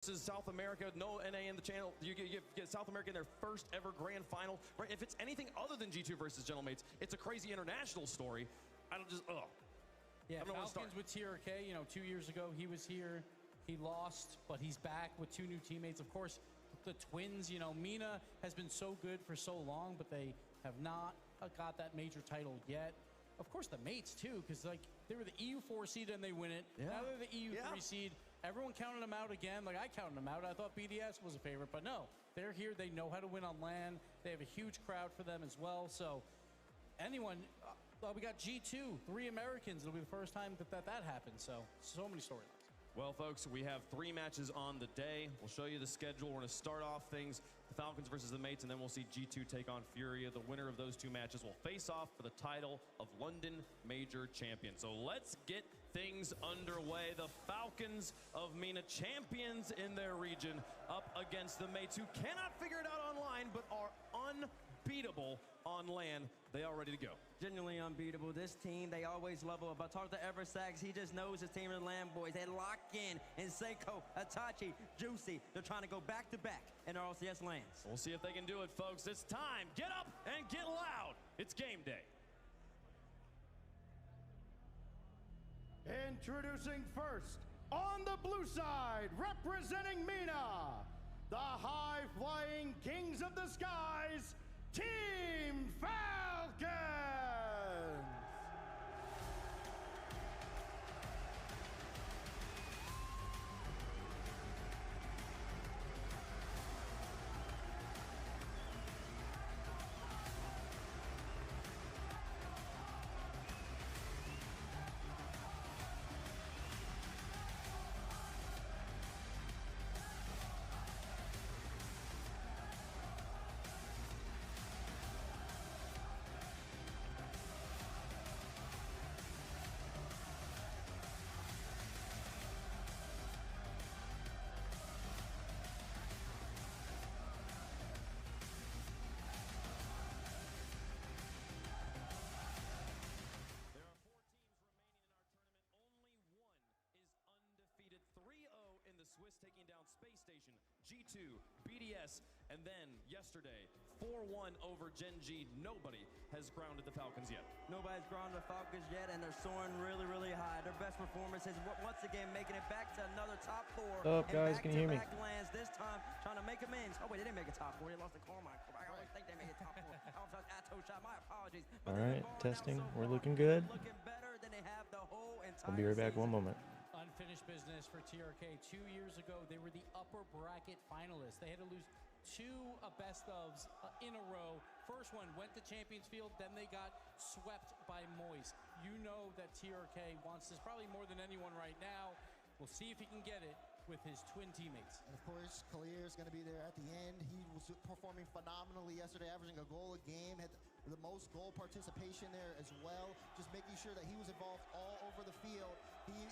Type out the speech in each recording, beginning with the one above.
versus South America, no NA in the channel. You get South America in their first ever grand final. Right? If it's anything other than G2 versus Gentlemates, it's a crazy international story. I don't just, Yeah, Falcons with TRK, you know, 2 years ago, he was here. He lost, but he's back with 2 new teammates. Of course, the Twins, you know, Mina has been so good for so long, but they have not got that major title yet. Of course, the mates, too, because, like, they were the EU4 seed and they win it. Yeah. Now they're the EU3 seed. Everyone counted them out again. Like, I counted them out. I thought BDS was a favorite, but no. They're here. They know how to win on LAN. They have a huge crowd for them as well. So, anyone... we got G2, 3 Americans. It'll be the first time that happens. So many storylines. Well, folks, we have 3 matches on the day. We'll show you the schedule. We're going to start off things, the Falcons versus the Mates, and then we'll see G2 take on Furia. The winner of those 2 matches will face off for the title of London Major Champion. So let's get things underway. The Falcons of MENA, champions in their region, up against the Mates, who cannot figure it out online, but are unbeatable on LAN. They are ready to go. Genuinely unbeatable. This team, they always level up. I talked to Eversax. He just knows his team of the LAN boys. They lock in Seiko, Itachi, Juicy. They're trying to go back-to-back in RLCS LANs. We'll see if they can do it, folks. It's time. Get up and get loud. It's game day. Introducing first, on the blue side, representing MENA, the high-flying kings of the skies, Team Falcons! Undefeated 3-0 in the Swiss, taking down Space Station, G2, BDS, and then yesterday, 4-1 over Gen G. Nobody has grounded the Falcons yet. Nobody's grounded the Falcons yet, and they're soaring really, really high. Their best performance is once again making it back to another top 4. Up, guys, can you hear me? Lands this time, trying to make amends. Oh wait, they didn't make a top 4. They lost to Carmine. I always think they made a top 4. Atto shot. My apologies. All right, testing. We're looking good. Looking better than they have the whole entire I'll be right back. season. 1 moment. Unfinished business for TRK. 2 years ago, they were the upper bracket finalists. They had to lose 2 best ofs in a row. First one went to Champions Field, then they got swept by Moist. You know that TRK wants this probably more than anyone right now. We'll see if he can get it with his twin teammates. And of course, Kalir is going to be there at the end. He was performing phenomenally yesterday, averaging a goal a game, had the most goal participation there as well, just making sure that he was involved all over the field. He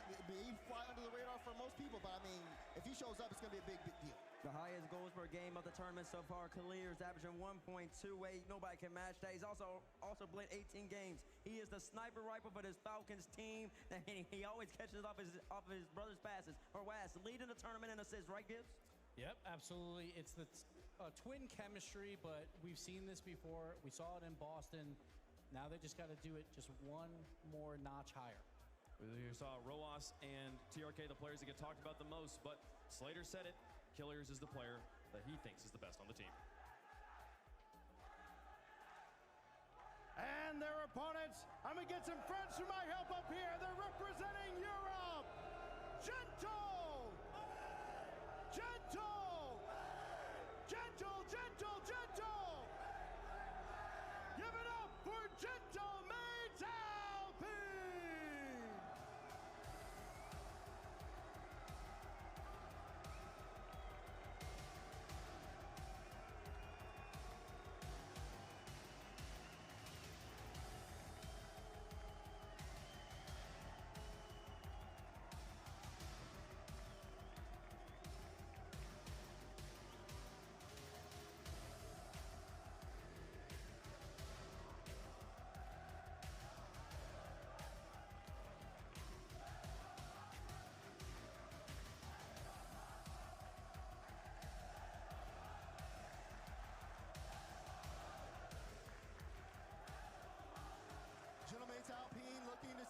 fly under the radar for most people, but I mean, if he shows up, it's going to be a big deal. The highest goals per game of the tournament so far. Kalir is averaging 1.28. Nobody can match that. He's also played 18 games. He is the sniper rifle for this Falcons team. He always catches off his brother's passes. Or West leading the tournament in assists, right, Gibbs? Yep, absolutely. It's the twin chemistry, but we've seen this before. We saw it in Boston. Now they just got to do it just one more notch higher. We saw Roas and TRK, the players that get talked about the most, but Slater said it. Killers is the player that he thinks is the best on the team. And their opponents, I'm gonna get some friends for my help up here. They're representing Europe. Gentle! Gentle! Gentle, gentle, gentle! Give it up for Gentle Mates Alpine!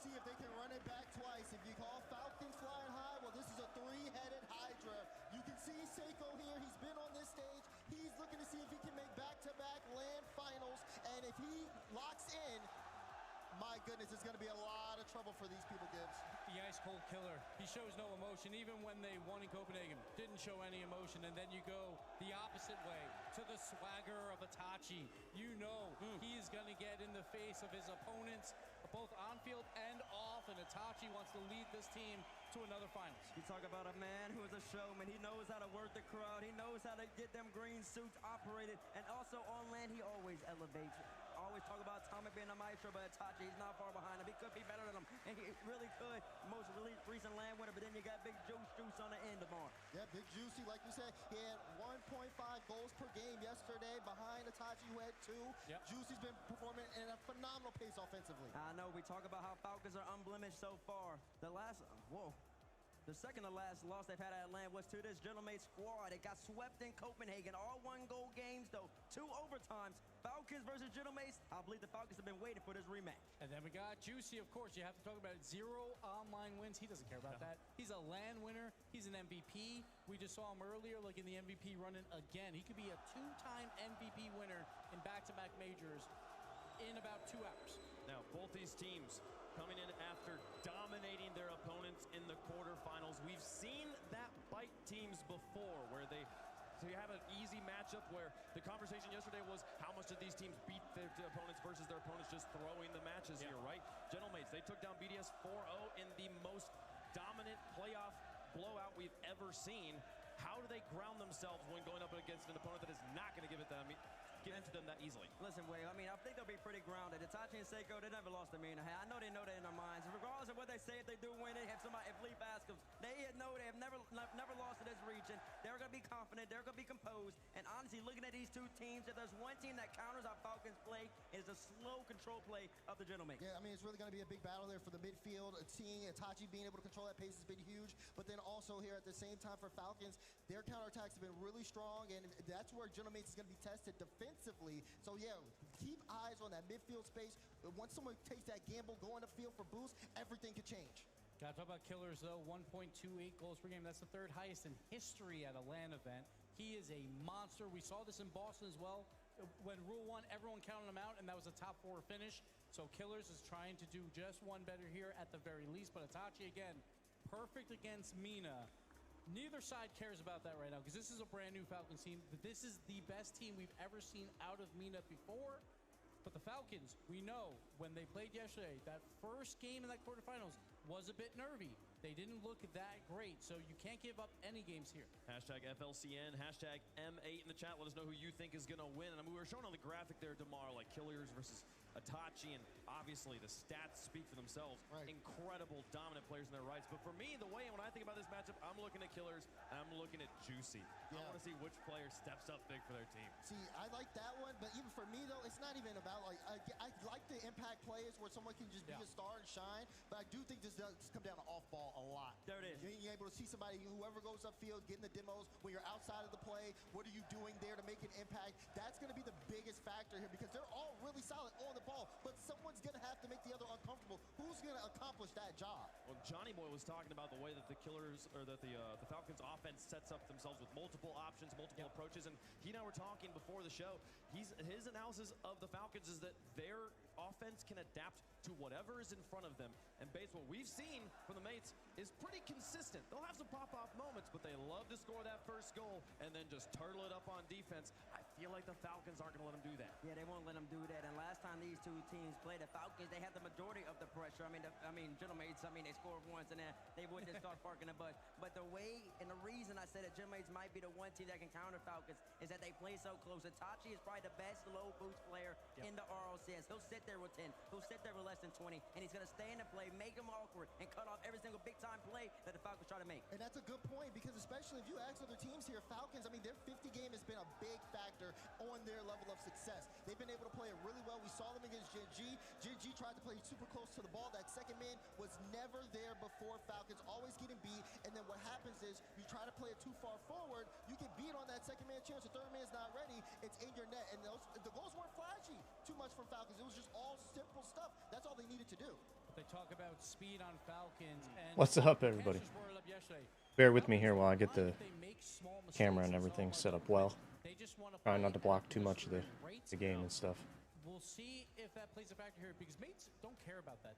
see if they can run it back twice. If you call Falcons flying high, well, this is a three-headed Hydra. You can see Seiko here. He's been on this stage. He's looking to see if he can make back-to-back land finals. And if he locks in, my goodness, it's going to be a lot of trouble for these people, Gibbs. The ice-cold killer. He shows no emotion. Even when they won in Copenhagen, didn't show any emotion. And then you go the opposite way to the swagger of Itachi. You know he is going to get in the face of his opponents, both on field and off. And Itachi wants to lead this team to another finals. You talk about a man who is a showman. He knows how to work the crowd. He knows how to get them green suits operated. And also on land, he always elevates. Always talk about Atomic being a maestro, but Itachi, he's not far behind him. He could be better than him, and he really could. Most recent land winner, but then you got Big Juice on the end tomorrow. Yeah, Big Juicy, like you said, he had 1.5 goals per game yesterday behind Itachi, who had 2. Yep. Juicy's been performing at a phenomenal pace offensively. I know, we talk about how Falcons are unblemished so far. The second to last loss they've had at Atlanta was to this gentleman's squad. It got swept in Copenhagen. All 1-goal games, though. 2 overtimes. Falcons versus Gentleman's. I believe the Falcons have been waiting for this rematch. And then we got Juicy, of course. You have to talk about it. 0 online wins. He doesn't care about that. He's a LAN winner. He's an MVP. We just saw him earlier, like in the MVP running again. He could be a 2-time MVP winner in back-to-back majors in about 2 hours. Now, both these teams coming in after dominating their opponents in the quarterfinals. We've seen that bite teams before, where so you have an easy matchup where the conversation yesterday was how much did these teams beat their opponents versus their opponents just throwing the matches here, right? Gentlemen, they took down BDS 4-0 in the most dominant playoff blowout we've ever seen. How do they ground themselves when going up against an opponent that is not going to give it to them that easily? Listen, Wade, I mean, I think they'll be pretty grounded. Itachi and Seiko, they never lost a mean. I know they know that in their minds. Regardless of what they say, if they do win, they have somebody, if Leaf asks them, they know they have never lost to this region. They're going to be confident. They're going to be composed. And honestly, looking at these 2 teams, if there's one team that counters our Falcons play, is the slow control play of the Gentlemen. Yeah, I mean, it's really going to be a big battle there for the midfield. Seeing Itachi being able to control that pace has been huge. But then also here at the same time for Falcons, their counterattacks have been really strong, and that's where Gentlemen is going to be tested defensively. So yeah, keep eyes on that midfield space. Once someone takes that gamble, going upfield for boost, everything could change. Got to talk about killers, though. 1.28 goals per game. That's the 3rd highest in history at a LAN event. He is a monster. We saw this in Boston as well. When Rule 1, everyone counted him out, and that was a top 4 finish. So Killers is trying to do just one better here at the very least. But Itachi, again, perfect against Mina. Neither side cares about that right now because this is a brand new Falcons team. This is the best team we've ever seen out of Mina before. But the Falcons, we know, when they played yesterday, that first game in that quarterfinals was a bit nervy. They didn't look that great, so you can't give up any games here. Hashtag FLCN, hashtag M8 in the chat. Let us know who you think is going to win. And I mean, we were showing on the graphic there tomorrow, like Killers versus Itachi, and obviously the stats speak for themselves. Right. Incredible, dominant players in their rights. But for me, the way when I think about this matchup, I'm looking at Killers and I'm looking at Juicy. Yeah. I want to see which player steps up big for their team. See, I like that one, but even for me, though, it's not even about, like, I like the impact plays where someone can just be a star and shine, but I do think this does come down to off-ball a lot. There it is. Being able to see somebody, whoever goes upfield, getting the demos, when you're outside of the play, what are you doing there to make an impact? That's going to be the biggest factor here because they're all really solid on the ball, but someone's going to have to make the other uncomfortable. Who's going to accomplish that job? Well, Johnny Boy was talking about the way that the Killers, or that the Falcons offense sets up themselves with multiple options, multiple approaches, and he and I were talking before the show. His analysis of the Falcons is that their offense can adapt to whatever is in front of them. And based on what we've seen from the mates is pretty consistent. They'll have some pop-off moments, but they love to score that first goal and then just turtle it up on defense. I feel like the Falcons aren't going to let them do that. Yeah, they won't let them do that. And last time these 2 teams played, the Falcons, they had the majority of the pressure. I mean, Gentlemen, they scored once and then they would just start parking the bus. But the way and the reason I said that Gentlemen might be the one team that can counter Falcons is that they play so close. Itachi is probably the best low boost player in the RLCS. He'll sit there with 10. He'll sit there with less than 20, and he's going to stay in the play, make him awkward, and cut off every single big-time play that the Falcons try to make. And that's a good point because especially if you ask other teams here, Falcons, I mean, their 50 game has been a big factor on their level of success. They've been able to play it really well. We saw them against Jin G tried to play super close to the ball. That second man was never there before Falcons, always getting beat. And then what happens is you try to play it too far forward, you get beat on that second man chance. The third man's not ready. It's in your net. And the goals weren't flashy too much from Falcons. It was just all simple stuff. That's all they needed to do. They talk about speed on Falcons. And What's up, everybody? Cassius brought it up yesterday. Bear with me here while I get the They make small mistakes camera and so everything much set on up the well. pitch. They just want to Trying not play to block at too much of the blistering rates. game and stuff. We'll see if that plays a factor here because mates don't care about that.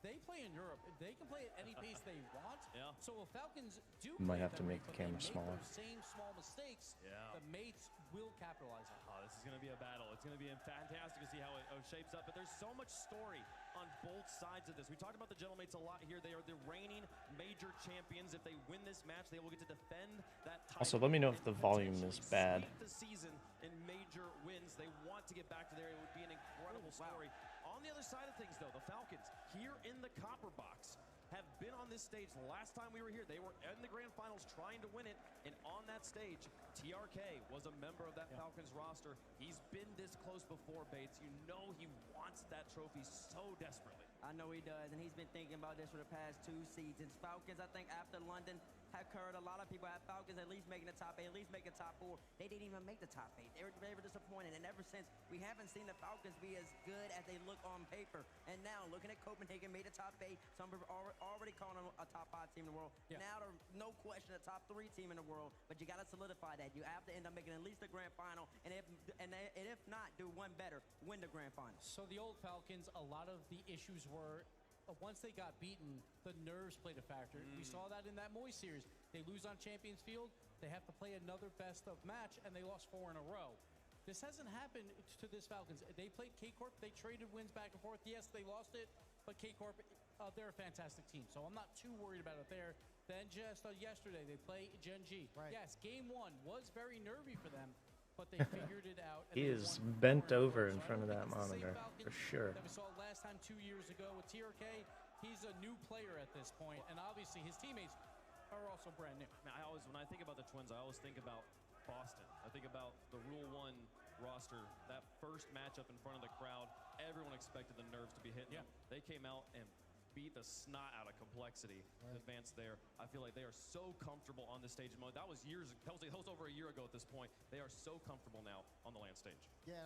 They play in Europe. They can play at any pace they want. Yeah. So if Falcons do Might play have at to that make rate, the but they camera make smaller. those same small mistakes, Yeah. the mates will capitalize on. Oh, this is going to be a battle. It's going to be fantastic to see how it shapes up. But there's so much story on both sides of this. We talked about the Gentlemates a lot here. They are the reigning major champions. If they win this match, they will get to defend that title. Also, let me know if and the volume is potentially bad. sweep the season in major wins. They want to get back to there. It would be an incredible story. On the other side of things, though, the Falcons here in the copper box have been on this stage. The last time we were here, they were in the grand finals trying to win it. And on that stage, TRK was a member of that Falcons roster. He's been this close before, Bates. You know he wants that trophy so desperately. I know he does, and he's been thinking about this for the past 2 seasons. Falcons, I think after London, have heard a lot of people have Falcons at least making the top 8, at least making top 4. They didn't even make the top 8. They were disappointed, and ever since, we haven't seen the Falcons be as good as they look on paper. And now, looking at Copenhagen, made the top 8. Some people are already calling them a top 5 team in the world. Yeah. Now, they're no question a top 3 team in the world, but you got to solidify that. You have to end up making at least the grand final, and if not, do one better, win the grand final. So the old Falcons, a lot of the issues were once they got beaten, the nerves played a factor. We saw that in that Moist series. They lose on Champions Field, they have to play another best of match, and they lost 4 in a row. This hasn't happened to this Falcons. They played K-Corp, they traded wins back and forth. Yes, they lost it, but K-Corp, they're a fantastic team, so I'm not too worried about it there. Then just yesterday, they play Gen G. Right. Yes, game 1 was very nervy for them, but they figured it out. He is bent over in front of that monitor, for sure. That we saw last time 2 years ago with TRK. He's a new player at this point, and obviously his teammates are also brand new. Now, when I think about the Twins, I always think about Boston. I think about the Rule 1 roster. That first matchup in front of the crowd, everyone expected the nerves to be hitting them. They came out and beat the snot out of Complexity to advance there. I feel like they are so comfortable on this stage. That was over a year ago at this point. They are so comfortable now on the LAN stage. Yeah,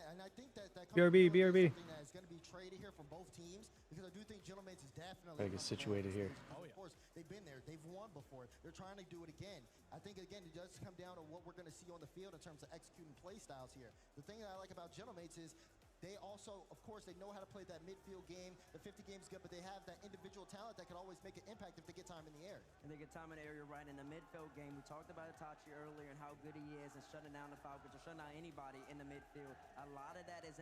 and I think that BRB. is something that is going to be traded here from both teams, because I do think Gentlemates is definitely Gotta get situated here. Of course, they've been there. They've won before. They're trying to do it again. I think, again, it does come down to what we're going to see on the field in terms of executing play styles here. The thing that I like about Gentlemates is they also, of course, they know how to play that midfield game. The 50 games good, but they have that individual talent that can always make an impact if they get time in the air. And they get time in the area right in the midfield game. We talked about Itachi earlier and how good he is and shutting down the Falcons or shutting down anybody in the midfield. A lot of that is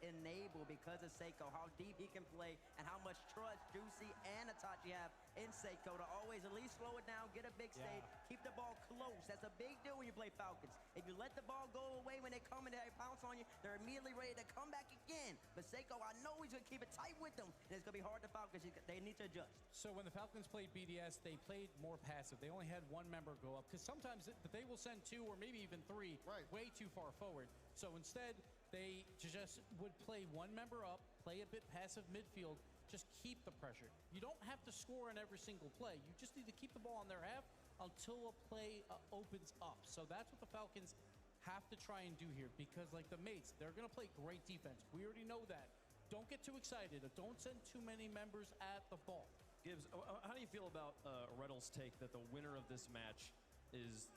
enabled because of Seiko, how deep he can play and how much trust Juicy and Itachi have in Seiko to always at least slow it down, get a big save, keep the ball close. That's a big deal when you play Falcons. If you let the ball go away when they come and they pounce on you, they're immediately ready to come back again. But Seiko, I know he's going to keep it tight with them, and it's going to be hard to Falcons. They need to adjust. So when the Falcons played BDS, they played more passive. They only had 1 member go up, because sometimes they will send 2 or maybe even 3 way too far forward. So instead, they just would play 1 member up, play a bit passive midfield, just keep the pressure. You don't have to score on every single play. You just need to keep the ball on their half until a play opens up. So that's what the Falcons have to try and do here, because like the mates, they're going to play great defense. We already know that. Don't get too excited. Don't send too many members at the ball. Gibbs, how do you feel about Reddle's take that the winner of this match is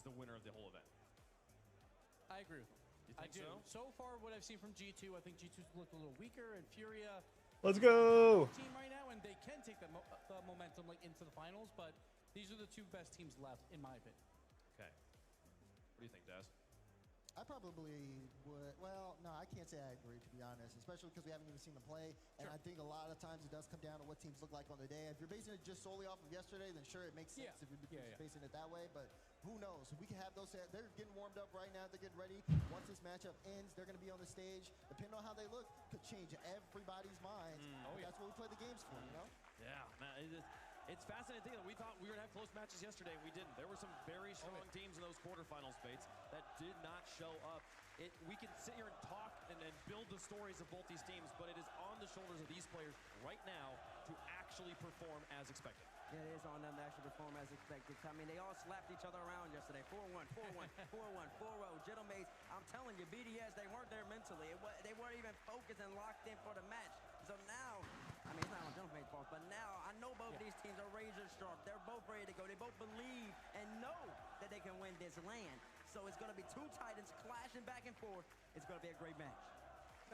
the winner of the whole event? I agree with him. You think I do. so? So far, what I've seen from G2, I think G2's looked a little weaker, and Furia Let's go! team right now, and they can take the momentum like into the finals, but these are the 2 best teams left, in my opinion. Okay. What do you think, Daz? I probably would. Well, no, I can't say I agree, to be honest, especially because we haven't even seen them play. And I think a lot of times it does come down to what teams look like on the day. If you're basing it just solely off of yesterday, then sure, it makes sense if you're basing it that way. But who knows? We can have those. They're getting warmed up right now. They're getting ready. Once this matchup ends, they're going to be on the stage. Depending on how they look, could change everybody's minds. That's what we play the games for, you know? Yeah, man, it's fascinating to think that we thought we were going to have close matches yesterday, and we didn't. There were some very strong teams in those quarterfinals, Bates, that did not show up. We can sit here and talk and build the stories of both these teams, but it is on the shoulders of these players right now to actually perform as expected. Yeah, it is on them to actually perform as expected. I mean, they all slapped each other around yesterday. 4-1, 4-1, 4-1, 4-0. Gentlemates, I'm telling you, BDS, they weren't there mentally. They weren't even focused and locked in for the match. So now, I mean, it's not on Gentleman's fault, but now I know both these teams are razor sharp. They're both ready to go. They both believe and know that they can win this land. So it's going to be two Titans clashing back and forth. It's going to be a great match.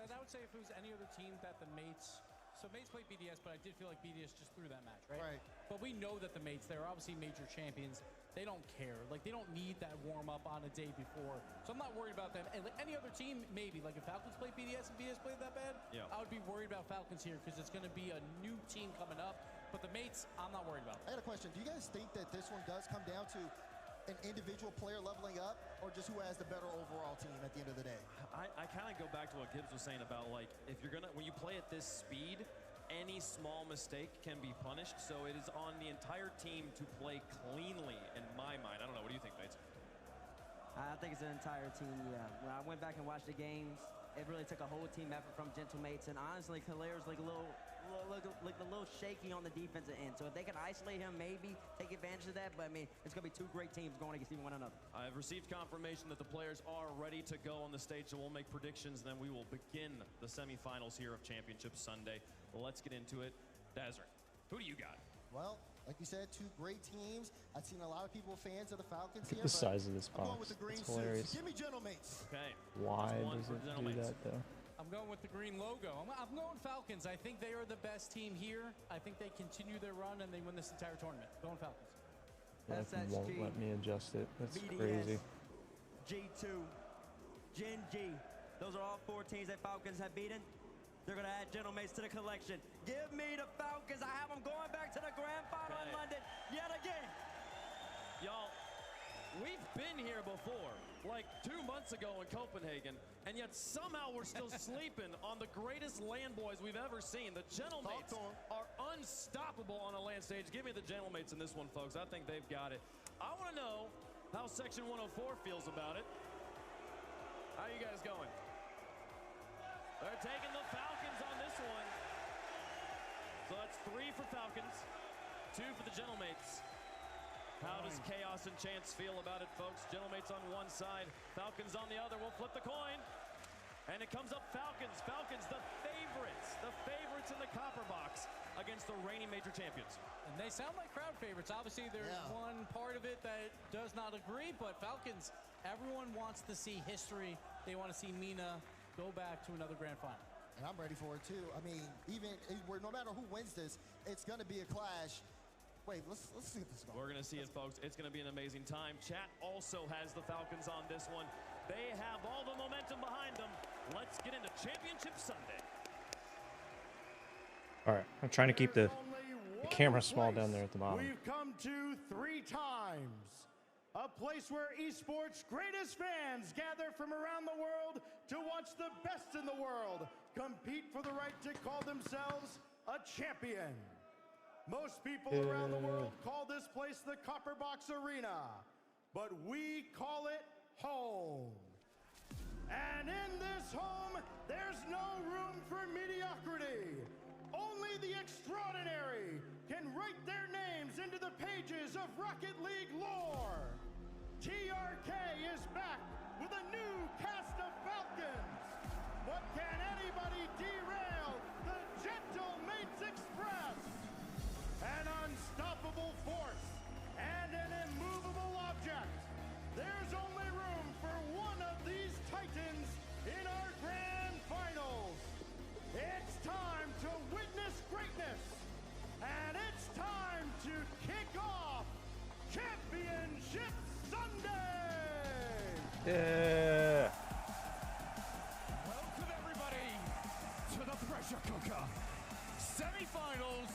And I would say if it was any other team that the Mates, so Mates played BDS, but I did feel like BDS just threw that match, right? Right. But we know that the Mates, they're obviously major champions. They don't care. Like, they don't need that warm-up on a day before. So I'm not worried about them. And like any other team, maybe. Like, if Falcons played BDS and BDS played that bad, I would be worried about Falcons here because it's going to be a new team coming up. But the Mates, I'm not worried about. I got a question. Do you guys think that this one does come down to an individual player leveling up, or just who has the better overall team at the end of the day? I kind of go back to what Gibbs was saying about, like, if you're gonna, when you play at this speed, any small mistake can be punished. So it is on the entire team to play cleanly, in my mind. I don't know. What do you think, Bates? I think it's an entire team, yeah. When I went back and watched the games, it really took a whole team effort from Gentlemates. And honestly, Kalir's like a little shaky on the defensive end. So if they can isolate him, maybe take advantage of that. But I mean, it's going to be two great teams going against one another. I've received confirmation that the players are ready to go on the stage, so we'll make predictions. Then we will begin the semifinals here of Championship Sunday. Well, let's get into it. Desert, who do you got? Well, like you said, two great teams. I've seen a lot of people fans of the Falcons Look here. at the size of this I'm going box. with the green It's hilarious. suits. Give me Gentlemates. Okay. Why That's one does for it do Gentlemates. that, though? I'm going with the green logo. I'm going Falcons. I think they are the best team here. I think they continue their run and they win this entire tournament. Going Falcons. Yeah, it SSG, won't let me adjust it. That's BDS, crazy. G2, Gen G. Those are all four teams that Falcons have beaten. They're going to add Gentlemates to the collection. Give me the Falcons. I have them going back to the grand final in London yet again. Y'all, we've been here before, like 2 months ago in Copenhagen, and yet somehow we're still sleeping on the greatest land boys we've ever seen. The Gentlemates are unstoppable on a land stage. Give me the Gentlemates in this one, folks. I think they've got it. I want to know how Section 104 feels about it. How are you guys going? They're taking the Falcons on this one. So that's 3 for Falcons, 2 for the Gentlemates. How does Chaos and Chance feel about it, folks? Gentlemates on one side, Falcons on the other. We'll flip the coin. And it comes up Falcons. Falcons, the favorites in the copper box against the reigning major champions. And they sound like crowd favorites. Obviously, there's one part of it that does not agree, but Falcons, everyone wants to see history. They want to see Mina go back to another grand final. And I'm ready for it, too. I mean, no matter who wins this, it's going to be a clash. Wait, let's see if this goes. We're going to see it, folks. It's going to be an amazing time. Chat also has the Falcons on this one. They have all the momentum behind them. Let's get into Championship Sunday. All right, I'm trying to keep the camera small down there at the bottom. We've come to 3 times. A place where esports' greatest fans gather from around the world to watch the best in the world compete for the right to call themselves a champion. Most people around the world call this place the Copper Box Arena, but we call it home. And in this home, there's no room for mediocrity. Only the extraordinary can write their names into the pages of Rocket League lore. TRK is back with a new cast of Falcons. But can anybody derail the Gentlemates Express? An unstoppable force and an immovable object. There's only room for one of these titans in our grand finals. It's time to witness greatness. And it's time to kick off Championship Sunday! Yeah. Welcome everybody to the pressure cooker. Semi-finals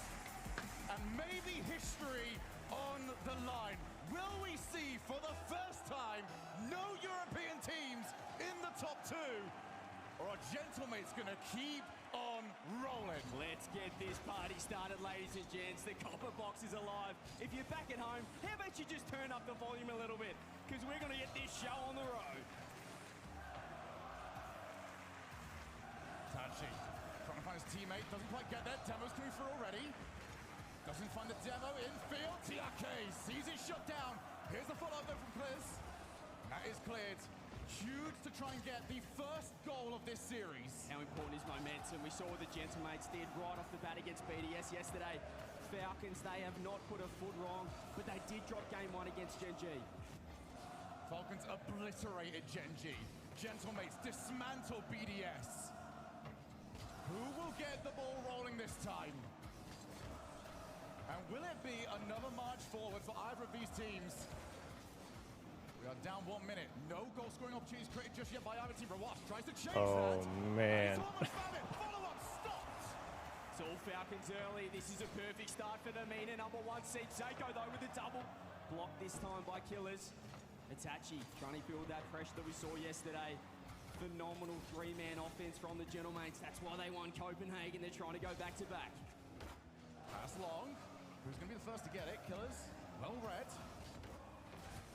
and maybe history on the line. Will we see for the first time no European teams in the top 2? Or are Gentlemates gonna keep on rolling? Let's get this party started, ladies and gents. The copper box is alive. If you're back at home, how about you just turn up the volume a little bit? Because we're gonna get this show on the road. Tachi trying to find his teammate, doesn't quite get there. Demo's coming through already. Doesn't find the demo in field. TRK sees it shut down. Here's the follow-up though from Pliz. That is cleared. Huge to try and get the first goal of this series. How important is momentum? We saw what the Gentlemates did right off the bat against BDS yesterday. Falcons, they have not put a foot wrong, but they did drop game 1 against Gen G. Falcons obliterated Gen G. Gentlemates dismantle BDS. Who will get the ball rolling this time? And will it be another march forward for either of these teams? We are down 1 minute. No goal scoring opportunities created just yet by either team. Rawas tries to change that. Oh, man. Follow-up stopped. It's all Falcons early. This is a perfect start for the Mina. Number 1 seed. Seiko, though, with a double. Blocked this time by Killers. Itachi trying to build that pressure that we saw yesterday. Phenomenal 3-man offense from the Gentlemates. That's why they won Copenhagen. They're trying to go back-to-back. Pass long. Who's going to be the first to get it? Killers. Well read.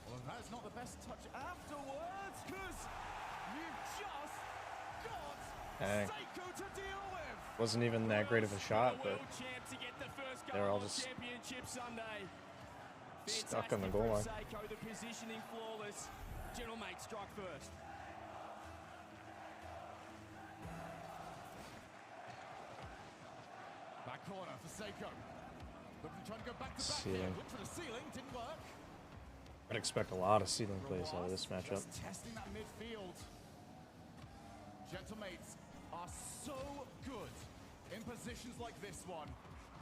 Well, that's not the best touch afterwards, because you've just got Seiko to deal with. Wasn't even that great of a shot, but they're all just stuck on the goal line. Seiko, the positioning flawless. Gentlemates strike first. Back corner for Seiko. Looking to try to go back to back here. Look for the ceiling, didn't work. I'd expect a lot of ceiling plays out of this matchup. Just testing that midfield. Gentlemates are so good in positions like this one.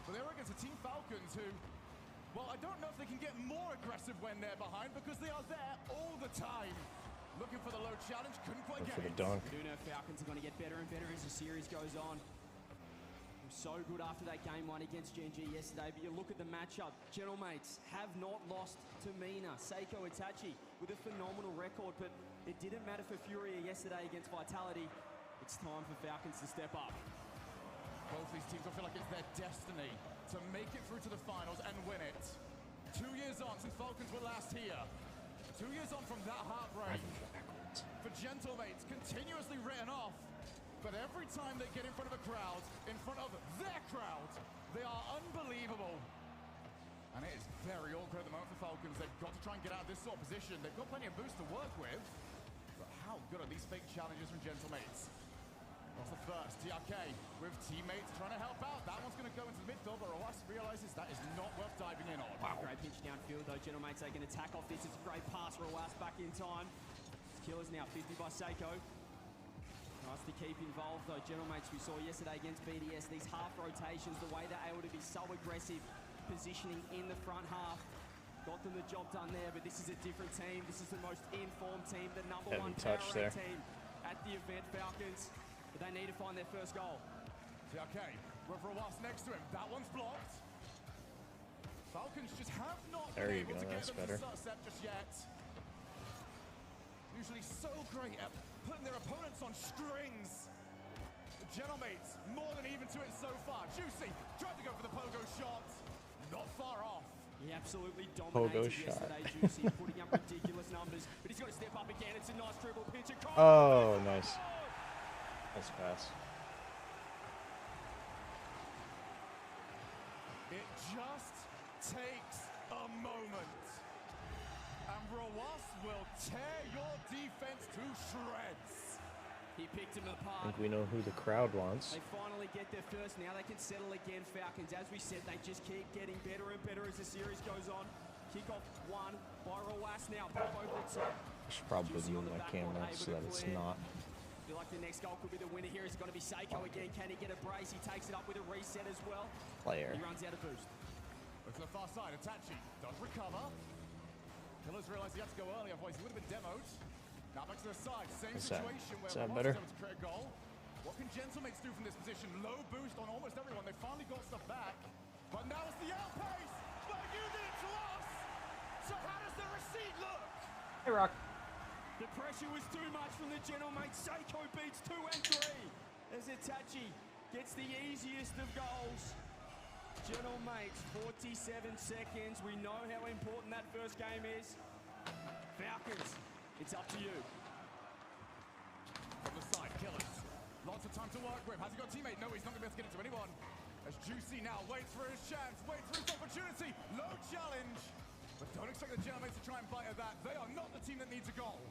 But they're against a Team Falcons who, well, I don't know if they can get more aggressive when they're behind because they are there all the time. Looking for the low challenge, couldn't quite get it. For the dunk. We do know Falcons are going to get better and better as the series goes on. So good after that game 1 against Gen G yesterday, but you look at the matchup, Gentlemates have not lost to Mina. Seiko Itachi with a phenomenal record, but it didn't matter for Furia yesterday against Vitality. It's time for Falcons to step up. Both these teams, I feel like it's their destiny to make it through to the finals and win it. 2 years on since Falcons were last here. 2 years on from that heartbreak. For Gentlemates, continuously written off. But every time they get in front of a crowd, in front of their crowd, they are unbelievable. And it is very awkward at the moment for Falcons. They've got to try and get out of this sort of position. They've got plenty of boosts to work with. But how good are these fake challenges from Gentlemates? What's the first? TRK with teammates trying to help out. That one's going to go into the midfield, but Rawas realizes that is not worth diving in on. Wow. Great pitch downfield, though. Gentlemates, they can attack off this. It's a great pass. Rawas back in time. Killers now 50 by Seiko. Nice to keep involved, though. Gentlemates, we saw yesterday against BDS, these half rotations, the way they're able to be so aggressive, positioning in the front half. Got them the job done there, but this is a different team. This is the most informed team, the number 1 power team at the event, Falcons. But they need to find their first goal. Okay, with Rawas next to him. That one's blocked. Falcons just have not been able to get them to start just yet. Usually so great at putting their opponents on strings. The Gentlemates more than even to it so far. Juicy tried to go for the pogo shot. Not far off. He absolutely dominated yesterday, Juicy, putting up ridiculous numbers. But he's got to step up again. It's a nice dribble pitch. Oh, nice. Nice pass. It just takes a moment. And Rawas will tear your defense to shreds. He picked him apart. I think we know who the crowd wants. They finally get there first. Now they can settle again, Falcons. As we said, they just keep getting better and better as the series goes on. Kickoff 1 by Rawas now. Pop over the top. I should probably move my camera so that it's not. I feel like the next goal could be the winner here. Is it going to be Seiko again? Can he get a brace? He takes it up with a reset as well. Player. He runs out of boost. Look to the far side. Itachi does recover. Killers realized he had to go early, otherwise he would have been demoed. Now back to the side, same situation where Rawas better? was able to create a goal. What can Gentlemates do from this position? Low boost on almost everyone. They finally got stuff back. But now it's the outpace. But you did it to us. So how does the receipt look? Hey, Rock. The pressure was too much from the Gentlemates. Seiko beats 2 and 3 as Itachi gets the easiest of goals. Gentlemates, 47 seconds. We know how important that first game is. Falcons, it's up to you. From the side, Killers. Lots of time to work with. Has he got a teammate? No, he's not going to be able to get into anyone. As Juicy now waits for his chance, waits for his opportunity. Low challenge. But don't expect the Gentlemates to try and bite at that. They are not the team that needs a goal.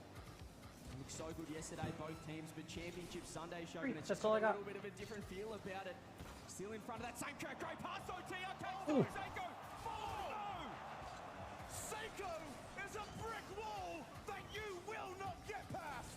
Looks so good yesterday, both teams, but Championship Sunday show going to That's just all I got a got. little bit of a different feel about it. Still in front of that Seiko, great pass though, TRK, Seiko, no! Seiko is a brick wall that you will not get past.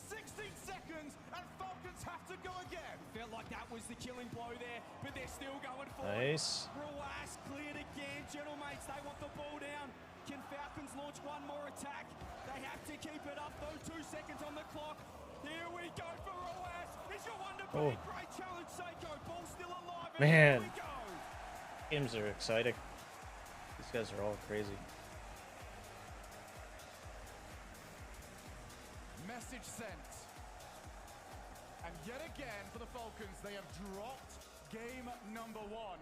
16 seconds and Falcons have to go again. Felt like that was the killing blow there, but they're still going for Nice. it. Ruas cleared again. Gentlemates, they want the ball down. Can Falcons launch one more attack? They have to keep it up though. 2 seconds on the clock. Here we go for Ruas. Is your one to beat? Great challenge, Seiko. Ball still alive. And Man. here we go. Games are exciting. These guys are all crazy. Message sent. And yet again for the Falcons, they have dropped game number 1.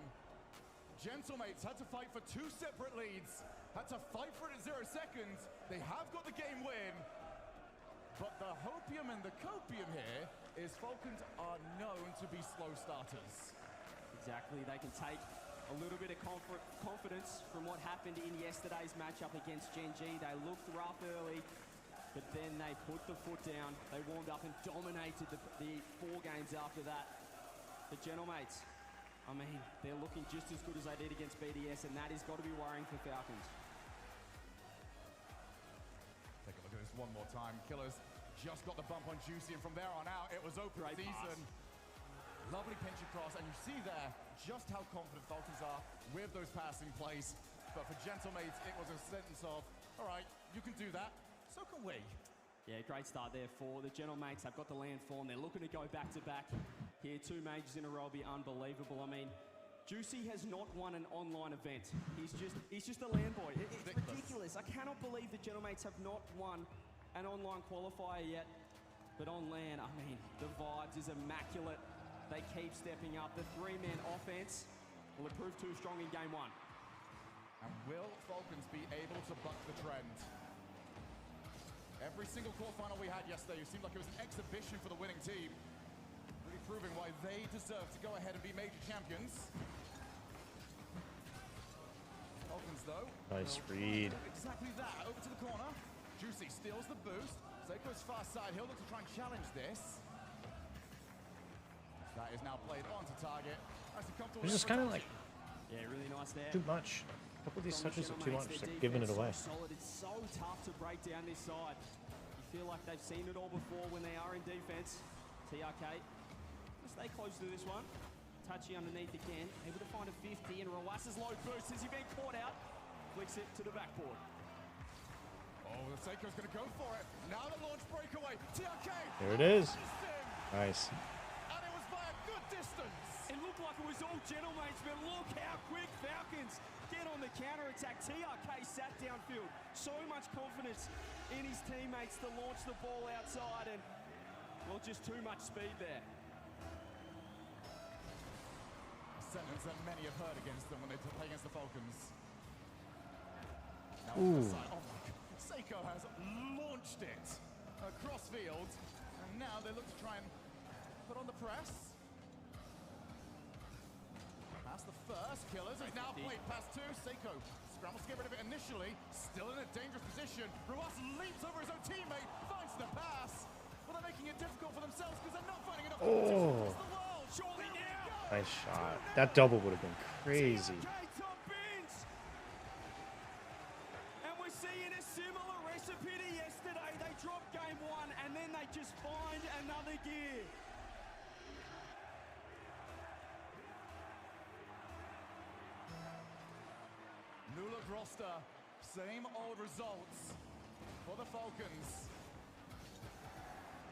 Gentlemates had to fight for 2 separate leads, had to fight for it at 0 seconds. They have got the game win, but the hopium and the copium here is Falcons are known to be slow starters. Exactly, they can take a little bit of confidence from what happened in yesterday's matchup against Gen G. They looked rough early, but then they put the foot down. They warmed up and dominated the 4 games after that. The Gentlemates, I mean, they're looking just as good as they did against BDS, and that has got to be worrying for Falcons. Take a look at this one more time. Killers just got the bump on Juicy, and from there on out, it was open Great season. pass. Lovely pinch across, and you see there just how confident Falcons are with those passing plays. But for Gentlemates, it was a sentence of, all right, you can do that, so can we. Yeah, great start there for the Gentlemates. They've got the land form. They're looking to go back-to-back here. 2 majors in a row will be unbelievable. I mean, Juicy has not won an online event. He's just a land boy. It's ridiculous. I cannot believe the Gentlemates have not won an online qualifier yet. But on land, I mean, the vibes is immaculate. They keep stepping up. The 3-man offense will have proved too strong in game 1. And will Falcons be able to buck the trend? Every single quarterfinal we had yesterday, it seemed like it was an exhibition for the winning team. Really proving why they deserve to go ahead and be major champions. Falcons, though. Nice read. Exactly that. Over to the corner. Juicy steals the boost. Seiko's far side. He'll look to try and challenge this. That is now played onto target. Nice and comfortable. It's just kind of like Yeah, really nice there. too much. A couple of these From the touches are too much. Gentlemates, They're their giving it away. defense so solid. It's so tough to break down this side. You feel like they've seen it all before when they are in defense. TRK, stay close to this one. Touchy underneath again, able to find a 50, and Ruas's low boost. Has he been caught out? Flicks it to the backboard. Oh, the Seiko's going to go for it. Now the launch breakaway. TRK. There it is. Nice. And it was by a good distance. It looked like it was all Gentlemates, but look how quick Falcons get on the counter-attack. TRK sat downfield. So much confidence in his teammates to launch the ball outside, and, well, just too much speed there. A sentence that many have heard against them when they play against the Falcons. Now on the side, oh my God. Seiko has launched it across field, and now they look to try and put on the press. Past the first, Killers has now played past 2. Seiko scrambles to get rid of it initially, still in a dangerous position. Ruas leaps over his own teammate, finds the pass, but they're making it difficult for themselves because they're not finding enough competition across the world. Surely now. Nice shot. That double would have been crazy. And we're seeing a similar recipe to yesterday. They drop game 1 and then they just find another gear. Nula Groster, same old results for the Falcons.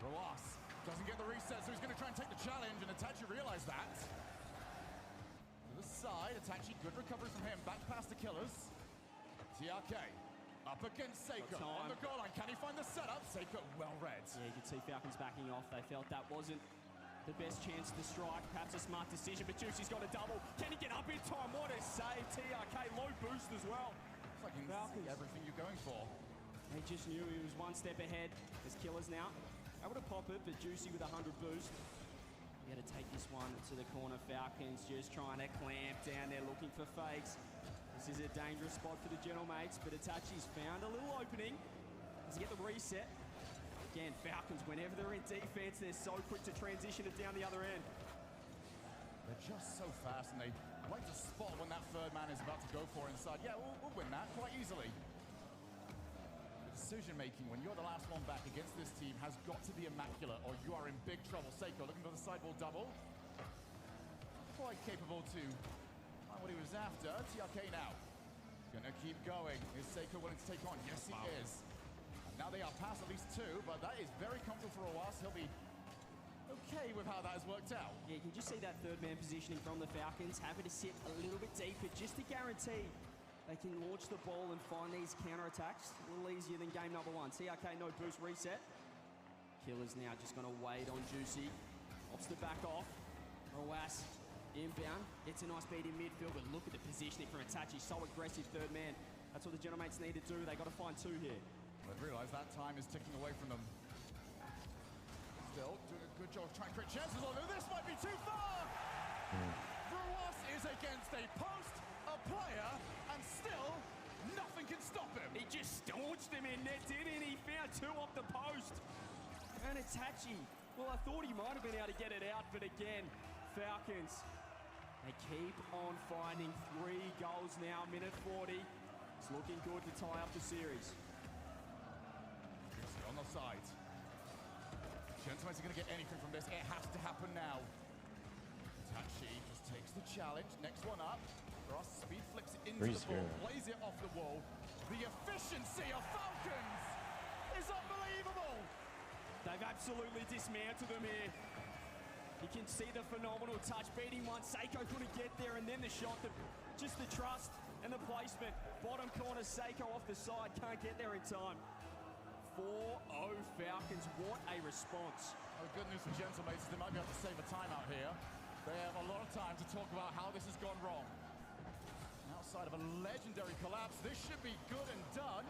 Ruas doesn't get the reset, so he's going to try and take the challenge, and Itachi realized that. To the side, Itachi, good recovery from him, back past the Killers. TRK up against Seiko on the goal line. Can he find the setup? Seiko well read. Yeah, you can see Falcons backing off. They felt that wasn't the best chance to strike. Perhaps a smart decision, but Juicy's got a double. Can he get up in time? What a save. TRK, low boost as well. It's like he can see everything you're going for. They just knew he was one step ahead. There's Killers now. Able to pop it, but Juicy with 100 boost. You got to take this one to the corner. Falcons just trying to clamp down there, looking for fakes. This is a dangerous spot for the Gentlemates, but Itachi's found a little opening. Does he get the reset? Again, Falcons, whenever they're in defense, they're so quick to transition it down the other end. They're just so fast, and they like to spot when that third man is about to go for inside. Yeah, we'll win that quite easily. The decision-making when you're the last one back against this team has got to be immaculate, or you are in big trouble. Seiko looking for the sidewall double. Quite capable to find what he was after. TRK now. Gonna keep going. Is Seiko willing to take on? Yes, he is. And now they are past at least two, but that is very comfortable for Roas. He'll be okay with how that has worked out. Yeah, you can just see that third man positioning from the Falcons, having to sit a little bit deeper just to guarantee they can launch the ball and find these counterattacks. A little easier than game number one. TRK no boost reset. Killer's now just gonna wait on Juicy. Opts to back off. Roas inbound, gets a nice beat in midfield, but look at the positioning from Itachi. So aggressive third man. That's what the Genomates need to do. They got to find two here. But realize that time is ticking away from them. Still doing a good job trying to create chances. Although this might be too far. Roas is against a post, a player, and still nothing can stop him. He just staunched him in net, didn't he? Found two off the post. And Itachi, well, I thought he might have been able to get it out, but again, Falcons, they keep on finding 3 goals now, minute 40. It's looking good to tie up the series. On the side. Gentlemen are going to get anything from this. It has to happen now. Itachi just takes the challenge. Next one up. Ross speed flicks it into the ball, plays it off the wall. The efficiency of Falcons is unbelievable. They've absolutely dismantled them here. You can see the phenomenal touch, beating one. Seiko couldn't get there, and then the shot, just the trust and the placement. Bottom corner, Seiko off the side, can't get there in time. 4-0 Falcons, what a response. Well, the good news for Gentlemates is they might be able to save a timeout here. They have a lot of time to talk about how this has gone wrong. Outside of a legendary collapse, this should be good and done.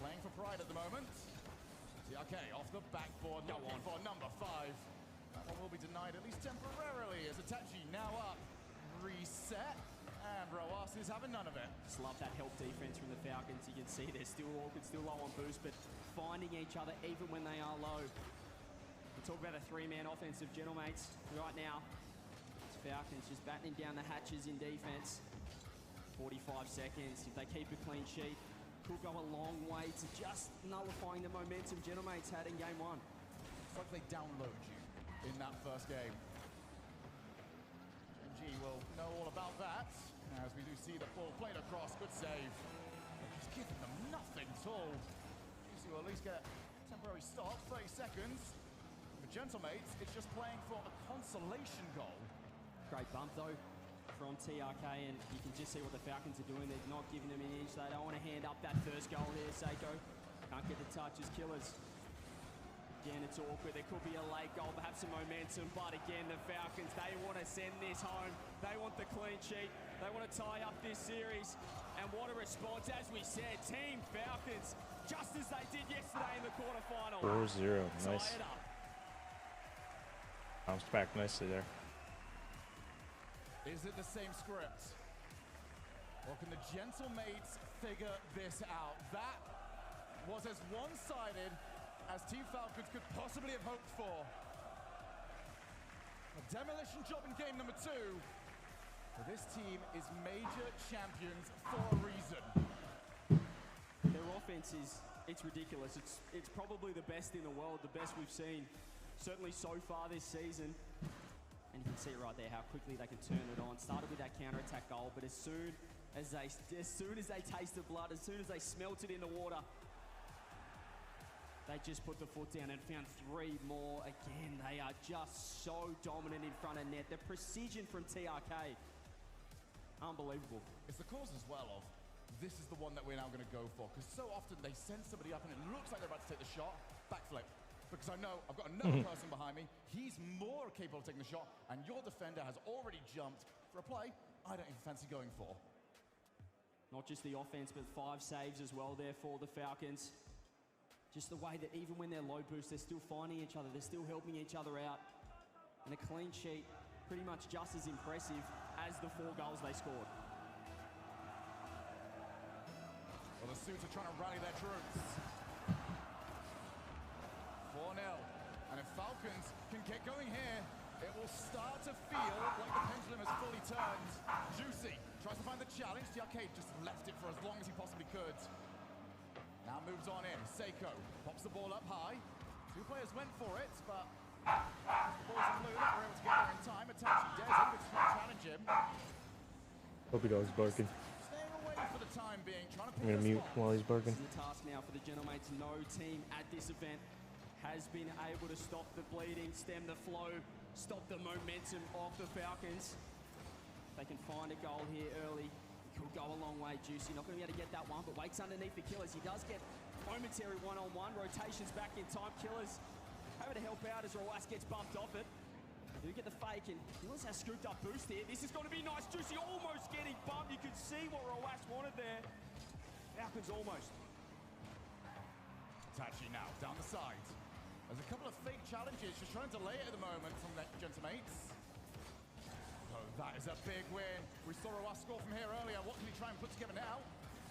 Playing for pride at the moment. Okay, off the backboard, looking for number 5. That one will be denied at least temporarily as Itachi now up. Reset, and Roas is having none of it. Just love that help defense from the Falcons. You can see they're still awkward, still low on boost, but finding each other even when they are low. We talk about a 3-man offensive, Gentlemates. Right now, it's Falcons just battening down the hatches in defense. 45 seconds. If they keep a clean sheet, could go a long way to just nullifying the momentum Gentlemates had in game 1. It's like they download you in that first game. G will know all about that, as we do see the ball played across. Good save. Just giving them nothing at all. Juicy will at least get a temporary stop, 30 seconds. For Gentlemates, it's just playing for a consolation goal. Great bump though from TRK, and you can just see what the Falcons are doing. They're not giving them an inch. They don't want to hand up that first goal here, Seiko. Can't get the touches, Killers. Again, it's awkward. There could be a late goal, perhaps some momentum, but again, the Falcons, they want to send this home. They want the clean sheet. They want to tie up this series. And what a response, as we said, Team Falcons, just as they did yesterday in the quarterfinal. 4-0, nice. Bounced back nicely there. Is it the same script? Or can the Gentlemates figure this out? That was as one-sided as Team Falcons could possibly have hoped for. A demolition job in game number 2. But this team is major champions for a reason. Their offense it's ridiculous. It's probably the best in the world, the best we've seen, certainly so far this season. And you can see right there how quickly they can turn it on. Started with that counter-attack goal, but as soon as they taste the blood, as soon as they smelt it in the water, they just put the foot down and found 3 more. Again, they are just so dominant in front of net. The precision from TRK, unbelievable. It's the cause as well of, this is the one that we're now going to go for, because so often they send somebody up and it looks like they're about to take the shot, backflip. Because I know I've got another person behind me. He's more capable of taking the shot, and your defender has already jumped for a play I don't even fancy going for. Not just the offense, but 5 saves as well there for the Falcons. Just the way that even when they're low boost, they're still finding each other. They're still helping each other out. And a clean sheet, pretty much just as impressive as the 4 goals they scored. Well, the Suits are trying to rally their troops. start to feel like the pendulum has fully turned. Juicy tries to find the challenge. The arcade just left it for as long as he possibly could. Now moves on in. Seiko pops the ball up high. Two players went for it, but the balls in blue that were able to get there in time. Itachi dares him, but trying to challenge him. Hope he dog's barking. Staying away for the time being, trying to I'm pick gonna a mute spot. while he's barking. The task now for the Genomates. No team at this event has been able to stop the bleeding, stem the flow, stop the momentum of the Falcons. They can find a goal here early. Could go a long way. Juicy not going to be able to get that one, but waits underneath the Killers. He does get momentary one-on-one. Rotations back in time. Killers able to help out as Roas gets bumped off it. They do get the fake, and Killers has scooped up boost here. This is going to be nice. Juicy almost getting bumped. You could see what Roas wanted there. Falcons almost. Itachi now down the side. There's a couple of fake challenges, just trying to delay it at the moment from the Gentamates. Oh, that is a big win. We saw Roas score from here earlier. What can he try and put together now?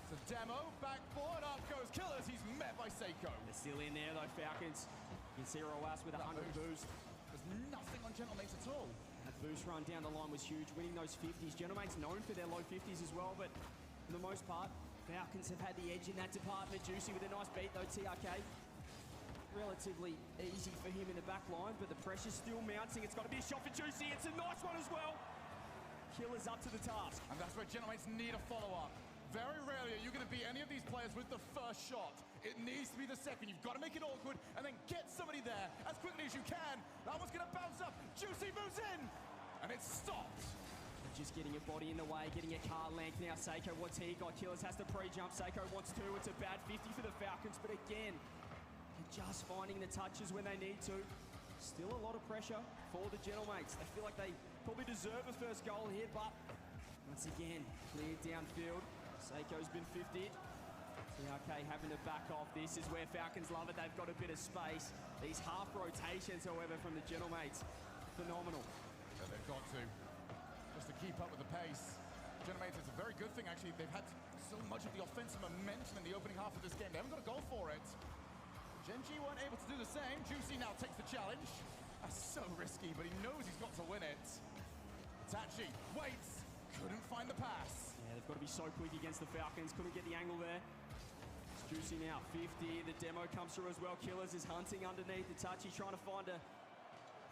It's a demo, back forward, up goes Killers. He's met by Seiko. They're still in there though, Falcons. You can see Roas with 100 boost. There's nothing on Gentamates at all. That boost run down the line was huge, winning those 50s. Genomates known for their low 50s as well, but for the most part, Falcons have had the edge in that department. Juicy with a nice beat though, TRK. Relatively easy for him in the back line, but the pressure's still mounting. It's got to be a shot for Juicy. It's a nice one as well. Killers up to the task. And that's where Gentamates need a follow-up. Very rarely are you going to beat any of these players with the first shot. It needs to be the second. You've got to make it awkward and then get somebody there as quickly as you can. That one's going to bounce up. Juicy moves in, and it's stopped. Just getting a body in the way, getting a car length now. Seiko, what's he got? Killers has to pre-jump. Seiko wants two. It's a bad 50 for the Falcons, but again, just finding the touches when they need to. Still a lot of pressure for the Genomates. They feel like they probably deserve a first goal here, but once again, cleared downfield. Seiko's been 50'd. TRK having to back off. This is where Falcons love it. They've got a bit of space. These half rotations, however, from the Genomates, phenomenal. Yeah, they've got to, just to keep up with the pace. Genomates, it's a very good thing, actually. They've had so much of the offensive momentum in the opening half of this game. They haven't got a goal for it. Genji weren't able to do the same. Juicy now takes the challenge. That's so risky, but he knows he's got to win it. Itachi waits, couldn't find the pass. Yeah, they've got to be so quick against the Falcons. Couldn't get the angle there. It's Juicy now, 50. The demo comes through as well. Killers is hunting underneath. Itachi trying to find a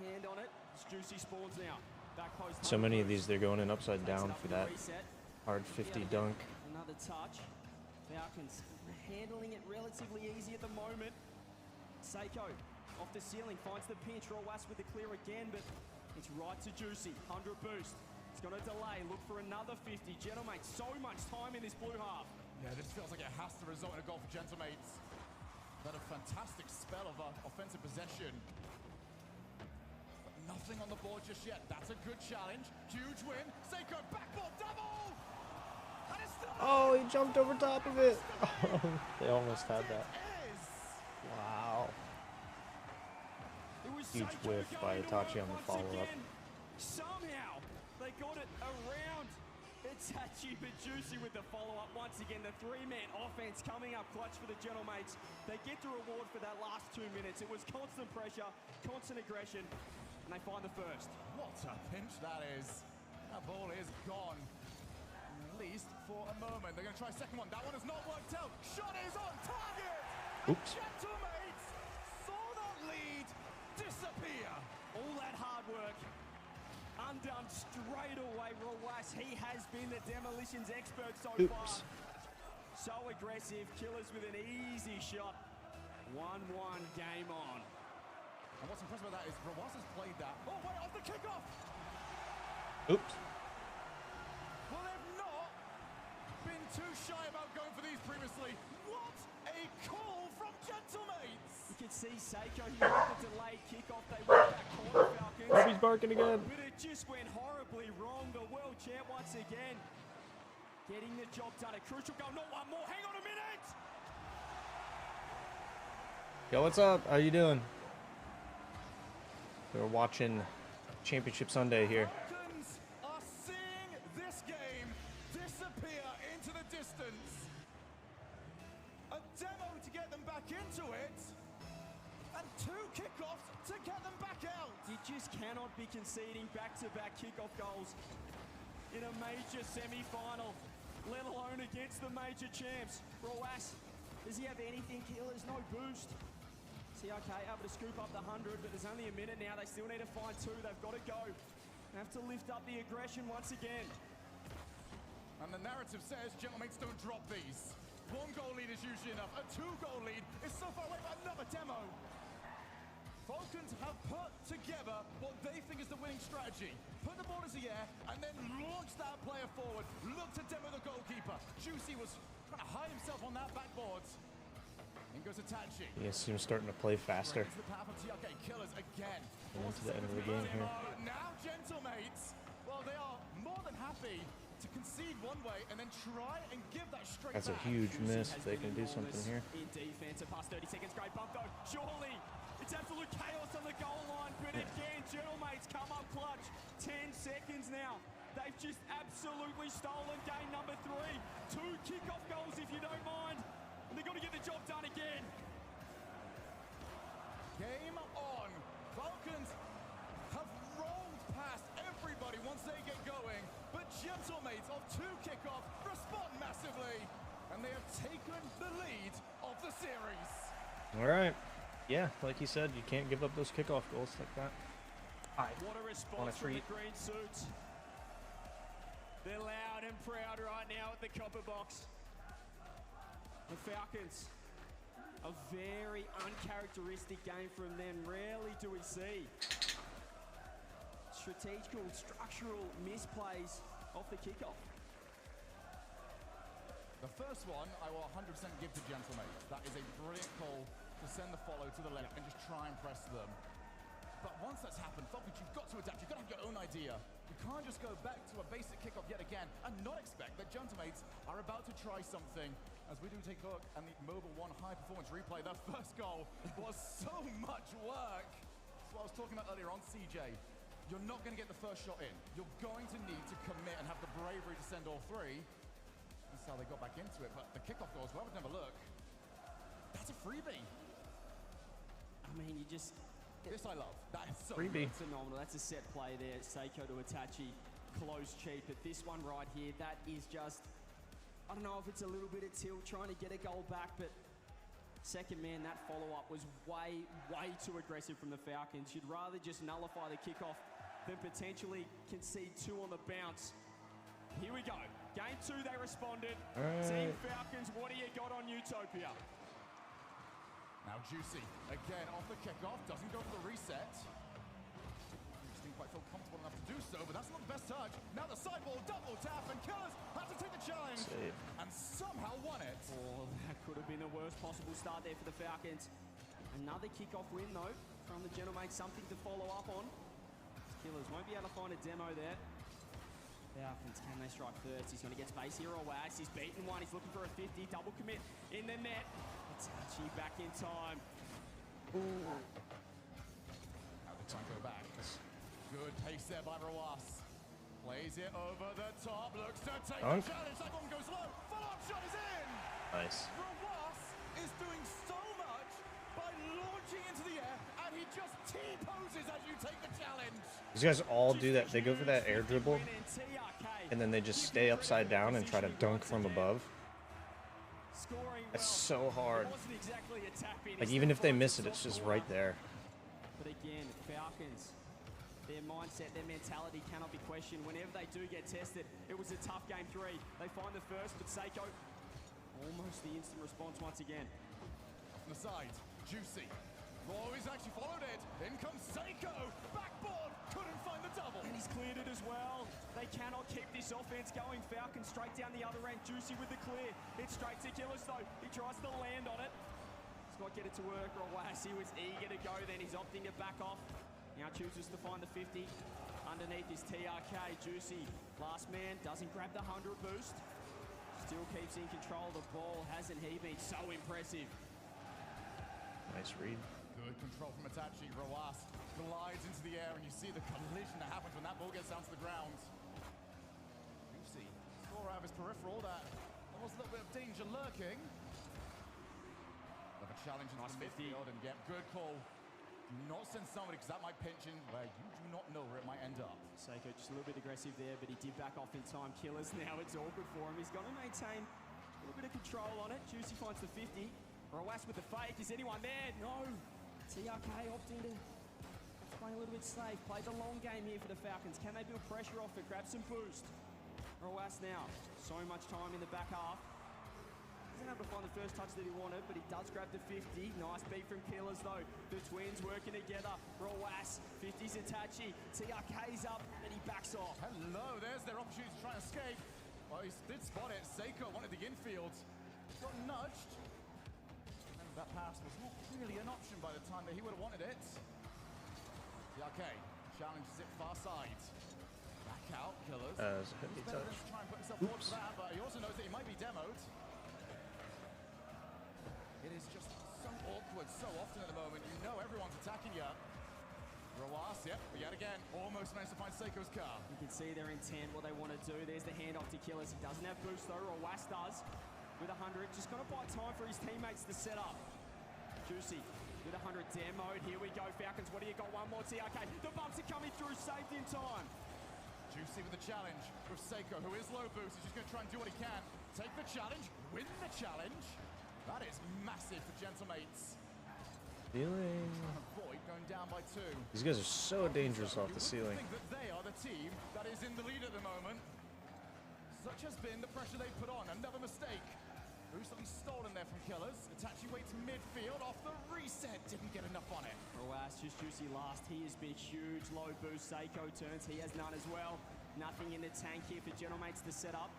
hand on it. It's Juicy spawns now. Back post. So many of these, they're going in upside down for that hard 50 dunk. Another touch. Falcons handling it relatively easy at the moment. Seiko off the ceiling, finds the pinch. Roas with the clear again, but it's right to Juicy. 100 boost. It's going to delay. Look for another 50. Gentamates, so much time in this blue half. Yeah, this feels like it has to result in a goal for Gentamates. But a fantastic spell of offensive possession. But nothing on the board just yet. That's a good challenge. Huge win. Seiko, backboard double! And it's still Oh, he jumped over top of it. Oh, they almost had that. Wow. Huge whiff by Itachi on the follow-up. Somehow, they got it around Itachi, but Juicy with the follow-up. Once again, the three-man offense coming up clutch for the Genomates. They get the reward for that last 2 minutes. It was constant pressure, constant aggression, and they find the first. What a pinch that is. That ball is gone. At least for a moment. They're going to try a second one. That one has not worked out. Shot is on target. Oops. Gentamates saw that lead disappear. All that hard work undone straight away. Roas, he has been the demolitions expert so far. So aggressive. Killers with an easy shot. 1-1, game on. And what's impressive about that is Roas has played that. Oh, wait, off the kickoff. Oops. Well, they've not been too shy about going for these previously. What a call from Gentamates! You can see Seiko, he had the delayed kickoff. They went back corner, Falcons. Robbie's barking again. But it just went horribly wrong. The world champ once again getting the job done. A crucial goal, not one more. Hang on a minute! Yo, what's up? How you doing? We're watching Championship Sunday here. Falcons are seeing this game disappear into the distance. A demo to get them back into it. And 2 kickoffs to get them back out. You just cannot be conceding back-to-back kickoff goals in a major semi-final, let alone against the major champs. Roas, does he have anything? Killers, no boost. CRK able to scoop up the 100, but there's only a minute now. They still need to find 2. They've got to go. They have to lift up the aggression once again. And the narrative says Gentlemates don't drop these. 1 goal lead is usually enough. A 2-goal lead is so far away by another demo. Falcons have put together what they think is the winning strategy. Put the ball into the air and then launch that player forward. Look to demo the goalkeeper. Juicy was trying to hide himself on that backboard. In goes Itachi. He seems starting to play faster. The power from TRK Killers again. Into the end of the game here. Now Gentlemates, well, they are more than happy to concede one way and then try and give that straight That's back. a huge miss. They can do something here. In defense, a past 30 seconds, great bump though. Surely, it's absolute chaos on the goal line, but again, Gentlemates come up clutch. 10 seconds now. They've just absolutely stolen game number 3. 2 kickoff goals, if you don't mind. And they've got to get the job done again. Game on. Falcons have rolled past everybody once they get going, but Gentlemates of 2 kickoff respond massively, and they have taken the lead of the series. All right. Yeah, like you said, you can't give up those kickoff goals like that. What a response from the green suits. They're loud and proud right now at the copper box. The Falcons, a very uncharacteristic game from them. Rarely do we see strategical, structural misplays off the kickoff. The first one I will 100% give to Gentlemates. That is a brilliant call to send the follow to the left and just try and press them. But once that's happened, Falcons, you've got to adapt. You've got to have your own idea. You can't just go back to a basic kickoff yet again and not expect that Gentlemates are about to try something. As we do take a look and the Mobile 1 high performance replay, their first goal was so much work. That's what I was talking about earlier on CJ. You're not going to get the first shot in. You're going to need to commit and have the bravery to send all 3. That's how they got back into it. But the kickoff goals, well, never look. That's a freebie. I mean, you just... This I love. That is so freebie. Phenomenal. That's a set play there. Seiko to Itachi. Close cheap. But this one right here, that is just... I don't know if it's a little bit of tilt, trying to get a goal back, but second man, that follow-up was way, way too aggressive from the Falcons. You'd rather just nullify the kickoff than potentially concede 2 on the bounce. Here we go. Game 2, they responded. Team Falcons, what do you got on Utopia? Now Juicy, again off the kickoff, doesn't go for the reset. Just didn't quite feel comfortable enough to do so, but that's not the best touch. Now the sideball, double tap, and Killers have to take the challenge. Save. And somehow won it. Oh, that could have been the worst possible start there for the Falcons. Another kickoff win, though, from the Gentlemates, something to follow up on. Killers won't be able to find a demo there. Falcons, can they strike first? He's going to get space here or wax. He's beaten one. He's looking for a 50. Double commit in the net. Itachi back in time. Ooh. Now the time go back. Good pace there by Roas. Plays it over the top. Looks to take the challenge. That one goes low. Follow-up shot is in. Nice. Roas is doing so much by launching into the air, and he just T-poses as you take the challenge. These guys all do that. They go for that air dribble, and then they just stay upside down and try to dunk from above. That's so hard. Like, even if they miss it, it's just right there. But again, Falcons, their mindset, their mentality cannot be questioned. Whenever they do get tested, it was a tough game 3. They find the first, but Seiko, almost the instant response once again. Off the side, Juicy. Oh, he's actually followed it. In comes Seiko. Backboard. Couldn't find the double. And he's cleared it as well. They cannot keep this offense going. Falcons straight down the other end. Juicy with the clear. It's straight to Killers, though. He tries to land on it. Does not get it to work. Roas, he was eager to go then. He's opting to back off. Now chooses to find the 50. Underneath is TRK. Juicy, last man, doesn't grab the 100 boost. Still keeps in control. The ball, hasn't he been so impressive? Nice read. Good control from Itachi. Roas glides into the air, and you see the collision that happens when that ball gets down to the ground. Juicy saw out of his peripheral that there was a little bit of danger lurking. Another challenge into the midfield, and get good call Do not send somebody, because that might pinch in where you do not know where it might end up. Seiko just a little bit aggressive there, but he did back off in time. Killers now, it's awkward for him. He's got to maintain a little bit of control on it. Juicy finds the 50. Roas with the fake. Is anyone there? No. TRK opting to play a little bit safe. Play the long game here for the Falcons. Can they build pressure off it? Grab some boost. Roas now. So much time in the back half. Isn't able to find the first touch that he wanted, but he does grab the 50. Nice beat from Killers, though. The twins working together. Roas, 50's Itachi. TRK's up, and he backs off. Hello, there's their opportunity to try and escape. Well, he did spot it. Seiko wanted the infield. Got nudged. And that pass was not really an option by the time that he would have wanted it. TRK challenges it far side. Back out, Killers. As a heavy touch. Try and put himself forward for that, but he also knows that he might be demoed. It is just so awkward so often at the moment. You know everyone's attacking you. Roas, yep, but yet again, almost managed to find Seiko's car. You can see their intent, what they want to do. There's the handoff to Killers. He doesn't have boost though. Roas does with 100. Just got to buy time for his teammates to set up. Juicy with 100 demoed. Here we go, Falcons. What do you got? One more TRK. The bumps are coming through, saved in time. Juicy with the challenge with Seiko, who is low boost. He's just going to try and do what he can. Take the challenge, win the challenge. That is massive for Gentlemates. Feeling. Void going down by 2. These guys are so dangerous off the ceiling. You would think that they are the team that is in the lead at the moment. Such has been the pressure they put on. Another mistake. Recently stolen there from Killers. Itachi waits midfield off the reset. Didn't get enough on it. Roas just Juicy last. He has been huge. Low boost. Seiko turns. He has none as well. Nothing in the tank here for Gentlemates to set up.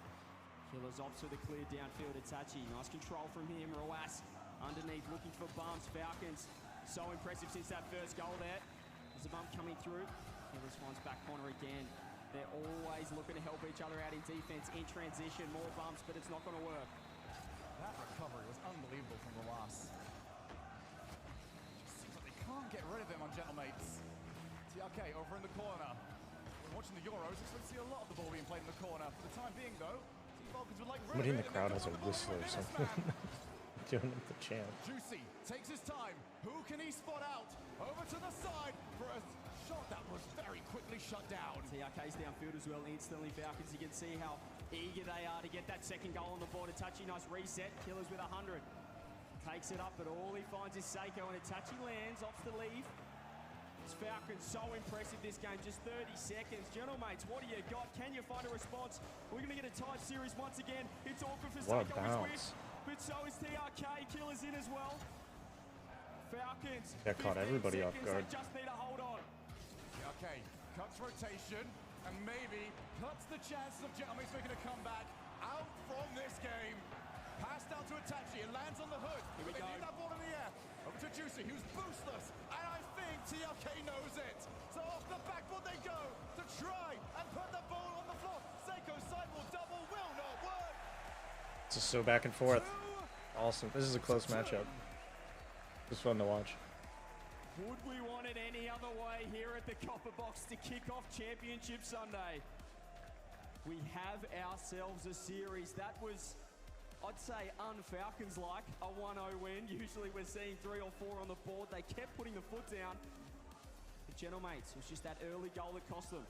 Killers opts for the clear downfield. Itachi. Nice control from him. Roas underneath looking for bumps. Falcons so impressive since that first goal there. There's a bump coming through. Killers finds back corner again. They're always looking to help each other out in defense. In transition, more bumps, but it's not going to work. That recovery was unbelievable from Roas. Just seems like they can't get rid of him on Gentlemates. TRK over in the corner. We're watching the Euros. Expect to see a lot of the ball being played in the corner. For the time being, though, Falcons would like somebody in the crowd has a whistle or something. Doing up the chant. Juicy takes his time. Who can he spot out? Over to the side for a shot that was very quickly shut down. TRK's downfield as well. Instantly, Falcons, you can see how eager they are to get that second goal on the board. Itachi, nice reset. Killers with 100. Takes it up, but all he finds is Seiko, and Itachi lands, opts to leave. It's Falcons so impressive this game. Just 30 seconds. Gentlemates, what do you got? Can you find a response? We're going to get a tight series once again. It's awkward for Seiko. But so is TRK. Killers in as well. Falcons. That caught everybody off guard. They just need to hold on. TRK cuts rotation and maybe cuts the chances of Gentlemates making a comeback out from this game. Passed down to Itachi. It lands on the hood. Here we go. They leave that ball in the air. Over to Juicy, who's boostless. And I think TRK knows it. So off the backboard they go to try and put the ball on the floor. Seiko's sidewall double will not work. It's just so back and forth. Awesome. This is a close matchup. It's fun to watch. Would we want it any other way here at the Copper Box to kick off Championship Sunday? We have ourselves a series. That was, I'd say, un-Falcons-like, a 1-0 win. Usually we're seeing 3 or 4 on the board. They kept putting the foot down. The Gentlemates, it was just that early goal that cost them.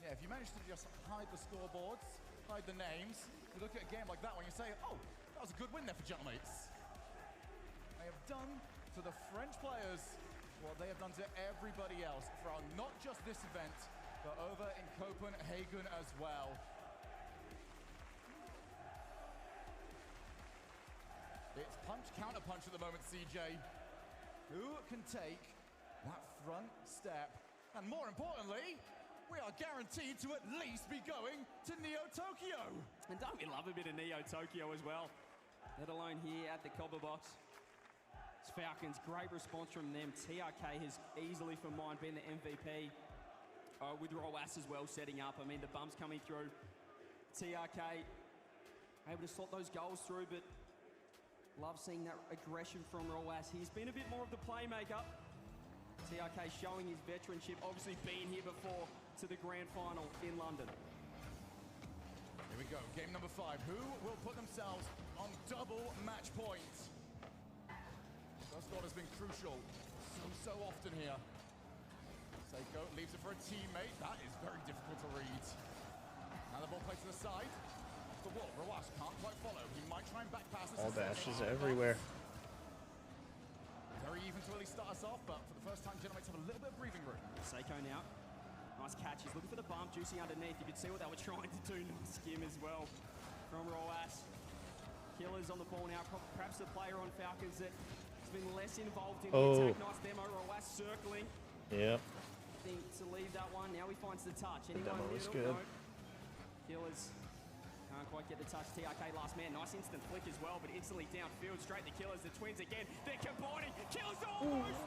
Yeah, if you manage to just hide the scoreboards, hide the names, you look at a game like that one, you say, oh, that was a good win there for Gentlemates. They have done to the French players what they have done to everybody else from not just this event, but over in Copenhagen as well. It's punch, counter punch at the moment, CJ. Who can take that front step? And more importantly, we are guaranteed to at least be going to Neo Tokyo. And don't we love a bit of Neo Tokyo as well? Let alone here at the Copper Box. It's Falcons, great response from them. TRK has easily, for mine, been the MVP. With Roas as well setting up. I mean, the bumps coming through. TRK able to slot those goals through, but love seeing that aggression from Roas. He's been a bit more of the playmaker. TRK showing his veteranship, obviously been here before to the grand final in London. Here we go, game number 5. Who will put themselves on double match points? First goal has been crucial. So so often here. Seiko leaves it for a teammate. That is very difficult to read. Now the ball played to the side. Off the wall. Rawas can't quite follow. He might try and back pass. All dashes everywhere. Very even to really start us off, but for the first time, Genomates have a little bit of breathing room. Seiko now. Nice catch. He's looking for the bump. Juicy underneath. You could see what they were trying to do. Nice skim as well from Rawas. Killers on the ball now. Perhaps the player on Falcons that has been less involved in the attack. Nice demo. Rawas circling. Yep. I think to leave that one. Now he finds the touch. Anyone demo was middle? good. No. Killers can't quite get the touch. TRK last man. Nice instant flick as well, but instantly downfield. Straight to Killers. The Twins again. They're combining. Killers almost.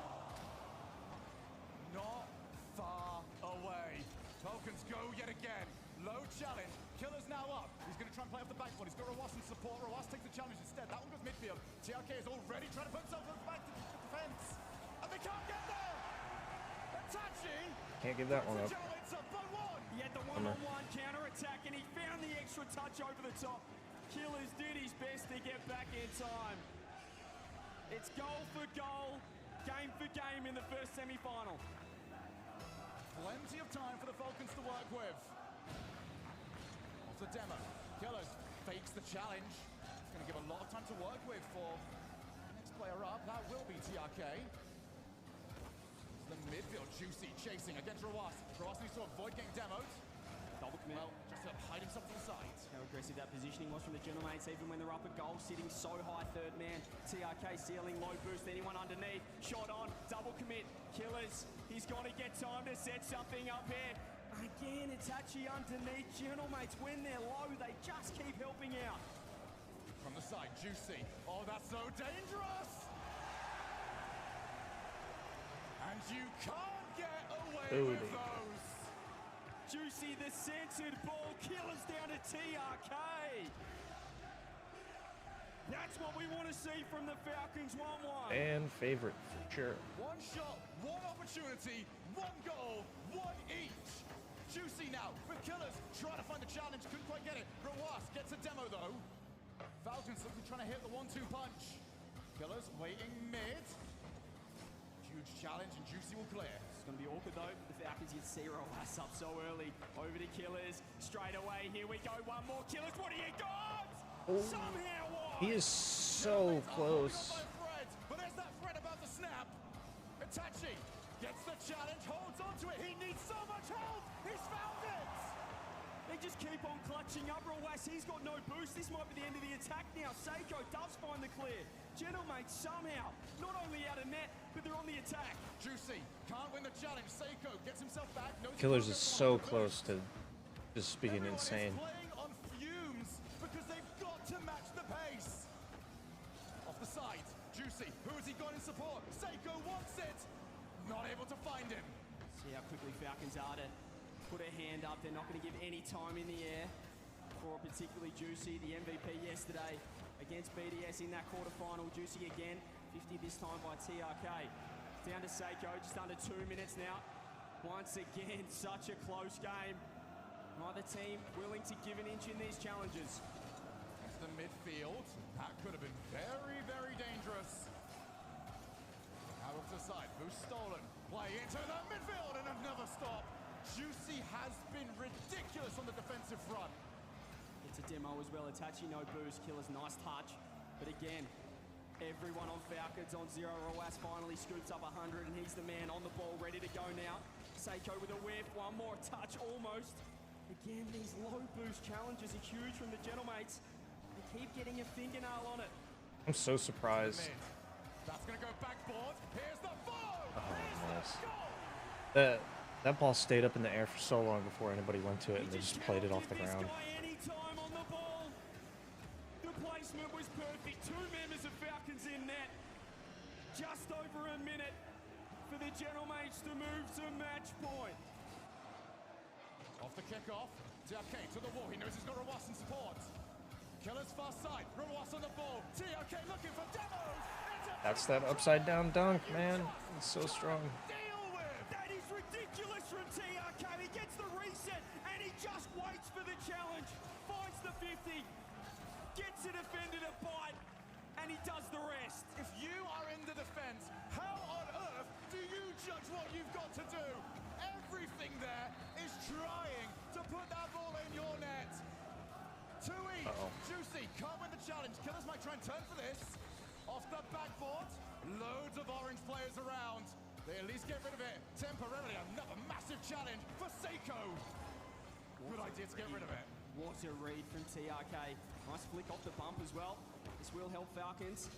Not far away. Falcons go yet again. Low challenge. Killers now up. He's going to try and play off the backboard. He's got Rawas in support. Rawas takes the challenge instead. That one goes midfield. TRK is already trying to put himself back to the defense. And they can't get there. Attaching. Can't give that one up. He had the one-on-one counter-attack, and he found the extra touch over the top. Killers did his best to get back in time. It's goal for goal, game for game in the first semi-final. Plenty of time for the Falcons to work with. Off the demo. Killers fakes the challenge. It's going to give a lot of time to work with for the next player up. That will be TRK. The midfield, Juicy chasing against Rawas. Rawas needs to avoid getting demoed. Double commit. Well, just to hide himself to the side. How aggressive that positioning was from the Genomates, even when they're up at goal, sitting so high, third man. TRK ceiling, low boost, anyone underneath. Shot on, double commit. Killers, he's going to get time to set something up here. Again, Itachi underneath. Genomates, when they're low, they just keep helping out. From the side, Juicy. Oh, that's so dangerous! And you can't get away with those. Juicy, the censored ball. Killers down to TRK. That's what we want to see from the Falcons. 1-1. And favorite, for sure. One shot, one opportunity, one goal, one each. Juicy now with Killers trying to find the challenge. Couldn't quite get it. Rawas gets a demo though. Falcons looking trying to hit the 1-2 punch. Killers waiting mid. Huge challenge and Juicy will clear. It's going to be awkward though. The Falcons, you'd see Rawas up so early. Over to Killers. Straight away. Here we go. One more. Killers. What do you got? Somehow won. He is so close. But there's that threat about the snap. Itachi gets the challenge, holds onto it. He needs so much help. He's found it. They just keep on clutching up. Rawas, he's got no boost. This might be the end of the attack now. Seiko does find the clear. Genomates somehow, not only out of net, but they're on the attack. Juicy can't win the challenge. Seiko gets himself back. Killers is so close to just being insane. Playing on fumes because they've got to match the pace. Off the side, Juicy. Who has he got in support? Seiko wants it. Not able to find him. See how quickly Falcons are to put a hand up. They're not going to give any time in the air for particularly Juicy, the MVP yesterday against BDS in that quarterfinal. Juicy again, 50 this time by TRK. Down to Seiko, just under 2 minutes now. Once again, such a close game. Neither team willing to give an inch in these challenges. That's the midfield. That could have been very, very dangerous. Out of the side, boost stolen. Play into the midfield and another stop. Juicy has been ridiculous on the defensive front. It's a demo as well. Itachi, no boost. Killer's nice touch. But again, everyone on Falcons on zero. Rawas finally scoops up 100 and he's the man on the ball, ready to go now. Seiko with a whiff. One more touch, almost. Again, these low boost challenges are huge from the Genomates. They keep getting a fingernail on it. I'm so surprised. That's going to go backboard. Here's the ball. Oh, nice. That ball stayed up in the air for so long before anybody went to it, and they just played it off the ground. Any time on the ball. The placement was perfect. 2 members of Falcons in net. Just over a minute for the Genomates to move to match point. Off the kickoff. TRK to the wall. He knows he's got Rawas in support. Killer's far side. Rawas on the ball. TRK looking for demos. That's that upside down dunk, man. It's so strong. That is ridiculous from TRK. He gets the reset and he just waits for the challenge. Finds the 50. Gets a defender to bite and he does the rest. If you are in the defense, how on earth do you Juicy can't win the challenge. Killers might try and turn for this. Off the backboard. Loads of orange players around. They at least get rid of it temporarily. Another massive challenge for Seiko. Good idea to get rid of it. What a read from TRK. Nice flick off the bump as well. This will help Falcons.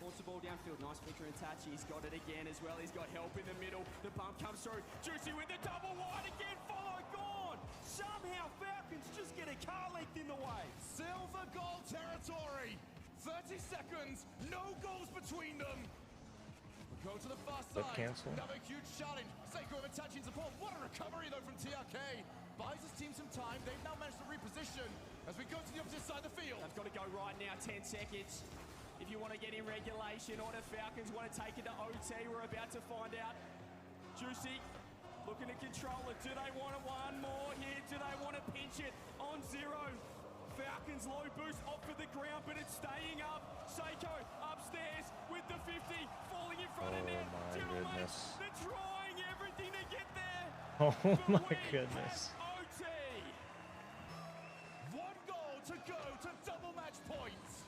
Launch the ball downfield. Nice flicker and Tachi. He's got it again as well. He's got help in the middle. The bump comes through. Juicy with the double wide again. Follow gone. Somehow Falcons just get a car length in the way. Silver goal territory. 30 seconds. No goals between them. We go to the far side. Cancel. Another huge challenge. Seiko with Tachi in support. What a recovery though from TRK. Buys his team some time. They've now managed to reposition as we go to the opposite side of the field. They've got to go right now. 10 seconds. If you want to get in regulation, or the Falcons want to take it to OT, we're about to find out. Juicy looking to control it. Do they want one more here? Do they want to pinch it on 0? Falcons low boost off of the ground, but it's staying up. Seiko upstairs with the 50, falling in front of net. Oh my goodness. They're trying everything to get there. Oh my goodness. OT. 1 goal to go to double match points.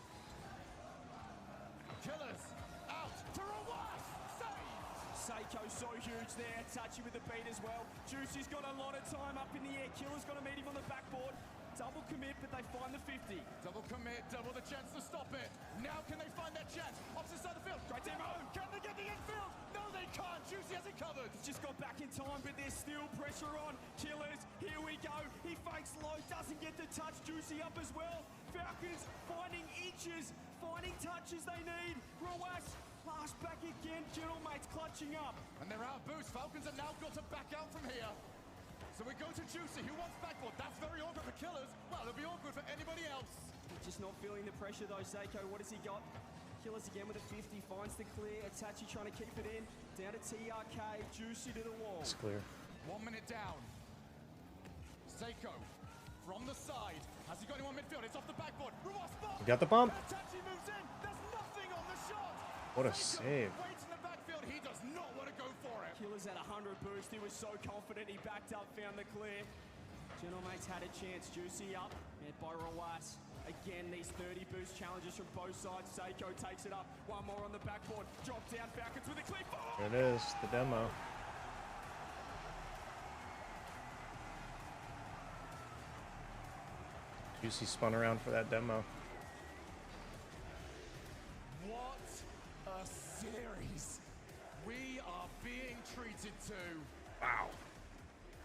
Killers out to Rawas. Save. Seiko so huge there. Touchy with the beat as well. Juicy's got a lot of time up in the air. Killer's got to meet him on the backboard. Double commit, but they find the 50. Double commit, double the chance to stop it. Now can they find that chance? Opposite side of the field. Great demo. Can they get the infield? No, they can't. Juicy has it covered. Just got back in time, but there's still pressure on. Killers, here we go. He fakes low, doesn't get the touch. Juicy up as well. Falcons finding inches, finding touches they need. Rawas, pass back again. Gentlemates clutching up. And they're out of boost. Falcons have now got to back out from here. So we go to Juicy, who wants backboard. That's very awkward for Killers. Well, it'll be awkward for anybody else. Just not feeling the pressure though, Seiko. What has he got? Killers again with a 50, finds the clear. Itachi trying to keep it in. Down to TRK, Juicy to the wall. It's clear. 1 minute down. Seiko from the side. Has he got anyone midfield? It's off the backboard. He got the bump. Itachi moves in. There's nothing on the shot. What a Seiko save. waits in the backfield. He does not want to go for it. Killers at 100 boost. He was so confident. He backed up, found the clear. Gentlemates had a chance. Juicy up. Met by Rawas. Again, these 30 boost challenges from both sides. Seiko takes it up. One more on the backboard. Drop down. Falcons with a clip. Oh! There it is, the demo. Juicy spun around for that demo. What a series we are being treated to. Wow.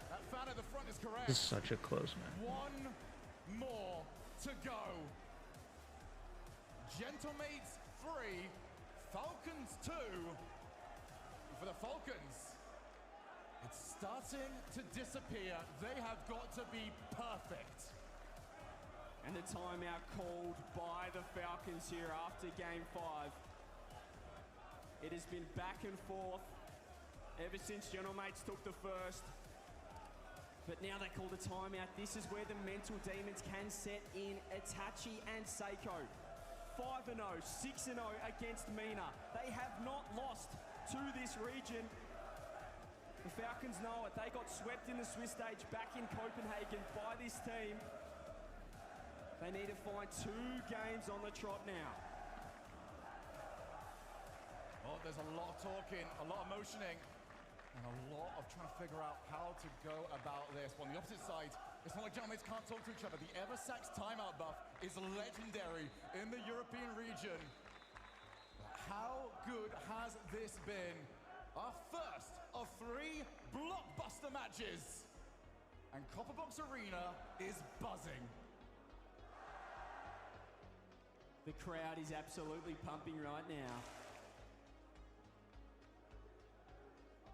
That fan at the front is correct. This is such a close match. 1 more to go. Gentlemates 3, Falcons 2. For the Falcons, it's starting to disappear. They have got to be perfect. And the timeout called by the Falcons here after game 5. It has been back and forth ever since Gentlemates took the first. But now they call the timeout. This is where the mental demons can set in. Itachi and Seiko. 5-0, 6-0 against Mina. They have not lost to this region. The Falcons know it. They got swept in the Swiss stage back in Copenhagen by this team. They need to find 2 games on the trot now. Oh, there's a lot of talking, a lot of motioning, and a lot of trying to figure out how to go about this. On the opposite side, it's not like Gentlemates can't talk to each other. The Eversax timeout buff is legendary in the European region. How good has this been? Our first of 3 blockbuster matches. And Copperbox Arena is buzzing. The crowd is absolutely pumping right now.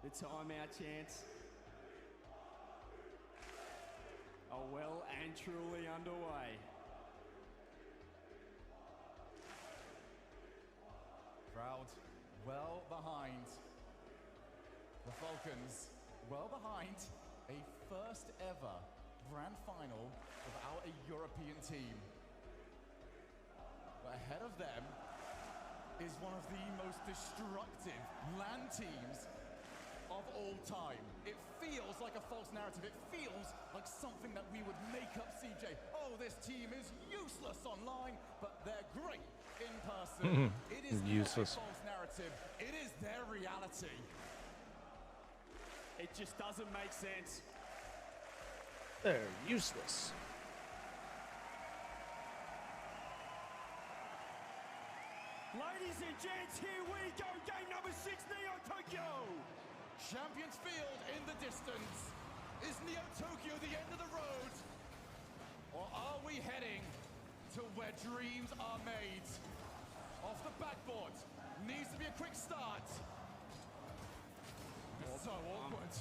The timeout chants are well and truly underway. Crowd well behind. The Falcons well behind a first ever grand final without a European team. But ahead of them is one of the most destructive LAN teams of all time. It feels like a false narrative. It feels like something that we would make up, CJ. Oh, this team is useless online, but they're great in person. It is useless. not a false narrative. It is their reality. It just doesn't make sense. They're useless. Ladies and gents, here we go. Game number 6, Neo Tokyo. Champions Field in the distance. Is Neo Tokyo the end of the road? Or are we heading to where dreams are made? Off the backboard. Needs to be a quick start. So awkward.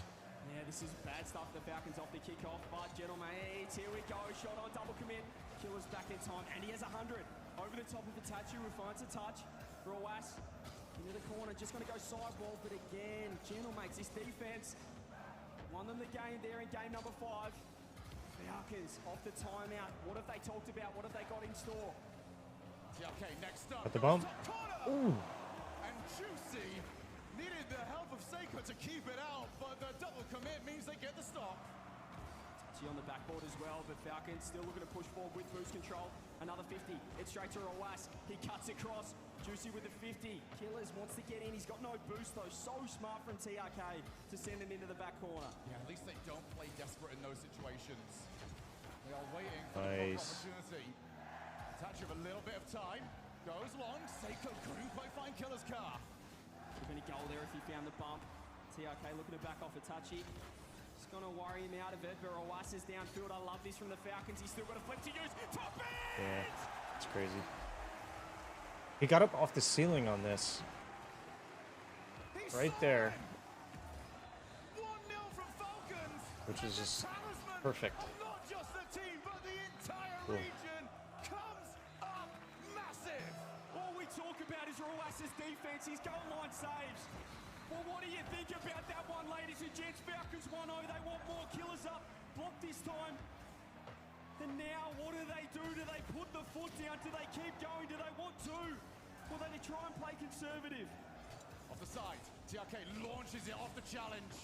Yeah, this is bad stuff for the Falcons off the kickoff, but gentlemen, here we go. Shot on double commit. Killer's back in time, and he has 100. Over the top of Itachi, who finds a touch. Roas into the corner, just going to go sidewall, but again, gentlemen, this defense won them the game there in game number 5. Falcons off the timeout. What have they talked about? What have they got in store? Okay, next up. At the bump. Ooh. And Juicy needed the help of Seiko to keep it out, but the double commit means they get the stop. She on the backboard as well, but Falcons still looking to push forward with boost control. Another 50. It's straight to Roas. He cuts across. Juicy with the 50. Killers wants to get in. He's got no boost though. So smart from TRK to send him into the back corner. Yeah, at least they don't play desperate in those situations. They are waiting for the opportunity. Touch of a little bit of time. Goes long. Seiko couldn't quite find Killer's car. Would have been a goal there if he found the bump. TRK looking to back off Itachi. Just going to worry him out of it, but Roas is downfield. I love this from the Falcons. He's still got a flip to use. Top it! Yeah, it's crazy. He got up off the ceiling on this. Right there. 1-0 from Falcons. Which is just perfect. Not just the team, but the entire region comes up massive. All we talk about is Roas's defense. His goal line saves. Well, what do you think about that one, ladies and gents? Falcons 1-0. They want more. Killers up. Block this time. And now, what do? Do they put the foot down? Do they keep going? Do they want to? Or do they try and play conservative? Off the side, TRK launches it off the challenge.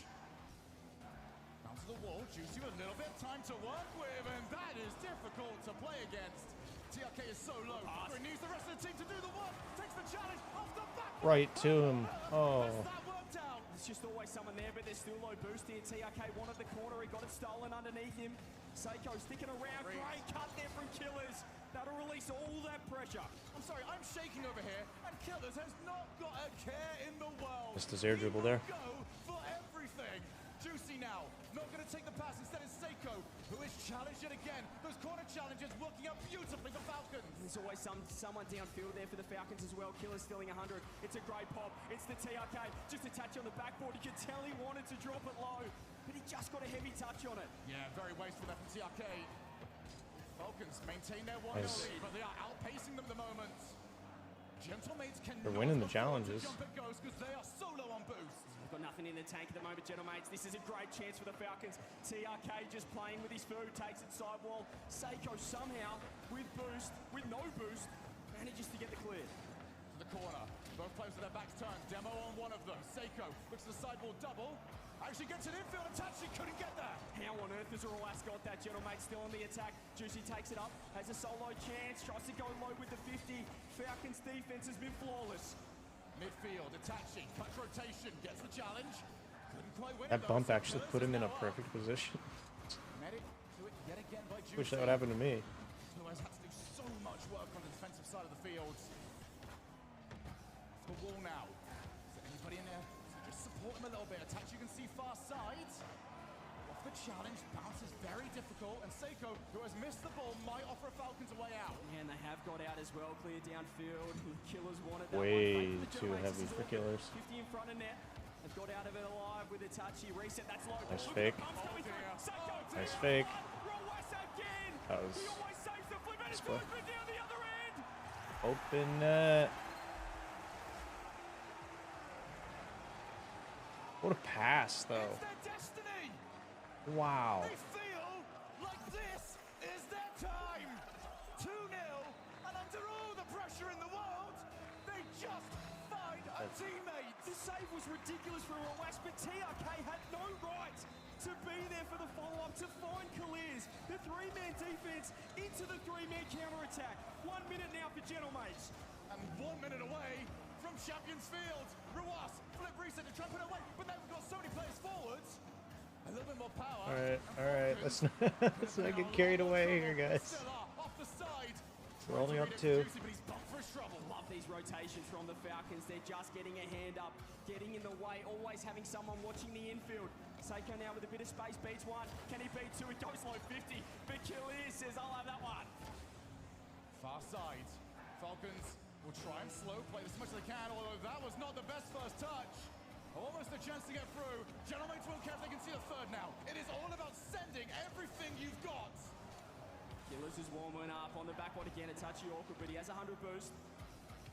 Down to the wall, Juicy with a little bit of time to work with, and that is difficult to play against. TRK is so low, he needs the rest of the team to do the work. Takes the challenge off the back. Right to him. Oh. That worked out. There's just always someone there, but there's still low boost here. TRK wanted the corner, he got it stolen underneath him. Seiko sticking around, great cut there from Killers. That'll release all that pressure. I'm sorry, I'm shaking over here, and Killers has not got a care in the world. Just his air dribble there. Go for everything. Juicy now, not going to take the pass. Instead it's Seiko, who is challenged yet again. Those corner challenges working out beautifully for Falcons. There's always someone downfield there for the Falcons as well. Killers stealing 100. It's a great pop. It's the TRK. Just a touch on the backboard. You can tell he wanted to drop it low, but he just got a heavy touch on it. Yeah, very wasteful there from TRK. Falcons maintain their 1-0 lead, but they are outpacing them at the moment. Gentlemates can They're winning the challenges. because they are so low on boost. They've got nothing in the tank at the moment, Gentlemates. This is a great chance for the Falcons. TRK just playing with his food, takes it sidewall. Seiko somehow, with boost, with no boost, manages to get the clear. To the corner, both players with their backs turned. Demo on one of them. Seiko looks at the sidewall double. Actually gets an infield attach, he couldn't get there. How on earth has Roas got that? Gentlemate still on the attack. Juicy takes it up, has a solo chance, tries to go low with the 50. Falcons defense has been flawless. Midfield, Itachi, cut rotation, gets the challenge. Couldn't quite win That bump actually put him in a perfect position. Medic to it yet again by Juicy. Wish that would happen to me. Who has had to do so much work on the defensive side of the field. Off the wall now. Is there anybody in there? Just support him a little bit. Attach, you can see far side. Off the challenge, bounce is very difficult, and Seiko, who has missed the ball, might offer Falcons a way out. Yeah, and they have got out as well, clear downfield. Killers wanted that Way one. too heavy for Killers. 50 in front of net. They've got out of it alive with Itachi. Reset, that's low. Nice fake. Nice fake. That was split. Open net. What a pass, though. It's their destiny. Wow. They feel like this is their time. 2-0, and under all the pressure in the world, they just find a The save was ridiculous for Roas, but TRK had no right to be there for the follow-up, to find Kalirs. The three-man defense into the three-man counter-attack. 1 minute now for Gentlemates. And 1 minute away from Champions Field. Roas, flip reset to try and put it away, but now we've got so many players forwards. A little bit more power. All right, let's not get carried away here, guys. Off the side. We're only up 2. Love these rotations from the Falcons. They're just getting a hand up, getting in the way, always having someone watching the infield. Seiko now with a bit of space, beats 1. Can he beat 2? It goes low 50, but Kalirs says, I'll have that one. Far side. Falcons will try and slow play this as much as they can, although that was not the best first touch. Almost a chance to get through. Gentlemates won't care if they can see the third now. It is all about sending everything you've got. Killers is warming up on the backboard again. A touchy awkward, but he has 100 boost.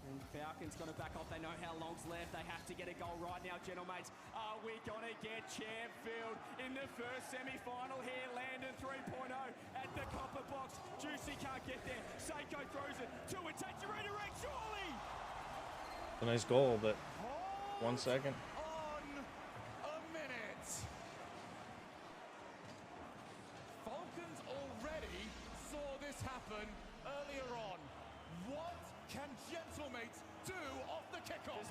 And Falcons going to back off. They know how long's left. They have to get a goal right now, Gentlemates. Are we going to get Champfield in the first semi-final here? Landon 3.0 at the copper box. Juicy can't get there. Seiko throws it to it. Takes a redirect, surely! A nice goal, but 1 second. On a minute. Falcons already saw this happen earlier on. What can Gentlemates do off the kickoff?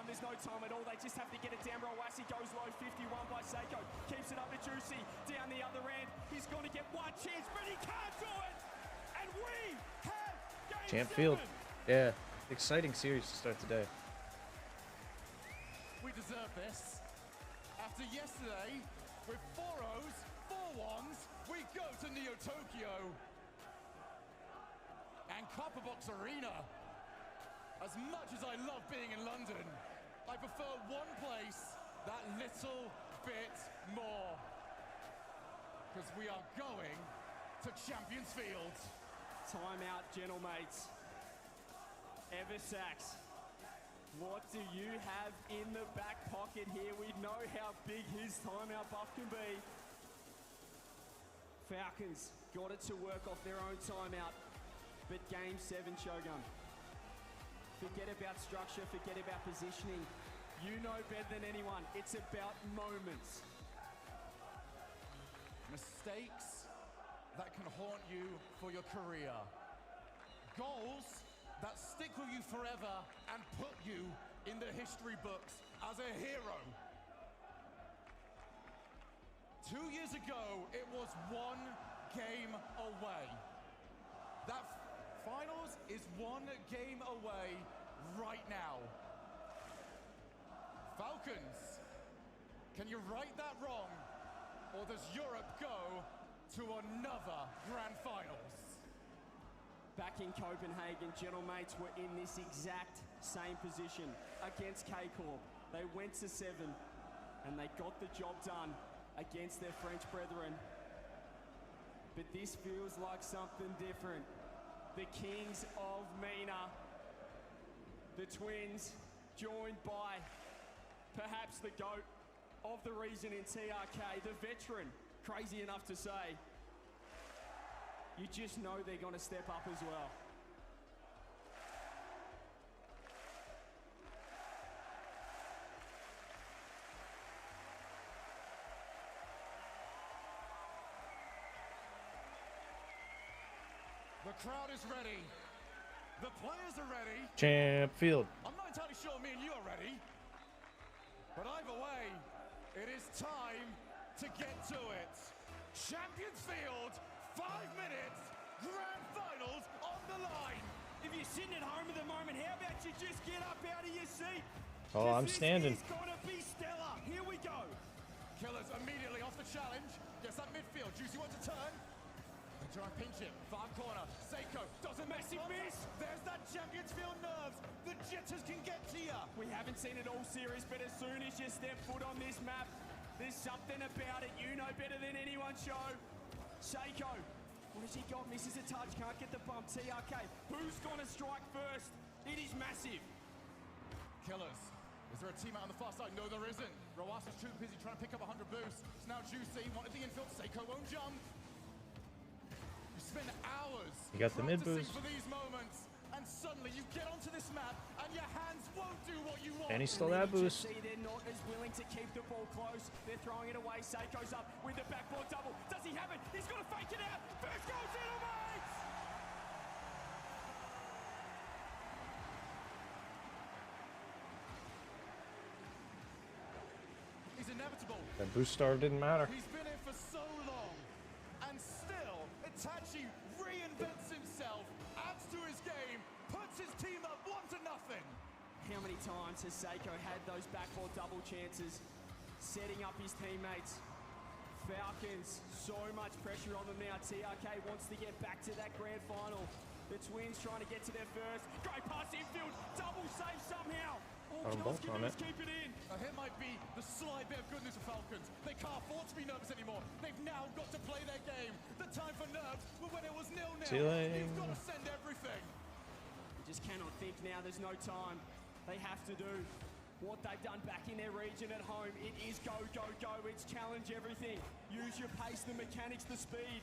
There's no time at all. They just have to get it down. Roasi goes low, 51 by Seiko. Keeps it up to Juicy. Down the other end. He's going to get one chance, but he can't do it. And we have game Champfield. 7. Yeah, exciting series to start today. We deserve this. After yesterday, with 4-0s, 4-1s, we go to Neo Tokyo. And Copperbox Arena. As much as I love being in London, I prefer one place that little bit more. Because we are going to Champions Field. Timeout, Gentlemates. Eversax. What do you have in the back pocket here? We know how big his timeout buff can be. Falcons got it to work off their own timeout. But game 7, Shogun. Forget about structure, forget about positioning. You know better than anyone. It's about moments. Mistakes that can haunt you for your career. Goals that stick with you forever and put you in the history books as a hero. 2 years ago, it was 1 game away. That finals is 1 game away right now. Falcons, can you right that wrong? Or does Europe go to another grand finals? Back in Copenhagen, Gentlemates were in this exact same position against K-Corp. They went to 7 and they got the job done against their French brethren. But this feels like something different. The Kings of MENA, the twins, joined by perhaps the GOAT of the region in TRK, the veteran, crazy enough to say. You just know they're going to step up as well. The crowd is ready. The players are ready. Champfield. I'm not entirely sure me and you are ready. But either way, it is time to get to it. Champions Field, 5 minutes, grand finals on the line. If you're sitting at home at the moment, how about you just get up out of your seat? Oh, I'm standing. It's gonna be stellar. Here we go. Killers immediately off the challenge. Gets that midfield. Juicy wants to turn. They try and pinch it. Far corner. Seiko doesn't Massive miss. There's that Champions Field nerves. The jitters can get to you. We haven't seen it all series, but as soon as you step foot on this map, there's something about it. You know better than anyone, Show. Seiko. What has he got? Misses a touch. Can't get the bump. TRK. Who's gonna strike first? It is massive. Killers. Is there a teammate on the far side? No, there isn't. Roas was too busy trying to pick up 100 boosts. It's now Juicy. Wanted the infield. Seiko won't jump. You spend hours You got the mid practicing boost. for these moments, and and suddenly you get onto this map and your hands won't do what you want. And he still that boost. See, they're not as willing to keep the ball close. They're throwing it away. Seiko's up with the backboard double. Does he have it? He's got to fake it out. First goal, gentlemen! He's inevitable. That boost star didn't matter. He's been here for so long, and still, Itachi reinvents himself, adds to his game, puts his team up 1-0. How many times has Seiko had those backboard double chances, setting up his teammates? Falcons, so much pressure on them now. TRK wants to get back to that grand final. The Twins trying to get to their first. Great pass infield, double save somehow. Both on it. Keep it in. Here might be the slight bit of goodness of Falcons. They can't afford to be nervous anymore. They've now got to play their game. The time for nerves was when it was 0-0. You've got to send everything. You just cannot think now. There's no time. They have to do what they've done back in their region at home. It is go, go, go. It's challenge everything. Use your pace, the mechanics, the speed.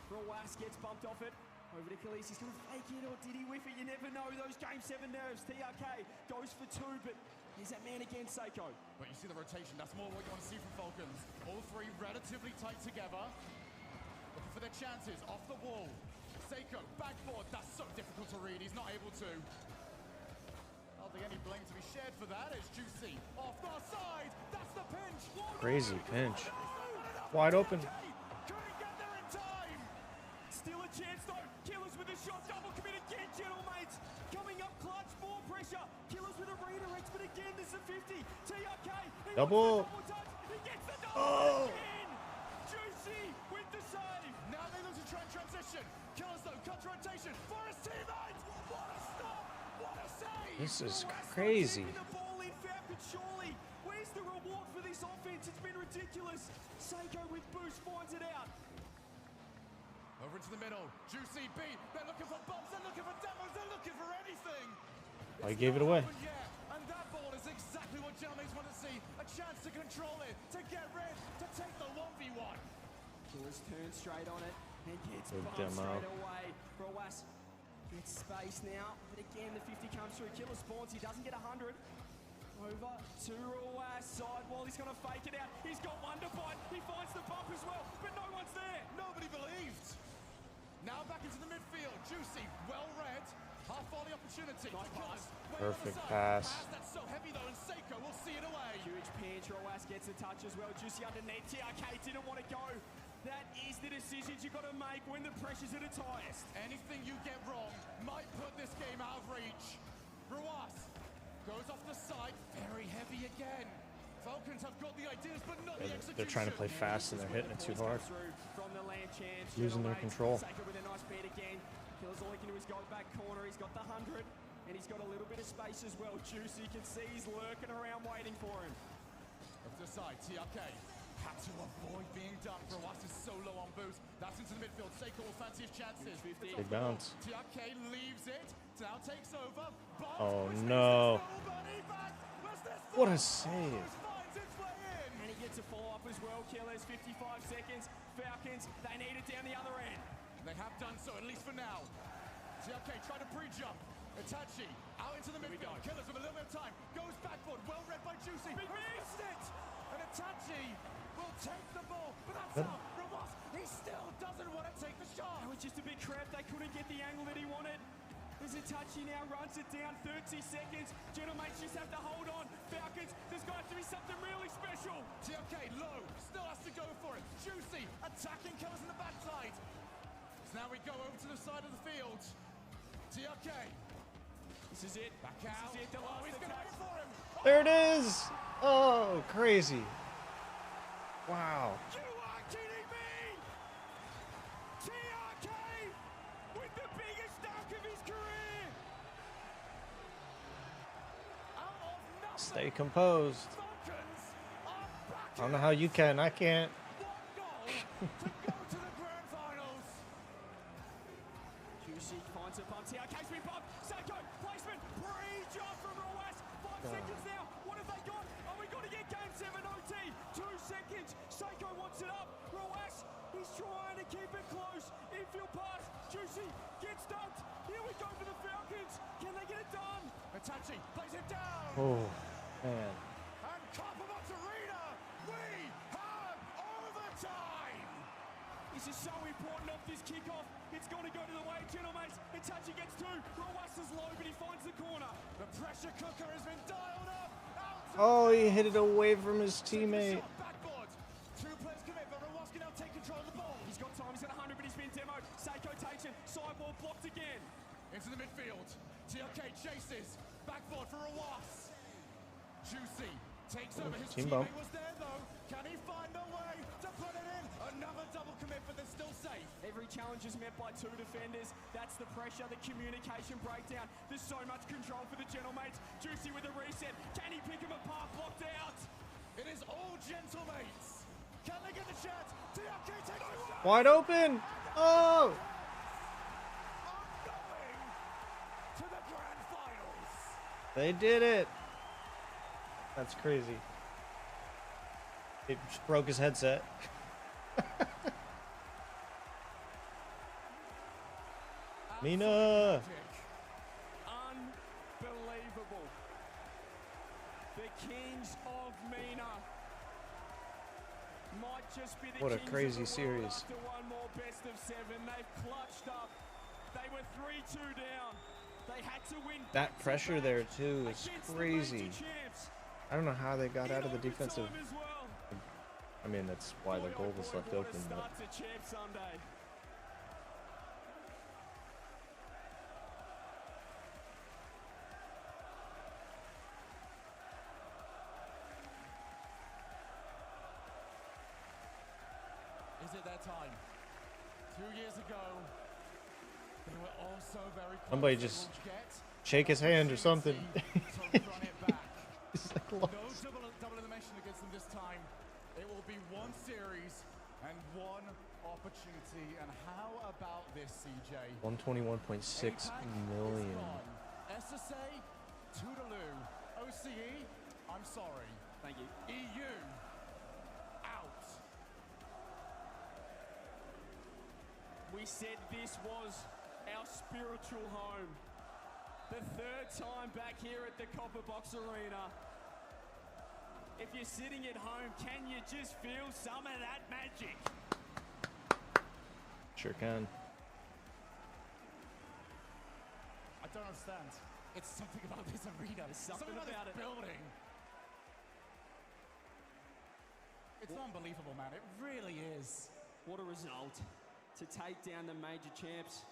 Rawas gets bumped off it. Over to Khalees, he's going to fake it, or did he whiff it? You never know, those Game 7 nerves. TRK goes for 2, but here's that man again, Seiko. But you see the rotation, that's more what you want to see from Falcons. All three relatively tight together. Looking for their chances, off the wall. Seiko, backboard, that's so difficult to read, he's not able to. I don't think any blame to be shared for that. It's Juicy, off the side, that's the pinch. Crazy pinch. Wide open. Couldn't get there in time. Still a chance though. Killers with a shot, double commit again, gentlemates. Coming up clutch, more pressure. Killers with a redirect, but again, this is a 50. TRK. Double. He gets the double again. Juicy with the save. Now they look to try and transition. Killers though, cut rotation for his teammates. What a stop. What a save. This is crazy. The ball in Falcons, surely. Where's the reward for this offense? It's been ridiculous. Seiko with boost finds it out. Over into the middle, Juicy B, they're looking for bumps, they're looking for demos, they're looking for anything. I gave it away. Yeah, and that ball is exactly what Gelmates want to see. A chance to control it, to get rid, to take the 1v1. Killers turn straight on it and gets Big bumped demo. straight away. Rawas gets space now, but again the 50 comes through. Killer spawns, he doesn't get 100. Over to Rawas, side wall, he's going to fake it out. He's got Wonderbite, he finds the bump as well, but no one's there. Nobody believed. Now back into the midfield, Juicy, well read, half volley opportunity. Nice pass. Perfect pass. That's so heavy though, and Seiko will see it away. Huge pinch, Rawas gets a touch as well. Juicy underneath, TRK didn't want to go. That is the decisions you've got to make when the pressure's at its highest. Anything you get wrong might put this game out of reach. Rawas goes off the side, very heavy again. Falcons have got the ideas, but not the execution. They're trying to play fast and they're hitting it too hard. From the land chance, Losing their control. Seiko with a nice beat again. Killers all he can do is go back corner. He's got the 100, and he's got a little bit of space as well. Juicy, you can see he's lurking around waiting for him. Up to the side, TRK had to avoid being dunked. Rawas is so low on boost. That's into the midfield. Seiko will fancy his chances. Big bounce. TRK leaves it. Now takes over. Oh no. What a save. And he gets a follow-up as well. Killers, 55 seconds. Falcons, they need it down the other end. They have done so, at least for now. TRK try to pre-jump. Itachi out into the midfield. Killers with a little bit of time. Goes backboard. Well read by Juicy. Missed it. And Itachi will take the ball. But that's out. Rawas, he still doesn't want to take the shot. It was just a bit cramped. They couldn't get the angle that he wanted. As Itachi now runs it down, 30 seconds. Gentlemates just have to hold on. Falcons, there's got to be something really special. TRK low, still has to go for it. Juicy attacking Killers in the backside. So now we go over to the side of the field. TRK. This is it. Back out. This is it. The last He's going to go for him. There it is. Oh, crazy. Wow. You are kidding me! TRK with the biggest dunk of his career! Out of nothing. Stay composed. Falcons are back. I don't know how you can. I can't. One goal to go to the grand finals. Juicy finds a bump. TRK's been bumped. Seiko, placement. Pre-jump from Rawas. 5 seconds now. What have they got? Oh, we got to get Game 7 OT. 2 seconds. Seiko wants it up. Rawas, he's trying to keep it close. Infield pass. Juicy gets dumped. Here we go for the Falcons. Oh, man. And Copperbox Arena, we have overtime! This is so important off this kickoff. It's got to go to the way, Gentlemates. Itachi gets two. Rowas is low, but he finds the corner. The pressure cooker has been dialed up. Oh, he hit it away from his teammate. Backboard. Two players commit, but Rowas can now take control of the ball. He's got time. He's got 100, but he's been demoed. Seiko takes it. Sideball blocked again. Into the midfield. TRK chases. Backboard for Rowas. Juicy takes over. His Team teammate bump. was there, though. Can he find a way to put it in? Another double commit, but they're still safe. Every challenge is met by two defenders. That's the pressure, the communication breakdown. There's so much control for the Gentlemates. Juicy with a reset. Can he pick him apart? Blocked out. It is all Gentlemates. Can they get the chance? TRK takes the shot. Wide open. Oh. Are going to the grand finals. They did it. That's crazy. It just broke his headset. Mina. Unbelievable. The Kings of Mina might just be the What a Kings crazy of the series. world after one more best of 7. They've clutched up. They were 3-2 down. They had to win. That pressure there too is crazy. I don't know how they got out of the defensive. I mean, that's why the goal was left open. But Is it their time? 2 years ago, they were also very close. somebody just shake his hand or something. He's like, No double elimination against them this time. It will be one series and one opportunity. And how about this, CJ? 121.6 million. SSA, Toodaloo. OCE, I'm sorry. Thank you. EU, out. We said this was our spiritual home. The third time back here at the Copperbox Arena. If you're sitting at home, can you just feel some of that magic? Sure can. I don't understand. It's something about this arena. There's something about this it. building. It's unbelievable, man. It really is. What a result to take down the major champs.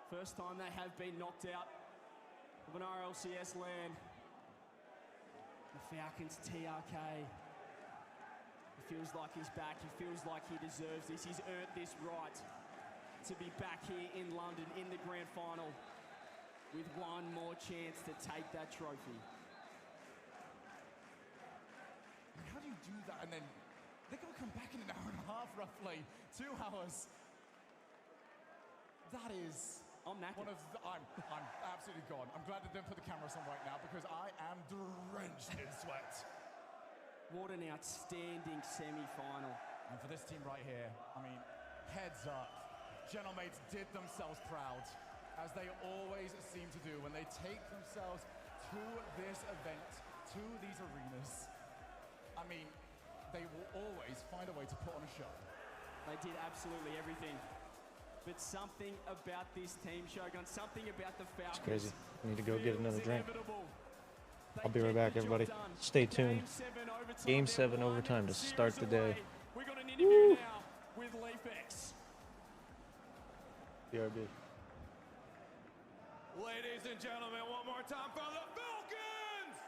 First time they have been knocked out of an RLCS LAN. The Falcons TRK. He feels like he's back. He feels like he deserves this. He's earned this right to be back here in London in the grand final with one more chance to take that trophy. How do you do that? And then they're going to come back in an hour and a half, roughly. 2 hours. That is... I'm knackered. I'm absolutely gone. I'm glad they didn't put the cameras on right now because I am drenched in sweat. What an outstanding semi-final. And for this team right here, I mean, heads up. Gentlemates did themselves proud, as they always seem to do when they take themselves to this event, to these arenas. I mean, they will always find a way to put on a show. They did absolutely everything. But something about this team, Shogun, something about the Falcons. It's crazy. I need to go get another drink. I'll be right back, everybody. Stay tuned. Game 7 overtime to start the day. We got an interview now with Leafex. BRB. Ladies and gentlemen, one more time for the Falcons!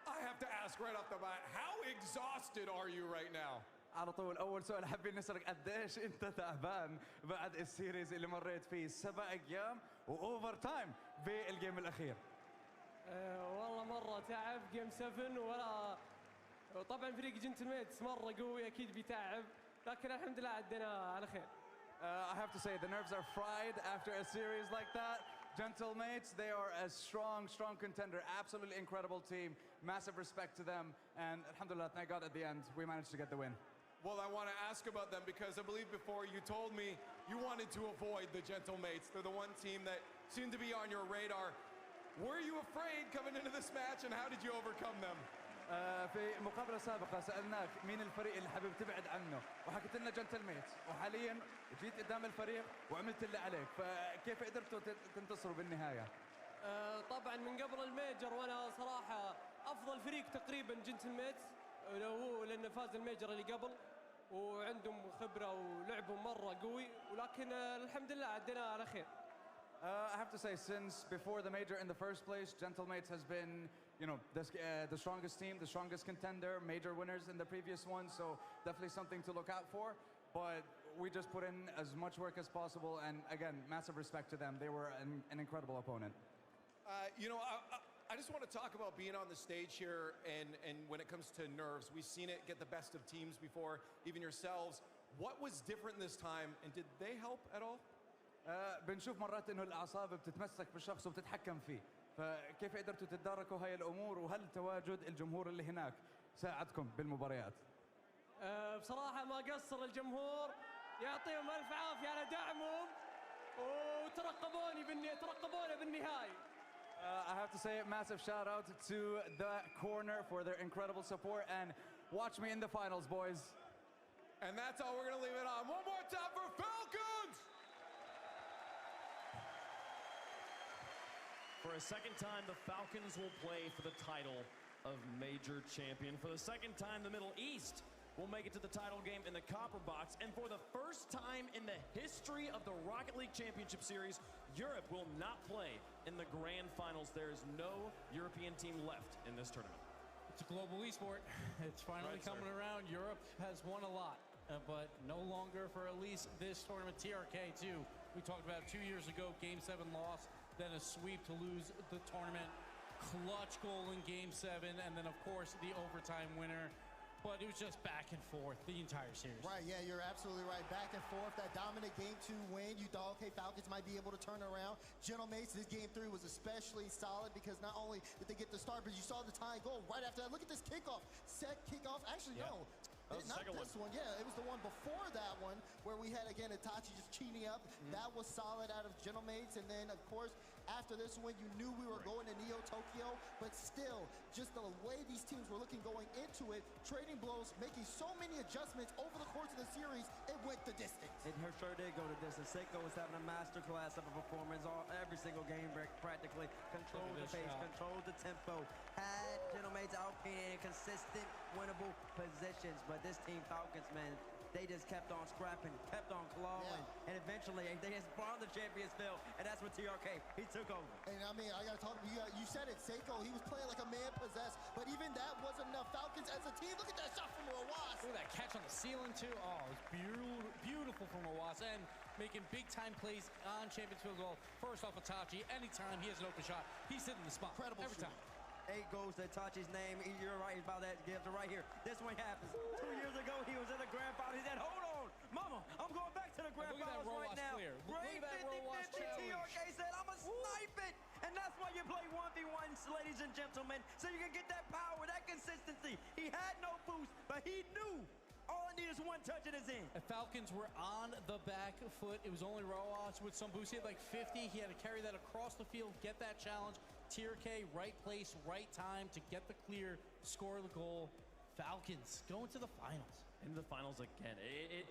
I have to ask right off the bat, how exhausted are you right now? على طول اول سؤال حابين نسالك قديش انت تعبان بعد السيريز اللي مريت فيه 7 ايام واوفر تايم بالجيم الاخير. والله مره تعب جيم 7 ولا طبعا فريق جنتلميتس مره قوي اكيد بيتعب لكن الحمد لله عدينا على خير. I have to say, the nerves are fried after a series like that. Gentlemates, they are a strong contender. Absolutely incredible team. Massive respect to them. And alhamdulillah, thank God at the end, we managed to get the win. Well, I want to ask about them because I believe before you told me you wanted to avoid the Gentlemates. They're the one team that seemed to be on your radar. Were you afraid coming into this match, and how did you overcome them? في مقابلة سابقة سألناك مين الفريق اللي حابب تبعد عنه وحكيت لنا جنتلميتس وحاليا جيت قدام الفريق وعملت اللي عليك فكيف قدرتوا تنتصروا بالنهاية؟ طبعا من قبل الميجر وانا صراحة افضل فريق تقريبا جنتلميتس لانه فاز الميجر اللي قبل وعندهم خبرة ولعبهم مرة قوي ولكن الحمد لله عدينا على خير. I have to say, since before the major in the first place, Gentlemates has been, you know, the strongest team, the strongest contender, major winners in the previous one, so definitely something to look out for. But we just put in as much work as possible, and again, massive respect to them. They were an incredible opponent. You know, I just want to talk about being on the stage here, and when it comes to nerves, we've seen it get the best of teams before, even yourselves. What was different this time, and did they help at all? بنشوف مرات انه الاعصاب بتتمسك بالشخص وبتتحكم فيه، فكيف قدرتوا تتداركوا هاي الامور وهل تواجد الجمهور اللي هناك ساعدكم بالمباريات؟ بصراحة ما قصر الجمهور، يعطيهم الف عافية على دعمهم وترقبونا بالنهاية. I have to say a massive shout out to the corner for their incredible support and watch me in the finals, boys. And that's all we're going to leave it on. One more time for Falcons! For a second time, the Falcons will play for the title of Major Champion. For the second time, the Middle East will make it to the title game in the Copper Box. And for the first time in the history of the Rocket League Championship Series, Europe will not play in the grand finals. There is no European team left in this tournament. It's a global esport. It's finally coming around. Europe has won a lot, but no longer for at least this tournament. TRK, too. We talked about it 2 years ago, Game 7 loss. Then a sweep to lose the tournament, clutch goal in Game 7, and then, of course, the overtime winner. But it was just back and forth the entire series. Right, yeah, you're absolutely right. Back and forth, that dominant Game 2 win. You thought, okay, Falcons might be able to turn around. Gentlemates, this Game 3 was especially solid because not only did they get the start, but you saw the tying goal right after that. Look at this kickoff. Set kickoff. Actually, no. Not this one. Yeah, it was the one before that one where we had, again, Itachi just cheating up. That was solid out of Gentlemates. And then, of course, after this one, you knew we were going to Neo Tokyo, but still, just the way these teams were looking going into it, trading blows, making so many adjustments over the course of the series, it went the distance. It sure did go the distance. Seiko was having a masterclass of a performance every single game practically. Controlled the pace, controlled the tempo, had Gentlemates outplaying in consistent, winnable positions. But this team, Falcons, man, they just kept on scrapping, kept on clawing, and eventually they just brought the champions field, and that's what TRK, he took over. And I mean, I gotta talk, you said it, Seiko, he was playing like a man possessed, but even that wasn't enough. Falcons as a team, look at that shot from Rawas. Look at that catch on the ceiling too. Oh, it was beautiful from Rawas, and making big time plays on champions field goal. First off, Itachi, anytime he has an open shot, he's hitting the spot. Incredible every time. 8 goes to Itachi's name. You're right about that. Gives it right here. This one happens. 2 years ago, he was in the grand final. He said, hold on, mama, I'm going back to the grand finals right now. Great 50-50. TRK said, I'm going to snipe it. And that's why you play 1v1s, ladies and gentlemen, so you can get that power, that consistency. He had no boost, but he knew all I need is one touch and it's in. The Falcons were on the back foot. It was only Rawas with some boost. He had like 50. He had to carry that across the field, get that challenge. TRK, right place, right time to get the clear, score the goal. Falcons going to the finals. Into the finals again.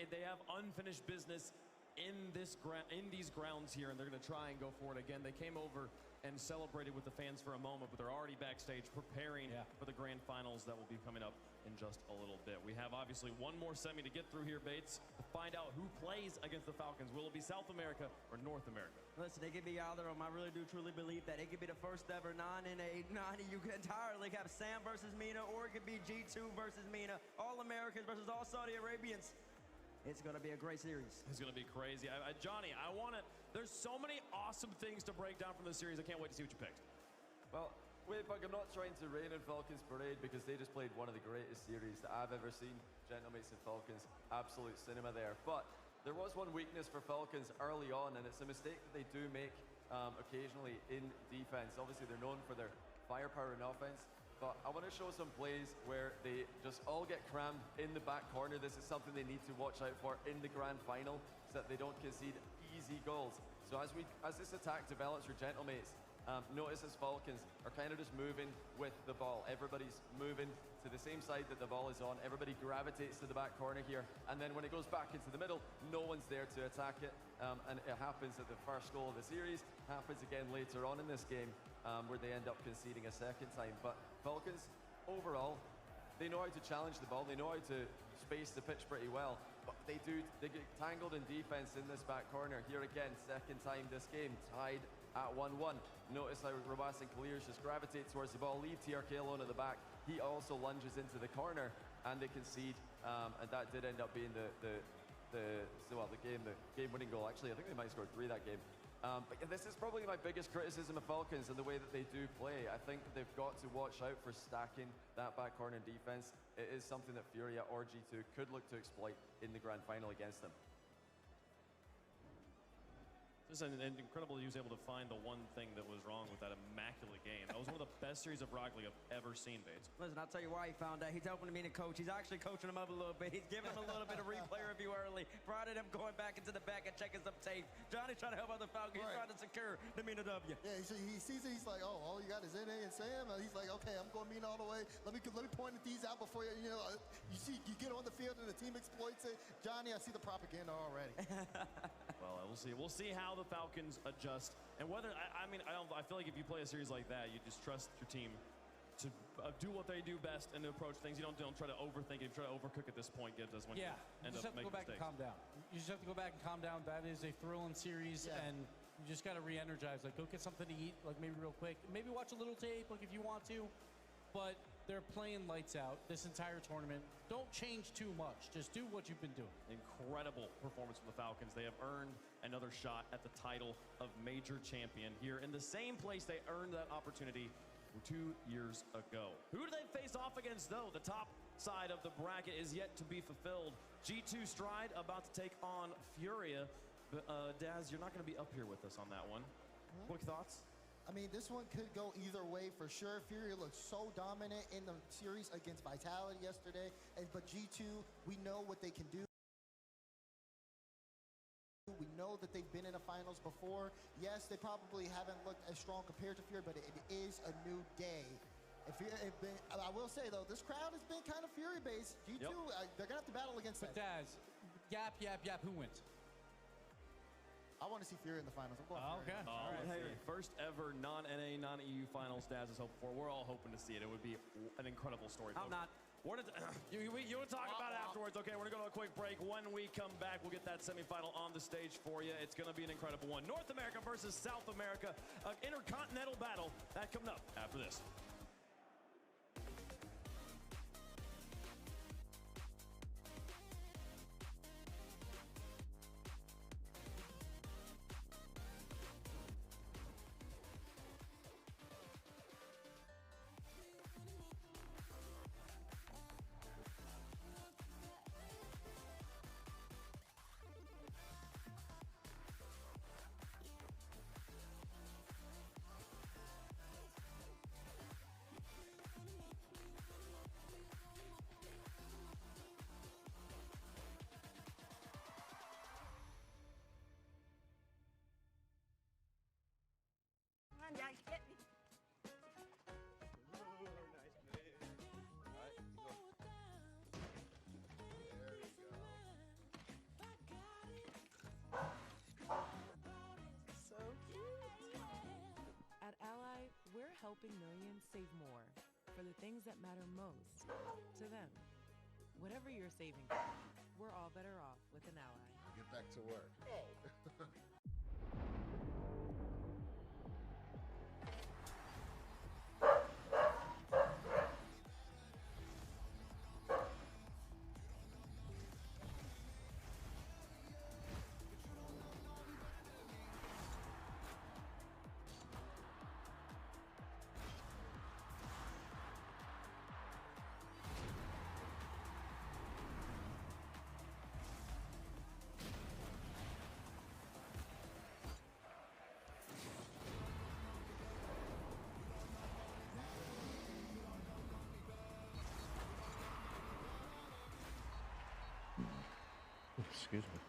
They have unfinished business in these grounds here, and they're going to try and go for it again. They came over and celebrated with the fans for a moment, but they're already backstage preparing for the grand finals that will be coming up in just a little bit. We have obviously one more semi to get through here, Bates, to find out who plays against the Falcons. Will it be South America or North America? Listen, it could be either of them. I really do truly believe that. It could be the first ever 9-in-8 90. You could entirely have Sam versus Mina, or it could be G2 versus Mina. All Americans versus all Saudi Arabians. It's going to be a great series. It's going to be crazy. Johnny, there's so many awesome things to break down from this series. I can't wait to see what you picked. Well, Wayfuck, I'm not trying to rain on Falcons Parade because they just played one of the greatest series that I've ever seen. Gentlemates and Falcons, absolute cinema there. But There was one weakness for Falcons early on, and it's a mistake that they do make occasionally in defense. Obviously, they're known for their firepower in offense, but I want to show some plays where they just all get crammed in the back corner. This is something they need to watch out for in the grand final, so that they don't concede easy goals. So as this attack develops for Gentlemates, notice as Falcons are kind of just moving with the ball. Everybody's moving to the same side that the ball is on. Everybody gravitates to the back corner here, and then when it goes back into the middle, no one's there to attack it. And it happens at the first goal of the series, happens again later on in this game, where they end up conceding a second time. But Falcons, overall, they know how to challenge the ball. They know how to space the pitch pretty well. But they get tangled in defense in this back corner. Here again, second time this game, tied at 1-1. Notice how Robas and Clears just gravitate towards the ball, leave TRK alone at the back. He also lunges into the corner, and they concede. And that did end up being the game-winning goal. Actually, I think they might have scored 3 that game. But this is probably my biggest criticism of Falcons and the way that they do play. I think that they've got to watch out for stacking that back corner defense. It is something that Furia or G2 could look to exploit in the grand final against them. This is incredible he was able to find the one thing that was wrong with that immaculate game. That was one of the best series of Rocket League I've ever seen, Bates. Listen, I'll tell you why he found that. He's helping him being a coach. He's actually coaching him up a little bit. He's giving him a little bit of replay review early. Friday, them going back into the back and checking some tape. Johnny's trying to help out the Falcons. He's trying to secure the Mina W. Yeah, he sees it. He's like, oh, all you got is NA and Sam. And he's like, okay, I'm going Mina all the way. Let me point these out before you get on the field and the team exploits it. Johnny, I see the propaganda already. Well, we'll see. We'll see how the Falcons adjust, and whether I feel like if you play a series like that, you just trust your team to do what they do best and to approach things. You don't try to overthink it. You try to overcook at this point. Gives us when you end up making mistakes. You just have to go back and calm down. You just have to go back and calm down. That is a thrilling series, and you just got to re-energize. Like, go get something to eat, like maybe real quick. Maybe watch a little tape, like if you want to. But they're playing lights out this entire tournament. Don't change too much. Just do what you've been doing. Incredible performance from the Falcons. They have earned another shot at the title of Major Champion here in the same place they earned that opportunity 2 years ago. Who do they face off against, though? The top side of the bracket is yet to be fulfilled. G2 Stride about to take on Furia. Daz, you're not going to be up here with us on that one. Quick thoughts? I mean, this one could go either way for sure. Furia looked so dominant in the series against Vitality yesterday, but G2, we know what they can do. We know that they've been in the finals before. Yes, they probably haven't looked as strong compared to Furia, but it is a new day. I will say, though, this crowd has been kind of Fury-based. G2, they're going to have to battle against that. But Daz, yap, who wins? I want to see Fury in the finals. Okay. All right. First ever non-NA, non-EU finals Daz is hoping for. We're all hoping to see it. It would be an incredible story. I'm not. You want to talk about it afterwards. Okay, we're going to go to a quick break. When we come back, we'll get that semifinal on the stage for you. It's going to be an incredible one. North America versus South America, an intercontinental battle. That coming up after this. Guys, get me. So cute. At Ally, we're helping millions save more for the things that matter most to them. Whatever you're saving for, we're all better off with an Ally. Get back to work. Excuse me.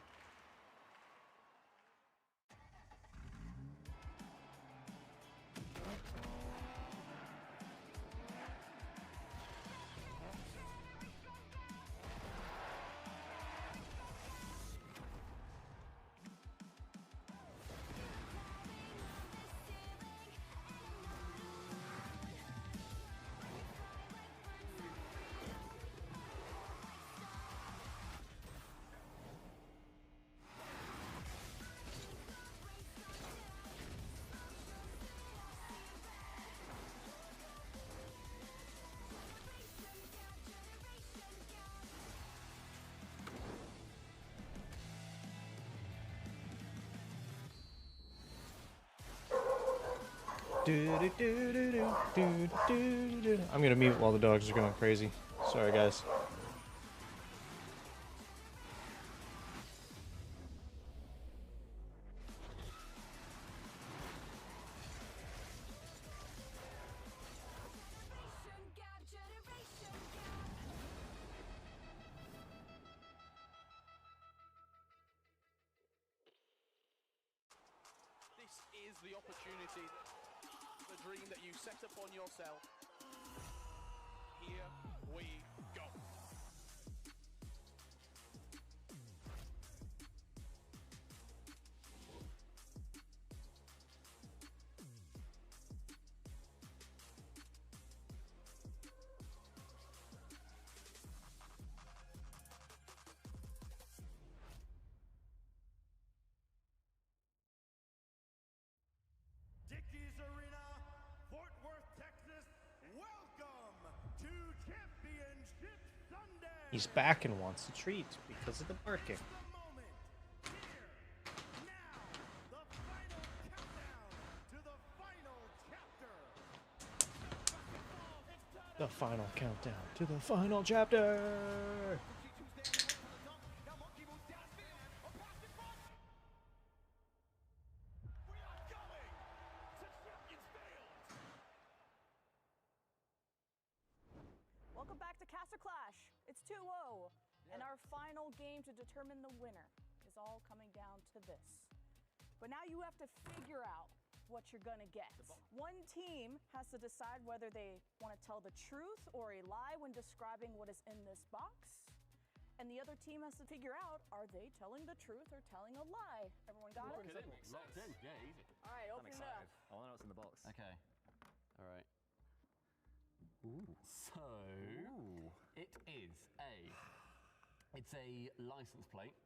I'm gonna mute while the dogs are going crazy. Sorry, guys. This is the opportunity, the dream that you set upon yourself. Here we go. Dickies Arena, Fort Worth, Texas. Welcome to Championship Sunday. He's back and wants a treat because of the barking. The final countdown to the final chapter. Welcome back to Caster Clash. It's 2-0, and our final game to determine the winner is all coming down to this. But now you have to figure out what you're gonna get. One team has to decide whether they want to tell the truth or a lie when describing what is in this box. And the other team has to figure out, are they telling the truth or telling a lie? Everyone got it? Locked in. Yeah, easy. All right, open it up. I want to know what's in the box. Okay. All right. Ooh. So it is it's a license plate.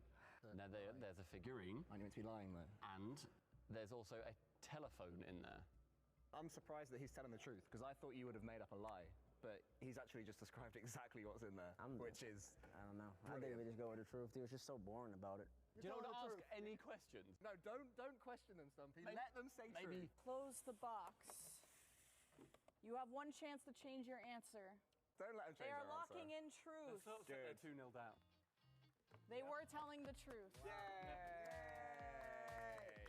Now there's a figurine. I'm meant to be lying though. And there's also a telephone in there. I'm surprised that he's telling the truth because I thought you would have made up a lie, but he's actually just described exactly what's in there, which is I don't know. Brilliant. I think we just go with the truth. He was just so boring about it. Do you want to ask any questions? No, don't question them, Stumpy. Let them say truth. Close the box. You have one chance to change your answer. Don't let them change They are their locking answer. in truth. They're 2-0 down. They were telling the truth.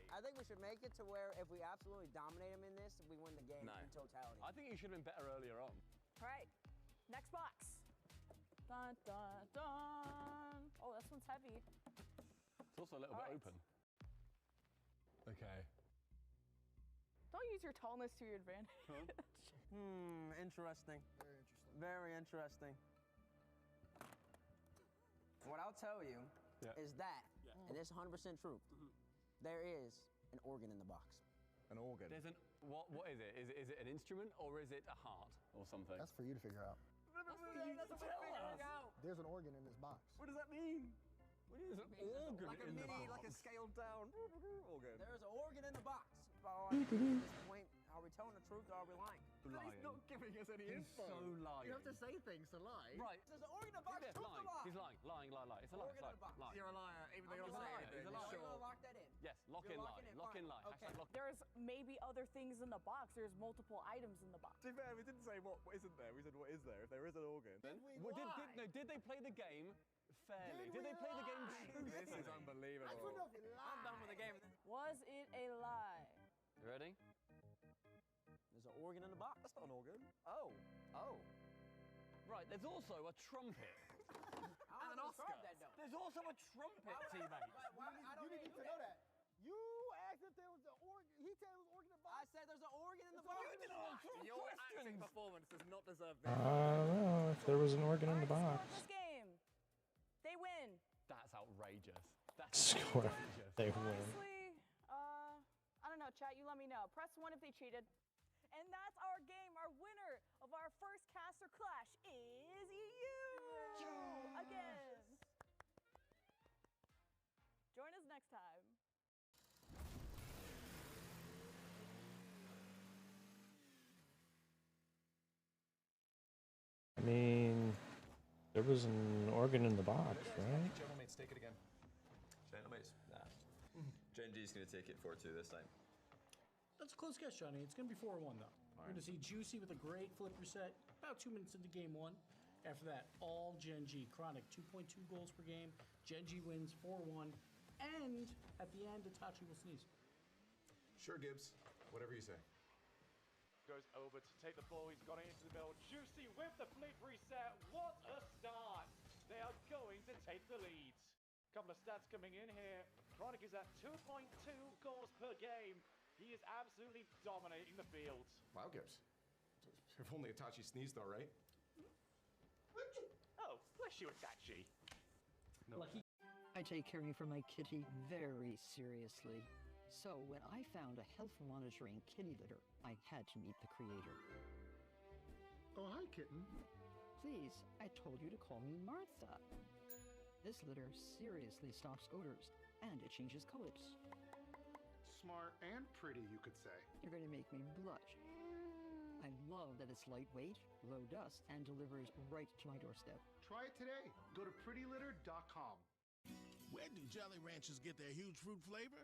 I think we should make it to where if we absolutely dominate him in this, we win the game in totality. I think you should have been better earlier on. All right, next box. Dun, dun, dun. Oh, this one's heavy. It's also a little bit open. Okay. Don't use your tallness to your advantage. Interesting. Very interesting. What I'll tell you is that, and it's 100% true, there is an organ in the box. An organ? There's what is it? Is it an instrument or is it a heart or something? That's for you to figure out. That's for you to tell us. There's an organ in this box. What does that mean? What is an organ Like a in the mini, box? like a scaled down organ. There is an organ in the box. At this point, are we telling the truth or are we lying? He's not giving us any info. So lying. You have to say things to lie. Right. There's an organ in the box. Yes, Truth or lie? He's lying. Lie. It's a lie. Organ in the box. Lie. You're a liar, even though you're not saying anything. He's a We're liar. gonna lock that in. Yes, lock You're in lie. locking in, Lock in fine. lie. Okay. Hashtag lock. There's maybe other things in the box. There's multiple items in the box. To be fair, we didn't say what isn't there. We said what is there. If there is an organ. Did they play the game fairly? Did they play the game truthfully? This is unbelievable. I'm done with the game. Was it a lie? You ready? There's an organ in the box. That's not an organ. Oh. Right, there's also a trumpet. How would I describe that though? There's also a trumpet, teammate. You didn't need to know that. You asked if there was an organ. He said it was organ in the box. I said there's an organ in the box. Your acting performance does not deserve this. I don't know if there was an organ in the box. This game, they win. That's outrageous. Score. They win. Honestly, I don't know, chat, you let me know. Press 1 if they cheated. And that's our game. Our winner of our first caster clash is EU again. Join us next time. I mean, there was an organ in the box, right? Gentlemates, take it again. Gentlemates? Nah. Gen G's going to take it 4-2 this time. That's a close guess, Johnny. It's going to be 4-1, though. We're going to see Juicy with a great flip reset about 2 minutes into game 1. After that, all Gen G. Chronic, 2.2 goals per game. Gen G wins 4-1. And at the end, Itachi will sneeze. Sure, Gibbs. Whatever you say. Goes over to take the ball. He's got it into the middle. Juicy with the flip reset. What a start. They are going to take the lead. Couple of stats coming in here. Chronic is at 2.2 goals per game. He is absolutely dominating the field. Wow, Gibbs. If only Itachi sneezed, though, right? Oh, bless you, Itachi. No. I take caring for my kitty very seriously. So when I found a health monitoring kitty litter, I had to meet the creator. Oh, hi, kitten. Please, I told you to call me Martha. This litter seriously stops odors, and it changes colors. Smart and pretty, you could say. You're going to make me blush. I love that it's lightweight, low dust, and delivers right to my doorstep. Try it today. Go to prettylitter.com. Where do Jolly Ranchers get their huge fruit flavor?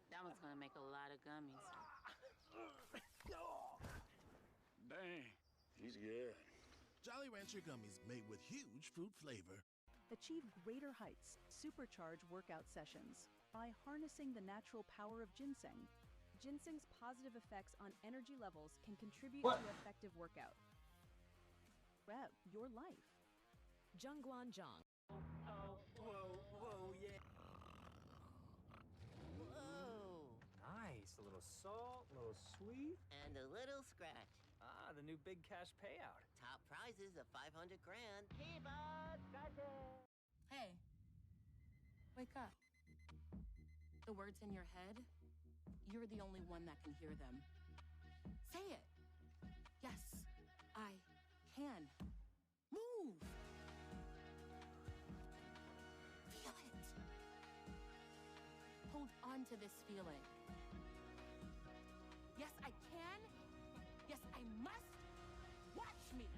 That one's gonna make a lot of gummies. Dang, he's good. Jolly Rancher gummies made with huge fruit flavor. Achieve greater heights, supercharge workout sessions by harnessing the natural power of ginseng. Ginseng's positive effects on energy levels can contribute to effective workout. Rev your life. Zhongguanzhong. Oh, whoa, yeah. Whoa. Nice. A little salt, a little sweet. And a little scratch. Ah, the new big cash payout. Top prizes of 500 grand. Hey, bud. Hey, wake up. The words in your head, you're the only one that can hear them. Say it. Yes, I can. Move. Feel it. Hold on to this feeling. Yes, I can. Yes, I must. Watch me.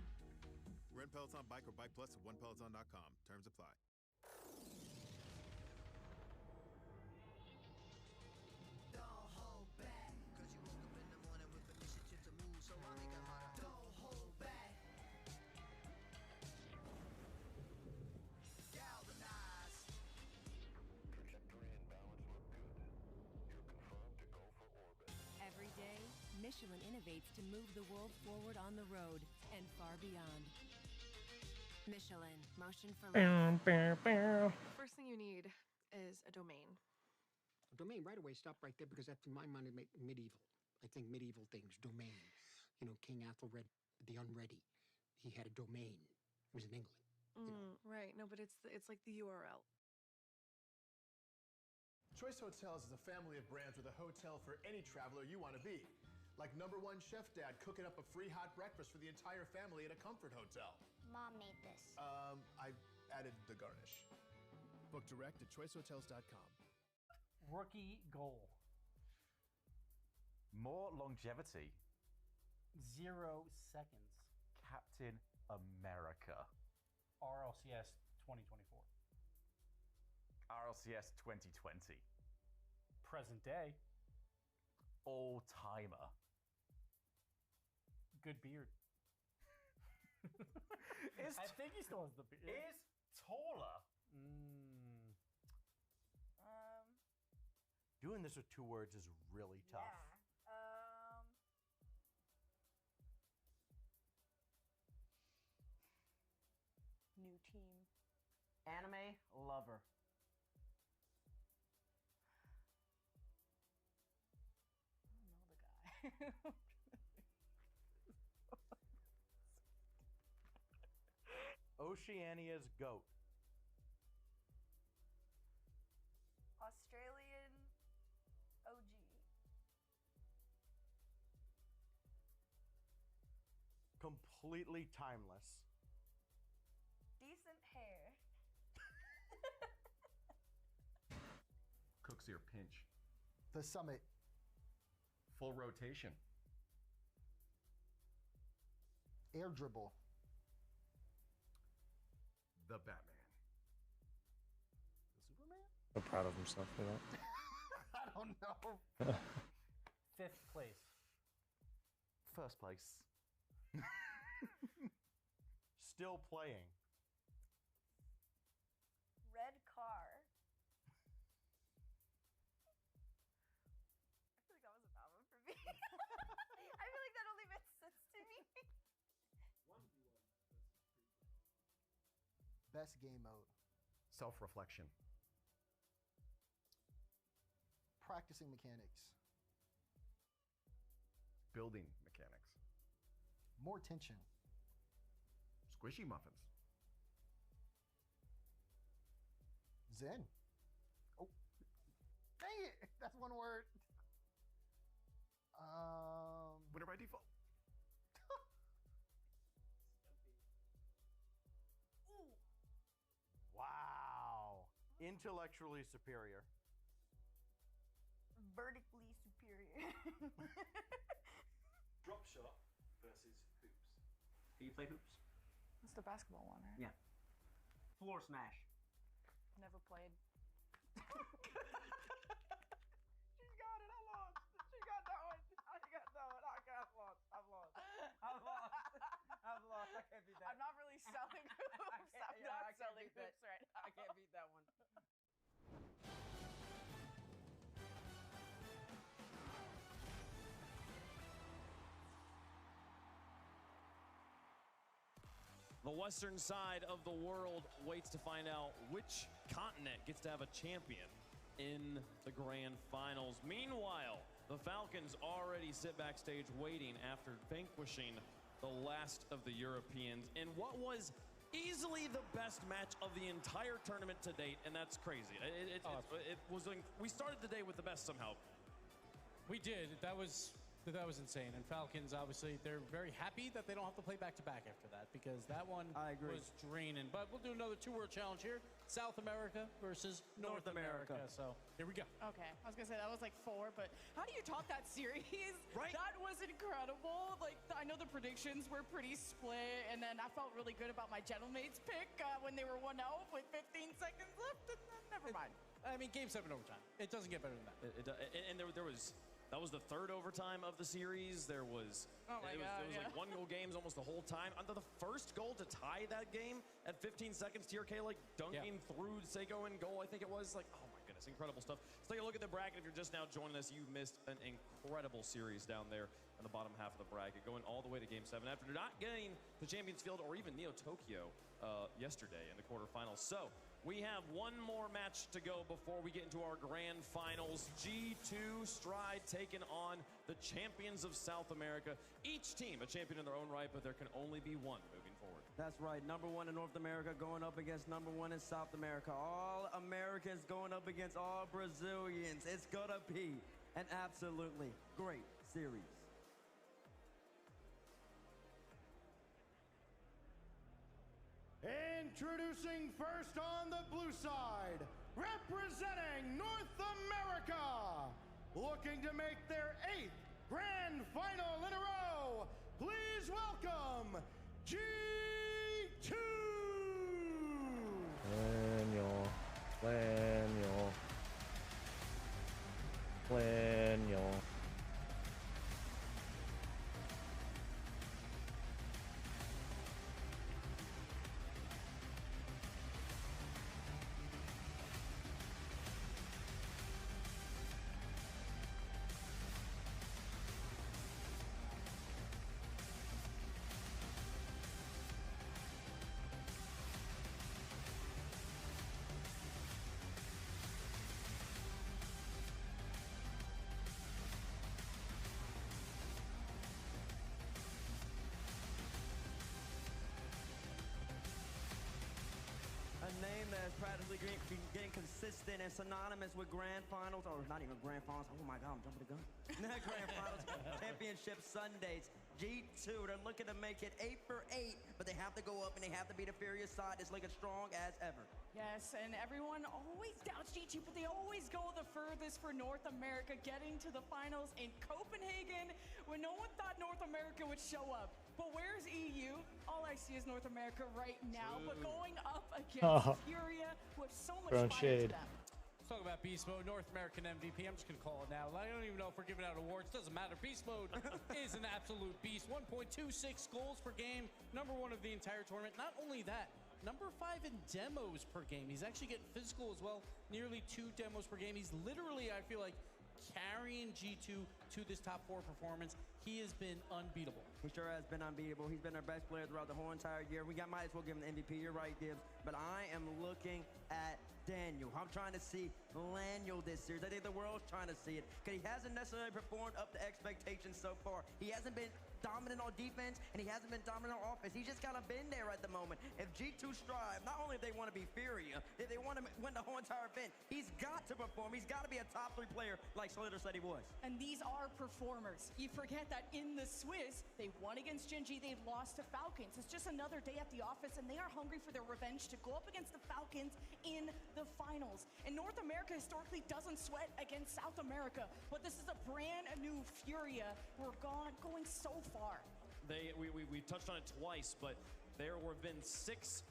Rent Peloton Bike or Bike Plus at onepeloton.com. Terms apply. Don't hold back, 'cause you woke up in the morning with initiative to move, so I make a harder. Don't hold back. Galvanize. Trajectory and balance look good. You're confirmed to go for orbit. Every day, Michelin innovates to move the world forward on the road and far beyond. Michelin, motion for life. First thing you need is a domain. A domain right away, stop right there, because that's in my mind medieval. I think medieval things, domain. You know, King Athelred the Unready, he had a domain. It was in England. Right, no, but it's like the URL. Choice Hotels is a family of brands with a hotel for any traveler you want to be. Like #1 Chef Dad cooking up a free hot breakfast for the entire family at a comfort hotel. Mom made this. I added the garnish. Book direct at choicehotels.com. Rookie goal. More longevity. 0 seconds. Captain America. RLCS 2024. RLCS 2020. Present day. All-timer. Good beard. I think he still has the beard. Is taller. Doing this with 2 words is really tough. New team? Anime lover. I don't know the guy. Oceania's goat. Australian OG. Completely timeless. Decent hair. Cooks your pinch. The Summit. Full rotation. Air dribble. The Batman. The Superman? So proud of himself for that. I don't know. 5th place. First place. Still playing. Red car. I feel like that was a bad one for me. I feel like that only makes sense to me. Best game mode. Self-reflection. Practicing mechanics. Building mechanics. More tension. Squishy muffins. Zen. Oh, dang it! That's one word. Winner by default. Ooh. Wow. Intellectually superior. Vertically superior. Drop shot versus hoops. Do you play hoops? That's the basketball one, right? Yeah. Floor smash. Never played. She got it. I lost. She got that one. I got that one. I've lost. I've lost. I've lost. I've lost. I can't beat that. I'm not really selling hoops. I'm not selling hoops right now. I can't beat that one. The western side of the world waits to find out which continent gets to have a champion in the grand finals. Meanwhile, the Falcons already sit backstage waiting after vanquishing the last of the Europeans in what was easily the best match of the entire tournament to date, and that's crazy. We started the day with the best somehow. We did. That was insane. And Falcons, obviously, they're very happy that they don't have to play back-to-back after that, because that one was draining. But we'll do another 2-word challenge here. South America versus North America. So here we go. Okay, I was gonna say that was like 4, but how do you top that series? Right? That was incredible. Like, I know the predictions were pretty split, and then I felt really good about my Gentlemates pick when they were 1-0 with 15 seconds left, and then never mind. I mean, game 7 overtime. It doesn't get better than that. And there was... That was the 3rd overtime of the series. There was, it was like 1-goal games almost the whole time. Under the first goal to tie that game at 15 seconds, TRK like dunking through Seiko in goal, I think it was. Like, oh my goodness, incredible stuff. Let's take a look at the bracket. If you're just now joining us, you missed an incredible series down there in the bottom half of the bracket, going all the way to game 7 after not getting the Champions Field or even Neo Tokyo yesterday in the quarterfinals. So we have one more match to go before we get into our grand finals. G2 Stride taking on the champions of South America. Each team a champion in their own right, but there can only be one moving forward. That's right. Number 1 in North America going up against number 1 in South America. All Americans going up against all Brazilians. It's gonna be an absolutely great series. Introducing first on the blue side, representing North America, looking to make their 8th grand final in a row, please welcome G2! Bueno. getting consistent and synonymous with grand finals, or not even grand finals. Oh my God, I'm jumping the gun. Grand finals, championship Sundays. G2, they're looking to make it 8 for 8, but they have to go up and they have to be the Furious side. It's looking strong as ever. Yes, and everyone always doubts G2, but they always go the furthest for North America, getting to the finals in Copenhagen when no one thought North America would show up. But where's EU? All I see is North America right now, but going up against Furia with so much Throwing fire shade. to them. Let's talk about Beast Mode, North American MVP. I'm just going to call it now. I don't even know if we're giving out awards. Doesn't matter. Beast Mode is an absolute beast. 1.26 goals per game. #1 of the entire tournament. Not only that, #5 in demos per game. He's actually getting physical as well. Nearly 2 demos per game. He's literally, I feel like, carrying G2 to this top 4 performance. He has been unbeatable. He sure has been unbeatable. He's been our best player throughout the whole entire year. Might as well give him the MVP. You're right, Gibbs. But I am looking at Daniel. I'm trying to see Laniel this series. I think the world's trying to see it because he hasn't necessarily performed up to expectations so far. He hasn't been dominant on defense and he hasn't been dominant on offense. He's just kind of been there at the moment. If G2 strive, not only if they want to be Furia, if they want to win the whole entire event, he's got to perform. He's got to be a top 3 player like Slater said he was. And these are performers. You forget that in the Swiss, they won against Genji, they've lost to Falcons. It's just another day at the office, and they are hungry for their revenge to go up against the Falcons in the finals. And North America historically doesn't sweat against South America, but this is a brand new Furia. We're going so far. We touched on it twice, but there have been 6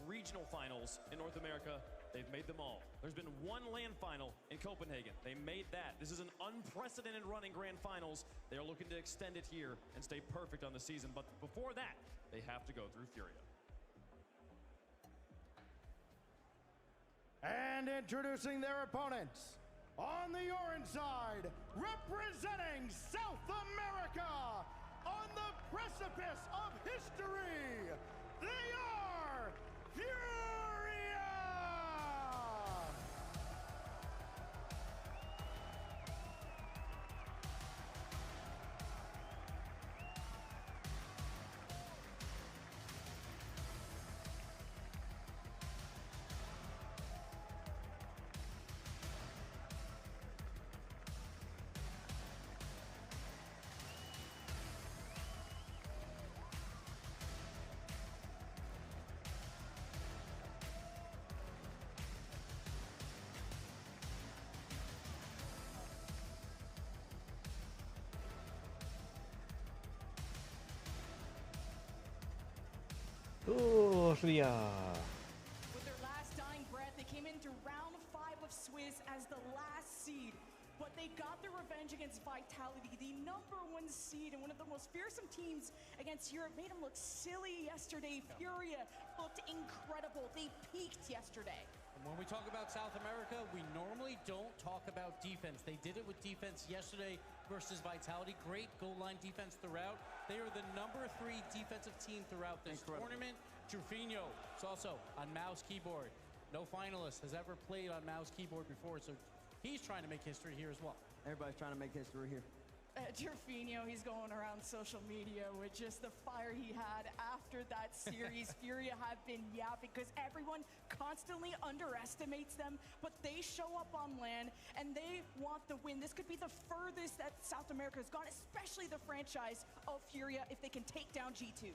regional finals in North America. They've made them all. There's been 1 LAN final in Copenhagen. They made that. This is an unprecedented run in grand finals. They are looking to extend it here and stay perfect on the season. But before that, they have to go through Furia. And introducing their opponents, on the orange side, representing South America, on the precipice of history, they are Furia! Furia. With their last dying breath, they came into round 5 of Swiss as the last seed. But they got their revenge against Vitality, the #1 seed and one of the most fearsome teams against Europe. Made them look silly yesterday. Furia looked incredible. They peaked yesterday. And when we talk about South America, we normally don't talk about defense. They did it with defense yesterday versus Vitality. Great goal line defense throughout. They are the #3 defensive team throughout this tournament. Trufinho is also on mouse keyboard. No finalist has ever played on mouse keyboard before, so he's trying to make history here as well. Everybody's trying to make history here. Trufinho, he's going around social media with just the fire he had after that series. Furia have been yapping because everyone constantly underestimates them, but they show up on LAN and they want the win. This could be the furthest that South America has gone, especially the franchise of Furia, if they can take down G2.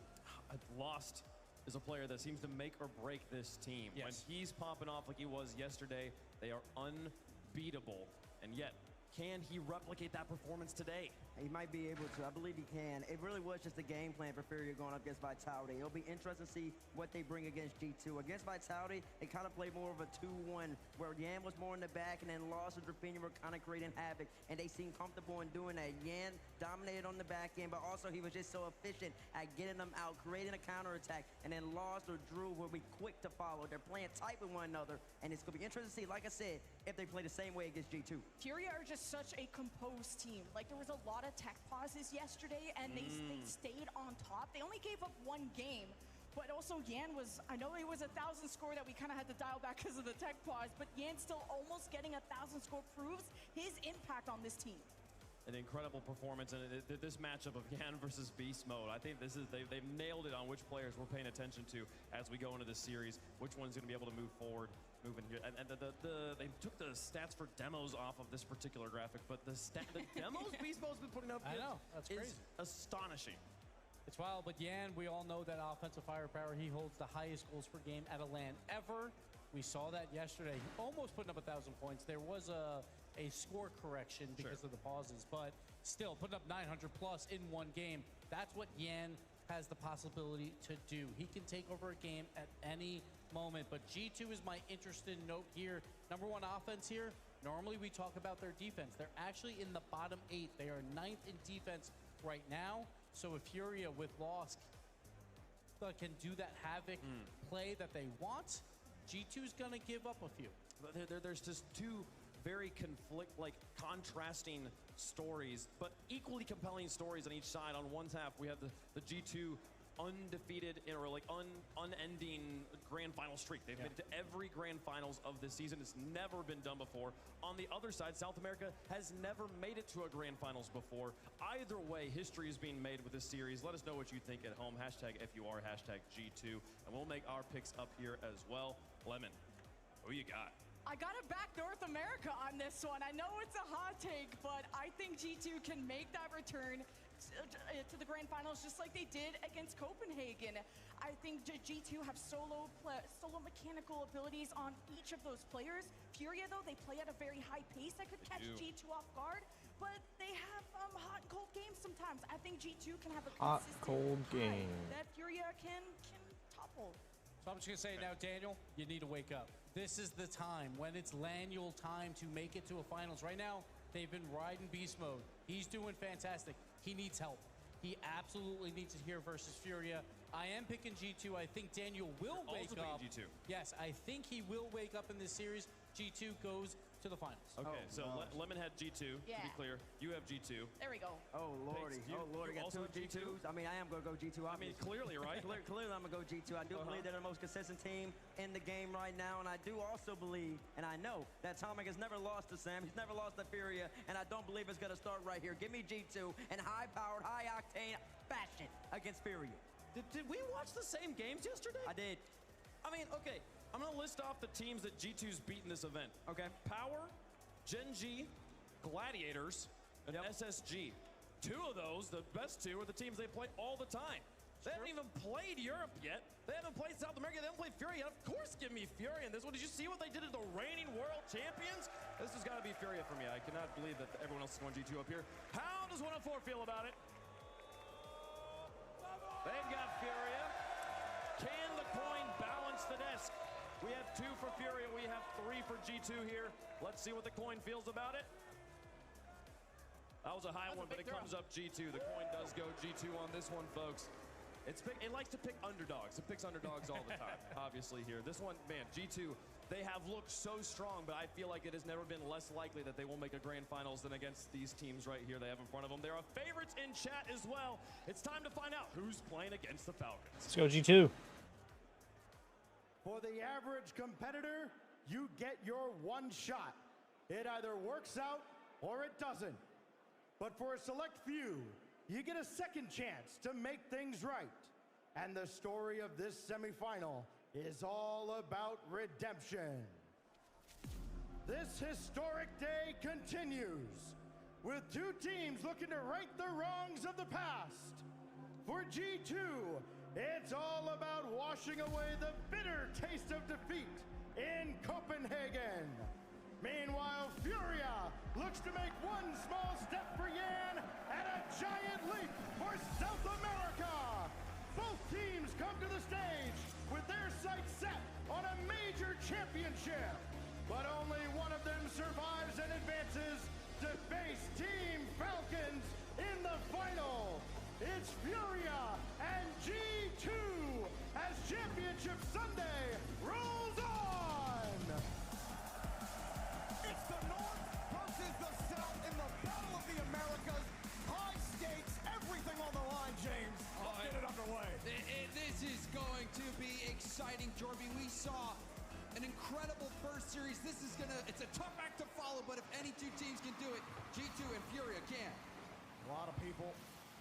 Lost is a player that seems to make or break this team. Yes. When he's popping off like he was yesterday, they are unbeatable. And yet, can he replicate that performance today? He might be able to. I believe he can. It really was just a game plan for Furia going up against Vitality. It'll be interesting to see what they bring against G2. Against Vitality, they kind of played more of a 2-1, where Yan was more in the back, and then Lost and Rafinha were kind of creating havoc, and they seemed comfortable in doing that. Yan dominated on the back end, but also he was just so efficient at getting them out, creating a counterattack, and then Lost or Drew will be quick to follow. They're playing tight with one another, and it's going to be interesting to see, like I said, if they play the same way against G2. Furia are just such a composed team. Like, there was a lot of tech pauses yesterday, and they stayed on top. They only gave up 1 game, but also Yan was, I know it was a 1,000 score that we kind of had to dial back because of the tech pause, but Yan still almost getting a 1,000 score proves his impact on this team. an incredible performance, and this matchup of Yan versus Beast Mode, I think this is they've nailed it on which players we're paying attention to as we go into this series, which one's going to be able to move forward, moving here. And they took the stats for demos off of this particular graphic, but the demos Beast Mode's been putting up I know, that's is crazy. astonishing. It's wild, but Yan, we all know that offensive firepower. He holds the highest goals per game at a LAN ever. We saw that yesterday. He almost putting up 1,000 points. There was a score correction because of the pauses, but still putting up 900 plus in one game. That's what Yan has the possibility to do. He can take over a game at any moment, but G2 is my interested note here. Number one offense here. Normally we talk about their defense. They're actually in the bottom 8. They are 9th in defense right now. So if Furia with Lost can do that Havoc play that they want, G2's gonna give up a few. There's just two very contrasting stories, but equally compelling stories on each side. On one half, we have the G2 undefeated or unending grand final streak. They've made it to every grand finals of this season. It's never been done before. On the other side, South America has never made it to a grand finals before. Either way, history is being made with this series. Let us know what you think at home. Hashtag FUR, hashtag G2, and we'll make our picks up here as well. Lemon, who you got? I gotta back North America on this one. I know it's a hot take, but I think G2 can make that return to the grand finals just like they did against Copenhagen. I think G2 have solo mechanical abilities on each of those players. Furia, though, they play at a very high pace that could catch G2 off guard, but they have hot and cold games sometimes. I think G2 can have a hot, cold game game that Furia can topple. So I'm just gonna say now, Daniel, you need to wake up. This is the time when it's Laniel time to make it to a finals. Right now, they've been riding beast mode. He's doing fantastic. He needs help. He absolutely needs it here versus Furia. I am picking G2. I think Daniel will wake up. G2. Yes, I think he will wake up in this series. G2 goes to the finals. Okay, Lemon had G2, to be clear. You have G2. There we go. Oh, Lordy. You Got also two G2s. I mean, I am going to go G2. I mean, clearly, right? Clearly, I'm going to go G2. I do believe they're the most consistent team in the game right now, and I do also believe, and I know, that Tomic has never lost to Sam. He's never lost to Furia, and I don't believe it's going to start right here. Give me G2 in high-powered, high-octane fashion against Furia. Did we watch the same games yesterday? I did. I mean, okay, I'm going to list off the teams that G2's beaten this event. Okay. Power, Gen G, Gladiators, and SSG. Two of those, the best two, are the teams they play all the time. They haven't even played Europe yet. They haven't played South America. They haven't played Furia yet. Of course, give me Furia in this one. Did you see what they did to the reigning world champions? This has got to be Furia for me. I cannot believe that everyone else is going G2 up here. How does 104 feel about it? They've got Furia. Can the coin balance the desk? We have 2 for Furia. We have 3 for G2 here. Let's see what the coin feels about it. That was a high one, but it comes up G2. The coin does go G2 on this one, folks. It likes to pick underdogs. It picks underdogs all the time, obviously, here. This one, man, G2, they have looked so strong, but I feel like it has never been less likely that they will make a grand finals than against these teams right here they have in front of them. There are favorites in chat as well. It's time to find out who's playing against the Falcons. Let's go G2. For the average competitor, you get your one shot. It either works out or it doesn't. But for a select few, you get a second chance to make things right. And the story of this semifinal is all about redemption. This historic day continues with 2 teams looking to right the wrongs of the past. For G2, it's all about washing away the bitter taste of defeat in Copenhagen. Meanwhile, Furia looks to make one small step for Yan and a giant leap for South America. Both teams come to the stage with their sights set on a major championship. But only one of them survives and advances to face Team Falcons in the final. It's Furia and G2 as Championship Sunday rolls on. It's the North versus the South in the Battle of the Americas. High stakes, everything on the line, James. Let's get it underway. This is going to be exciting, Jorby. We saw an incredible first series. It's a tough act to follow. follow, but if any two teams can do it, G2 and Furia can. A lot of people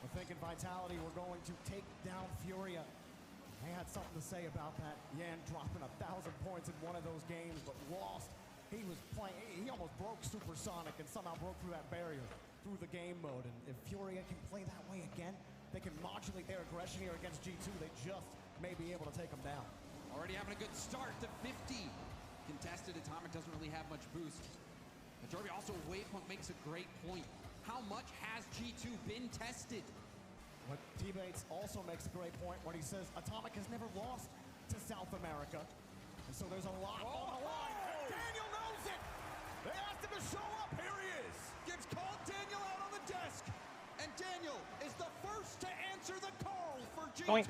were thinking Vitality were going to take down Furia. They had something to say about that. Yan dropping 1,000 points in one of those games, but lost. He was playing, he almost broke Supersonic and somehow broke through that barrier through the game mode. And if Furia can play that way again, they can modulate their aggression here against G2. They just may be able to take them down. Already having a good start to 50. Contested, Atomic doesn't really have much boost. Majority also, Wavepunk makes a great point. How much has G2 been tested? But T-Bates also makes a great point when he says Atomic has never lost to South America. And so there's a lot on the line. And Daniel knows it! They asked him to show up. Here he is! Gibbs called Daniel out on the desk. And Daniel is the first to answer the call for G2. Oink.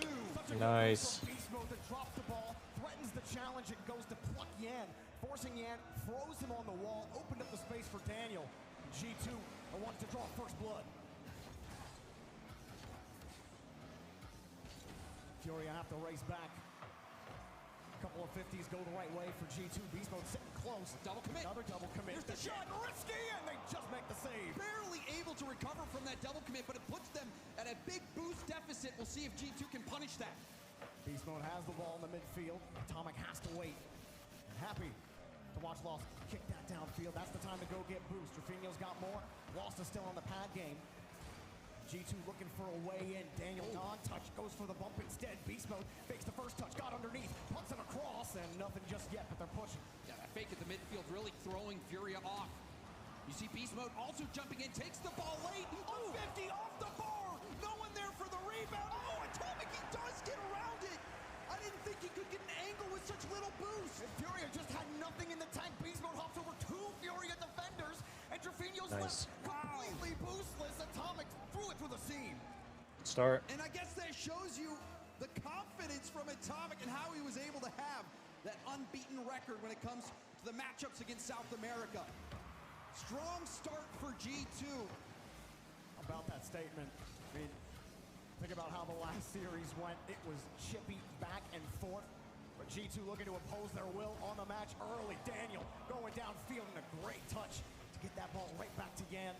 Nice. Beast mode that drops the ball, threatens the challenge, it goes to pluck Yan, forcing Yan, throws him on the wall, opened up the space for Daniel. G2 wants to draw first blood. Furia have to race back. A couple of 50s go the right way for G2. Beast mode sitting close. Double commit. Another double commit. Here's the shot. Risky, and they just make the save. Barely able to recover from that double commit, but it puts them at a big boost deficit. We'll see if G2 can punish that. Beast mode has the ball in the midfield. Atomic has to wait. And happy to watch Lost kick that downfield. That's the time to go get boost. Rafinha's got more. Lost is still on the pad game. G2 looking for a way in. Daniel non-touch goes for the bump instead. Beast mode fakes the first touch, got underneath, punts it across, and nothing just yet, but they're pushing. Yeah, that fake at the midfield really throwing Furia off. You see Beast mode also jumping in, takes the ball late. Oh, 50 off the bar. No one there for the rebound. Oh, Atomic, he does get around it. I didn't think he could get an angle with such little boost. And Furia just had nothing in the tank. Beast mode hops over 2 Furia defenders, and Trevino's left completely boostless. Atomic threw it through the seam. Start. And I guess that shows you the confidence from Atomic and how he was able to have that unbeaten record when it comes to the matchups against South America. Strong start for G2. About that statement, I mean, think about how the last series went. It was chippy back and forth. But G2 looking to oppose their will on the match early. Daniel going downfield and a great touch to get that ball right back to Yan.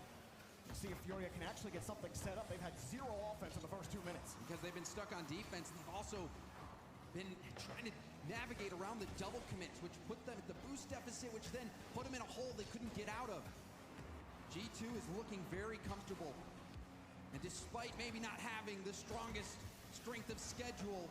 See if Furia can actually get something set up. They've had 0 offense in the first 2 minutes. Because they've been stuck on defense. They've also been trying to navigate around the double commits, which put them at the boost deficit, which then put them in a hole they couldn't get out of. G2 is looking very comfortable. And despite maybe not having the strongest strength of schedule,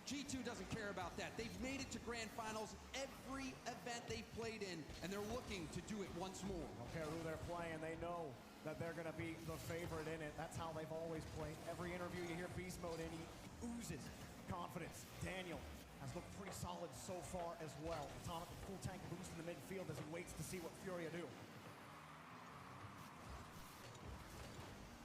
G2 doesn't care about that. They've made it to grand finals every event they've played in, and they're looking to do it once more. Don't care who they're playing. They know that they're going to be the favorite in it. That's how they've always played. Every interview you hear Beast Mode in, he oozes confidence. Daniel has looked pretty solid so far as well. Atomic with full tank boost in the midfield as he waits to see what Furia do.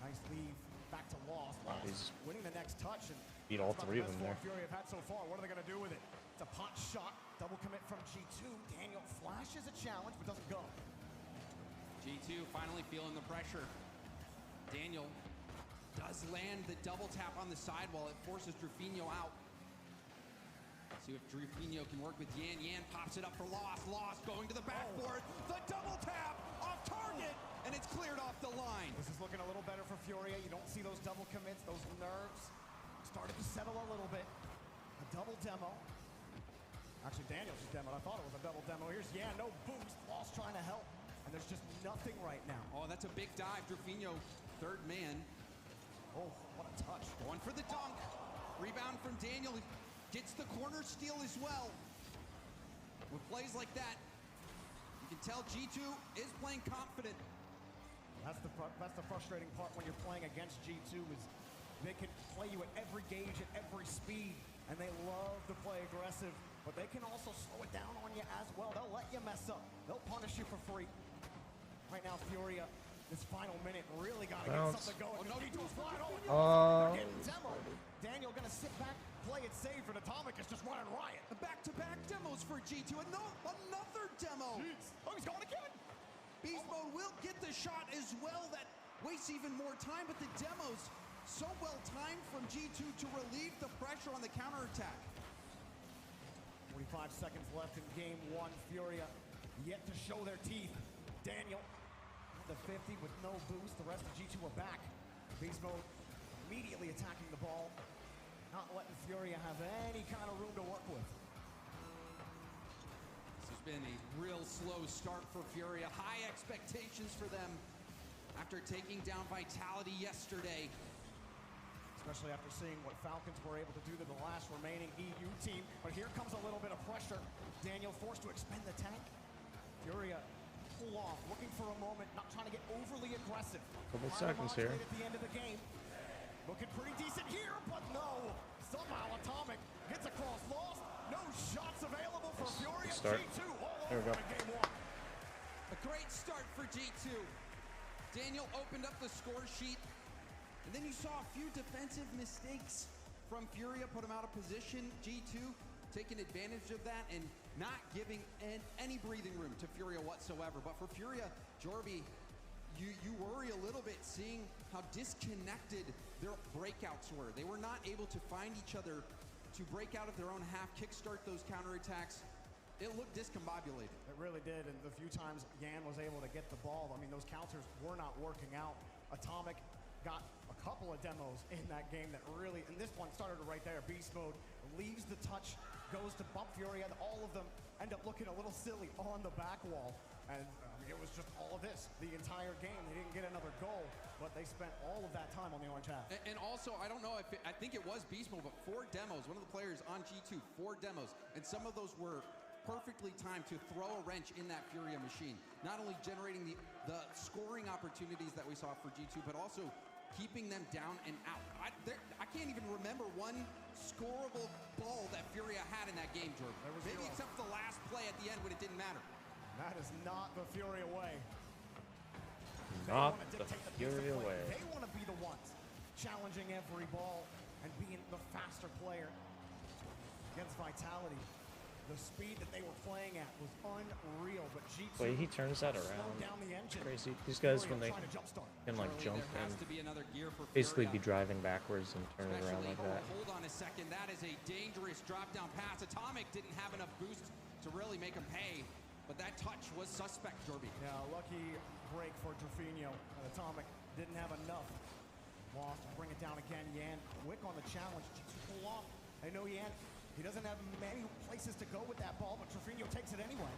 Nice leave back to Lost. He's winning the next touch. And beat all 3 of them there. Furia have had so far. What are they going to do with it? It's a pot shot. Double commit from G2. Daniel flashes a challenge but doesn't go. G2 finally feeling the pressure. Daniel does land the double tap on the sidewall. It forces Drufinho out. See if Drufinho can work with Yan. Yan pops it up for Lost. Lost going to the backboard. The double tap off target, and it's cleared off the line. This is looking a little better for Furia. You don't see those double commits. Those nerves started to settle a little bit. A double demo. Actually, Daniel just demoed. I thought it was a double demo. Here's Yan, no boost. Lost trying to help. And there's just nothing right now. Oh, that's a big dive. Drufinho, third man. Oh, what a touch. Going for the dunk. Rebound from Daniel. Gets the corner steal as well. With plays like that, you can tell G2 is playing confident. That's the frustrating part when you're playing against G2 is they can play you at every gauge, at every speed, and they love to play aggressive, but they can also slow it down on you as well. They'll let you mess up. They'll punish you for free. Right now, Furia, this final minute, really got to get something going. Oh, no, he goes wide open. They're getting demoed. Daniel going to sit back, play it safe, and Atomic is just running riot. Back-to-back demos for G2, and no, another demo. Jeez. Oh, he's going again. Beast Mode will get the shot as well. That wastes even more time, but the demos so well timed from G2 to relieve the pressure on the counterattack. 45 seconds left in game 1. Furia yet to show their teeth. Daniel, the 50 with no boost. The rest of G2 are back. Beast Mode immediately attacking the ball, not letting Furia have any kind of room to work with. This has been a real slow start for Furia. High expectations for them after taking down Vitality yesterday. Especially after seeing what Falcons were able to do to the last remaining EU team. But here comes a little bit of pressure. Daniel forced to expend the tank. Furia pull off, looking for a moment, not trying to get overly aggressive. Couple seconds here. At the end of the game. Looking pretty decent here, but no. Somehow Atomic gets across Lost. No shots available for Furia. Start. G2 all There we over go. in game one. A great start for G2. Daniel opened up the score sheet, and then you saw a few defensive mistakes from Furia, put him out of position. G2 taking advantage of that and not giving any breathing room to Furia whatsoever. But for Furia, Jorby, you worry a little bit seeing how disconnected their breakouts were. They were not able to find each other to break out of their own half, kickstart those counterattacks. It looked discombobulated. It really did, and the few times Yan was able to get the ball, I mean, those counters were not working out. Atomic got a couple of demos in that game that really, and this one started right there. Beast Mode leaves the touch, goes to bump Fury, and all of them end up looking a little silly on the back wall. And it was just all of this the entire game. They didn't get another goal, but they spent all of that time on the orange half. And also, I don't know if I think it was Beast Mode, but 4 demos. One of the players on G2, 4 demos, and some of those were perfectly timed to throw a wrench in that Furia machine. Not only generating the scoring opportunities that we saw for G2, but also keeping them down and out. I can't even remember one scoreable ball that Furia had in that game, Jordan. Maybe except for the last play at the end when it didn't matter. That is not the Furia way. Not the Furia way. They want to be the ones challenging every ball and being the faster player against Vitality. The speed that they were playing at was unreal, but G2 Wait, he turns that around. It's crazy. These guys, when they can like jump and basically be driving backwards and turn it around like that. Hold on a second. That is a dangerous drop-down pass. Atomic didn't have enough boost to really make him pay, but that touch was suspect, Jorby. Yeah, lucky break for Drafinho. Atomic didn't have enough. Lost, bring it down again. Yan quick on the challenge. G2 pull off. I know Yan, he doesn't have many places to go with that ball, but Drafinho takes it anyway.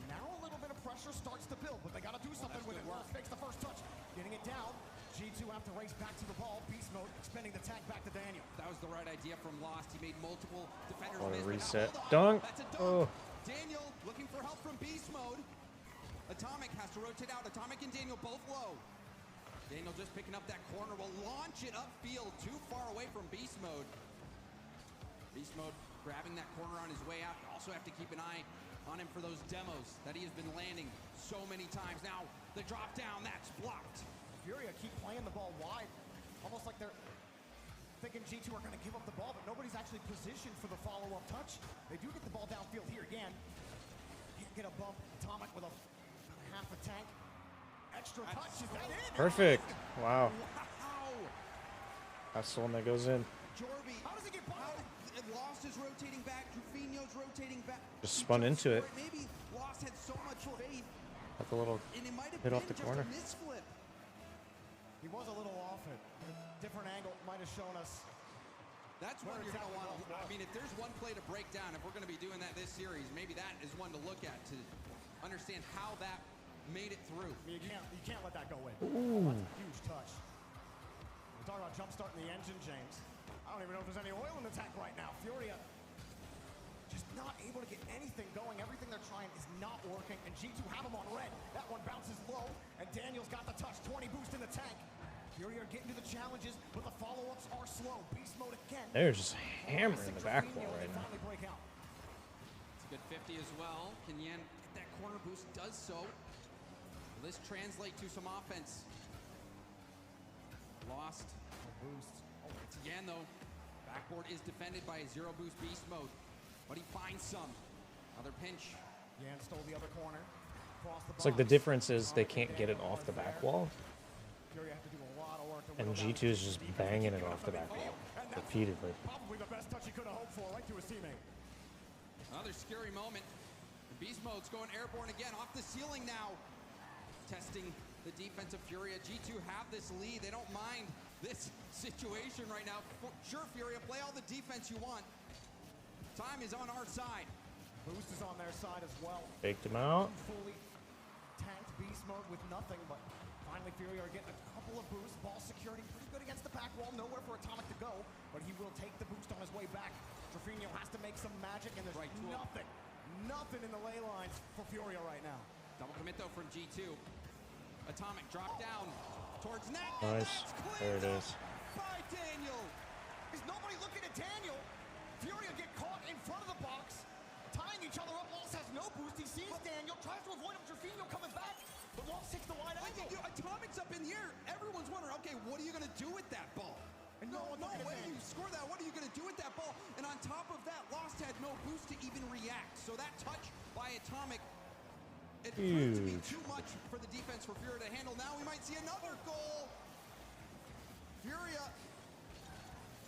Now a little bit of pressure starts to build, but they got to do something with it. Lost makes the first touch, getting it down. G2 have to race back to the ball. Beast Mode expending the tag back to Daniel. That was the right idea from Lost. He made multiple defenders miss. Reset. Dunk. That's a dunk. Oh. Daniel looking for help from Beast Mode. Atomic has to rotate out. Atomic and Daniel both low. Daniel just picking up that corner. Will launch it upfield, too far away from Beast Mode. Beast Mode grabbing that corner on his way out. You also have to keep an eye on him for those demos that he has been landing so many times. Now, the drop down, that's blocked. Furia keep playing the ball wide, almost like they're thinking G2 are going to give up the ball, but nobody's actually positioned for the follow-up touch. They do get the ball downfield here again. Can't get a bump. Atomic with a half a tank. Extra touch, is that it? Perfect. Wow. Wow. That's the one that goes in. Jorby, how does it get by? Lost is rotating back. Drafinho's rotating back. Just spun into it. Maybe Lost had so much faith. Like a little hit off the corner. Misflip. He was a little off it. A different angle might have shown us. That's one you're going to want to. I mean, if there's one play to break down, if we're going to be doing that this series, maybe that is one to look at to understand how that made it through. You can't let that go in. Ooh. That's a huge touch. We're talking about jumpstarting the engine, James. I don't even know if there's any oil in the tank right now. Furia just not able to get anything going. Everything they're trying is not working, and G2 have them on red. That one bounces low, and Daniel's got the touch. 20 boost in the tank. Furia are getting to the challenges, but the follow-ups are slow. Beast Mode again. They're just hammering the back wall right now. It's a good 50 as well. Can Yan get that corner boost? Does so. Will this translate to some offense? Lost. Boost. Oh, it's Yan though. Backboard is defended by a zero boost Beast Mode, but he finds some. Another pinch. Yan stole the other corner. It's like the difference is they can't get it off the back wall. Furia have to do a lot of work to And G2 is just banging it off the back wall repeatedly. Probably the best touch he could have hoped for, right to his teammate. Another scary moment. The Beast Mode's going airborne again, off the ceiling now. testing the defense of Furia. G2 have this lead. They don't mind this situation right now. Sure, Furia, play all the defense you want. Time is on our side. Boost is on their side as well. Faked him out. Fully tanked beast mode with nothing, but finally Furia are getting a couple of boosts. Ball security pretty good against the back wall. Nowhere for Atomic to go, but he will take the boost on his way back. Trofino has to make some magic, and there's nothing in the ley lines for Furia right now. Double commit though from G2. Atomic drop down towards net. Nice. There it is. By Daniel. Is nobody looking at Daniel? Furia get caught in front of the box, tying each other up. Lost has no boost. He sees Daniel, tries to avoid him. Trofino coming back, but Lost takes the wide angle. Atomic's up in the air. Everyone's wondering, okay, what are you going to do with that ball? And no, when you score that, what are you going to do with that ball? And on top of that, Lost had no boost to even react. So that touch by Atomic, it proved to be too much for the defense for Furia to handle. Now we might see another goal. Furia,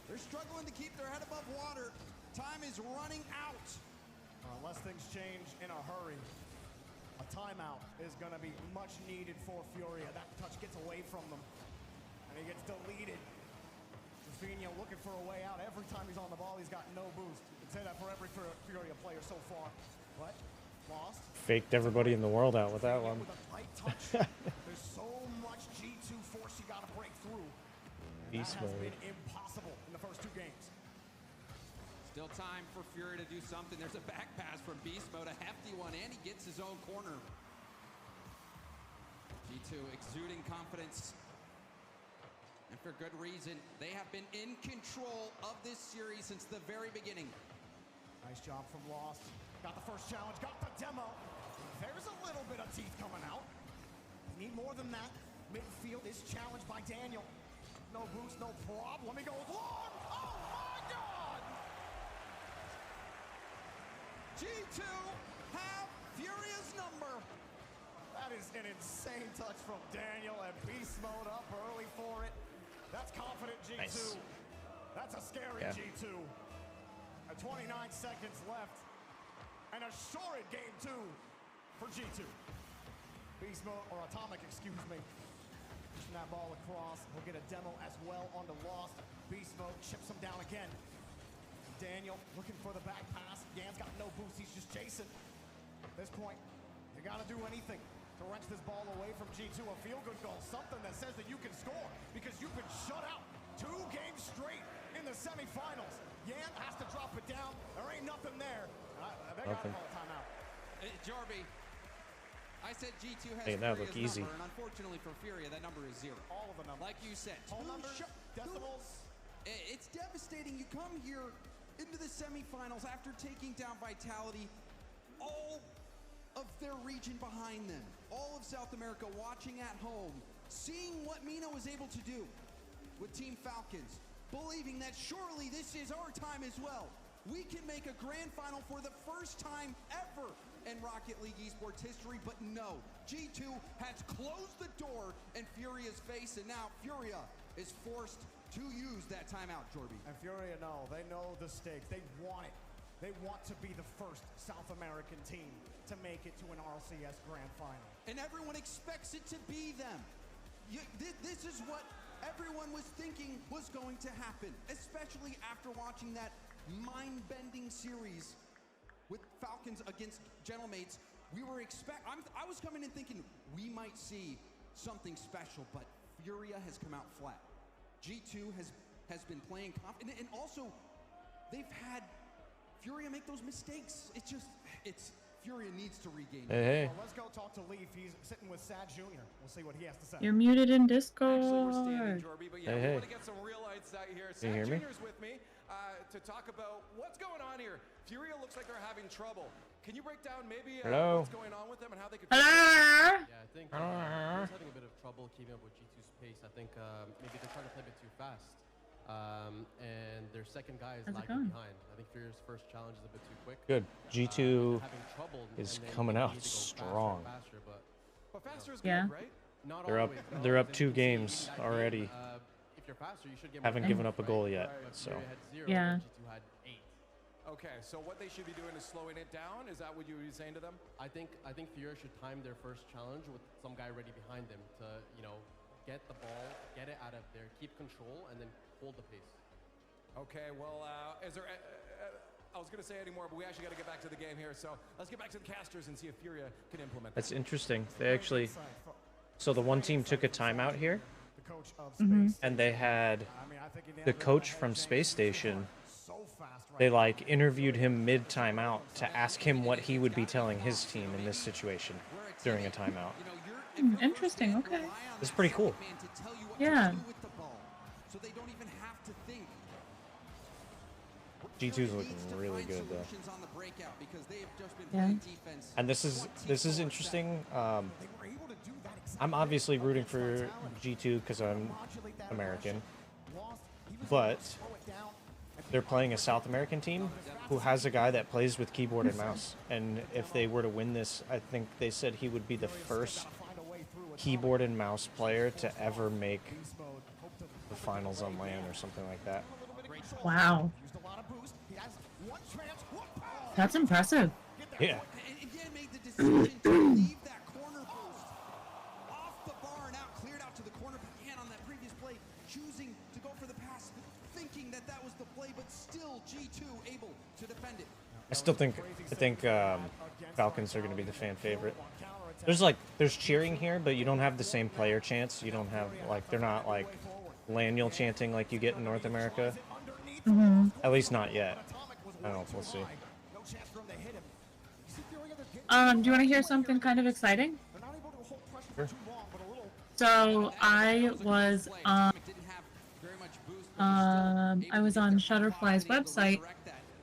they're struggling to keep their head above water. Time is running out. Unless things change in a hurry, a timeout is going to be much needed for Furia. That touch gets away from them, and he gets deleted. Trofino looking for a way out. Every time he's on the ball, he's got no boost. You can say that for every Furia player so far. But Lost. Faked everybody in the world out with that one. With a light touch. There's so much G2 force you got to break through. And that has been impossible in the first two games. Still time for Fury to do something. There's a back pass from Beast Mode, a hefty one, and he gets his own corner. G2 exuding confidence. And for good reason. They have been in control of this series since the very beginning. Nice job from Lost. Got the first challenge, got the demo. There's a little bit of teeth coming out. Need more than that. Midfield is challenged by Daniel. No boost, no problem. He goes long. Oh my God! G2 have Furia's number. That is an insane touch from Daniel, and Beast Mode up early for it. That's confident G2. Nice. That's a scary G2. 29 seconds left. And a shorted game 2 for G2. Beast Mode, or Atomic, excuse me. Pushing that ball across. He'll get a demo as well onto Lost. Beast Mode chips him down again. Daniel looking for the back pass. Yan's got no boost. He's just chasing. At this point, you got to do anything to wrench this ball away from G2. A feel-good goal. Something that says that you can score because you've been shut out 2 games straight in the semifinals. Yan has to drop it down. There ain't nothing there. They got to call a timeout. Jarby, I said G2 has that Furia's look easy. number, and unfortunately for Furia, that number is 0. All of the numbers. Like you said. Whole numbers, decimals. It's devastating. You come here into the semifinals after taking down Vitality, all of their region behind them, all of South America watching at home, seeing what Mina was able to do with Team Falcons, believing that surely this is our time as well. We can make a grand final for the first time ever in Rocket League esports history, but no. G2 has closed the door in Furia's face, and now Furia is forced to use that timeout, Jorby. And Furia know the stakes. They want it. They want to be the first South American team to make it to an RLCS grand final. And everyone expects it to be them. This is what everyone was thinking was going to happen, especially after watching that mind-bending series with Falcons against Gentlemates. I was coming in thinking we might see something special, but Furia has come out flat. G2 has been playing confident, and also they've had Furia make those mistakes. Furia needs to regain. Hey. Well, let's go talk to Leaf. He's sitting with Sad Jr. We'll see what he has to say. You're muted in Discord. Actually, we're standing, Jorby, but yeah, we Hey. want to get some real lights out here. Can you hear Sad me? Jr.'s with me to talk about what's going on here. Furia looks like they're having trouble. Can you break down maybe Hello? what's going on with them and how they could... Hello? Yeah, I think Fury's having a bit of trouble keeping up with G2's pace. I think maybe they're trying to play a bit too fast. And their second guy is lagging behind. I think Fury's first challenge is a bit too quick. Good. G2 having trouble, is and they coming need out to go strong. Faster, but faster is Yeah. good, right? Not They're up. always, not They're always. up And 2 you can see games in that already. game, if you're faster, you should get Haven't more given points, up a goal right? yet. But So Fury had 0, Yeah. G2 had 8. Okay, so what they should be doing is slowing it down. Is that what you were saying to them? I think Furia should time their first challenge with some guy ready behind them to, you know, get the ball, get it out of there, keep control, and then hold the pace. Okay, well, is there... I was going to say anymore, but we actually got to get back to the game here. So let's get back to the casters and see if Furia can implement That's interesting. They actually... So the one team took a timeout here, and they had the coach from Space Station. They like interviewed him mid timeout to ask him what he would be telling his team in this situation during a timeout. Interesting. Okay. It's pretty cool. Yeah. So they don't even have to think. G2's looking really good though. On the breakout because they have just been Yeah. playing defense. And this is interesting. I'm obviously rooting for G2 because I'm American, but they're playing a South American team who has a guy that plays with keyboard and mouse. And if they were to win this, I think they said he would be the first keyboard and mouse player to ever make the finals on LAN or something like that. Wow. That's impressive. Yeah. And Dan made the decision to leave that corner boost off the bar and out, cleared out to the corner. Again, on that previous play, choosing to go for the pass, thinking that that was the play, but still G2 able to defend it. I think Falcons are going to be the fan favorite. There's cheering here, but you don't have the same player chants. You don't have they're not like Laniel chanting like you get in North America. Mm-hmm. At least not yet. I don't know. We'll see. Do you want to hear something kind of exciting? Sure. So I was on Shutterfly's website,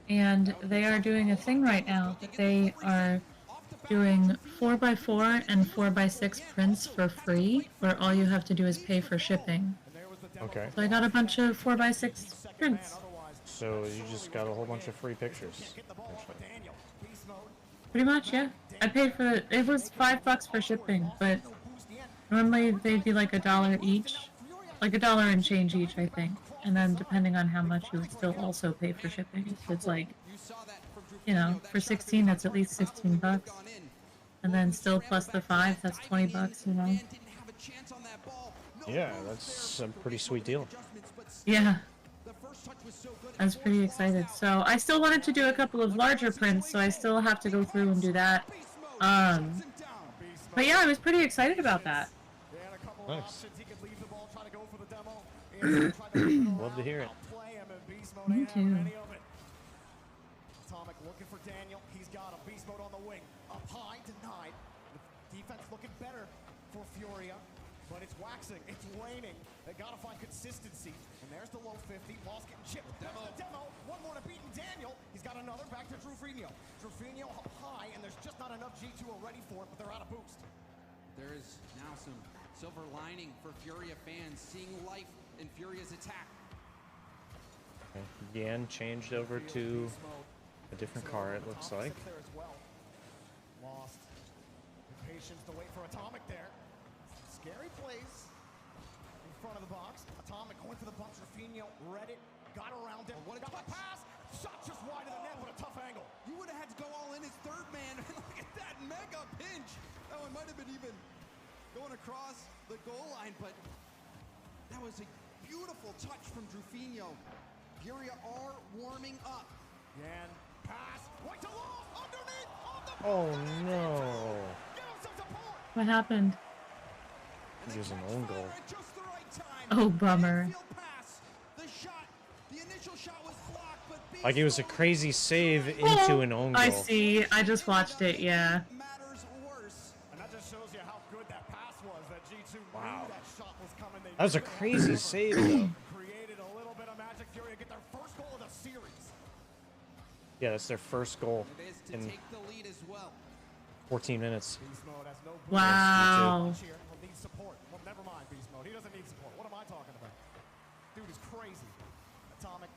and they are doing a thing right now that they are doing 4x4 and 4x6 prints for free, where all you have to do is pay for shipping. Okay. So I got a bunch of 4x6 prints. So you just got a whole bunch of free pictures. Actually. Pretty much, yeah. I paid for it was $5 for shipping, but normally they'd be like $1 each, like $1 and change each, I think. And then depending on how much, you would still also pay for shipping. So it's like, you know, for 16, that's at least $16, and then still plus the 5, that's $20, you know. Yeah, that's a pretty sweet deal. Yeah. I was pretty excited. So I still wanted to do a couple of larger prints, so I still have to go through and do that. But yeah, I was pretty excited about that. Nice. Love to hear it. Me too. Atomic looking for Daniel. He's got a beast mode on the wing. Up high, denied. The defense looking better for Furia, but it's waxing. It's waning. They gotta find consistency. And there's the low 50. Lost getting chipped. Demo. One more to beat Daniel. He's got another back to Drufinho. Drufinho up high, and there's just not enough G2 already for it, but they're out of boost. There is now some silver lining for Furia fans, seeing life in Furia's attack. Okay. Yan changed over to a different car, it looks like. Lost. Patience to wait for Atomic there. Scary plays in front of the box. Atomic going for the bump. Drufinho read it, got around it. What a got the pass. Shot just wide of the net, but a tough angle. You would have had to go all in his third man. Look at that mega pinch. That one might have been even going across the goal line, but that was a beautiful touch from Drufinho. Furia are warming up. Yan, pass, right to Lost, underneath, on the Oh no. What happened? It was an own goal. Oh, bummer. Like it was a crazy save into an own goal. I see. I just watched it, yeah. And that just shows you how good that pass was. That G2 Wow. knew that shot was coming. They That was a crazy save though. created a little bit of magic. Furia get their first goal of the series. Yeah, that's their first goal in Take the lead as well. 14 minutes. Beast mode has no boost. Wow. Here, he'll need support. Well, never mind Beast mode. He doesn't need support. What am I talking about? Dude is crazy. Atomic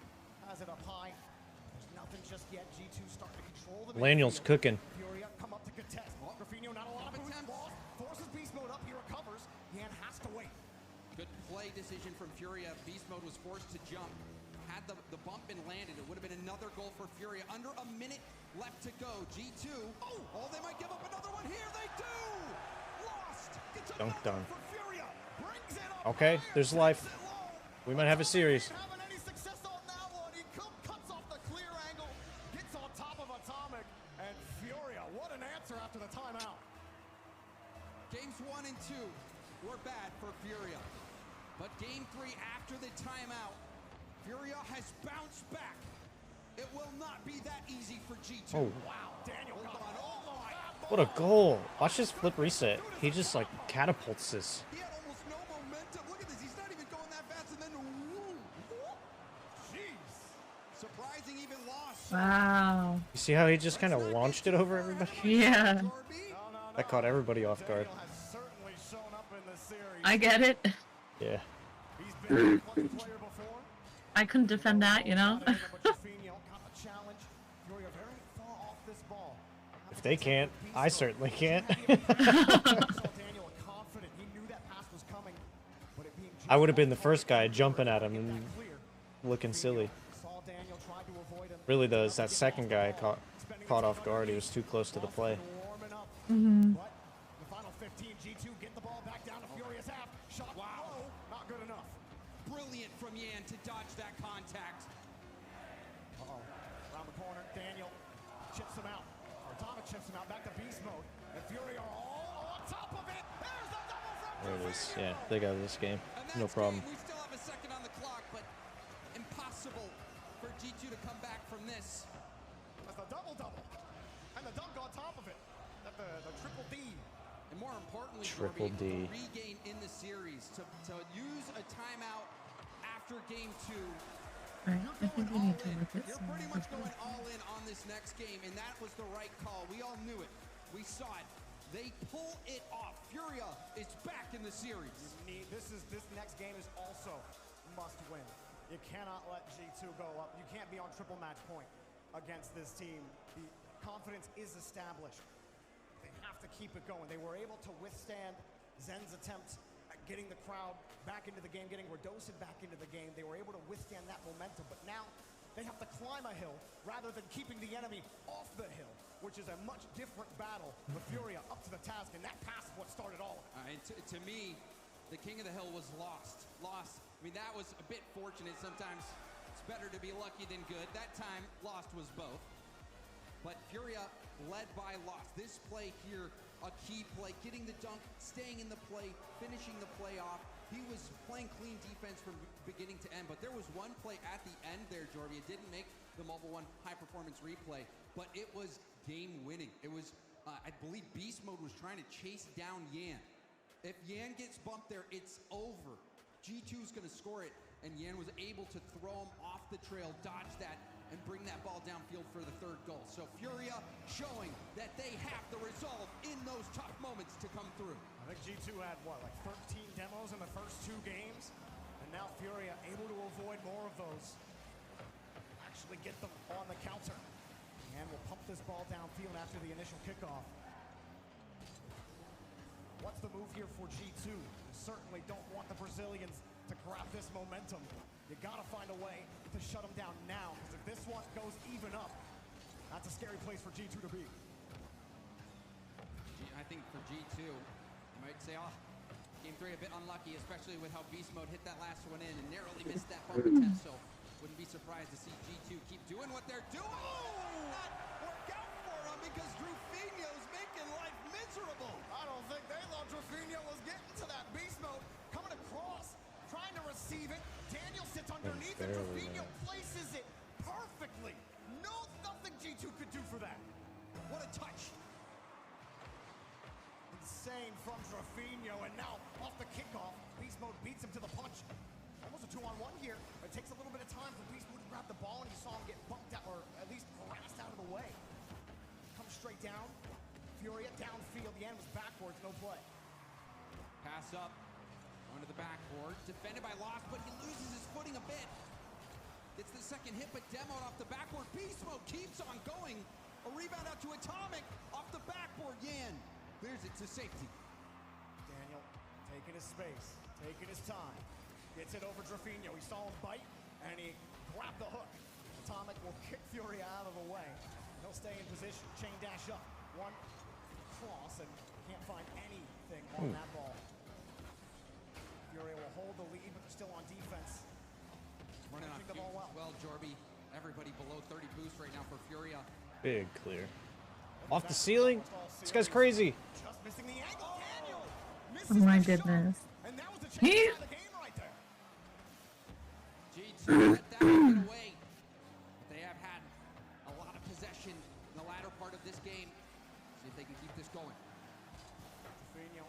has it up high. There's nothing just yet. G2 starting to control the Laniel's midfield. cooking. Furia come up to contest. Drufinho not a lot of boost. Lost. Forces Beast mode up. He recovers. Yan has to wait. Good play decision from Furia. Beast Mode was forced to jump. Had the bump been landed, it would have been another goal for Furia. Under a minute left to go. G2, oh, they might give up another one here. They do! Lost! Gets Dunk done. for Furia. Brings it up. Okay, there's life. We might have a series. Having any success on that one. He cuts off the clear angle, gets on top of Atomic, and Furia, what an answer after the timeout. Games 1 and 2 were bad for Furia. But game 3 after the timeout, Furia has bounced back. It will not be that easy for G2. Oh. Wow, Daniel got on. Oh my. What a goal. Watch this flip reset. He just like catapults this. He had almost no momentum. Look at this. He's not even going that fast. And then, jeez. Surprising even loss. Wow. You see how he just kind of launched it over everybody? Yeah. That caught everybody off guard. I get it. Yeah. I couldn't defend that, you know? If they can't, I certainly can't. I would have been the first guy jumping at him and looking silly. Really though, is that second guy caught off guard. He was too close to the play. Mm-hmm. The final 15, G2 get the ball back down to Furious half. Shot, wow, not good enough. Brilliant from Yan to dodge that contact. Around the corner, Daniel chips him out. Atomic chips him out, back to beast mode. And Fury are all on top of it. There's the double from There it is. Yeah, they got this game. No problem. We still have a second on the clock, but impossible for G2 to come back from this. That's the double-double. And the dunk on top of it. That's the triple D. And more importantly, Triple Jorby, D. the regain in the series to use a timeout after game 2. Right, I think we need to look at You're some pretty much of going this. all in on this next game, and that was the right call. We all knew it. We saw it. They pull it off. Furia is back in the series. This next game is also must win. You cannot let G2 go up. You can't be on triple match point against this team. The confidence is established. They have to keep it going. They were able to withstand Zen's attempt at getting the crowd back into the game, getting Radosin back into the game. They were able to withstand that momentum, but now they have to climb a hill rather than keeping the enemy off the hill, which is a much different battle. The Furia up to the task, and that pass is what started all of it. And to me, the King of the Hill was lost. I mean, that was a bit fortunate. Sometimes it's better to be lucky than good. That time, lost was both. But Furia led by Lost. This play here, a key play, getting the dunk, staying in the play, finishing the play off. He was playing clean defense from beginning to end, but there was one play at the end there, Jordy. It didn't make the Mobile One high-performance replay, but it was game-winning. It was, I believe Beast Mode was trying to chase down Yan. If Yan gets bumped there, it's over. G2's going to score it, and Yan was able to throw him off the trail, dodge that, and bring that ball downfield for the third goal. So Furia showing that they have the resolve in those tough moments to come through. I think G2 had, what, like 13 demos in the first 2 games? And now Furia able to avoid more of those. Actually get them on the counter. And will pump this ball downfield after the initial kickoff. What's the move here for G2? You certainly don't want the Brazilians to grab this momentum. You gotta find a way to shut them down now, because if this one goes even up, that's a scary place for G2 to be. I think for G2, you might say, oh, game 3 a bit unlucky, especially with how Beast Mode hit that last one in and narrowly missed that bump attempt, so wouldn't be surprised to see G2 keep doing what they're doing. Not work out for them because Drufinho's making life miserable. I don't think they thought Drufinho was getting to that Beast Mode, coming across, trying to receive it. Daniel sits underneath it. Drufinho places it perfectly. Nothing G2 could do for that. What a touch. Insane from Drufinho, and now off the kickoff, Beast Mode beats him to the punch. Almost a 2-on-1 here. It takes a little bit of time for Beast Mode to grab the ball, and you saw him get bumped out, or at least harassed out of the way. Comes straight down. Furia downfield. The end was backwards, no play. Pass up, onto the backboard. Defended by Lost, but he loses his footing a bit. Gets the second hit, but demoed off the backboard. Beast Mode keeps on going. A rebound out to Atomic off the backboard. Yan clears it to safety. Daniel taking his space, Taking his time. Gets it over Drafinho. He saw him bite, and he grabbed the hook. Atomic will kick Furia out of the way. He'll stay in position. Chain dash up. One cross, and can't find anything on that ball. Furia will hold the lead, but they're still on defense. Running on the ball well, Jorby. Everybody below 30 boost right now for Furia. Big clear. Off the ceiling. This guy's crazy. Just missing the angle. Daniel Oh my goodness. and that was the chance of the game right there. G2 let that one get away. But they have had a lot of possession in the latter part of this game. See if they can keep this going. Drafinho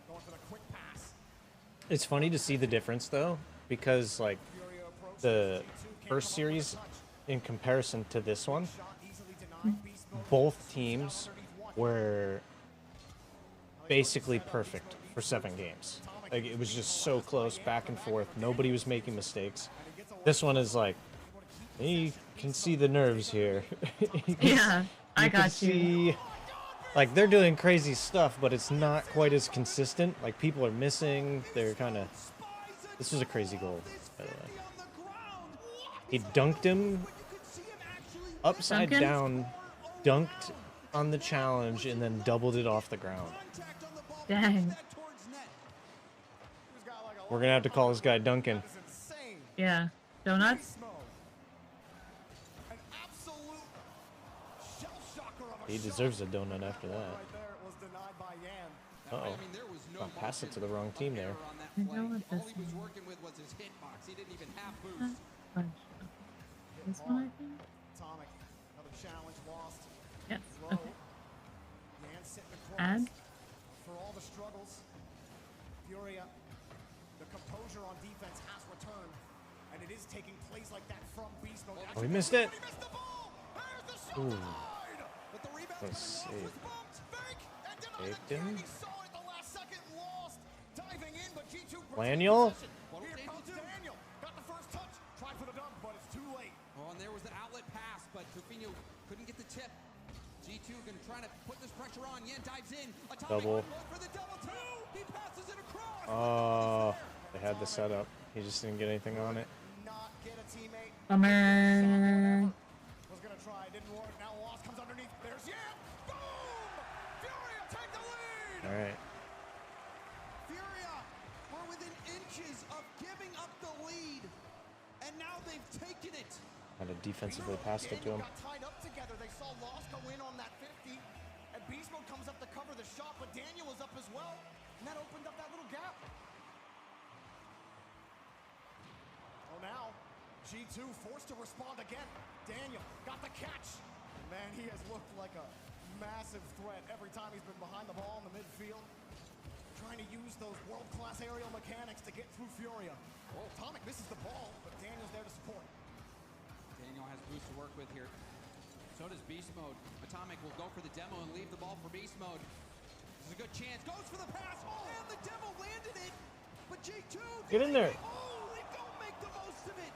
going for the quick pass. It's funny to see the difference though, because like the first series in comparison to this one, both teams were basically perfect for 7 games. Like it was just so close, back and forth. Nobody was making mistakes. This one is like, you can see the nerves here. Yeah, I got you. See, like they're doing crazy stuff, but it's not quite as consistent. Like people are missing. They're kind of. This was a crazy goal, by the way. He dunked him upside down, dunked on the challenge, and then doubled it off the ground. Dang. We're gonna have to call this guy Duncan. Yeah. Donuts? He deserves a donut after that. Uh-oh. Oh, pass it to the wrong team there. I know what this All he was working with was his hitbox. He didn't even have boost. This one, I think? Atomic, another challenge lost. Yes. Low. Okay. Man sitting across. Add? For all the struggles, Furia, the composure on defense has returned, and it is taking plays like that from Beast Mode. Oh, he missed it. He missed the ball. There's the shot. Ooh. But the rebound Let's coming see. off was bumped. Fake and denied Saved again. him. He saw it at the last second, lost. Diving in, but G2 Daniel? Here comes Daniel. Got the first touch. Tried for the dunk, but it's too late. Oh, and there was the outlet pass, but Drafinho couldn't get the tip. G2 gonna try to put this pressure on. Yan dives in. Atomic Double. for the double two. He passes it across. Oh, they had the setup. He just didn't get anything on it. Not get a teammate. Bummer. Was gonna try, didn't work. Now Lost comes underneath. There's Yan. Boom! Furia take the lead. All right. Furia were within inches of giving up the lead, and now they've taken it. Had to defensively pass it to him. Got tied up together. They saw Lost go in on that 50, and Beast Mode comes up to cover the shot, but Daniel was up as well, and that opened up that little gap. Oh, now G2 forced to respond again. Daniel got the catch. Man, he has looked like a massive threat every time he's been behind the ball in the midfield, trying to use those world-class aerial mechanics to get through Furia. Oh, Atomic misses the ball, but Daniel's there to support. Daniel has boost to work with here. So does Beast Mode. Atomic will go for the demo and leave the ball for Beast Mode. This is a good chance. Goes for the pass. Oh, and the demo landed it. But G2. Get in there. Oh, they don't make the most of it.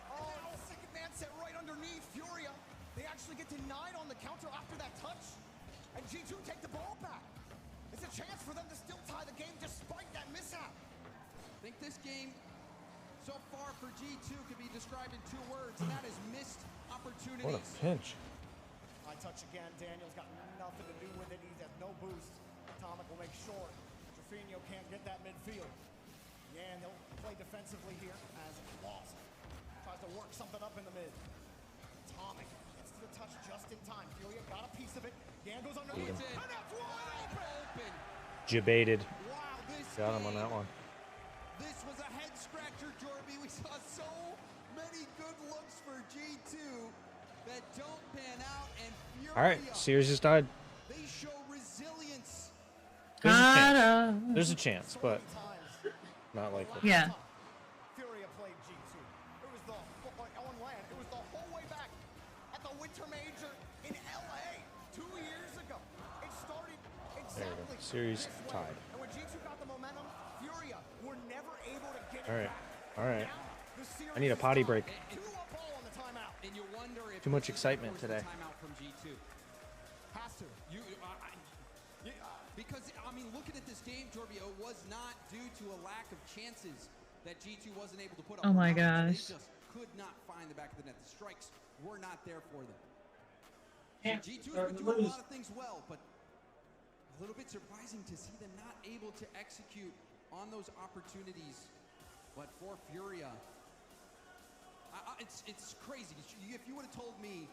Oh, second man set right underneath Furia. They actually get denied on the counter after that touch. And G2 take the ball back. It's a chance for them to still tie the game despite that mishap. I think this game so far for G2 could be described in 2 words, and that is missed opportunities. What a pinch. High touch again. Daniel's got nothing to do with it. He has no boost. Atomic will make sure Drafinho can't get that midfield. Yan, they'll play defensively here as Lost tries to work something up in the mid. Atomic gets to the touch just in time. Furia got a piece of it. Yan goes underneath. And that's wide open. Jebaited. Wow, this Got him on game, that one. This was a head scratcher, Jorby. We saw so many good looks for G2 that don't pan out, and Furia, All right, series just died. they show resilience. There's a chance. There's a chance, but not likely. Yeah. Furia played G2. It was on land. It was the whole way back at the Winter Major in LA 2 years ago. It started There exactly we go. Series this way. tied. And when G2 got the momentum, Furia were never able to get it All right. back. All right. The series I need a potty break. 2-up ball on the timeout. And you wonder if Too much excitement today. timeout from G2. Has to. Because, I mean, looking at this game, Jorbio, was not due to a lack of chances that G2 wasn't able to put up. Oh my They gosh. just could not find the back of the net. The strikes were not there for them. Yeah, G2 has been doing a lot of things well, but a little bit surprising to see them not able to execute on those opportunities. But for Furia, it's crazy. If you would have told me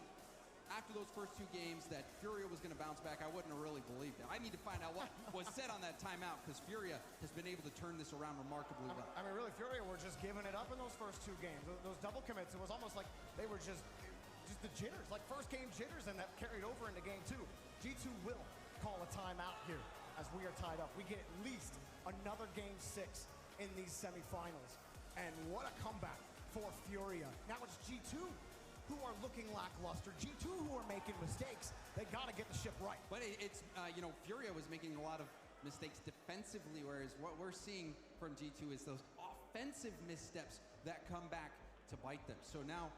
after those first 2 games that Furia was going to bounce back, I wouldn't have really believed it. I need to find out what was said on that timeout, because Furia has been able to turn this around remarkably well. I mean, really, Furia were just giving it up in those first 2 games. Those double commits, it was almost like they were just the jitters, like first game jitters, and that carried over into game 2. G2 will call a timeout here as we are tied up. We get at least another game 6 in these semifinals. And what a comeback for Furia. Now it's G2 who are looking lackluster. G2 who are making mistakes. They got to get the ship right. But it's, you know, Furia was making a lot of mistakes defensively, whereas what we're seeing from G2 is those offensive missteps that come back to bite them. So now,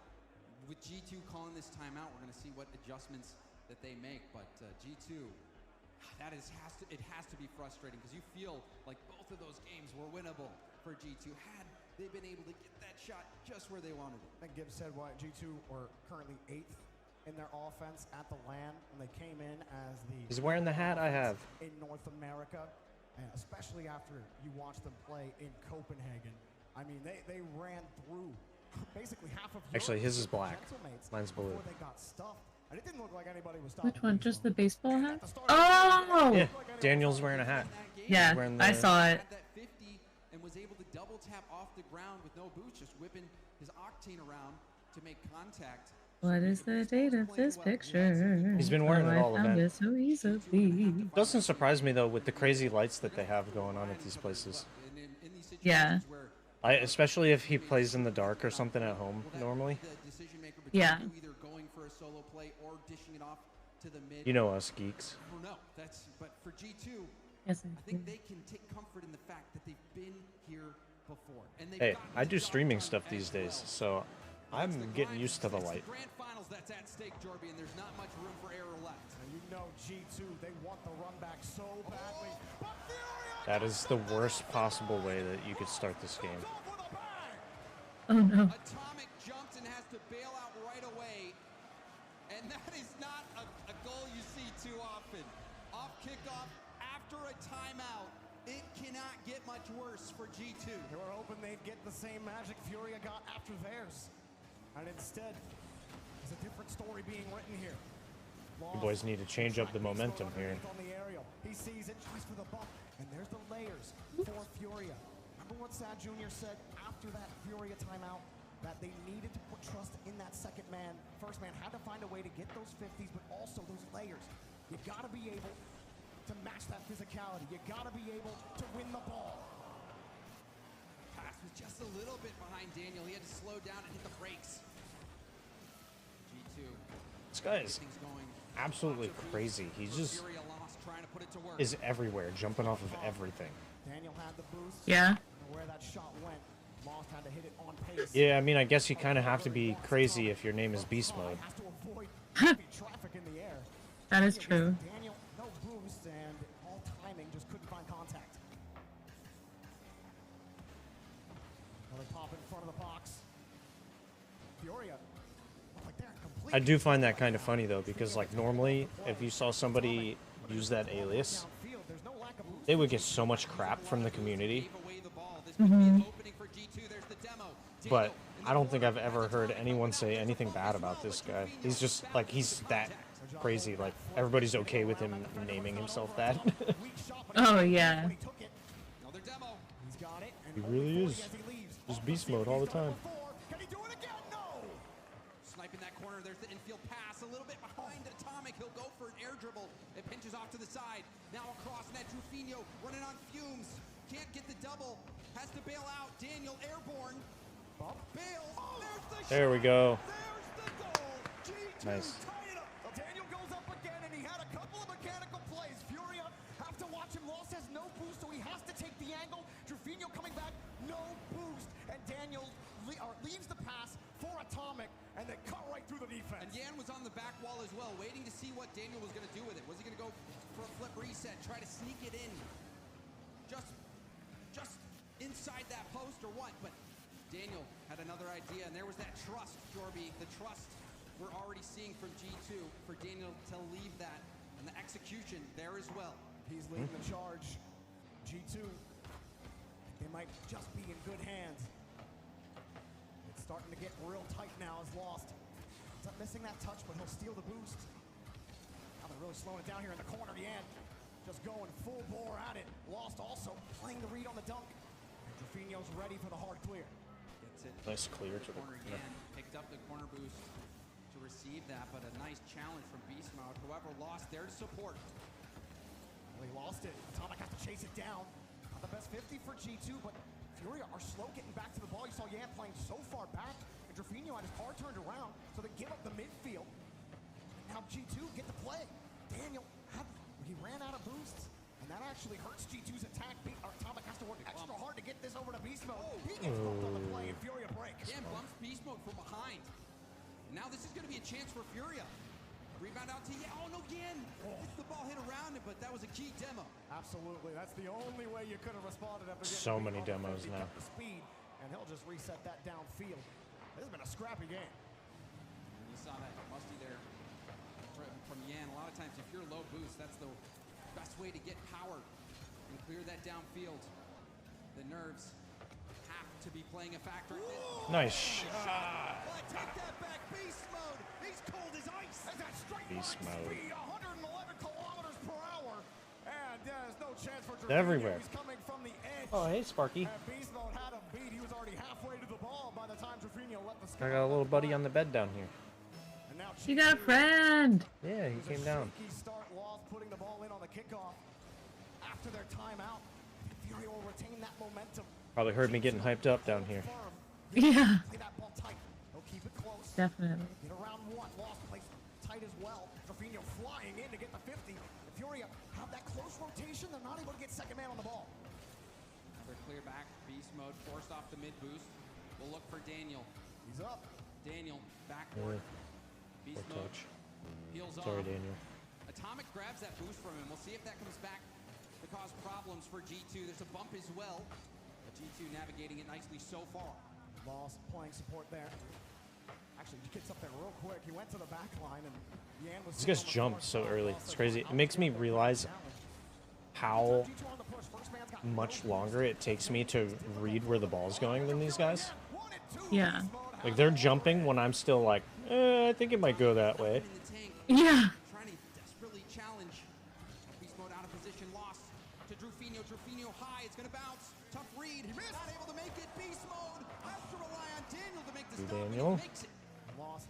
with G2 calling this timeout, we're going to see what adjustments that they make. But G2, it has to be frustrating, because you feel like both of those games were winnable for G2 had they been able to get that shot just where they wanted it. And Gibbs said what G2 were currently 8th in their offense at the LAN, and they came in as the... He's wearing the hat I have. ...in North America, and especially after you watch them play in Copenhagen. I mean, they ran through basically half of Europe. Actually, his is black. Mine's blue. Before they got stuffed. And it didn't look like anybody was stopping. Which one? Just the baseball hat? Oh! Yeah, Daniel's wearing a hat. Yeah, I saw it. And was able to double tap off the ground with no boost, just whipping his octane around to make contact. What is the date of this picture? He's been wearing it all I found event. it so easily. Doesn't surprise me though with the crazy lights that they have going on at these places. Yeah. Especially if he plays in the dark or something at home normally. Yeah. Either going for a solo play or dishing it off to the mid. You know us geeks. I don't know. But for G2, yes, I think they can take comfort in the fact that they've been here before. And Hey, I do streaming stuff these days, so I'm getting used to the light. Grand finals that's at stake, Jorby, and there's not much room for error left. And you know G2, they want the run back so badly. That is the worst possible way that you could start this game. Oh no. Atomic jumps and has to bail out right away. And that is not a goal you see too often. Off kickoff after a timeout. It cannot get much worse for G2. They were hoping they'd get the same magic Furia got after theirs. And instead, there's a different story being written here. You boys need to change up the momentum here. On the aerial. He sees it, tries for the bump, and there's the layers for Furia. Remember what Sad Jr. said after that Furia timeout? That they needed to put trust in that second man. First man had to find a way to get those 50s, but also those layers. You gotta be able to match that physicality. You gotta be able to win the ball. Pass was just a little bit behind Daniel. He had to slow down and hit the brakes. G2. This guy is absolutely crazy. He just is everywhere, jumping off of everything. Daniel had the boost. Yeah. Where that shot went, Lost had to hit it on pace. Yeah, I mean, I guess you kind of have to be crazy if your name is Beast Mode. Has to avoid traffic in the air. That is true. Daniel, no boost, and all timing, just couldn't find contact. Another pop in front of the box. Furia. Like they're complete. I do find that kind of funny though, because like normally, if you saw somebody use that alias, they would get so much crap from the community. But I don't think I've ever heard anyone say anything bad about this guy. He's just like, he's that crazy. Like everybody's okay with him naming himself that. Oh yeah. He really is. Just beast mode all the time. Sniping that corner, there's the infield pass, a little bit behind Atomic. He'll go for an air dribble. It pinches off to the side. Now across net, Trufinho running on fumes. Can't get the double. Has to bail out. Daniel airborne. Bails. There we go. Nice. Daniel goes up again, and he had a couple of mechanical plays. Furia have to watch him. Lost has no boost, so he has to take the angle. Trufinho coming back, no boost, and Daniel leaves the pass for Atomic, and they cut right through the defense. And Yan was on the back wall as well, waiting to see what Daniel was going to do with it. Was he going to go for a flip reset. Try to sneak it in. Just inside that post or what? But Daniel had another idea, and there was that trust, Jorby. The trust we're already seeing from G2 for Daniel to leave that, and the execution there as well. He's leading the charge. G2, they might just be in good hands. It's starting to get real tight now as Lost. He's not missing that touch, but he'll steal the boost. Now they're really slowing it down here in the corner. Yan just going full bore at it. Lost also playing the read on the dunk. And Drafinho's ready for the hard clear. Gets it. Nice clear to the corner. Yan picked up the corner boost to receive that, but a nice challenge from Beast Mode. However, Lost there to support. Well, he lost it. Atomic has to chase it down. Not the best 50 for G2, but Furia are slow getting back to the ball. You saw Yan playing so far back, and Drafinho had his car turned around, so they give up the midfield. And now G2 get to play. Daniel, he ran out of boosts, and that actually hurts G2's attack. Atomic has to work extra hard to get this over to Beast Mode. He gets bumped on the play, and Furia breaks. Yan bumps Beast Mode from behind. Now this is going to be a chance for Furia. Rebound out to Yan. Oh, no, Yan. The ball hit around it, but that was a key demo. Absolutely. That's the only way you could have responded after getting so many demos now. The speed, and he'll just reset that downfield. This has been a scrappy game. And you saw that musty there from Yan. A lot of times, if you're low boost, that's the best way to get power and clear that downfield. The nerves have to be playing a factor. Nice shot. Take that back, Beast Mode. He's cold as ice. That straight Beast Mode. Speed, 111 kilometers per hour, and there's no chance for Drafinho. Everywhere. He's coming from the edge. Oh, hey, Sparky. And Beast Mode had him beat. He was already halfway to the ball by the time Drafinho let the I got a little buddy on the bed down here. And now You got a friend. Yeah, he came down. Start Lost putting the ball in on the kickoff after their timeout. Fury will retain that momentum. Probably heard me getting hyped up down here. Yeah. Play that ball tight. He'll keep it close. Definitely. Get around one. Lost plays tight as well. Drafinho flying in to get the 50. And Furia have that close rotation. They're not able to get second man on the ball. Another clear back. Beast Mode forced off the mid boost. We'll look for Daniel. He's up. Daniel backboard. Beast Mode peels Sorry, off. Daniel. Atomic grabs that boost from him. We'll see if that comes back to cause problems for G2. There's a bump as well. But G2 navigating it nicely so far. Lost playing support there. Actually, he gets up there real quick. He went to the back line, and Yan was. These guys jumped so early. It's crazy. It makes me realize how much longer it takes me to read where the ball's going than these guys. Yeah. Like, they're jumping when I'm still like, I think it might go that way. Yeah. Trying to desperately challenge. Beast Mode out of position. Lost to Drafinho. Drafinho high. It's going to bounce. Tough read. He missed. Not able to make it. Beast Mode has to rely on Daniel to make the stop. Daniel. And he makes it. Lost.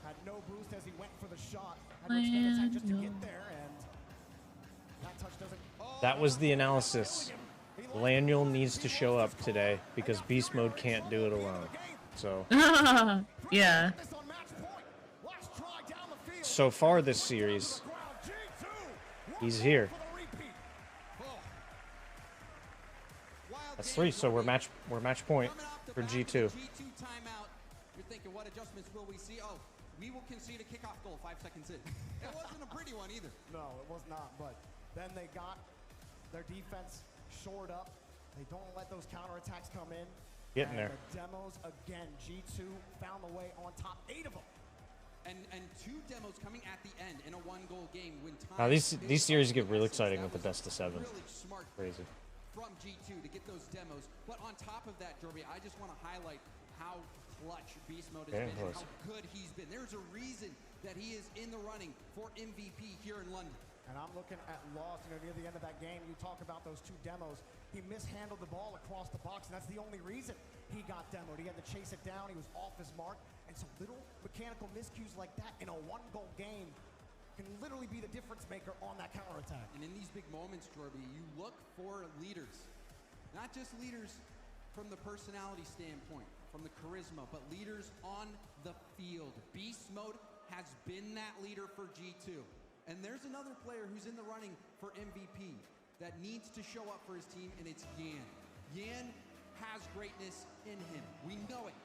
Had no boost as he went for the shot. Had to extend attack just to get there, and that touch doesn't. That was the analysis. Laniel needs to show up today because Beast Mode can't do it alone. So. Yeah. So far this series, he's here. That's 3, so we're match point for G2. G2 timeout. You're thinking, what adjustments will we see? Oh, we will concede a kickoff goal 5 seconds in. It wasn't a pretty one either. No, it was not. But then they got their defense shored up. They don't let those counterattacks come in. Getting there. The demos again. G2 found the way on top. 8 of them. And 2 demos coming at the end in a 1-goal game when time. Now these series get real exciting with the best of 7. Really smart. Crazy. From G2 to get those demos. But on top of that, Jorby, I just want to highlight how clutch Beast Mode has been and how good he's been. There's a reason that he is in the running for MVP here in London. And I'm looking at Lost, near the end of that game. You talk about those 2 demos. He mishandled the ball across the box, and that's the only reason he got demoed. He had to chase it down. He was off his mark. And so little mechanical miscues like that in a 1-goal game can literally be the difference maker on that counterattack. And in these big moments, Jorby, you look for leaders. Not just leaders from the personality standpoint, from the charisma, but leaders on the field. Beast Mode has been that leader for G2. And there's another player who's in the running for MVP that needs to show up for his team, and it's Yan. Yan has greatness in him. We know it.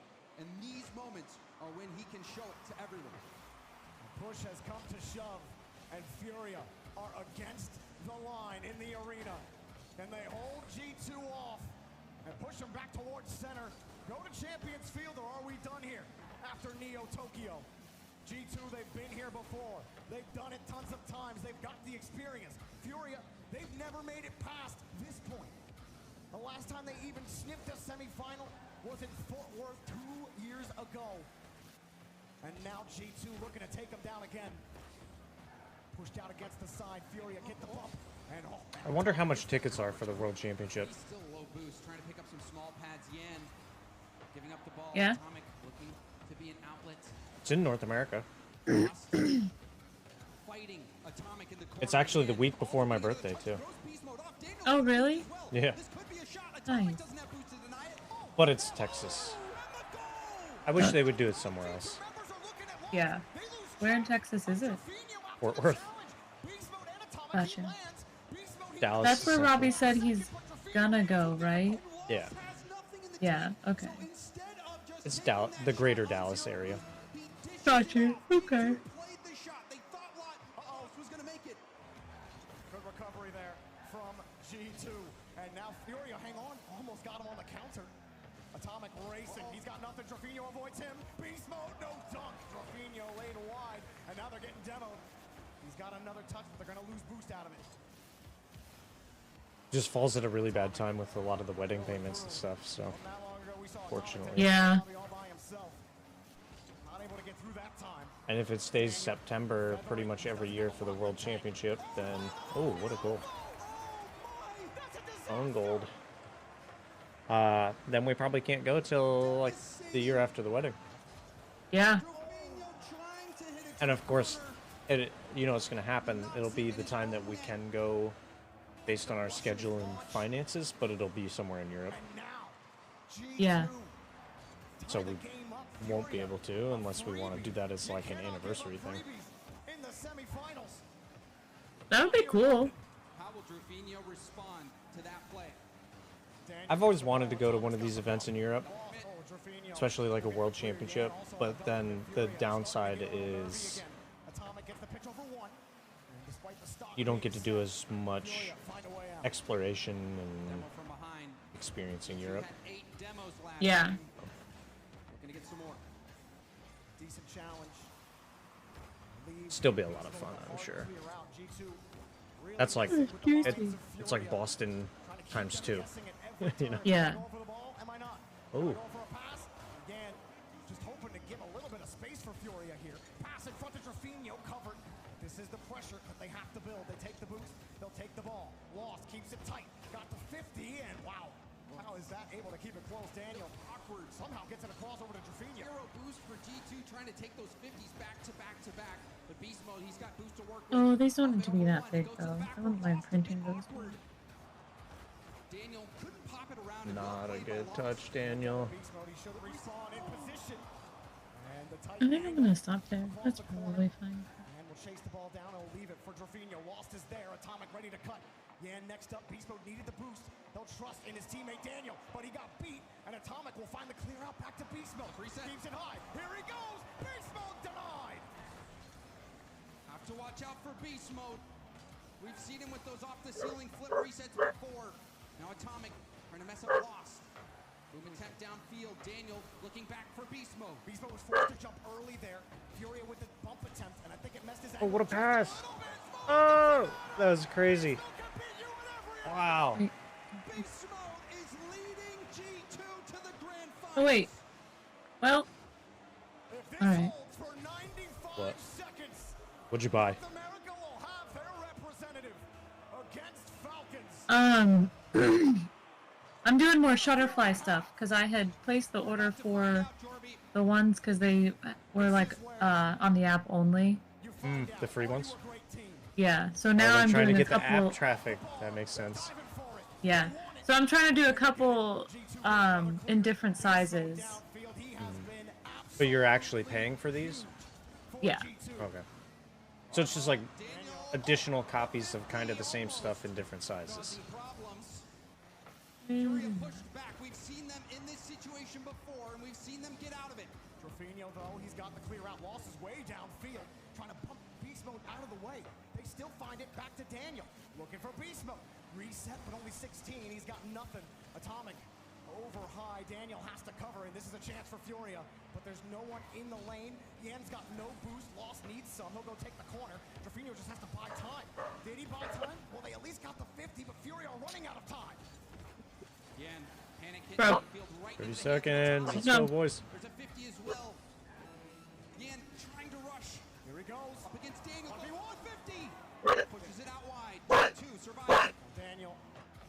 And these moments are when he can show it to everyone. The push has come to shove, and Furia are against the line in the arena. And they hold G2 off and push them back towards center. Go to Champions Field, or are we done here after Neo Tokyo? G2, they've been here before. They've done it tons of times. They've got the experience. Furia, they've never made it past this point. The last time they even sniffed a semifinal was in Fort Worth 2 years ago. And now G2 looking to take them down again. Pushed out against the side. Furia get the bump. And I wonder how much tickets are for the World Championship. He's still low boost, trying to pick up some small pads. Yan giving up the ball. Yeah. Atomic looking to be an outlet. It's in North America. Fighting Atomic in the corner. It's actually the week before my birthday, too. Oh, really? Yeah. Nice. But it's Texas. I wish they would do it somewhere else. Yeah. Where in Texas is it? Fort Worth. Gotcha. Dallas. That's where Robbie said he's gonna go, right? Yeah. Yeah, okay. It's Dallas, the greater Dallas area. Gotcha. Okay. Good recovery there from G2. And now Furia, hang on, almost got him on the counter. Atomic racing, he's got nothing. Drafinho avoids him. Beast mode, no dunk. Drafinho laid wide, and now they're getting demoed. He's got another touch, but they're going to lose boost out of it. Just falls at a really bad time with a lot of the wedding payments and stuff, so fortunately. Yeah. And if it stays September pretty much every year for the World Championship, then oh, what a goal. Own gold. Then we probably can't go till like the year after the wedding. Yeah. And of course, you know what's going to happen. It'll be the time that we can go based on our schedule and finances, but it'll be somewhere in Europe. Yeah. So we won't be able to unless we want to do that as like an anniversary thing. That would be cool. How will Drafinho respond to that play? I've always wanted to go to one of these events in Europe, especially like a World Championship, but then the downside is you don't get to do as much exploration and experiencing Europe. Yeah. Gonna get some more. Decent challenge. Still be a lot of fun, I'm sure. That's like it's like Boston times 2. You know? Yeah. Oh. Again, just hoping to give a little bit of space for Furia here. Pass in front of Drafinho, covered. This is the pressure that they have to build. They take the boost, they'll take the ball. Lost, keeps it tight. Got to 50, and wow. How is that able to keep it close? Daniel, awkward, somehow gets it across over to Drafinho. Hero boost for G2, trying to take those 50s back to back to back. But Beast Mode, he's got boost to work with. Oh, these don't need to be that big, though. I wouldn't mind printing those. Daniel couldn't pop it around. Not a good touch, Daniel. I think I'm gonna stop there. That's probably fine. And will chase the ball down. He'll leave it for Drafinho. Lost is there. Atomic ready to cut. Yan next up. Beast Mode needed the boost. They'll trust in his teammate Daniel, but he got beat. And Atomic will find the clear out back to Beast Mode. Keeps it high. Here he goes. Beast Mode denied. Have to watch out for Beast Mode. We've seen him with those off the ceiling flip resets before. Now Atomic trying to mess up Lost. Boom attempt downfield. Daniel looking back for Beast Mode. Beast Mode was forced to jump early there. Furia with the bump attempt, and I think it messed his Oh, what a pass! Oh, that was crazy. Wow. Beast Mode is leading G2 to the grand final. Oh, wait. Well. Alright. What? What'd you buy? I'm doing more Shutterfly stuff because I had placed the order for the ones because they were like on the app only. The free ones? Yeah, so now I'm trying doing to get a couple. the app traffic. That makes sense. Yeah, so I'm trying to do a couple in different sizes. But you're actually paying for these? Yeah. Okay. So it's just like additional copies of kind of the same stuff in different sizes. Furia pushed back. We've seen them in this situation before, and we've seen them get out of it. Drafinho, though, he's got the clear out. Lost his way downfield, trying to pump Beast Mode out of the way. They They still find it back to Daniel. Looking for beast mode. Reset, but only 16. He's got nothing. Atomic over high. Daniel has to cover, and this is a chance for Furia. But there's no one in the lane. Yan's got no boost. Lost needs some. He'll go take the corner. Drafinho just has to buy time. Did he buy time? Well, they at least got the 50, but Furia are running out of time. Yan, panic hit Bro. the field right 30 into the seconds. hands of Let's No. go, boys. There's a 50 as well. Yan trying to rush. Here he goes. Up against Daniel. 1v150. Pushes it out wide. Two survives. Daniel,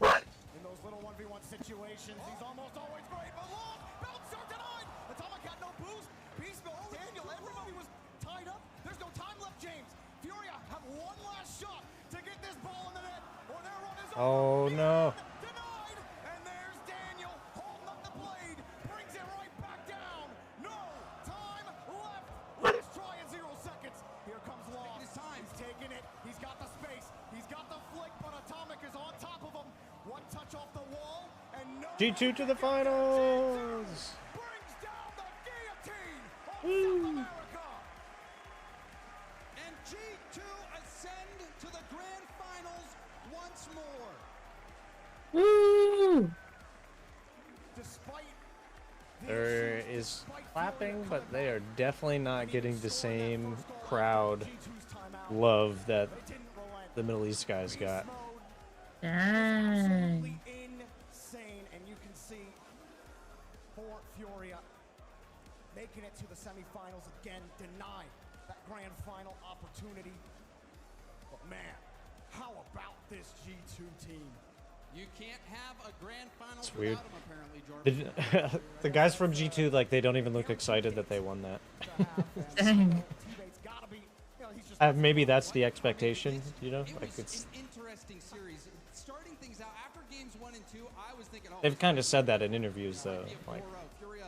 in those little 1v1 situations, he's almost always great, but long, bounce shot denied. Atomic had no boost. Beast mode, Daniel, everybody was tied up. There's no time left, James. Furia have one last shot to get this ball in the net, or their run is over. Oh no. Denied, and there's Daniel holding up the blade, brings it right back down. No time left. Let's try in 0 seconds. Here comes Law. Taking his time. He's taking it. He's got the space. He's got the flick, but Atomic is on top of him. One touch off the wall, and no. G2 to the finals. Brings down the guillotine of Woo. South America. And G2 ascend to the grand finals once more. Woo! Despite There is clapping, but they are definitely not getting the same crowd love that the Middle East guys got. Dang. insane, and you can see for Furia making it to the semifinals again, denied that grand final opportunity. But man, how about this G2 team? You can't have a grand final It's weird. without him, apparently, Jordan. The guys from G2, like, they don't even look excited that they won that. Dang. Maybe that's the expectation, you know? It Like, was it's an interesting series. Starting things out after games 1 and 2, I was thinking, oh, they've kind of said that in interviews, though. Like, Furia,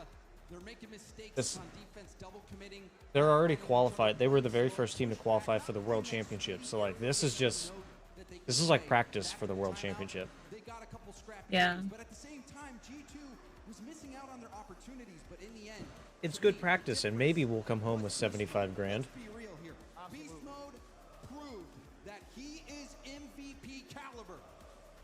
they're making mistakes This- on defense, double committing. they're already qualified. They were the very first team to qualify for the World Championship. So, like, this is like practice for the World Championship. They got a couple scrappy Yeah. games, but at the same time, G2 was missing out on their opportunities, but in the end, It's good practice, and maybe we'll come home with 75 grand. be real here. Beast mode proved that he is MVP caliber.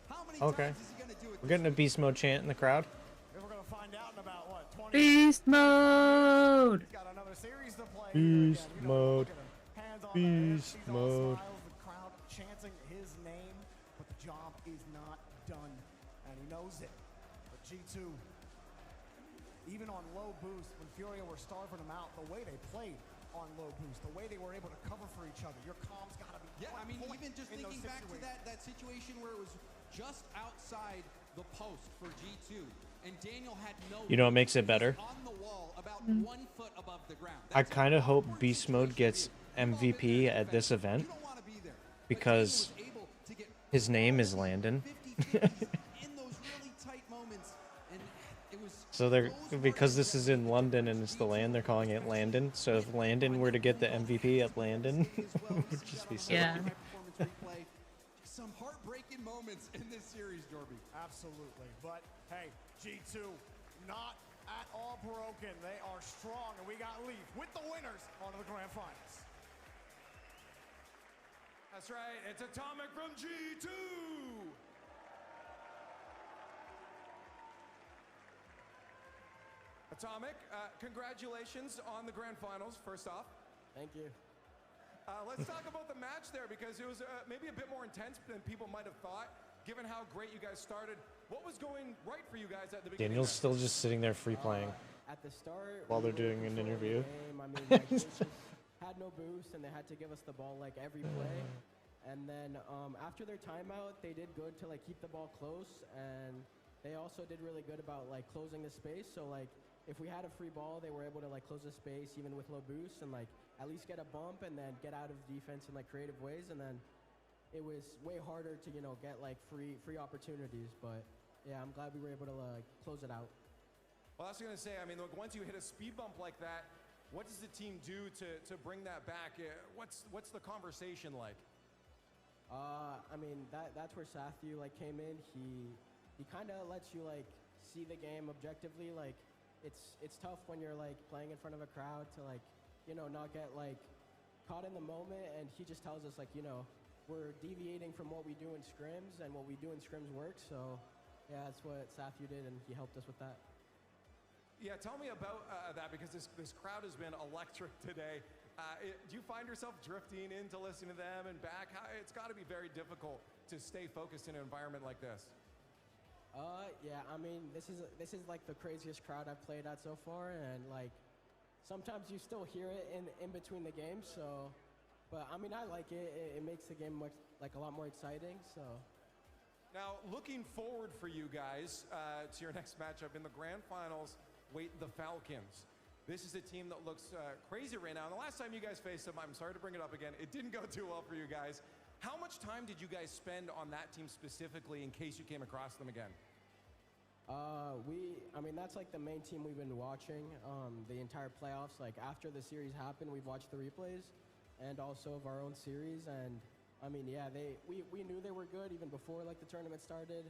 How many Okay. times is he going to do it? We're getting a beast mode chant in the crowd. We're going to find out in about, what, 20 Beast mode. He's got another series to play. Beast Again, mode. hands on the head. Beast He's all mode. smiles, the crowd chanting his name, but the job is not done, and he knows it. But G2, even on low boost, when Furia were starving them out, the way they played on low boost, the way they were able to cover for each other, your comms got to be Yeah, I mean, point even just in those thinking back to situations. that situation where it was just outside the post for G2, and Daniel had no. You know what makes it better? On the wall, about 1 foot above the ground. I kind of hope Beast Mode gets MVP at this event because his name is Landon. In those really tight moments, and it was. So they're because this is in London and it's the land, they're calling it Landon. So if Landon were to get the MVP at Landon, it would just be so. Yeah. Some heartbreaking moments in this series, Jorby. Absolutely. But hey, G2 not at all broken. They are strong, and we got Leaf with the winners onto the grand finals. That's right. It's Atomic from G2. Atomic, congratulations on the grand finals, first off. Thank you. Let's talk about the match there because it was maybe a bit more intense than people might have thought, given how great you guys started. What was going right for you guys at the beginning? Daniel's still just sitting there free playing At the start, while we they're were doing an controlling interview. the game. I mean, like, they just had no boost, and they had to give us the ball like every play. And then after their timeout, they did good to like keep the ball close, and they also did really good about like closing the space. So like if we had a free ball, they were able to like close the space even with low boost and like at least get a bump and then get out of defense in like creative ways. And then it was way harder to get like free opportunities. But yeah, I'm glad we were able to like close it out. Well, I was going to say, I mean, look, once you hit a speed bump like that, what does the team do to bring that back? What's the conversation like? I mean, that's where Sathu like came in. He kind of lets you like see the game objectively. Like it's tough when you're like playing in front of a crowd to like not get like caught in the moment. And he just tells us like we're deviating from what we do in scrims, and what we do in scrims works. So, yeah, that's what Safu did, and he helped us with that. Yeah, tell me about that, because this crowd has been electric today. Do you find yourself drifting into listening to them and back? It's got to be very difficult to stay focused in an environment like this. Yeah, I mean, this is like the craziest crowd I've played at so far, and like sometimes you still hear it in between the games. So, but I mean, I like it. It makes the game much, like, a lot more exciting. So. Now, looking forward for you guys to your next matchup in the grand finals, wait, the Falcons. This is a team that looks crazy right now. And the last time you guys faced them, I'm sorry to bring it up again, it didn't go too well for you guys. How much time did you guys spend on that team specifically in case you came across them again? I mean, that's like the main team we've been watching the entire playoffs. Like, after the series happened, we've watched the replays and also of our own series. And I mean, yeah, we knew they were good even before like the tournament started.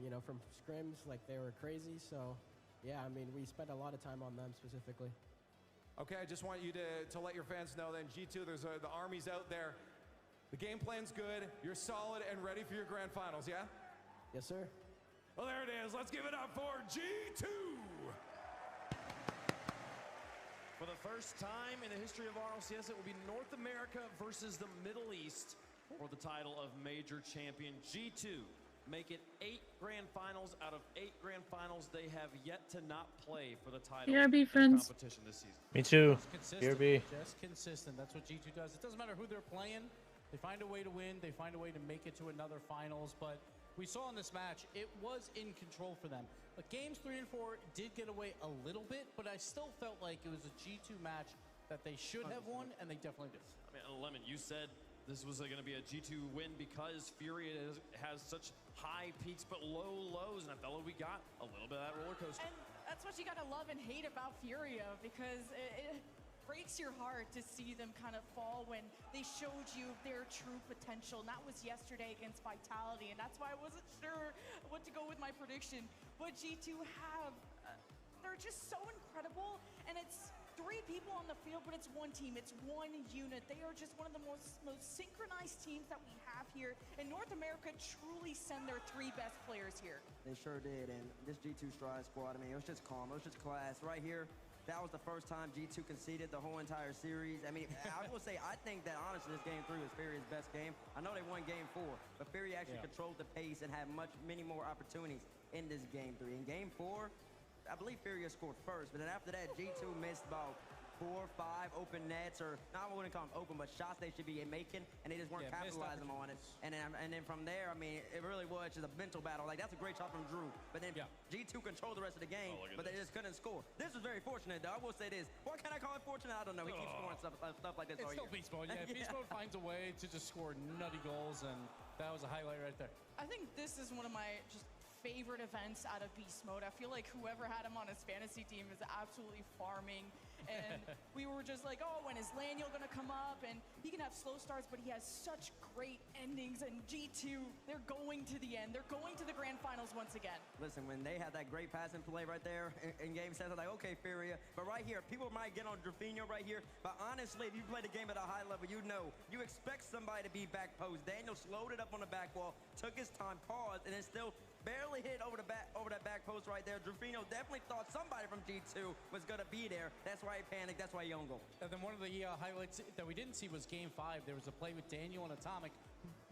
You know, from scrims, like they were crazy. So yeah, I mean, we spent a lot of time on them specifically. Okay, I just want you to let your fans know then, G2, there's the armies out there. The game plan's good, you're solid and ready for your grand finals, yeah? Yes, sir. Well, there it is. Let's give it up for G2. For the first time in the history of RLCS, it will be North America versus the Middle East for the title of Major Champion. G2 make it 8 grand finals out of 8 grand finals they have yet to not play for the title BRB friends. competition this season. Me too. BRB. Just consistent. That's what G2 does. It doesn't matter who they're playing. They find a way to win. They find a way to make it to another finals. But we saw in this match, it was in control for them. But games 3 and 4 did get away a little bit, but I still felt like it was a G2 match that they should have won, and they definitely did. I mean, Lemon, you said this was going to be a G2 win because Fury has such high peaks but low lows, and I felt like we got a little bit of that roller coaster. And that's what you got to love and hate about Furia, because it breaks your heart to see them kind of fall when they showed you their true potential. And that was yesterday against Vitality, and that's why I wasn't sure what to go with my prediction. But G2 they're just so incredible, and it's 3 people on the field, but it's one team. It's one unit. They are just one of the most synchronized teams that we have here. And North America truly send their 3 best players here. They sure did. And this G2 Stride squad, I mean, it was just calm. It was just class. Right here, that was the first time G2 conceded the whole entire series. I mean, I will say, I think that honestly this game 3 was Fury's best game. I know they won game 4, but Fury actually controlled the pace and had many more opportunities in this game 3. In game 4, I believe Fury scored first, but then after that, G2 missed about 4 or 5 open nets, or not, I wouldn't call them open, but shots they should be making, and they just weren't capitalizing on it. And then from there, I mean, it really was just a mental battle. Like, that's a great shot from Drew, but then G2 controlled the rest of the game, but they just couldn't score. This was very fortunate, though. I will say this. What can I call it fortunate? I don't know. He keeps scoring stuff like this all year. It's still Beast Mode. Yeah, Beast Mode finds a way to just score nutty goals, and that was a highlight right there. I think this is one of my just favorite events out of Beast Mode. I feel like whoever had him on his fantasy team is absolutely farming. And we were just like, oh, when is Laniel gonna come up? And he can have slow starts, but he has such great endings. And G2, they're going to the end. They're going to the grand finals once again. Listen, when they had that great passing play right there in game 7, I'm like, okay, Furia. But right here, people might get on Drafinho right here. But honestly, if you play the game at a high level, you know, you expect somebody to be back post. Daniel slowed it up on the back wall, took his time, paused, and then still barely hit over that back post right there. Drafinho definitely thought somebody from G2 was gonna be there. That's why he panicked. That's why he ungled. And then one of the highlights that we didn't see was game 5. There was a play with Daniel and Atomic.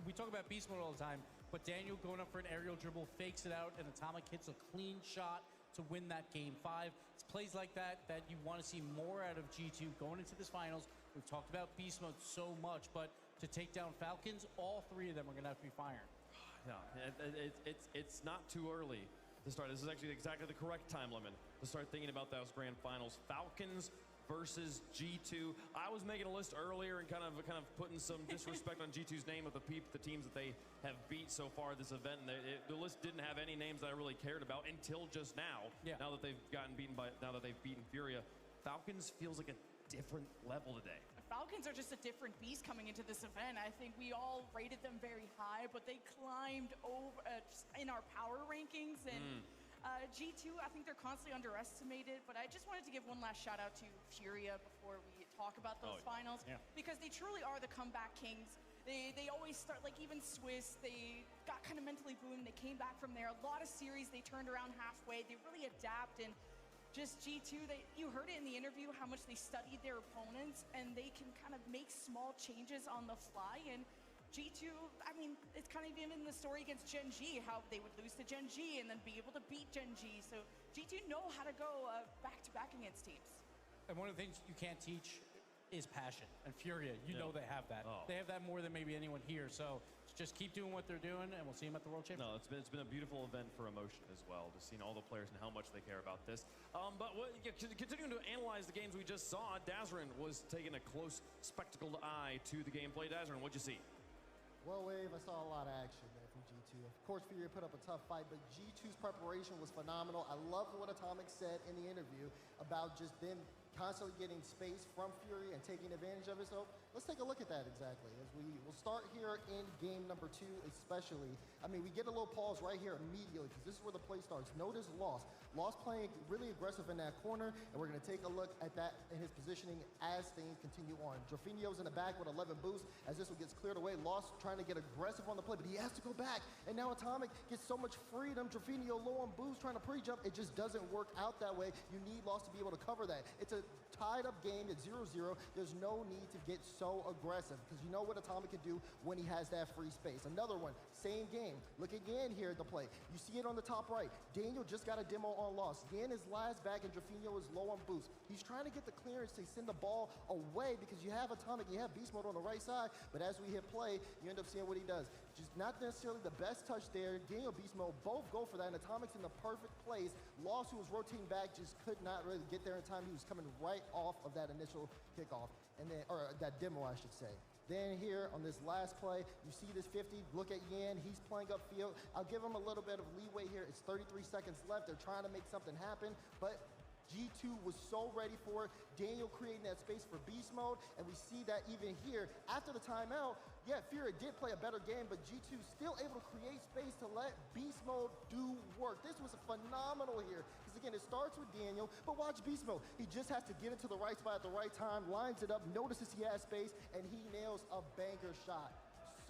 We talk about Beast Mode all the time, but Daniel going up for an aerial dribble, fakes it out, and Atomic hits a clean shot to win that game 5. It's plays like that you want to see more out of G2 going into this finals. We've talked about Beast Mode so much, but to take down Falcons, all 3 of them are gonna have to be firing. No, it's not too early to start. This is actually exactly the correct time limit to start thinking about those grand finals. Falcons versus G2. I was making a list earlier and kind of putting some disrespect on G2's name of the teams that they have beat so far this event. And the list didn't have any names that I really cared about until just now. Yeah. Now that they've beaten Furia, Falcons feels like a different level today. Falcons are just a different beast coming into this event. I think we all rated them very high, but they climbed over in our power rankings, and G2, I think they're constantly underestimated, but I just wanted to give one last shout out to Furia before we talk about those finals, because they truly are the comeback kings. They always start, like even Swiss, they got kind of mentally boomed. They came back from there. A lot of series they turned around halfway. They really adapt, and just G2, you heard it in the interview how much they studied their opponents, and they can kind of make small changes on the fly. And G2, I mean, it's kind of even the story against Gen G, how they would lose to Gen G and then be able to beat Gen G. So G2 know how to go back-to-back against teams. And one of the things you can't teach is passion. And Furia, you know they have that. They have that more than maybe anyone here. So just keep doing what they're doing, and we'll see them at the World Championship. No, it's been a beautiful event for emotion as well, just seeing all the players and how much they care about this. But continuing to analyze the games we just saw, Dazarin was taking a close, spectacled eye to the gameplay. Dazarin, what'd you see? Well, Wave, I saw a lot of action there from G2. Of course, Furia put up a tough fight, but G2's preparation was phenomenal. I loved what Atomic said in the interview about just them constantly getting space from Fury and taking advantage of it. So let's take a look at that exactly. As we will start here in game number 2 especially. I mean, we get a little pause right here immediately because this is where the play starts. Notice Lost. Lost playing really aggressive in that corner, and we're going to take a look at that in his positioning as things continue on. Jorfinho's in the back with 11 boosts. As this one gets cleared away, Lost trying to get aggressive on the play, but he has to go back. And now Atomic gets so much freedom. Jorfinho low on boost, trying to pre-jump. It just doesn't work out that way. You need Lost to be able to cover that. It's a tied up game at 0-0. There's no need to get so aggressive because you know what Atomic can do when he has that free space. Another one, same game. Look again here at the play. You see it on the top right. Daniel just got a demo on Lost. Yan is last back and Jorfinho is low on boost. He's trying to get the clearance to send the ball away because you have Atomic, you have Beast Mode on the right side, but as we hit play, you end up seeing what he does. Just not necessarily the best touch there. Daniel, Beast Mode, both go for that, and Atomic's in the perfect place. Lost, who was rotating back, just could not really get there in time. He was coming right off of that initial kickoff, and then, or that demo, I should say. Then here on this last play, you see this 50, look at Yan, he's playing upfield. I'll give him a little bit of leeway here. It's 33 seconds left. They're trying to make something happen, but G2 was so ready for it. Daniel creating that space for Beast Mode, and we see that even here after the timeout. Yeah, Fury did play a better game, but G2 still able to create space to let Beast Mode do work. This was phenomenal here, because again, it starts with Daniel, but watch Beast Mode. He just has to get into the right spot at the right time, lines it up, notices he has space, and he nails a banger shot.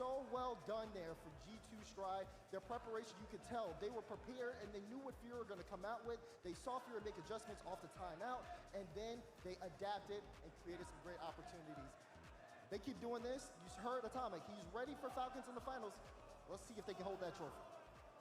So well done there from G2 Stride. Their preparation, you could tell, they were prepared and they knew what Fury were going to come out with. They saw Fury make adjustments off the timeout, and then they adapted and created some great opportunities. They keep doing this. You heard Atomic. He's ready for Falcons in the finals. Let's see if they can hold that trophy.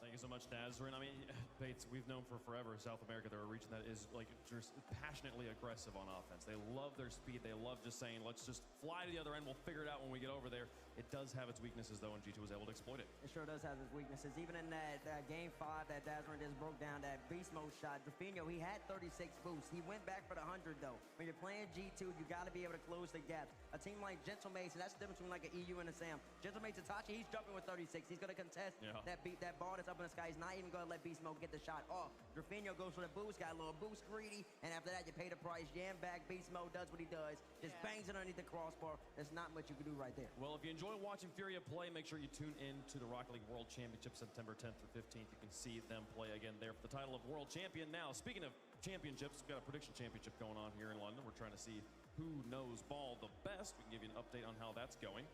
Thank you so much, Dazarin. I mean, Bates, we've known for forever, South America, they're a region that is like just passionately aggressive on offense. They love their speed. They love just saying, let's just fly to the other end. We'll figure it out when we get over there. It does have its weaknesses, though, and G2 was able to exploit it. It sure does have its weaknesses. Even in that game 5 that Dazarin just broke down, that beast mode shot, Jorfinho, he had 36 boosts. He went back for the 100, though. When you're playing G2, you got to be able to close the gaps. A team like Gentle Mason, that's the difference between like an EU and a SAM. Gentle Mason Tachi, he's jumping with 36. He's going to contest that ball that's up in the sky. He's not even going to let Beast Mode get the shot off. Jorfinho goes for the boost, got a little boost greedy, and after that, you pay the price. Jam back, Beast Mode does what he does, just bangs it underneath the crossbar. There's not much you can do right there. Well, if you enjoy watching Furia play, make sure you tune in to the Rocket League World Championship September 10th through 15th. You can see them play again there for the title of World Champion. Now, speaking of championships, we've got a prediction championship going on here in London. We're trying to see who knows ball the best. We can give you an update on how that's going.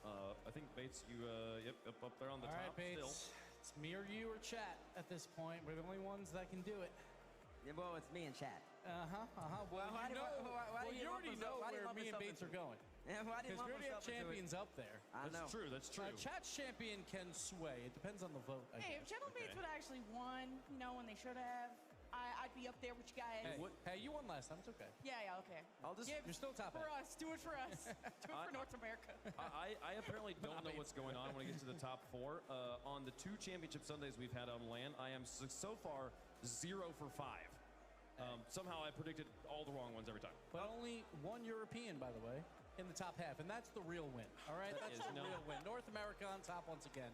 I think, Bates, you, up there on the top Bates. still. It's me or you or chat at this point. We're the only ones that can do it. Yeah, well, it's me and chat. Well, you already know where me and Bates are going. Yeah, because we already have champions up there. That's true. That's true. Chat's champion can sway. It depends on the vote. Hey, if Gentle Bates would actually won, you know, when they should have, I'd be up there with you guys. Hey, you won last time. It's okay. Yeah, okay. You're still top for us. Do it for us. Do it for North America. I apparently don't know what's going on when it gets to the top 4. On the 2 championship Sundays we've had on LAN, I am so far 0 for 5. Somehow I predicted all the wrong ones every time. But only one European, by the way, in the top half, and that's the real win. All right, that's the real win. North America on top once again.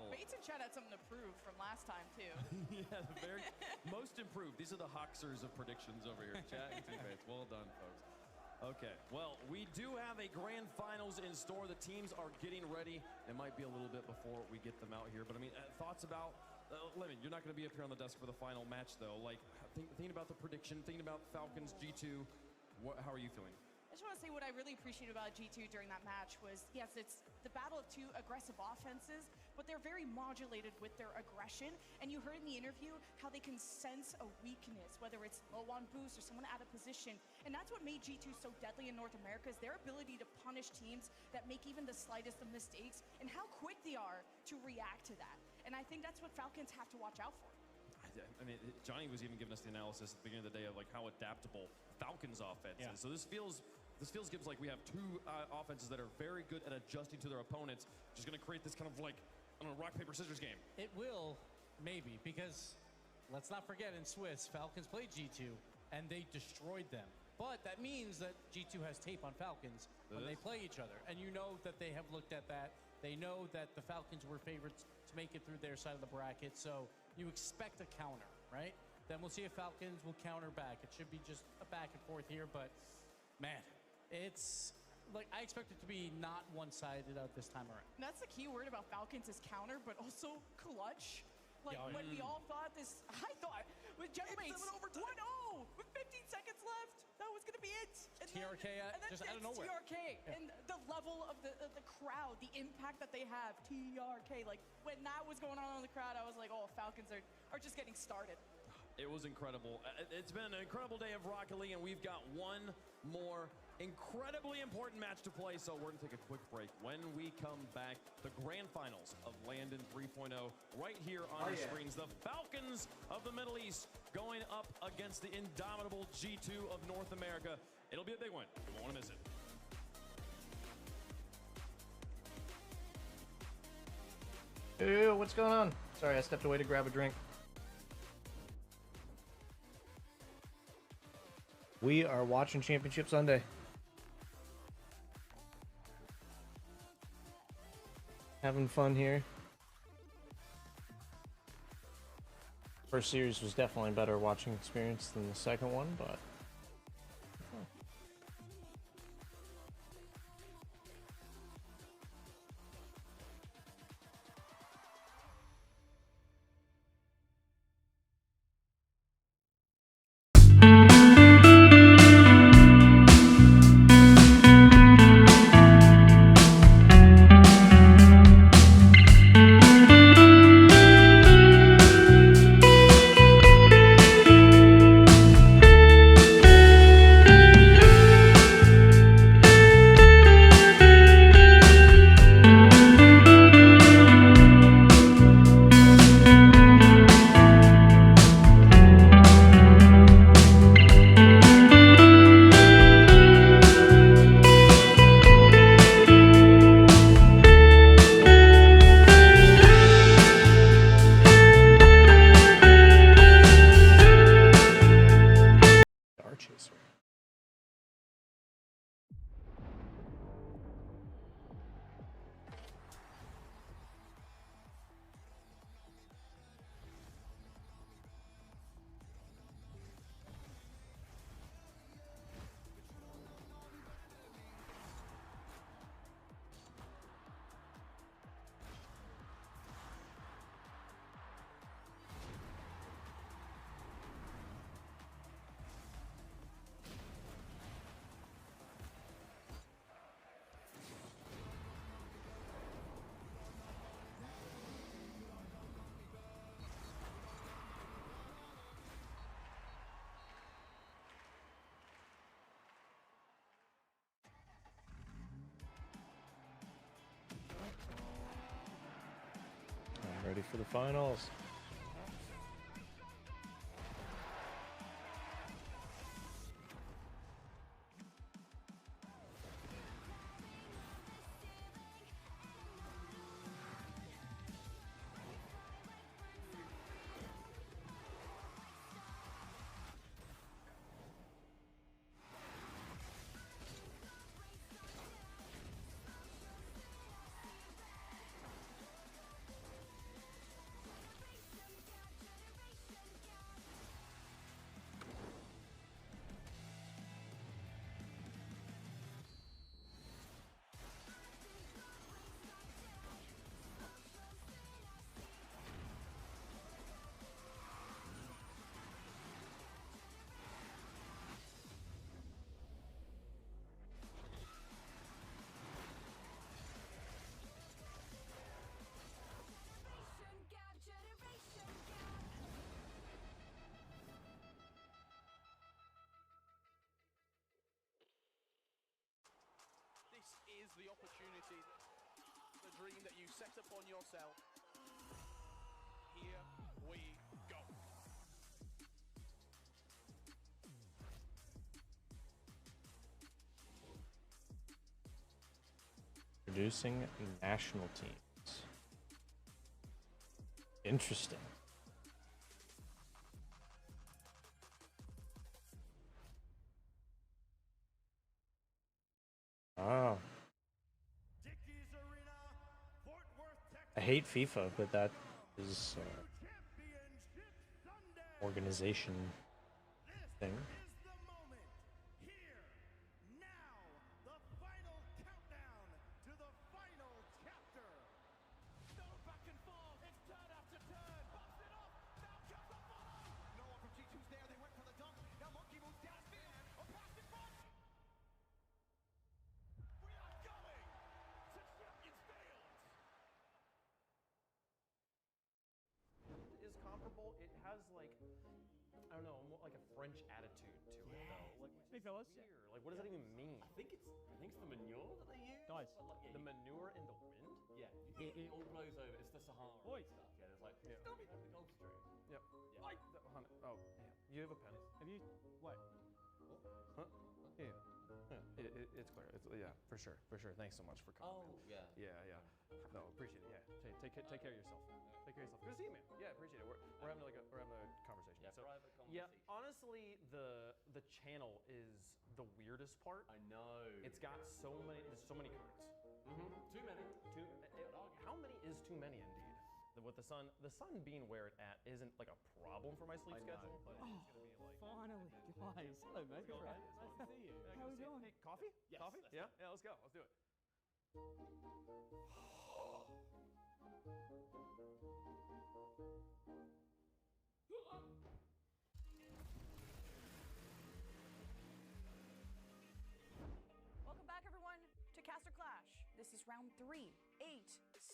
Bates and Chet had something to prove from last time too. Yeah, the very most improved. These are the Hoxers of predictions over here. Chat and Bates. Well done, folks. Okay, well, we do have a grand finals in store. The teams are getting ready. It might be a little bit before we get them out here, but I mean, thoughts about Lemon, you're not going to be up here on the desk for the final match, though. Like, thinking about the prediction, thinking about Falcons, G2, how are you feeling? I just want to say what I really appreciate about G2 during that match was, yes, it's the battle of two aggressive offenses, but they're very modulated with their aggression. And you heard in the interview how they can sense a weakness, whether it's low on boost or someone out of position. And that's what made G2 so deadly in North America, is their ability to punish teams that make even the slightest of mistakes, and how quick they are to react to that. And I think that's what Falcons have to watch out for. I mean, Johnny was even giving us the analysis at the beginning of the day of like how adaptable Falcons offense is. So this feels Gibbs like we have two offenses that are very good at adjusting to their opponents. Just going to create this kind of like, I don't know, rock, paper, scissors game. It will, maybe, because let's not forget in Swiss, Falcons played G2 and they destroyed them. But that means that G2 has tape on Falcons when they play each other. And you know that they have looked at that. They know that the Falcons were favorites to make it through their side of the bracket. So you expect a counter, right? Then we'll see if Falcons will counter back. It should be just a back and forth here, but man, it's like I expect it to be not one-sided this time around. And that's the key word about Falcons is counter, but also clutch. Like when we all thought this, I thought with Generates 1-0 with 15 seconds left, that was going to be it. And TRK just out of nowhere. TRK and the level of the crowd, the impact that they have. TRK, like when that was going on in the crowd, I was like, oh, Falcons are just getting started. It was incredible. It's been an incredible day of Rocket League, and we've got one more incredibly important match to play, so we're going to take a quick break. When we come back, the grand finals of LANDON 3.0 right here on your screens. The Falcons of the Middle East going up against the indomitable G2 of North America. It'll be a big one. You won't want to miss it. Ew, what's going on? Sorry, I stepped away to grab a drink. We are watching Championship Sunday. Having fun here. First series was definitely a better watching experience than the second one, but ready for the finals. is the opportunity, the dream that you set upon yourself. Here we go. Producing national teams. Interesting. Oh. I hate FIFA, but that is organization thing. Is comparable. It has like, I don't know, more like a French attitude to it though. Like, Hey fellas. weird. Like, what does that even mean? I think it's the manure that they use. Guys. But, like, The manure in the wind? Yeah, it all blows over. It's the Sahara Oi. and stuff. Yeah, there's like Yeah. stop it, the Gulf Stream. Yep. Yeah. Oh, yeah. You have a pen. Have you? What? Huh? Yeah. It's clear. Yeah, for sure. For sure. Thanks so much for coming. Oh, yeah. Yeah. No, appreciate it. Yeah. Take care of yourself. Take care of yourself. Good to see you, man. Yeah, appreciate it. We're having a conversation. Yeah, So, private yeah, conversation. honestly, the channel is the weirdest part. I know. It's got there's so many cards. Too many. How many is too many indeed? With the sun being where it at isn't like a problem for my sleep schedule, but it's gonna be like. Finally, guys. Hello, mate. Go ahead. Nice to see you. How we doing? Hey, coffee? Yes, Coffee? let's Yeah. Yeah. Let's go. Let's do it. Welcome back, everyone, to Caster Clash. This is round 3, 8,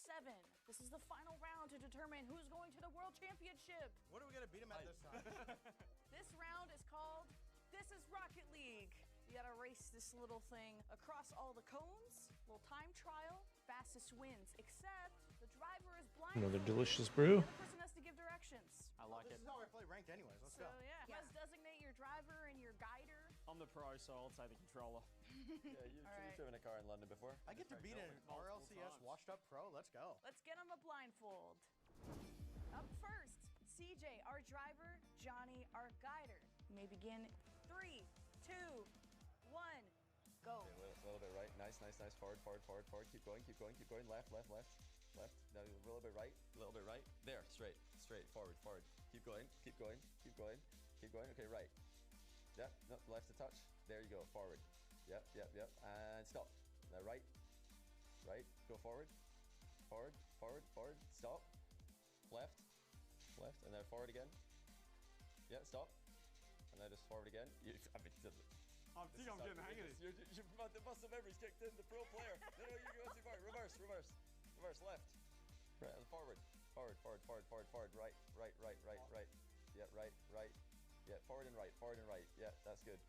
7. This is the final round to determine who's going to the World Championship. What are we going to beat him at this time? This round is called This is Rocket League. You gotta race this little thing across all the cones. Little time trial. Fastest wins. Except the driver is blind. Another delicious brew. The other person has to give directions. I like This is how I play ranked anyways. Let's So go. yeah, you must designate your driver and your guider. I'm the pro, so I'll take the controller. Yeah, you've driven a car in London before. I get to beat an RLCS washed up pro. Let's go. Let's get him a blindfold. Up first, CJ, our driver, Johnny, our guider. You may begin 3, 2, 1, go. Okay, a little bit right. Nice. Forward. Keep going. Left. No, a little bit right. There, straight. Forward. Keep going. Okay, right. Yep. No, left to touch. There you go. Forward. Yep. And stop. Now right. Go forward. Stop. Left. And then forward again. Yeah. Stop. And then just forward again. I think I'm getting the hang of this. The muscle memory's kicked in. The pro player. No, you're going too far. Reverse. Left. Right. Forward. Right. Yeah. Right. Yeah. Forward and right. Yeah. That's good.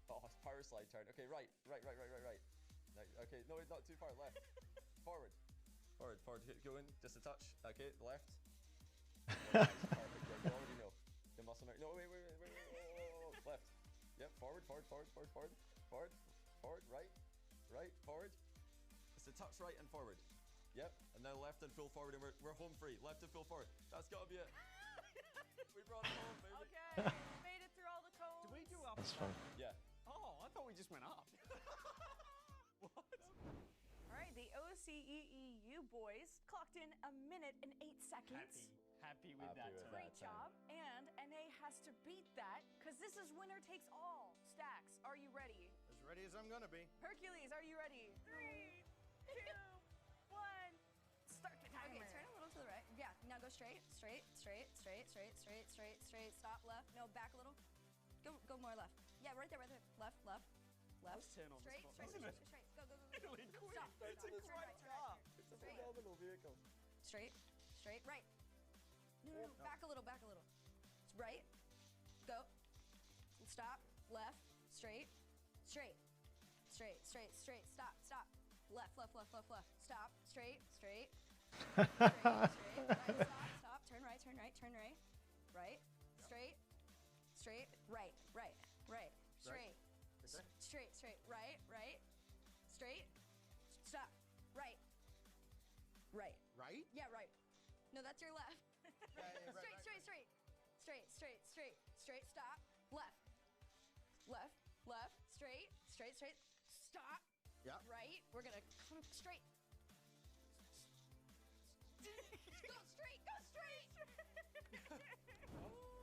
Oh, power slide turn. Okay. Right. No, okay. No, not too far. Left. Forward. Go in. Just a touch. Okay. Left. Perfect. Yeah, you already know. The muscle memory. No, wait. Whoa. Left. Yep. Forward. Right. Forward. It's a touch right and forward. Yep. And now left and full forward, and we're home free. Left and full forward. That's gotta be it. We brought it home, baby. Okay, we made it through all the cones. Did we do up? That's fun. Yeah. Oh, I thought we just went up. What? All right, the OCEEU boys clocked in 1 minute and 8 seconds. Happy with that. Great job. And NA has to beat that because this is winner takes all. Stacks, are you ready? As ready as I'm going to be. Hercules, are you ready? 3, 2, 1. Start the timer. Okay, turn a little to the right. Yeah, now go straight. Stop, left. No, back a little. Go more left. Yeah, right there. Left. Let's turn on Straight. the spot. Go. Really quick. Stop. It's in his right car. It's a phenomenal vehicle. Straight, right. No, back a little. Right, go, stop, left, straight, stop, Left, left, left, left, left. Stop. Straight, straight. Straight, straight. Right, stop, stop. Turn right, turn right, turn right. Right. Straight. Straight. Right, right, right. Straight. Straight, straight. Right, right. Straight. Stop. Right. Right. Right? Yeah, right. No, that's your left. Yeah, right, Straight, straight, straight. Straight, straight, straight. Straight, stop. Left. Left, left. Straight, straight, straight. Stop. Yeah. Right. We're gonna come straight. Go straight. Go straight.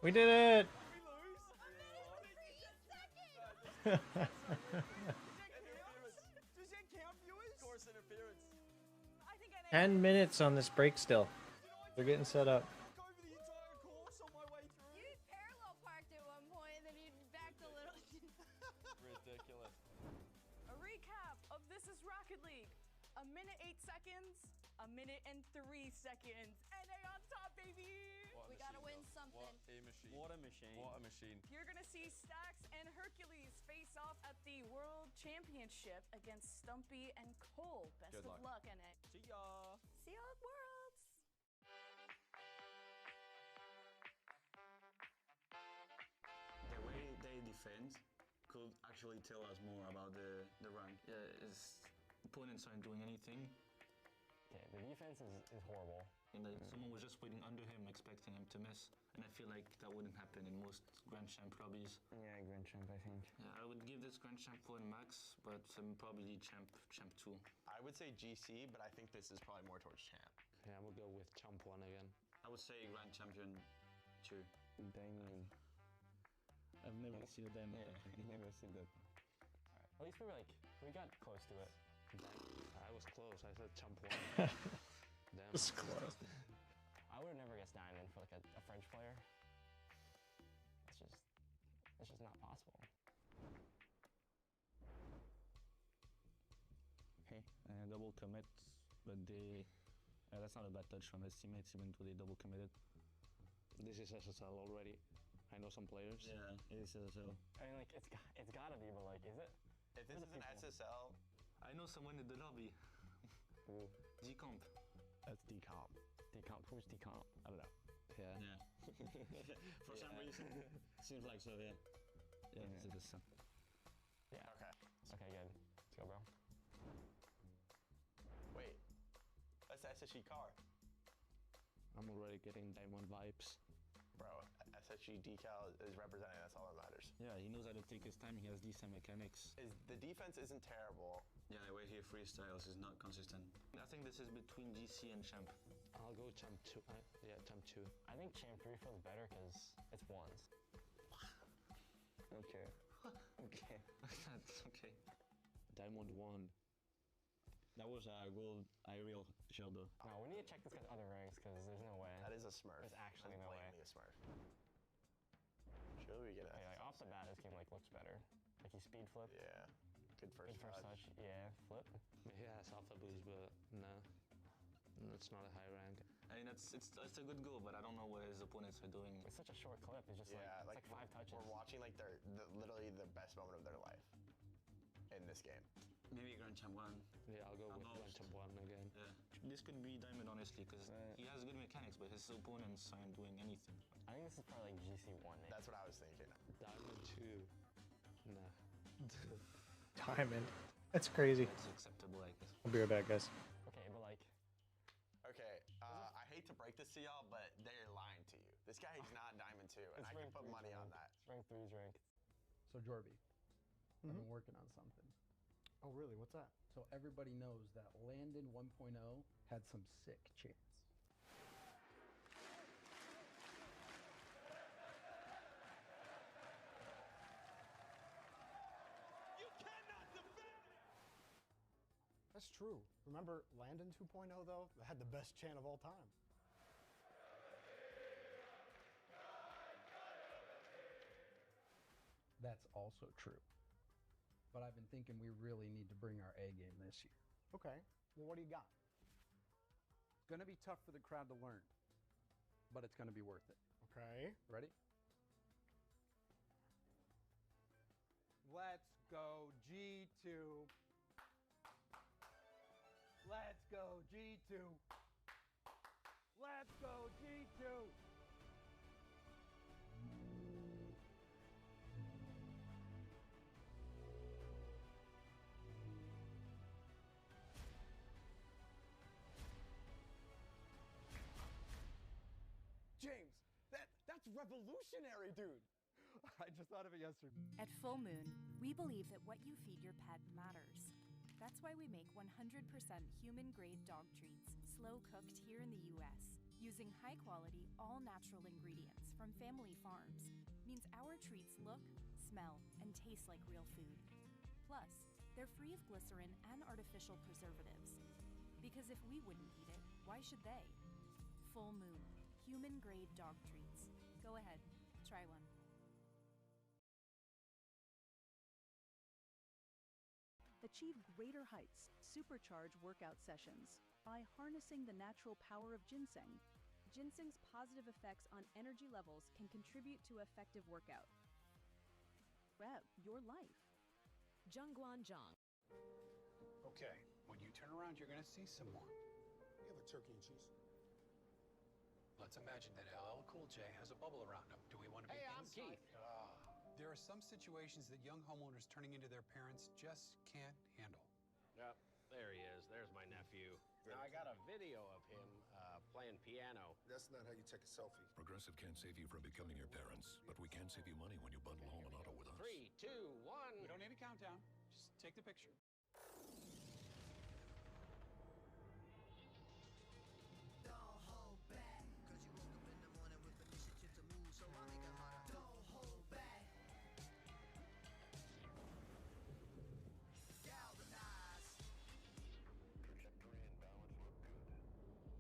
We did it! Does that count, viewers? Course interference. I think I 10 minutes on this break still. They're getting set up. You parallel parked at one point, and then you backed a little. Ridiculous. A recap of This is Rocket League. 1 minute 8 seconds, 1 minute and 3 seconds. NA on top, baby! We gotta win something. What a machine. What a machine. What a machine. You're gonna see Stax and Hercules face off at the World Championship against Stumpy and Cole. Best Good of luck, NA. See ya. See y'all at Worlds. The way they defend could actually tell us more about the rank. Is opponents aren't doing anything. Yeah, the defense is horrible. And like someone was just waiting under him, expecting him to miss. And I feel like that wouldn't happen in most Grand Champ lobbies. Yeah, Grand Champ, I think. Yeah, I would give this Grand Champ 1 max, but probably Champ 2. I would say GC, but I think this is probably more towards Champ. Yeah, I'm gonna go with Champ 1 again. I would say Grand Champion 2. Damn. I've never seen them. Yeah, I've never seen that. At least we got close to it. I was close. I said Champ 1. Damn. It's close. I would have never guessed Diamond for like a French player. It's just not possible. Hey, double commit, but that's not a bad touch from his teammates, even though they double committed. This is SSL already. I know some players. Yeah, it is SSL. I mean, like it's gotta be, but like, is it? If this is an SSL, I know someone in the lobby. G-Comp. That's D-Comp. D-Comp. Who's D-Comp? I don't know. Yeah. Yeah. For some reason. Seems like so, yeah. Yeah, it's SSL. Yeah. Okay. Okay, good. Let's go, bro. Wait. That's the SSG car. I'm already getting Diamond vibes. Bro, SSG decal is representing, that's all that matters. Yeah, he knows how to take his time, he has decent mechanics. The defense isn't terrible. Yeah, the way he freestyles is not consistent. I think this is between GC and Champ. I'll go Champ 2. Yeah, Champ 2. I think Champ 3 feels better because it's ones. Okay. Okay. That's okay. Diamond 1. That was a gold aerial shield though. No, we need to check this guy's other ranks because there's no way. That is a smurf. There's actually no way. A smurf. Should we get like off the bat, this game like looks better. Like he speed flip. Yeah. Good first touch. Yeah, flip. Yeah, it's alpha boost, but no. It's not a high rank. I mean, it's a good goal, but I don't know what his opponents are doing. It's such a short clip. It's just like 5 touches. We're watching like literally the best moment of their life in this game. Maybe Grand Champ 1. Yeah, I'll go with Grand Champ 1 again. Yeah. This could be Diamond, honestly, because he has good mechanics, but his opponents aren't doing anything. I think this is probably like GC 1. Maybe. That's what I was thinking. Diamond 2. Nah. Diamond. That's crazy. It's acceptable, I guess. I'll be right back, guys. Okay, but like... Okay, I hate to break this to y'all, but they're lying to you. This guy is not Diamond 2, and I can put money on that. Rank 3's ranked. So, Jorby, I've been working on something. Oh, really? What's that? So everybody knows that Landon 1.0 had some sick chants. You cannot defend it! That's true. Remember Landon 2.0 though? That had the best chant of all time. That's also true. But I've been thinking we really need to bring our A game this year. Okay. Well, what do you got? It's going to be tough for the crowd to learn, but it's going to be worth it. Okay. Ready? Let's go G2. go, G2. Let's go, G2. James, that's revolutionary, dude. I just thought of it yesterday. At Full Moon, we believe that what you feed your pet matters. That's why we make 100% human-grade dog treats, slow-cooked here in the U.S., using high-quality, all-natural ingredients from family farms. Means our treats look, smell, and taste like real food. Plus, they're free of glycerin and artificial preservatives. Because if we wouldn't eat it, why should they? Full Moon, human-grade dog treats. Go ahead, try one. Achieve greater heights, supercharge workout sessions by harnessing the natural power of ginseng. Ginseng's positive effects on energy levels can contribute to effective workout. Rev your life. Zhongguanzhang. Okay, when you turn around, you're gonna see some more. You have a turkey and cheese. Let's imagine that LL Cool J has a bubble around him. Do we want to be I'm inside? Keith. There are some situations that young homeowners turning into their parents just can't handle. Yep, there he is. There's my nephew. Now, I got a video of him playing piano. That's not how you take a selfie. Progressive can't save you from becoming your parents, but we can save you money when you bundle home and auto with us. 3, 2, 1. We don't need a countdown. Just take the picture. Don't hold back, 'cause you woke up in the morning with initiative to move, so I make it harder. Don't hold back. Galvanize. Trajectory and balance look good.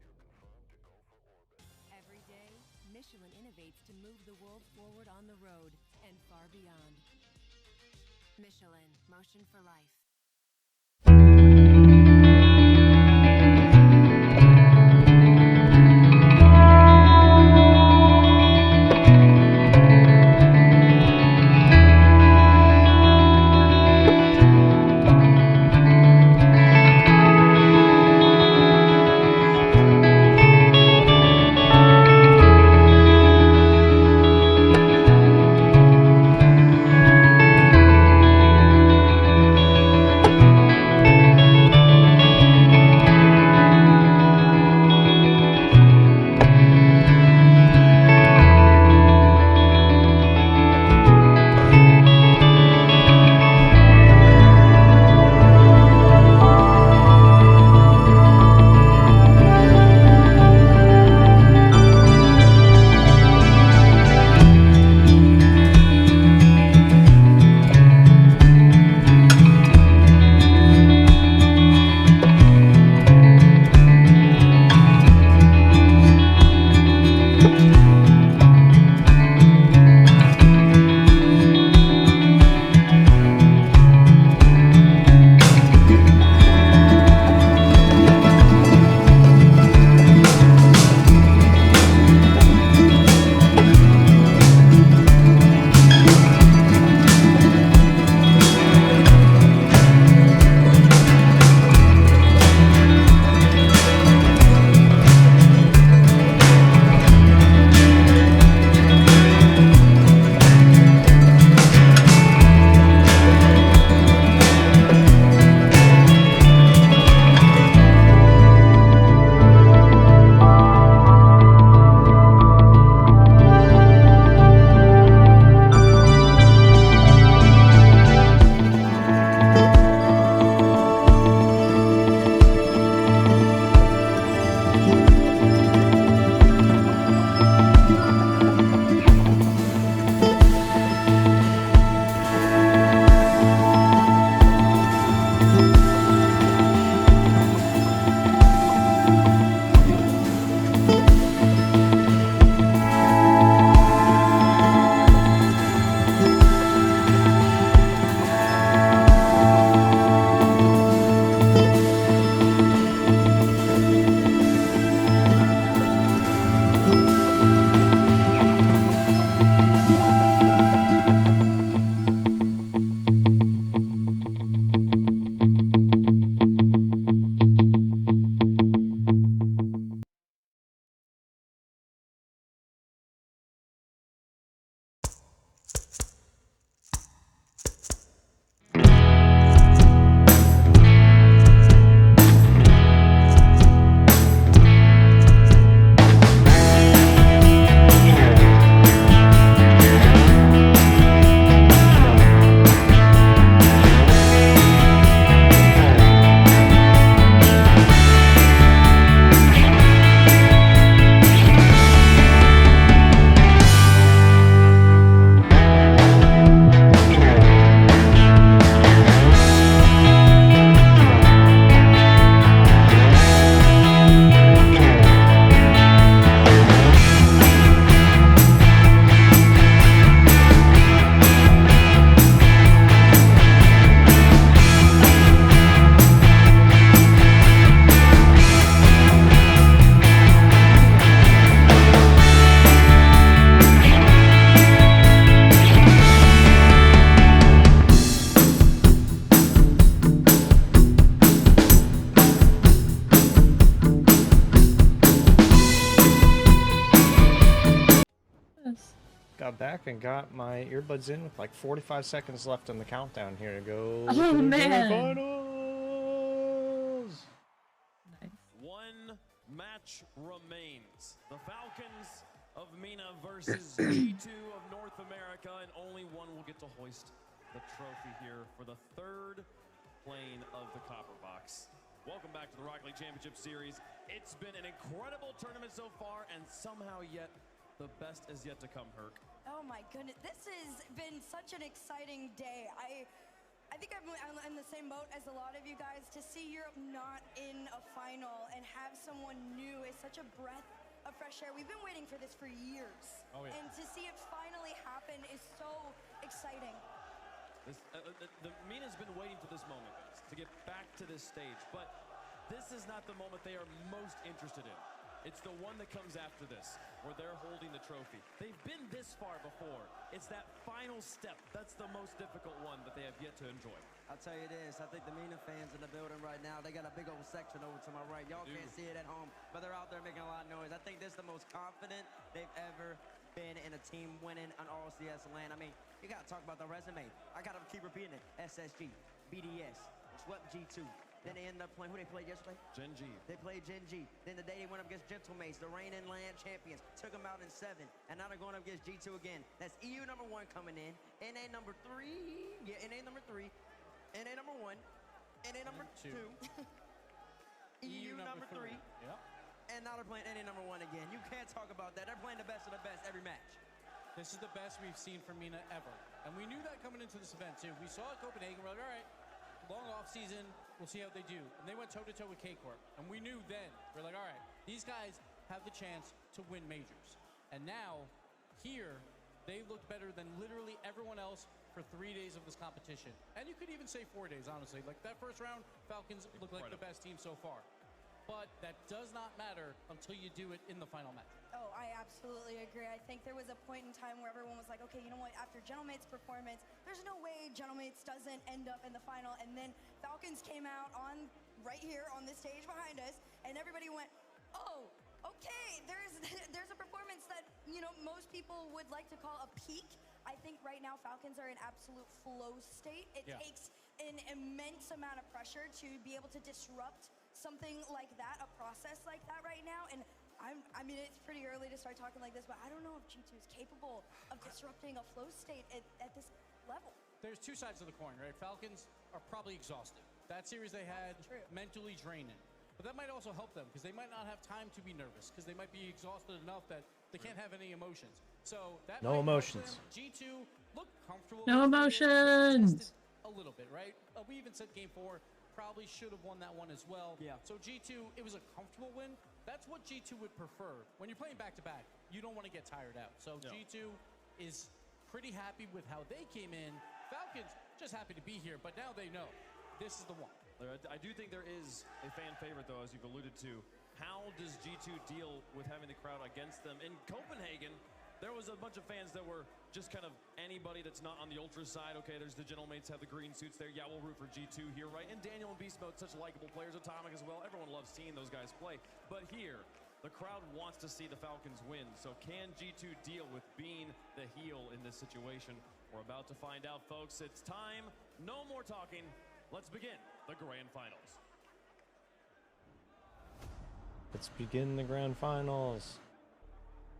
You're confirmed to go for orbit. Every day, Michelin innovates to move the world forward on the road and far beyond. Michelin, motion for life. back and got my earbuds in with like 45 seconds left on the countdown here to go. Oh, to the man. Finals. One match remains. The Falcons of MENA versus G2 of North America, and only one will get to hoist the trophy here for the third plane of the Copper Box. Welcome back to the Rocket League Championship Series. It's been an incredible tournament so far, and somehow yet the best is yet to come, Herc. Oh my goodness, this has been such an exciting day. I think I'm in the same boat as a lot of you guys. To see Europe not in a final and have someone new is such a breath of fresh air. We've been waiting for this for years. Oh, yeah. And to see it finally happen is so exciting. The MENA's been waiting for this moment, guys, to get back to this stage, but this is not the moment they are most interested in. It's the one that comes after this, where they're holding the trophy. They've been this far before. It's that final step that's the most difficult one that they have yet to enjoy. I'll tell you this, I think the MENA fans in the building right now, they got a big old section over to my right. Y'all can't see it at home, but they're out there making a lot of noise. I think this is the most confident they've ever been in a team winning an RLCS LAN. I mean, you gotta talk about the resume. I gotta keep repeating it. SSG, BDS, swept G2. Then they ended up playing, who they played yesterday? Gen G. They played Gen G. Then the day they went up against Gentlemates, the reigning LAN champions, took them out in 7. And now they're going up against G2 again. That's EU number 1 coming in. NA number 3. Yeah, NA number 3. NA number 1. NA number 2. EU number 3. Yep. And now they're playing NA number 1 again. You can't talk about that. They're playing the best of the best every match. This is the best we've seen from MENA ever. And we knew that coming into this event, too. We saw Copenhagen, we're like, all right, long off season, we'll see how they do. And they went toe-to-toe with K-Corp. And we knew then, we're like, all right, these guys have the chance to win majors. And now, here, they look better than literally everyone else for 3 days of this competition. And you could even say 4 days, honestly. Like, that first round, Falcons look like the best team so far. But that does not matter until you do it in the final match. Oh, I absolutely agree. I think there was a point in time where everyone was like, okay, you know what, after Gentlemate's performance, there's no way Gentlemates doesn't end up in the final. And then Falcons came out on right here on this stage behind us, and everybody went, oh, okay, there's a performance that, you know, most people would like to call a peak. I think right now Falcons are in absolute flow state. It takes an immense amount of pressure to be able to disrupt something like that, a process like that right now. And I mean, it's pretty early to start talking like this, but I don't know if G2 is capable of disrupting a flow state at this level. There's two sides of the coin, right? Falcons are probably exhausted. That series they had, mentally draining. But that might also help them, because they might not have time to be nervous, because they might be exhausted enough that they can't have any emotions. So that No emotions. G2 look comfortable. No emotions. A little bit, right? We even said game 4 probably should have won that one as well. Yeah. So G2, it was a comfortable win. That's what G2 would prefer. When you're playing back-to-back, you don't want to get tired out. So G2 is pretty happy with how they came in. Falcons just happy to be here, but now they know this is the one. I do think there is a fan favorite, though, as you've alluded to. How does G2 deal with having the crowd against them? In Copenhagen, there was a bunch of fans that were just kind of anybody that's not on the Ultra side. Okay, there's the Gentlemates have the green suits there. Yeah, we'll root for G2 here, right? And Daniel and Beast Mode, such likable players. Atomic as well. Everyone loves seeing those guys play. But here, the crowd wants to see the Falcons win. So can G2 deal with being the heel in this situation? We're about to find out, folks. It's time. No more talking. Let's begin the grand finals. Let's begin the grand finals.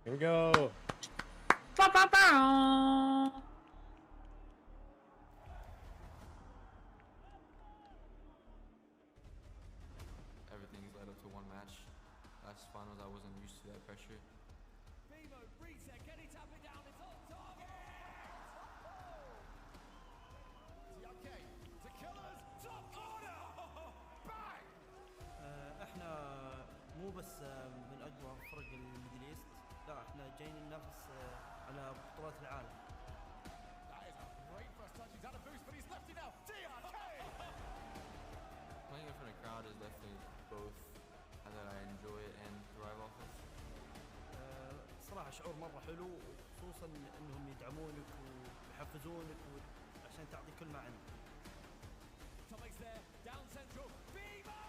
Here we go. Everything's led up to one match. Last finals, I wasn't used to that pressure. Beemo, reset, can he tap it down? It's on target! TRK, to killers, top order! Bang! احنا مو بس من اقوى فرق الميدل ايست، لا احنا جايين ننافس على بطولات العالم. That is a great first touch. He's had a boost, but he's left it now. TRK! Playing in front of a crowd is definitely both that I enjoy it and thrive off of. صراحة شعور مرة حلو، خصوصا انهم يدعمونك ويحفزونك عشان تعطي كل ما عندك. Tomic's there, down central. Beemo!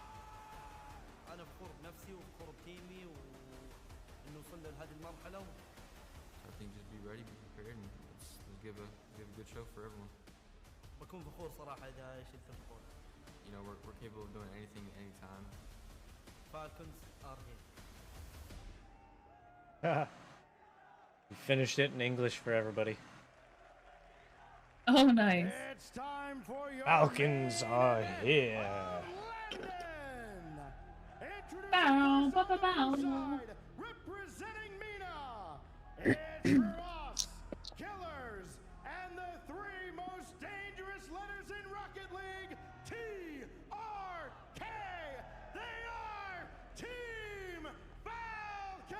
أنا فخور بنفسي وفخور بتيمي وإنه وصلنا لهذه المرحلة. So think just be ready, be prepared, and let's give a good show for everyone. بكون فخور صراحة إذا شلت البطولة. You know, we're capable of doing anything anytime. Falcons are here. We finished it in English for everybody. Oh, nice. It's time for your Falcons are here. Bow, bow, bow, bow. Representing Mina, it's Ross, Killers, and the 3 most dangerous letters in Rocket League, TRK. They are Team Falcons.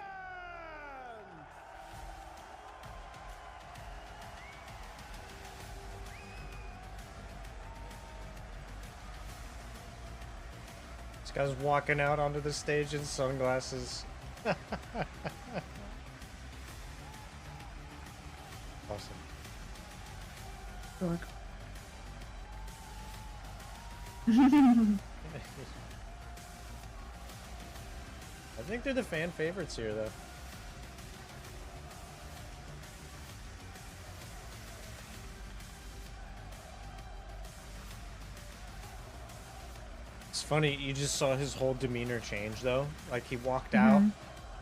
This guy's walking out onto the stage in sunglasses. Awesome. Dork. I think they're the fan favorites here, though. It's funny, you just saw his whole demeanor change, though. Like, he walked out,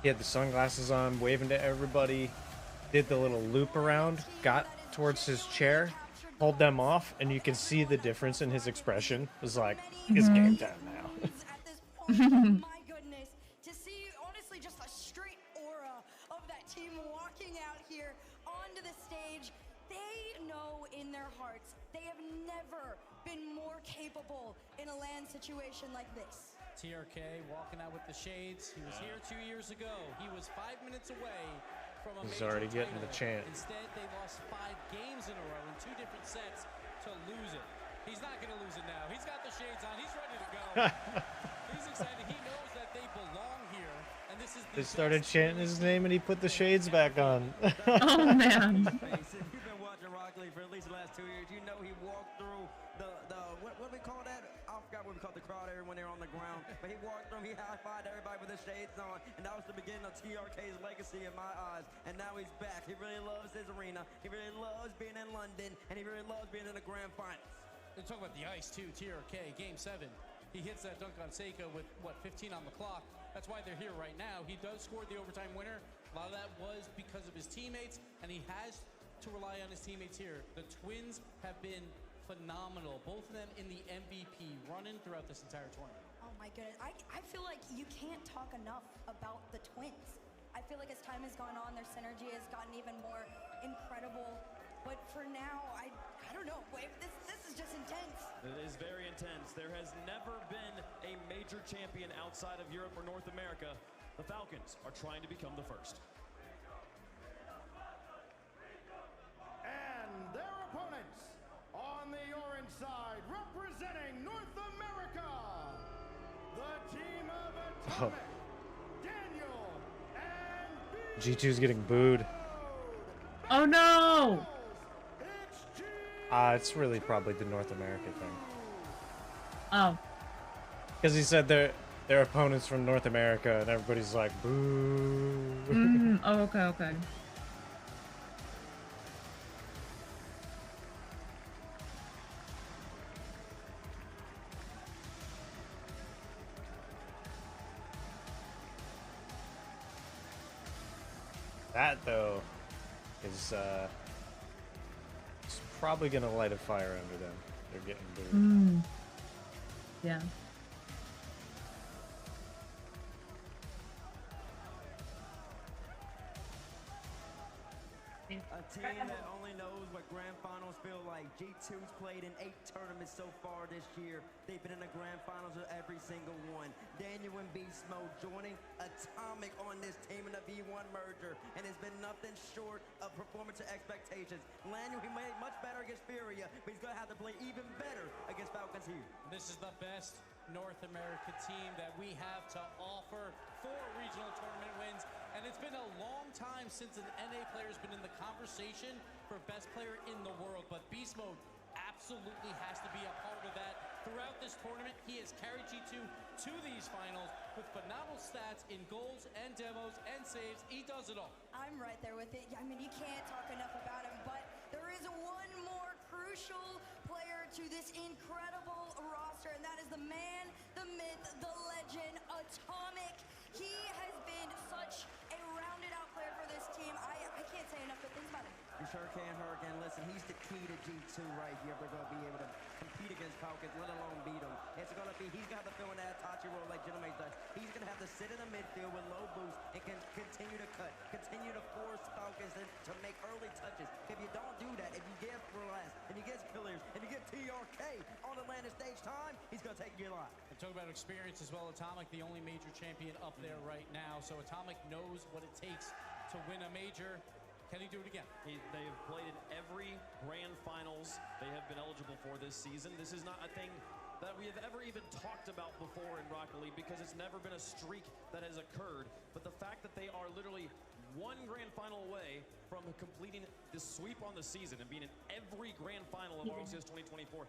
he had the sunglasses on, waving to everybody, did the little loop around, got towards his chair, pulled them off, and you can see the difference in his expression. It was like, it's game time now. My goodness, to see honestly just a straight aura of that team walking out here onto the stage, they know in their hearts they have never been more capable in a LAN situation like this. TRK walking out with the shades. He was here 2 years ago. He was 5 minutes away from a He's major already getting the title. chant. Instead, they lost 5 games in a row in 2 different sets to lose it. He's not going to lose it now. He's got the shades on. He's ready to go. He's excited. He knows that they belong here, and this is the They started chanting his name and he put the shades back on. Oh, man. If you've been watching Rocket League for at least the last 2 years, you know he walked through the what we call that? I forgot what we call the crowd area when they're on the ground. But he walked through, he high-fived everybody with the shades on, and that was the beginning of TRK's legacy in my eyes. And now he's back. He really loves his arena. He really loves being in London, and he really loves being in the grand finals. They talk about the ice too. TRK, Game 7. He hits that dunk on Seiko with what 15 on the clock. That's why they're here right now. He does score the overtime winner. A lot of that was because of his teammates, and he has to rely on his teammates here. The Twins have been phenomenal. Both of them in the MVP running throughout this entire tournament. Oh my goodness, I feel like you can't talk enough about the Twins. I feel like as time has gone on, their synergy has gotten even more incredible. But for now, I don't know. Wait, this is just intense. It is very intense. There has never been a major champion outside of Europe or North America. The Falcons are trying to become the first. And their opponents on the orange side, representing North America, the team of Atomic, Daniel, and G2's getting booed. Oh, no! It's really probably the North America thing. Oh. Because he said they're opponents from North America, and everybody's like, boo. Oh, okay, okay. That, though, is it's probably going to light a fire under them. They're getting booed. Yeah. A team that only knows what grand finals feel like. G2's played in 8 tournaments so far this year. They've been in the grand finals of every single one. Daniel and Beast Mode joining Atomic on this team in the V1 merger, and it's been nothing short of performance to expectations. Lanyel, he made much better against Furia, but he's going to have to play even better against Falcons here. This is the best North America team that we have to offer. 4 regional tournament wins, and it's been a long time since an NA player has been in the conversation for best player in the world, but Beast Mode absolutely has to be a part of that. Throughout this tournament, he has carried G2 to to these finals with phenomenal stats in goals and demos and saves. He does it all. I'm right there with it. I mean, you can't talk enough about him, but there is one more crucial player to this incredible roster, and that is the man, the myth, the legend, Atomic. He has been such a rounded out player for this team. I can't say enough good things about him. You sure can, Hurricane. Listen, he's the key to G2 right here. They're going to be able to compete against Falcons, let alone beat them. It's going to be, he's got to fill in that Tachi role like Gentleman does. He's going to have to sit in the midfield with low boost and can continue to cut, continue to force Falcons to make early touches. If you don't do that, if you get Relax, and you get Killers, and you get TRK on the landing stage time, he's going to take you a lot. I'm talking about experience as well. Atomic, the only major champion up there right now. So Atomic knows what it takes to win a major. Can he do it again? They have played in every grand finals they have been eligible for this season. This is not a thing that we have ever even talked about before in Rocket League because it's never been a streak that has occurred. But the fact that they are literally one grand final away from completing the sweep on the season and being in every grand final of RLCS 2024,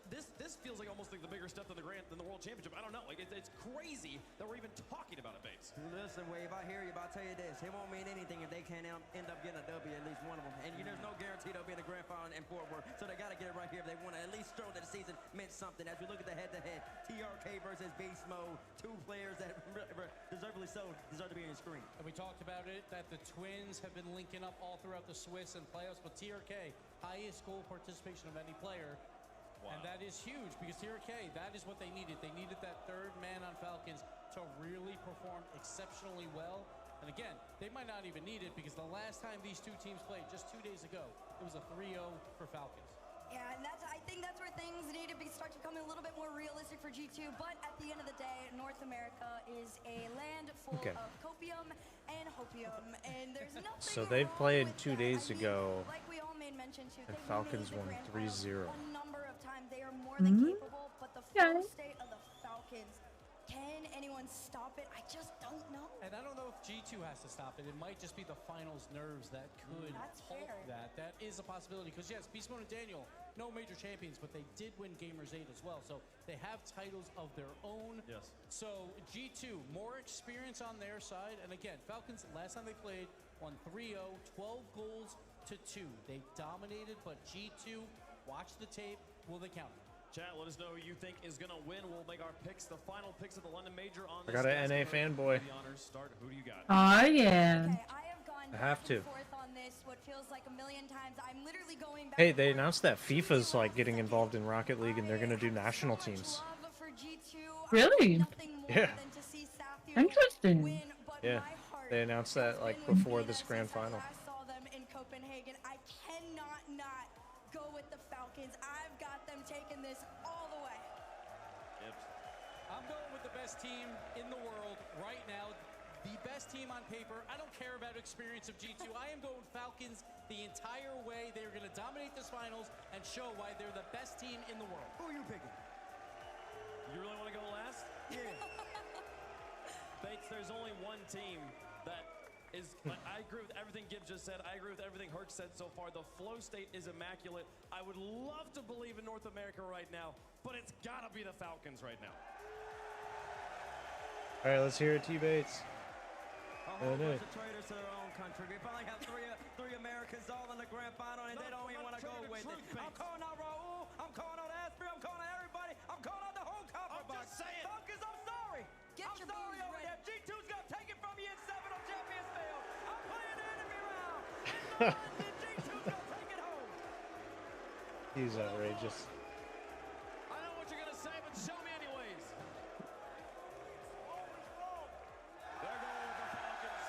this feels like almost like the bigger step than the World Championship. I don't know, like it's crazy that we're even talking about it, Bates. Listen, Wave, I hear you, but I'll tell you this: it won't mean anything if they can't end up getting a W, at least one of them. And there's no guarantee they'll be in the grand final in Fort Worth, so they got to get it right here if they want to at least show that the season meant something. As we look at the head-to-head, TRK versus Beast Mode, two players that deservedly so deserve to be on your screen. And we talked about it, that the Twins have been linking up all throughout the Swiss and playoffs, but TRK, highest goal participation of any player. Wow. And that is huge because TRK, that is what they needed. They needed that third man on Falcons to really perform exceptionally well. And again, they might not even need it because the last time these two teams played, just 2 days ago, it was a 3-0 for Falcons. Yeah, and I think that's where things need to start becoming a little bit more realistic for G2. But at the end of the day, North America is a land full of copium and hopium, and there's nothing. So they've played 2 days ago, like we all made mention to, and Falcons won 3-0. A number of times they are more than capable, but the full state of the Falcons. Can anyone stop it? I just don't know. And I don't know if G2 has to stop it. It might just be the finals nerves that could halt that. That is a possibility. Because, yes, Beast Mode and Daniel, no major champions, but they did win Gamers 8 as well. So they have titles of their own. Yes. So G2, more experience on their side. And again, Falcons, last time they played, won 3-0, 12 goals to 2. They dominated, but G2, watch the tape. Will they counter? Chat, let us know who you think is going to win. We'll make our picks, the final picks of the London Major on I got an NA fanboy. The honors start. Who do you got? Oh, yeah. Okay, I have gone have to. forth on this what feels like a million times. I'm literally going back. Hey, they announced that FIFA's like getting involved in Rocket League and they're going to do national teams. Really? Yeah. Interesting. Yeah. They announced that like before this grand final. I saw them in Copenhagen. I cannot not go with the Falcons. I've got them taking this all the way. Yep. I'm going with the best team in the world right now. The best team on paper. I don't care about experience of G2. I am going Falcons the entire way. They're going to dominate this finals and show why they're the best team in the world. Who are you picking? You really want to go last? Yeah. Bates, there's only one team that is, I agree with everything Gibbs just said. I agree with everything Herc said so far. The flow state is immaculate. I would love to believe in North America right now, but it's got to be the Falcons right now. All right, let's hear it, T-Bates. A whole bunch of traitors to their own country. We finally have three Americans all in the grand final, and they don't even want to go with it. I'm calling out Raul. I'm calling out Asprey. I'm calling out everybody. I'm calling out the whole copper box. Falcons, I'm sorry. I'm sorry over there. G2's going to take it from you in 7 on Champions Field. I'm playing the enemy round. G2's going to take it home. He's outrageous. I know what you're going to say, but show me anyways. They're going with the Falcons.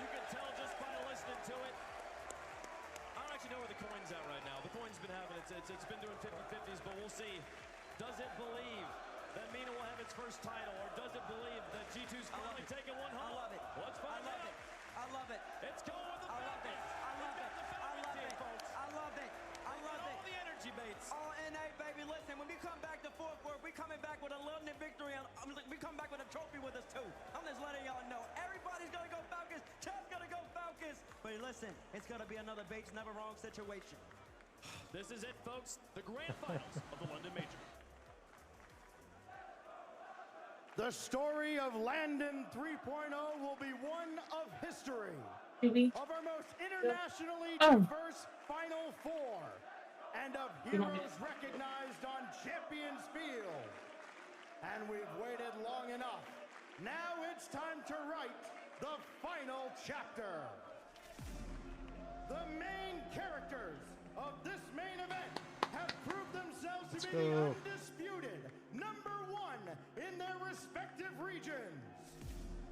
You can tell just by listening to it. I don't actually know where the coin's at right now. The coin's been having it's been doing 50-50s, but we'll see. Does it believe that Mina will have its first title, or does it believe that G2's finally taking one home? I love it. Let's find out. I love it. It's going with the Falcons. I love it. I love it. I love it. I love it. All the energy, Bates. All NA, baby. Listen, when we come back to Fort Worth, we're coming back with a London victory. We come back with a trophy with us, too. I'm just letting y'all know. Everybody's going to go Falcons. Chad's going to go Falcons. But listen, it's going to be another Bates never wrong situation. This is it, folks. The grand finals of the London Major. The story of Landon 3.0 will be one of history. Maybe. Of our most internationally Oh. diverse Final Four. And of heroes recognized on Champions Field. And we've waited long enough. Now it's time to write the final chapter. The main characters of this main event have proved themselves to be the undisputed #1 in their respective regions.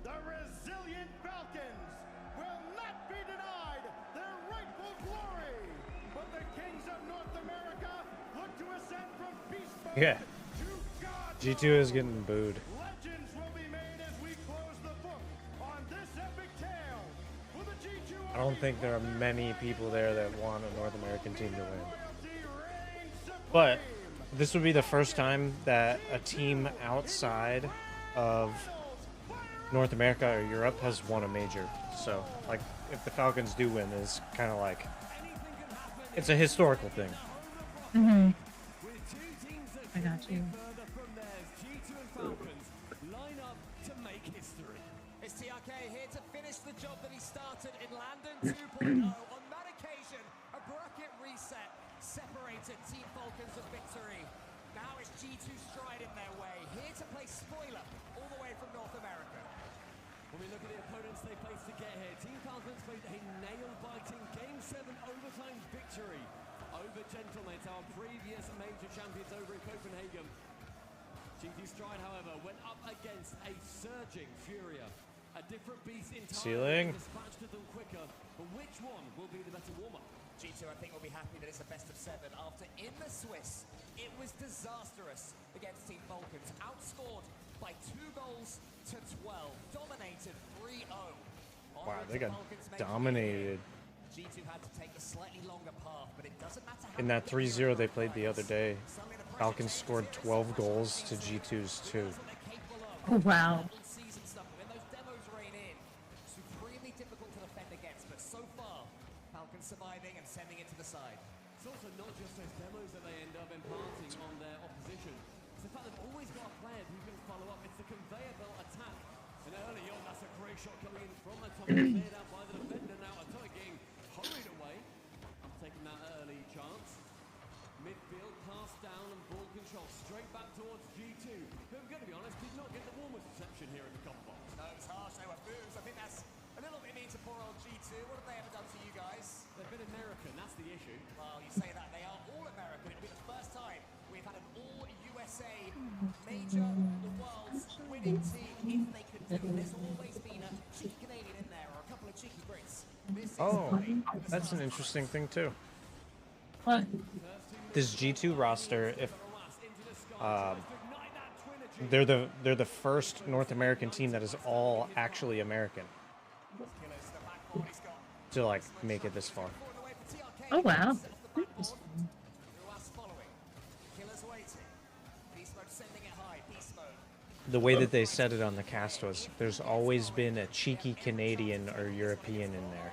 The resilient Falcons will not be denied their rightful glory, but the kings of North America look to ascend from beast mode Yeah. to God G2 is getting booed. Legends will be made as we close the book on this epic tale. For the G2 I don't think there are many people there that want a North American team to win. But this would be the first time that a team outside of North America or Europe has won a major. So, like, if the Falcons do win, it's kind of like, it's a historical thing. Mm-hmm. I got you. It's TRK here to finish the job that he started in Landon 2.0. On that occasion, a bracket reset separated Team Falcons of victory. Now it's G2 Stride in their way, here to play spoiler all the way from North America. When we look at the opponents they faced to get here, Team Falcons played a nail-biting Game 7 overtime victory over Gentlemen, our previous major champions over in Copenhagen. G2 Stride, however, went up against a surging Furia. A different beast entirely, dispatched them quicker, but which one will be the better warm-up? G2, I think, will be happy that it's a best of 7 after in the Swiss, it was disastrous against Team Falcons. Outscored by 2 goals to 12, dominated 3-0. Wow, they got dominated. G2 had to take the slightly longer path, but it doesn't matter how In that 3-0 they played the other day, Falcons scored 12 goals to G2's 2. Oh, wow. season stuff. When those demos rain in, supremely difficult to defend against, but so far, Falcons surviving and sending it to the side. It's also not just those demos that they end up imparting on their opposition. It's the fact they've always got a player who can follow up. It's the conveyor belt attack. And early on, that's a great shot coming in from Atomic, cleared out by the defender. Now Atomic getting hurried away. I'm taking that early chance. Midfield, pass down and ball control straight back towards G2. Who, I'm going to be honest, did not get the warmest reception here in the cover box. No, it was harsh. They were boos. I think that's a little bit mean to poor old G2. What have they ever done to you guys? They've been American, that's the issue. Well, you say that. They are all American. It'll be the first time we've had an all-USA major, the world's winning team, if they could do it. There's always been a cheeky Canadian in there or a couple of cheeky Brits. Oh, that's an interesting thing too. What? This G2 roster, if they're the first North American team that is all actually American to like make it this far. Oh, wow. The way that they said it on the cast was, there's always been a cheeky Canadian or European in there.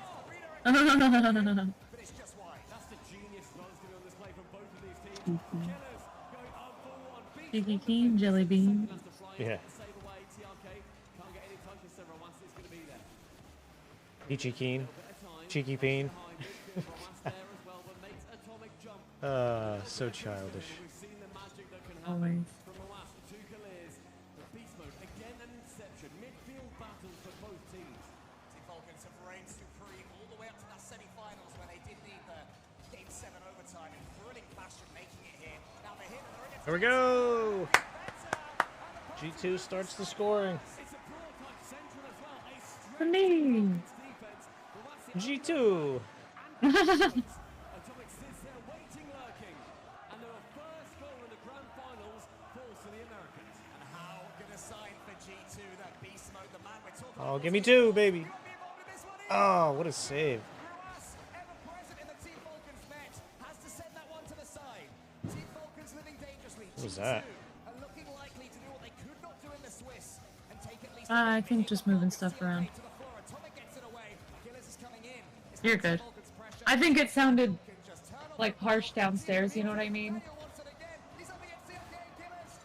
Cheeky Keen, Jelly Bean. Yeah. Peachy Keen. Cheeky Peen. So childish. Always. Here we go! G2 starts the scoring. For me. G2! Oh, give me 2, baby. Oh, what a save. What was that? I think just moving stuff around. You're good. I think it sounded like harsh downstairs, you know what I mean?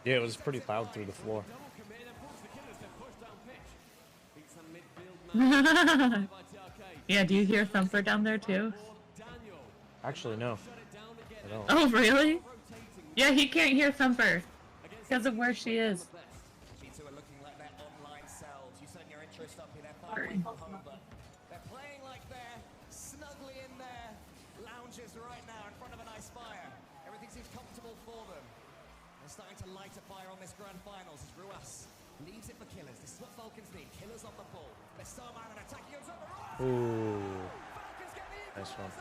Yeah, it was pretty loud through the floor. Yeah, do you hear Thumper down there too? Actually, no. I don't. Oh, really? Yeah, he can't hear Thumper because of where she is. G2 are looking like their online selves. You send your interest up here, they're far away from home, but they're playing like they're snugly in their lounges right now in front of a nice fire. Everything seems comfortable for them. They're starting to light a fire on this grand finals as Ruas leaves it for Killers. This is what Falcons need. Killers on the ball. They're Starman and attacking over. Ooh. Nice one.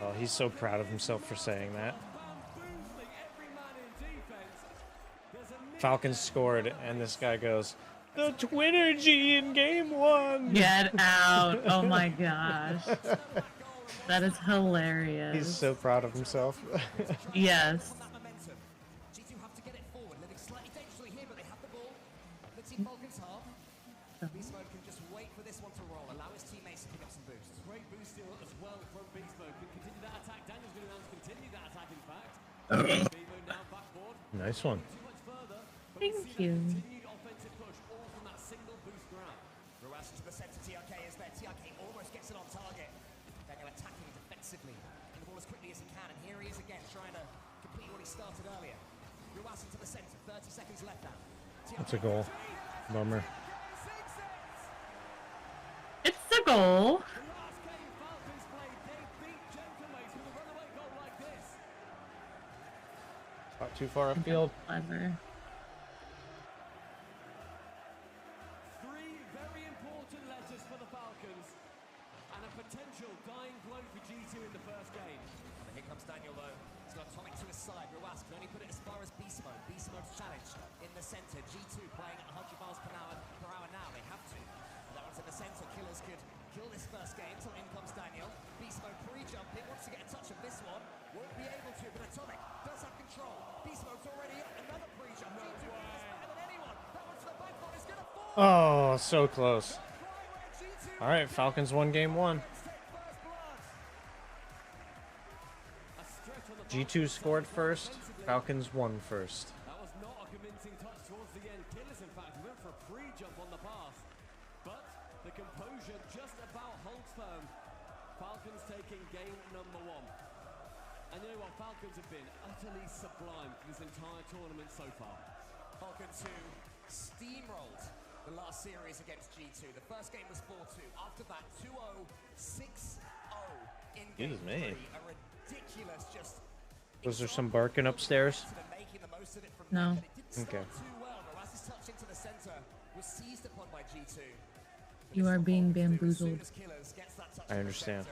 Oh, he's so proud of himself for saying that. Falcons scored, and this guy goes, "The Twinergy in game 1." Get out. Oh my gosh. That is hilarious. He's so proud of himself. Yes. G2 have to get it forward, living slightly dangerously here, but they have the ball. The team Falcons half. Beast Mode can just wait for this one to roll, allow his teammates to pick up some boosts. Great boost steal as well from Beast Mode. Can continue that attack. Daniel's going to continue that attack, in fact. Beast Mode now backboard. Nice one. Too much further. Thank you. Continued offensive push, all from that single boost grab. Ruas to the center, TRK is there. TRK almost gets it on target. Daniel attacking defensively. And the ball as quickly as he can, and here he is again, trying to complete what he started earlier. Ruas into the center, 30 seconds left now. That's a goal. Bummer. It's the goal. Not too far upfield. Clever. Three very important letters for the Falcons, and a potential dying blow for G2 in the first game. And here comes Daniel though. He's got Atomic to his side. Ruas can only put it as far as Beast Mode. Beast Mode's challenge in the center. G2 playing at 100 miles per hour now. They have to. And that one's in the center. Killers could kill this first game. So in comes Daniel. Beast Mode pre-jumping. Wants to get a touch of this one. Won't be able to, but Atomic does have control. Beast Mode's already up. Another pre-jump. G2 is better than anyone. That one's to the back foot. It's gonna fall. Oh, so close. All right, Falcons won game 1. G2 scored first. Falcons won first. That was not a convincing touch towards the end. Killers, in fact, went for a pre-jump on the pass, but the composure just about holds firm. Falcons taking game number 1. And you know what? Falcons have been utterly sublime for this entire tournament so far. Falcons who steamrolled the last series against G2. The first game was 4-2. After that, 2-0, 6-0 in game 3. A ridiculous just... Was there some barking upstairs? No. Okay. You are being bamboozled. I understand.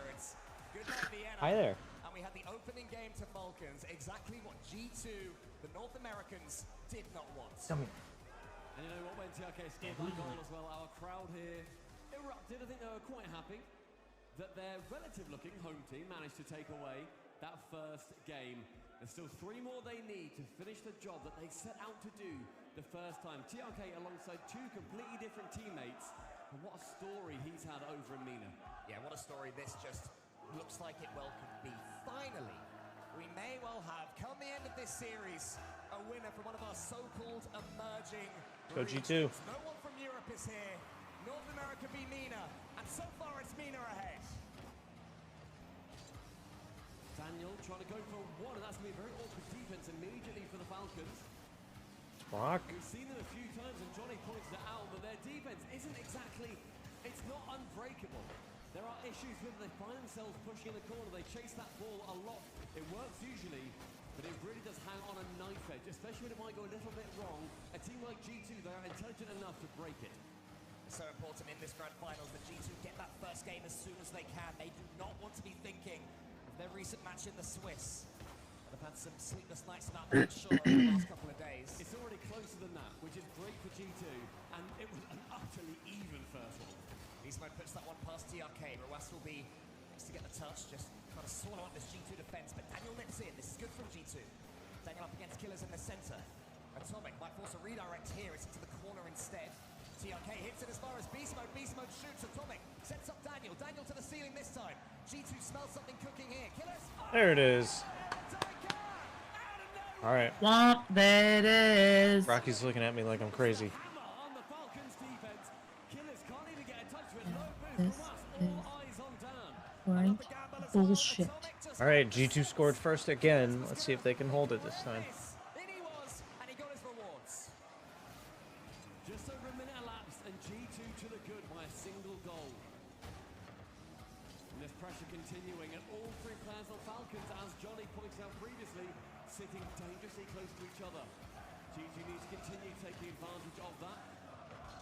Hi there. And we had the opening game to Falcons, exactly what G2, the North Americans, did not want. And you know what, when TRK scored that goal as well, our crowd here erupted. I think they were quite happy that their relative-looking home team managed to take away that first game. There's still 3 more they need to finish the job that they set out to do the first time. TRK alongside 2 completely different teammates. And what a story he's had over in MENA. Yeah, what a story this just looks like it well could be. Finally, we may well have, come the end of this series, a winner from one of our so-called emerging Go G2. No one from Europe is here. North America v MENA. And so far it's MENA ahead. Daniel trying to go for one, and that's going to be a very awkward defense immediately for the Falcons. Block. We've seen them a few times, and Johnny pointed it out, that their defense isn't exactly, it's not unbreakable. There are issues with they find themselves pushing in the corner. They chase that ball a lot. It works usually, but it really does hang on a knife edge, especially when it might go a little bit wrong. A team like G2, they are intelligent enough to break it. It's so important in this grand finals that G2 get that first game as soon as they can. They do not want to be thinking their recent match in the Swiss. They've had some sleepless nights about that, sure, over the last couple of days. It's already closer than that, which is great for G2, and it was an utterly even first one. Beastmode puts that one past TRK. Ruas will be next to get the touch, just trying to swallow up this G2 defense, but Daniel nips in. This is good from G2. Daniel up against Killers in the center. Atomic might force a redirect here. It's into the corner instead. TRK hits it as far as Beastmode. Beastmode shoots. Atomic sets up Daniel. Daniel to the ceiling this time. G2 smells something cooking here. Killers. There it is. All right. Womp, there it is. Rocky's looking at me like I'm crazy. This is right bullshit. All right, G2 scored first again. Let's see if they can hold it this time. And he was, and he got his rewards. Just over a minute elapsed, and G2 to the good by a single goal. And this pressure continuing, and all three players on Falcons, as Johnny pointed out previously, sitting dangerously close to each other. G2 needs to continue taking advantage of that.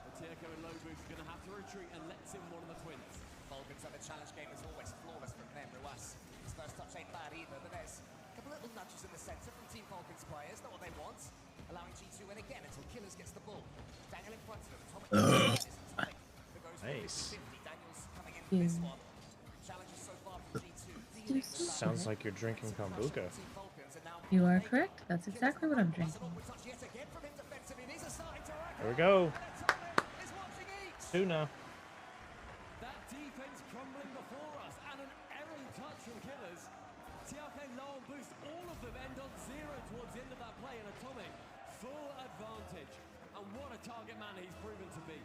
But Tiako and Lobos are going to have to retreat and lets in one of the twins. Falcons have a challenge game as always flawless from them. Ruas, his first touch ain't bad either, but there's a couple little nudges in the centre from Team Falcons players, not what they want. Allowing G2 in again until Killers gets the ball. Daniel in front of him. Nice. Daniel's coming in for this one. Challenges so far from G2. Sounds like you're drinking kombucha. You are correct. That's exactly what I'm drinking. There we go. 2 now. That defense crumbling before us, and an errant touch from Killers. TRK low on boost, all of them end on 0 towards the end of that play, and Atomic full advantage. And what a target man he's proven to be.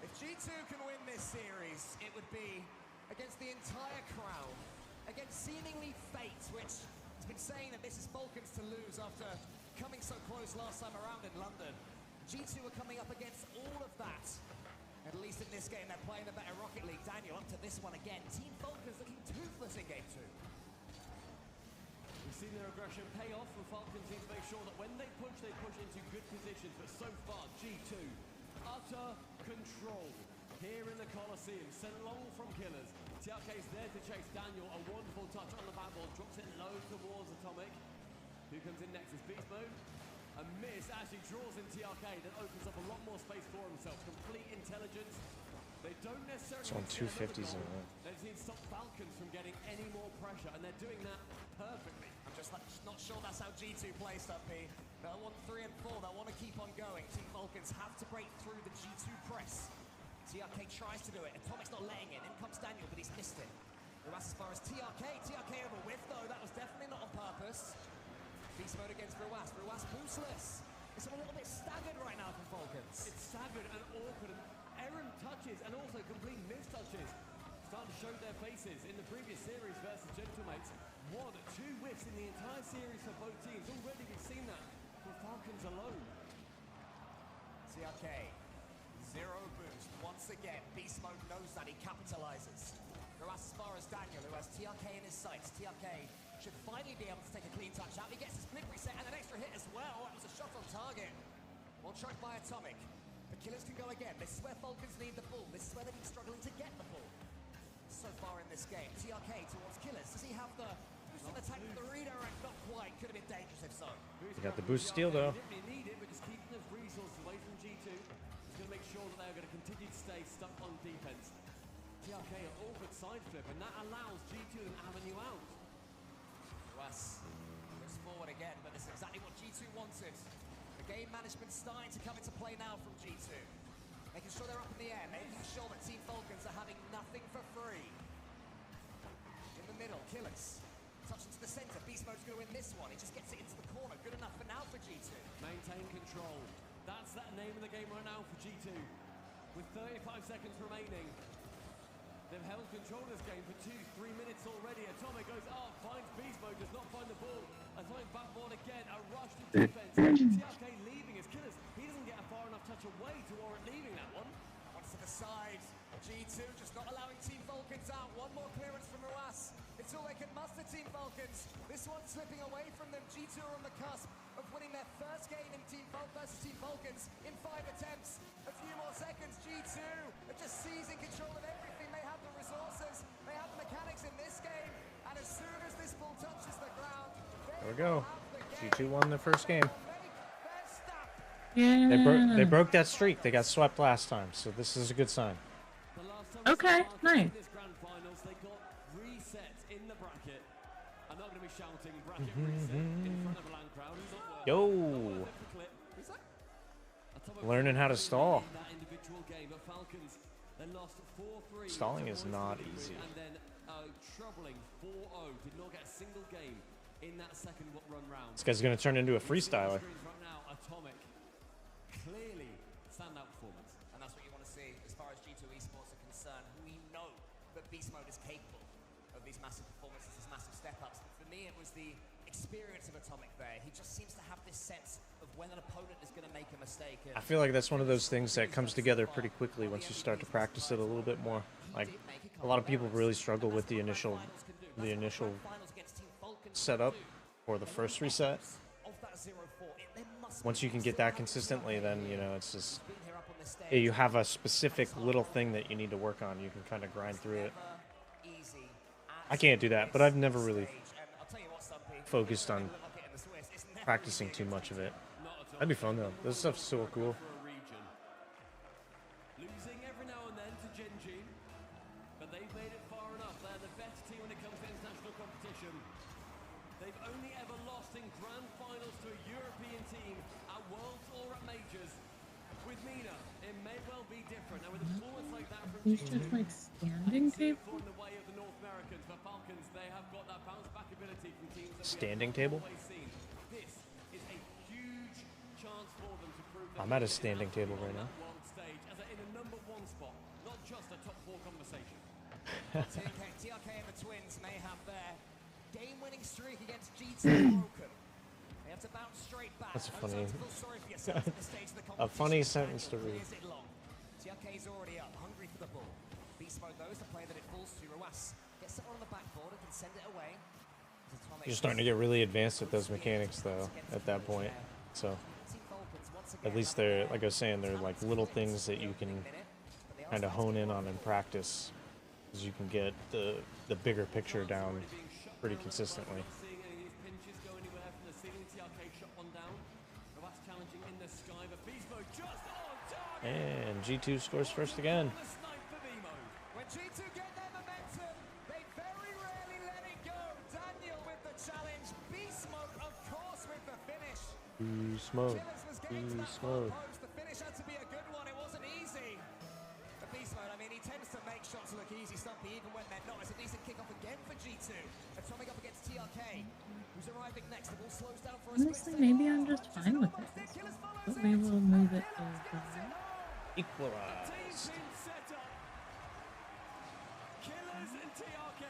If G2 can win this series, it would be against the entire crowd, against seemingly fate, which has been saying that this is Falcons to lose after coming so close last time around in London. G2 are coming up against all of that. At least in this game, they're playing the better Rocket League. Daniel up to this one again. Team Falcons looking toothless in game 2. We've seen their aggression pay off, and Falcons need to make sure that when they push into good positions. But so far, G2, utter control here in the Coliseum. Sent long from Killers. TRK's there to chase Daniel. A wonderful touch on the back ball. Drops it low towards Atomic. Who comes in next is Beast Mode. A miss actually draws in TRK, that opens up a lot more space for himself. Complete intelligence. They don't necessarily... It's on 250s in a row. They just need to stop Falcons from getting any more pressure, and they're doing that perfectly. I'm just not sure that's how G2 plays up, B. They'll want 3 and 4. They'll want to keep on going. Team Falcons have to break through the G2 press. TRK tries to do it. Atomic's not letting it. In comes Daniel, but he's missed it. Ruas as far as TRK. TRK over whiff, though. That was definitely not on purpose. Beast mode against Ruas. Ruas boostless. It's a little bit staggered right now from Falcons. It's staggered and awkward, and errant touches and also complete missed touches starting to show their faces in the previous series versus Gentlemates. 1, 2 whiffs in the entire series for both teams. Already we've seen that from Falcons alone. TRK, 0 boost. Once again, Beast mode knows that. He capitalizes. Ruas as far as Daniel, who has TRK in his sights. TRK should finally be able to take a clean touch out. He gets his split reset and an extra hit as well. That was a shot on target. Well tracked by Atomic. The Killers can go again. This is where Falcons need the ball. This is where they've been struggling to get the ball. So far in this game, TRK towards Killers. Does he have the boost and attack with the redirect? Not quite. Could have been dangerous if so. You got the boost steal though. They didn't really need it, but just keeping those resources away from G2 is going to make sure that they are going to continue to stay stuck on defense. TRK an awkward side flip, and that allows G2 to have a new out. Ruas goes forward again, but this is exactly what G2 wanted. The game management starting to come into play now from G2. Making sure they're up in the air, making sure that Team Falcons are having nothing for free. In the middle, Killers. Touch into the center. Beast mode's going to win this one. He just gets it into the corner. Good enough for now for G2. Maintain control. That's that name of the game right now for G2. With 35 seconds remaining. They've held control of this game for 2-3 minutes already. Atomic goes up, finds Beast Mode, does not find the ball. Atomic backboard again, a rush to defense. TRK leaving his Killers. He doesn't get a far enough touch away to warrant leaving that one. Once to the side. G2 just not allowing Team Falcons out. One more clearance from Ruas. It's all they can muster, Team Falcons. This one's slipping away from them. G2 are on the cusp of winning their first game in Team versus Team Falcons in 5 attempts. A few more seconds. G2 are just seizing control of everything. They have the resources. They have the mechanics in this game. And as soon as this ball touches the ground, There we go. G2 won the first game. Yeah. They broke that streak. They got swept last time, so this is a good sign. Okay, nice. This grand finals, they got reset in the bracket. I'm not going to be shouting bracket reset in front of a LAN crowd. Yo. Learning how to stall. That individual game, but Falcons, they lost 4-3. Stalling is not easy. And then troubling 4-0. Did not get a single game in that second run round. This guy's gonna turn into a freestyler. Right now, Atomic, clearly standout performance. And that's what you want to see as far as G2 esports are concerned. We know that Beast Mode is capable of these massive performances, these massive step-ups. But for me, it was the experience of Atomic there. He just seems to have this sense of when an opponent is going to make a mistake. I feel like that's one of those things that comes together pretty quickly once you start to practice it a little bit more. Like, a lot of people really struggle with the initial setup or the first reset. Once you can get that consistently, then, you know, it's just, you have a specific little thing that you need to work on. You can kind of grind through it. I can't do that, but I've never really focused on practicing too much of it. That'd be fun though. This stuff's so cool. Losing every now and then to Gen G, but they've made it far enough. They're the best team when it comes to international competition. They've only ever lost in grand finals to a European team at Worlds or at Majors. With Mina, it may well be different. And with a performance like that from He's just like standing table. in the way of the North Americans, for Falcons, they have got that bounce back ability from teams that Standing table? This is a huge chance for them to prove I'm at a standing table right now. world stage as in a number one spot, not just a top 4 conversation. TRK and the Twins may have their game-winning streak against G2 broken. They have to bounce straight back. That's a No funny, time to feel sorry for yourself at this stage of the a competition. funny sentence to read. Clears it long. TRK's already up, hungry for the ball. Beast Mode though is the play that it falls to. Ruas gets someone on the backboard and can send it away. You're starting to get really advanced at those mechanics though, at that point. So, at least they're, like I was saying, they're like little things that you can kind of hone in on and practice, because you can get the bigger picture down pretty consistently. Seeing any of these pinches go anywhere from the ceiling. TRK shot one down. Ruas challenging in the sky, but Beast Mode just on target. And G2 scores first again. When G2 get their momentum, they very rarely let it go. Daniel with the challenge. Beast Mode, of course, with the finish. Beast mode. Beast mode. The finish had to be a good one. It wasn't easy. The Beast Mode, I mean, he tends to make shots look easy, Stumpy, even when they're not. It's a decent kickoff again for G2. Atomic up against TRK, who's arriving next. The ball slows down for a Honestly, maybe I'm just fine with it, but we will move it over. Equalize. Killers and TRK.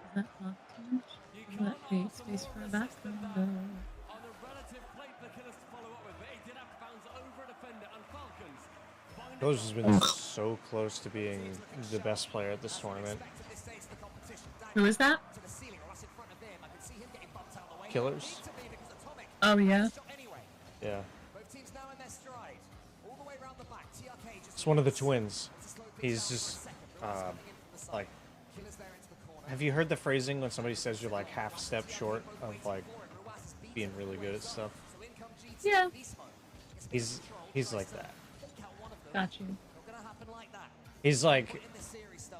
Is that block too much? Let create space for a background though. On a relative plate for Killers to follow up with, but he did have to bounce over a defender, and Falcons. Killers has been so close to being the best player at this tournament. Who is that? Killers? Oh yeah. Yeah. Both teams now in their stride. All the way around the back. TRK just It's one of the twins. He's just, like, have you heard the phrasing when somebody says you're like half step short of like being really good at stuff? Yeah. He's like that. Got you. He's like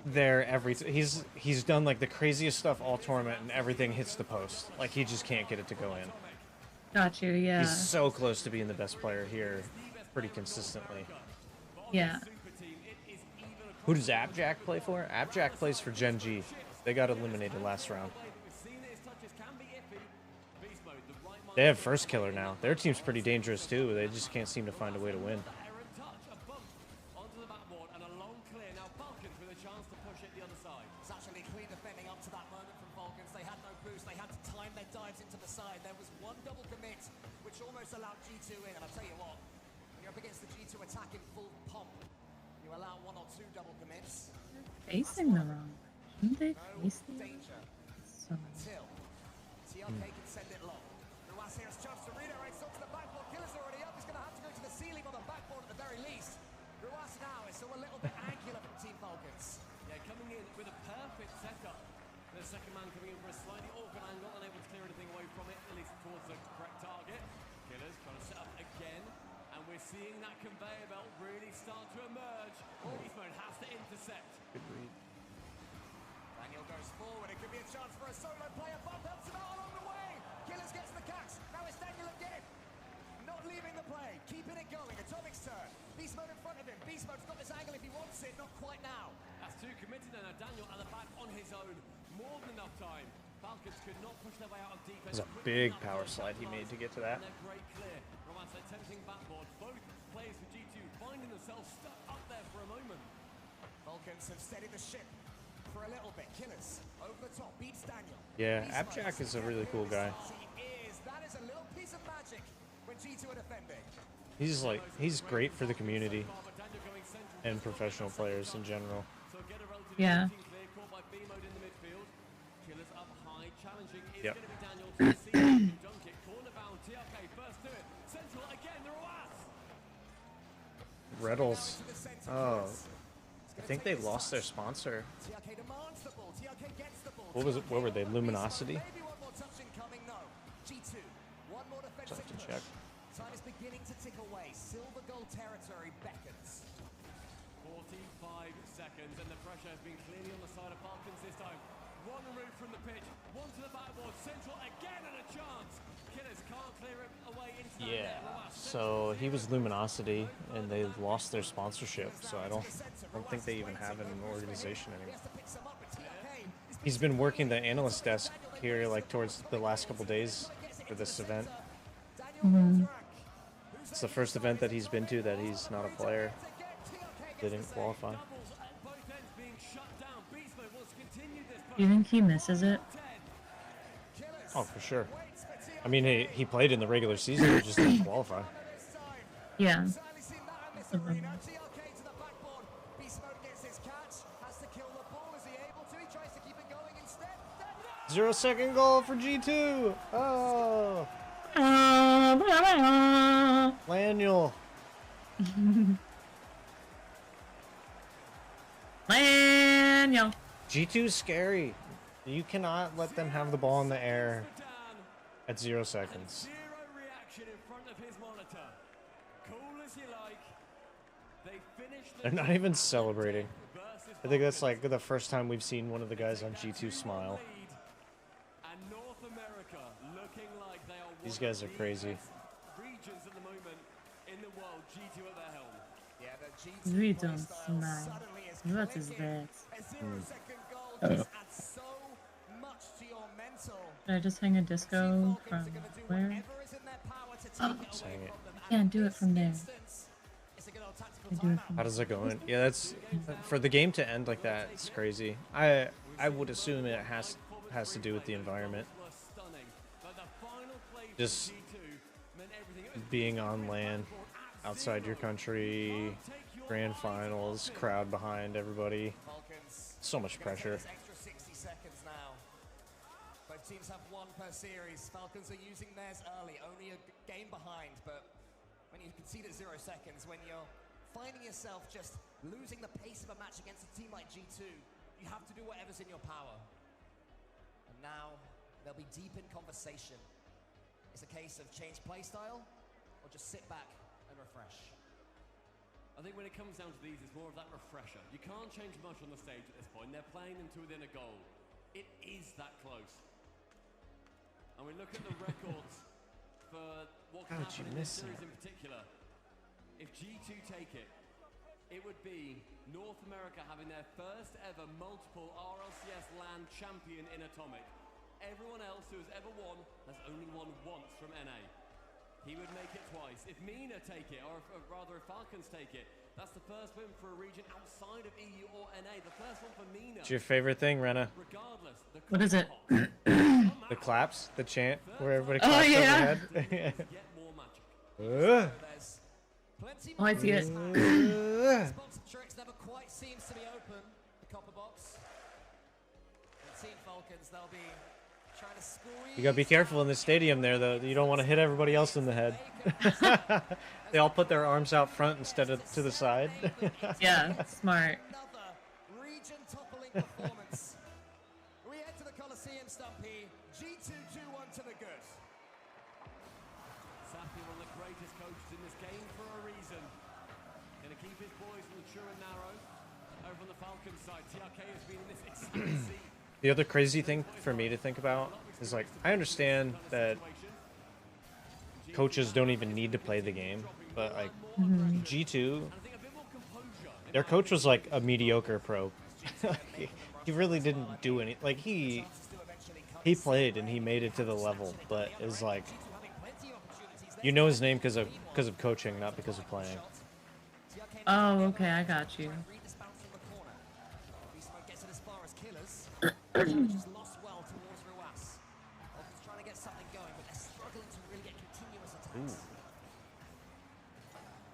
there every he's done like the craziest stuff all tournament and everything hits the post. Like he just can't get it to go in. Got you, yeah. He's so close to being the best player here pretty consistently. Yeah. Who does Abjack play for? Abjack plays for Gen G. They got eliminated last round. They have first killer now. Their team's pretty dangerous too. They just can't seem to find a way to win. It's actually clean defending up to that moment from Falcons. They had no boost. They had to time their dives into the side. There was one double commit, which almost allowed G2 in. And I'll tell you what, when you're up against the G2 attack in full pomp, you allow 1 or 2 double commits. Facing the wrong. Shouldn't they face the Danger. So. Until TRK can send it long. Ruas here has chance to redirect to the backboard. Killer's already up. He's going to have to go to the ceiling on the backboard at the very least. Ruas now is still a little bit angular from Team Falcons. Yeah, coming in with a perfect setup. The second man coming in for a slightly awkward angle, unable to clear anything away from it, at least towards the correct target. Killers trying to set up again, and we're seeing that conveyor belt really start to emerge. Beast Mode has to intercept. Good read. Daniel goes forward. It could be a chance for a solo player. Bob helps him out along the way. Killers gets the catch. Now it's Daniel again. Not leaving the play. Keeping it going. Atomic's turn. Beast Mode in front of him. Beast Mode's got this angle if he wants it. Not quite now. That's 2 committed, and Daniel at the back on his own. More than enough time. Falcons could not push their way out of defense. There's a big power slide he made to get to that. And they're great clear. Romance attempting backboard. Both players for G2 finding themselves stuck up there for a moment. Falcons have steadied the ship for a little bit. Killers over the top, beats Daniel. Yeah, Abjack is a really cool guy. That is a little piece of magic when G2 are defending. He's great for the community and professional players in general. Yeah. Yep. Reddles. Oh, I think they lost their sponsor. What was it? What were they? Luminosity? Just have to check. Time is beginning to tick away. Silver gold territory beckons. 45 seconds, and the pressure has been clearly on the side of Falcons this time. One removed from the pitch, one to the backboard, Central again, and a chance. Killers can't clear it away into the Yeah. So he was Luminosity, and they lost their sponsorship. So I don't think they even have an organization anymore. He's been working the analyst desk here, like towards the last couple days for this event. It's the first event that he's been to that he's not a player. Didn't qualify. Do you think he misses it? Oh, for sure. I mean, he played in the regular season, he just didn't qualify. Yeah. 0-second goal for G2. Oh. Laniel. Laniel. G2's scary. You cannot let them have the ball in the air at 0 seconds. They're not even celebrating. I think that's like the first time we've seen one of the guys on G2 smile. These guys are crazy. We don't smile. What is that? Did I just hang a disco from where? Oh, can't do it from there. How does it go in? Yeah, that's for the game to end like that. It's crazy. I would assume it has to do with the environment. Just being on LAN, outside your country, grand finals, crowd behind everybody. So much pressure. Extra 60 seconds now. Both teams have one per series. Falcons are using theirs early, only a game behind, but when you concede at 0 seconds, when you're finding yourself just losing the pace of a match against a team like G2, you have to do whatever's in your power. And now they'll be deep in conversation. It's a case of change play style or just sit back and refresh. I think when it comes down to these, it's more of that refresher. You can't change much on the stage at this point. They're playing them to within a goal. It is that close. And we look at the records for what can happen in this series in particular. If G2 take it, it would be North America having their first ever multiple RLCS LAN champion in Atomic. Everyone else who has ever won has only won once from NA. He would make it twice. If MENA take it, or rather if Falcons take it, that's the first win for a region outside of EU or NA. The first one for MENA. What's your favorite thing, Rena? Regardless, what is it? The claps, the chant, where everybody claps overhead. Oh, I see it. Box of tricks never quite seems to be open. The copper box. And Team Falcons, they'll be trying to squeeze. You gotta be careful in the stadium there, though. You don't want to hit everybody else in the head. They all put their arms out front instead of to the side. Yeah, smart. Another region-toppling performance. We head to the Coliseum, Stumpy. G2 2-1 to the good. Safi, one of the greatest coaches in this game for a reason. Gonna keep his boys on the true and narrow. Over on the Falcons side, TRK has been in this exciting seat. The other crazy thing for me to think about is, like, I understand that coaches don't even need to play the game, but like G2, their coach was like a mediocre pro. He really didn't do any. Like he He played and he made it to the level, but is like, you know his name because of coaching, not because of playing. Oh, okay, I got you. Gets it as far as Killers. Just lost well towards Ruas. Falcons trying to get something going, but they're struggling to really get continuous attacks.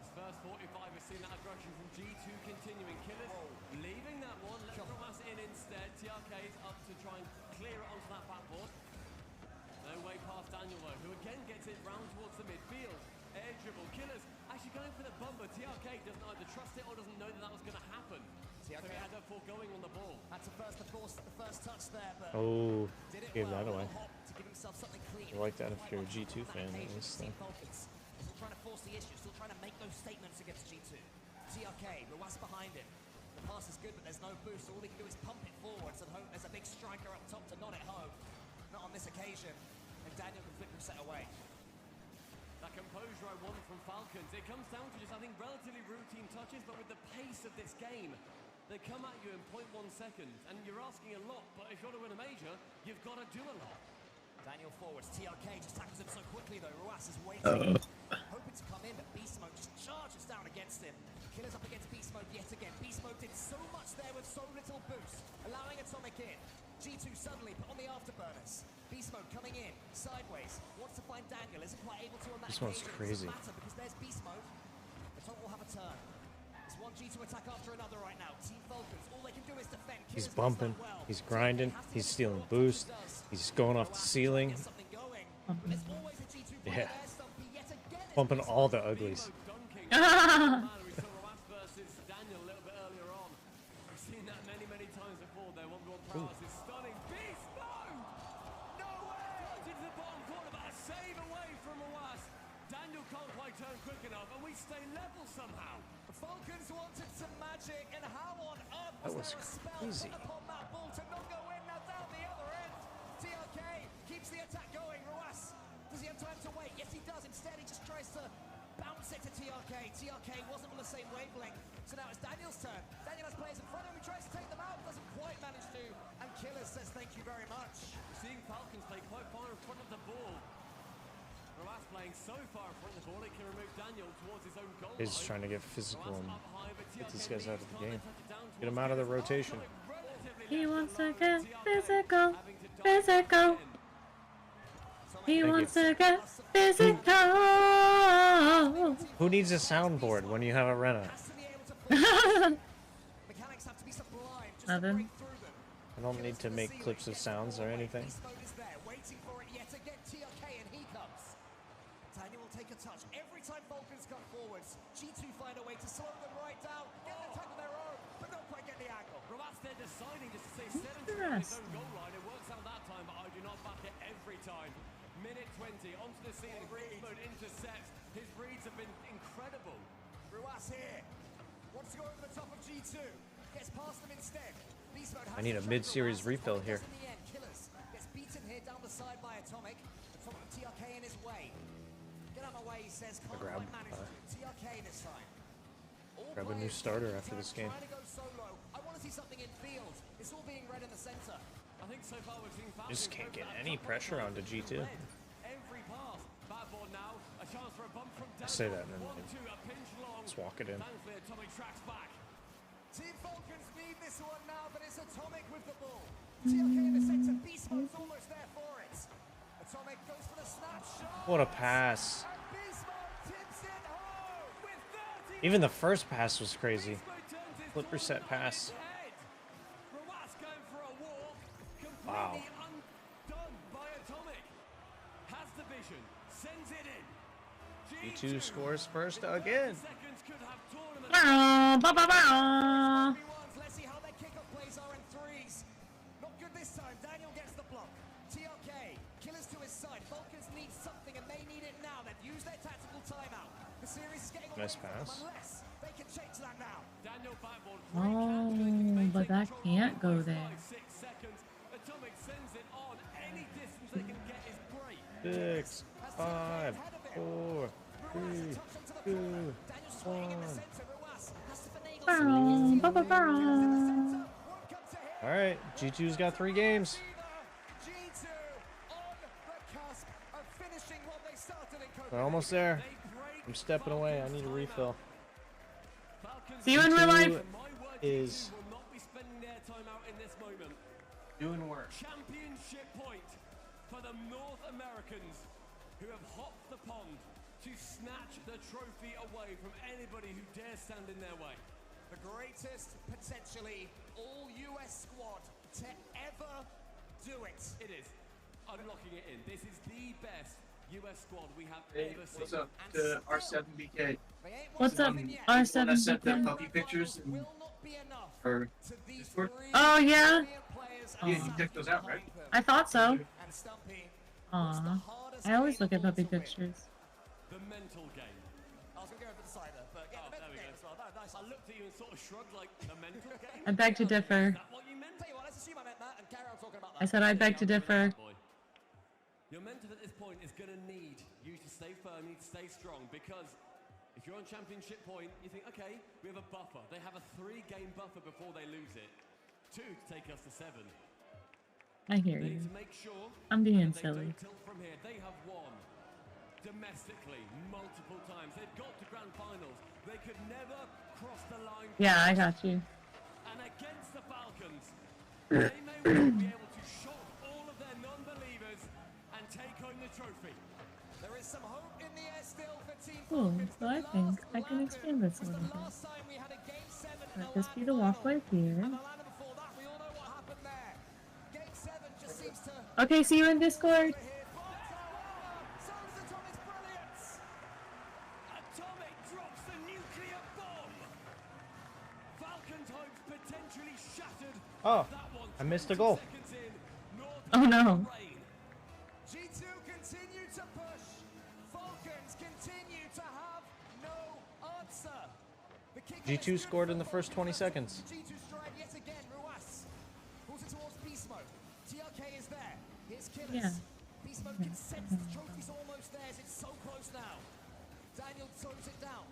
This first 45 has seen that aggression from G2 continuing. Killers leaving that one, let Ruas in instead. TRK is up to try and clear it onto that backboard. No way past Daniel though, who again gets it round towards the midfield. Air dribble. Killers actually going for the bumper. TRK doesn't either trust it or doesn't know that was going to happen. TRK had her foregoing on the ball. That's the first, of course, the first touch there, but Oh, did it gave well. that away. To give himself something clean. I like that if you're a G2 fan, at least. Still trying to force the issue, still trying to make those statements against G2. TRK, Ruas behind him. The pass is good, but there's no boost. All he can do is pump it forwards and hope there's a big striker up top to nod it home. Not on this occasion. And Daniel can flip reset away. That composure I want from Falcons. It comes down to just, I think, relatively routine touches, but with the pace of this game, they come at you in 0.1 seconds, and you're asking a lot, but if you want to win a major, you've got to do a lot. Daniel forwards, TRK just tackles him so quickly though. Ruas is waiting, hoping to come in, but Beast Mode just charges down against him. Killers up against Beast Mode yet again. Beast Mode did so much there with so little boost, allowing Atomic in. G2 suddenly put on the afterburners. Beast Mode coming in, sideways, wants to find Daniel, isn't quite able to on that This one's occasion. crazy. It doesn't matter because there's Beast Mode. Atomic will have a turn. It's one G2 attack after another right now. Team Falcons, all they can do is defend. He's bumping, he's grinding, he's stealing boost, he's going off the ceiling. Yeah. Bumping all the uglies. Falcons wanted some magic, and how on earth That was there a spell crazy. put upon that ball to not go in? Now down the other end. TRK keeps the attack going. Ruas, does he have time to wait? Yes, he does. Instead, he just tries to bounce it to TRK. TRK wasn't on the same wavelength, so now it's Daniel's turn. Daniel has players in front of him. He tries to take them out, doesn't quite manage to, and Killers says thank you very much. Seeing Falcons play quite far in front of the ball. Ruas playing so far in front of the ball, he can remove Daniel towards his own goal. He's trying to get physical and get these guys out of the game. Get them out of the rotation. He wants to get physical, physical. He wants to get physical. Who needs a soundboard when you have a Rena? Nothing. I don't need to make clips of sounds or anything. Touch every time Falcons come forwards. G2 find a way to slow them right down, get an attack of their own, but don't quite get the angle. Ruas, they're deciding just to stay set on his own goal line. It works out that time, but I do not back it every time. Minute 20, onto the ceiling, Beast Mode intercepts. His reads have been incredible. Ruas here, wants to go over the top of G2, gets past them instead. Beast Mode I need a mid-series refill here. in the end. Killers gets beaten here down the side by Atomic. Atomic with TRK in his way. Get out of my way, he says. Can't quite manage to do TRK this time. Grab a new starter after this game. Trying to go solo. I want to see something in field. It's all being red in the center. I think so far we've seen Just can't get any pressure onto G2. Every pass. Backboard now. A chance for a bump from I say that and then 1-2, a pinch long. let's walk it in. Thankfully, Atomic tracks back. Team Falcons need this one now, but it's Atomic with the ball. TRK in the center. Beast Mode's almost there for it. Atomic goes for the snapshot. What a pass. And Beast Mode tips it home with 30. Even the first pass was crazy. Flip reset pass. Ruas going for a walk. Wow. Completely undone by Atomic. Has the vision. Sends it in. G2 scores first again. Seconds could have tournament. Let's see how their kickoff plays are in threes. Not good this time. Daniel gets the block. TRK, Killers to his side. Falcons need something and they need it now. They've used their tactical timeout. The series is getting away Nice from them pass. unless they can change that now. Daniel backboard. Oh, but that can't go there. 6 seconds. Atomic sends it on. Any distance they can get is great. 6, 5, 4, 3, 2, 1. Alright, G2's got 3 games. G2 We're almost there. I'm stepping away. I need a refill. See you in real life. Is will not be spending their time out in this moment. doing work. Championship point for the North Americans who have hopped the pond to snatch the trophy away from anybody who dares stand in their way. The greatest, potentially, all-US squad to ever do it. It is. Unlocking it in. This is the best US squad we have Hey, ever seen. what's up to R7BK? What's up, I sent them R7BK? puppy pictures for Discord. Oh yeah. Yeah, you checked those out, right? I thought so. Aw. I always look at puppy pictures. The mental game. I was going to go for the cider, but yeah, the mental game as well. No, nice. I looked at you and sort of shrugged like, the mental game? I beg to differ. Is that what you meant? Tell you what, let's assume I meant that and carry on talking about that. I said I beg to differ. Your mental at this point is going to need you to stay firm, you need to stay strong, because if you're on championship point, you think, okay, we have a buffer. They have a 3-game buffer before they lose it. 2 to take us to 7. I hear They need you. to make sure I'm being that they silly. don't tilt from here. They have won domestically multiple times. They've got to grand finals. They could never cross the line. Yeah, I got you. And against the Falcons, they may well be able to shock all of their non-believers and take home the trophy. There is some hope in the air still for Team Cool. Falcons. So I think I can expand this a little bit. Last time we had a Game 7 in Let this be the walkway here. and the land before that, we all know what happened there. Game 7 just seems to... Okay, see you in Discord. Atomic drops the nuclear bomb. Falcons' hopes potentially shattered. Oh, I missed a goal. Oh no. G2 continue to push. Falcons continue to have no answer. The kick G2 scored in the first 20 seconds. G2 stride yet again. Ruas pulls it towards Beast Mode. TRK is there. Here's Killers. Yeah. Beast Mode can sense the trophy's almost theirs. It's so close now. Daniel tones it down.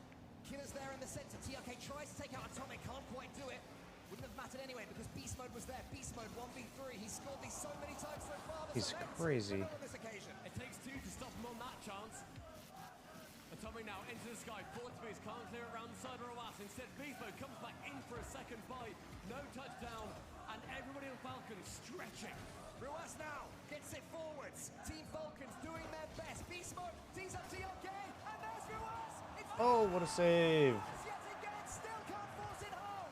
Killers there in the center. TRK tries to take out Atomic. Can't quite do it. Wouldn't have mattered anyway because Beast Mode was there. Beast Mode 1v3. He's scored these so many times so far. He's crazy. It takes 2 to stop him on that chance. Atomic now into the sky. Forward to boost. Can't clear it around the side of Roas. Instead, Beast Mode comes back in for a second bite. No touchdown. And everybody on Falcons stretching. Ruas now gets it forwards. Team Falcons doing their best. Beast Mode tees up TRK. And there's Ruas. It's Oh, what a save. yet again. Still can't force it home.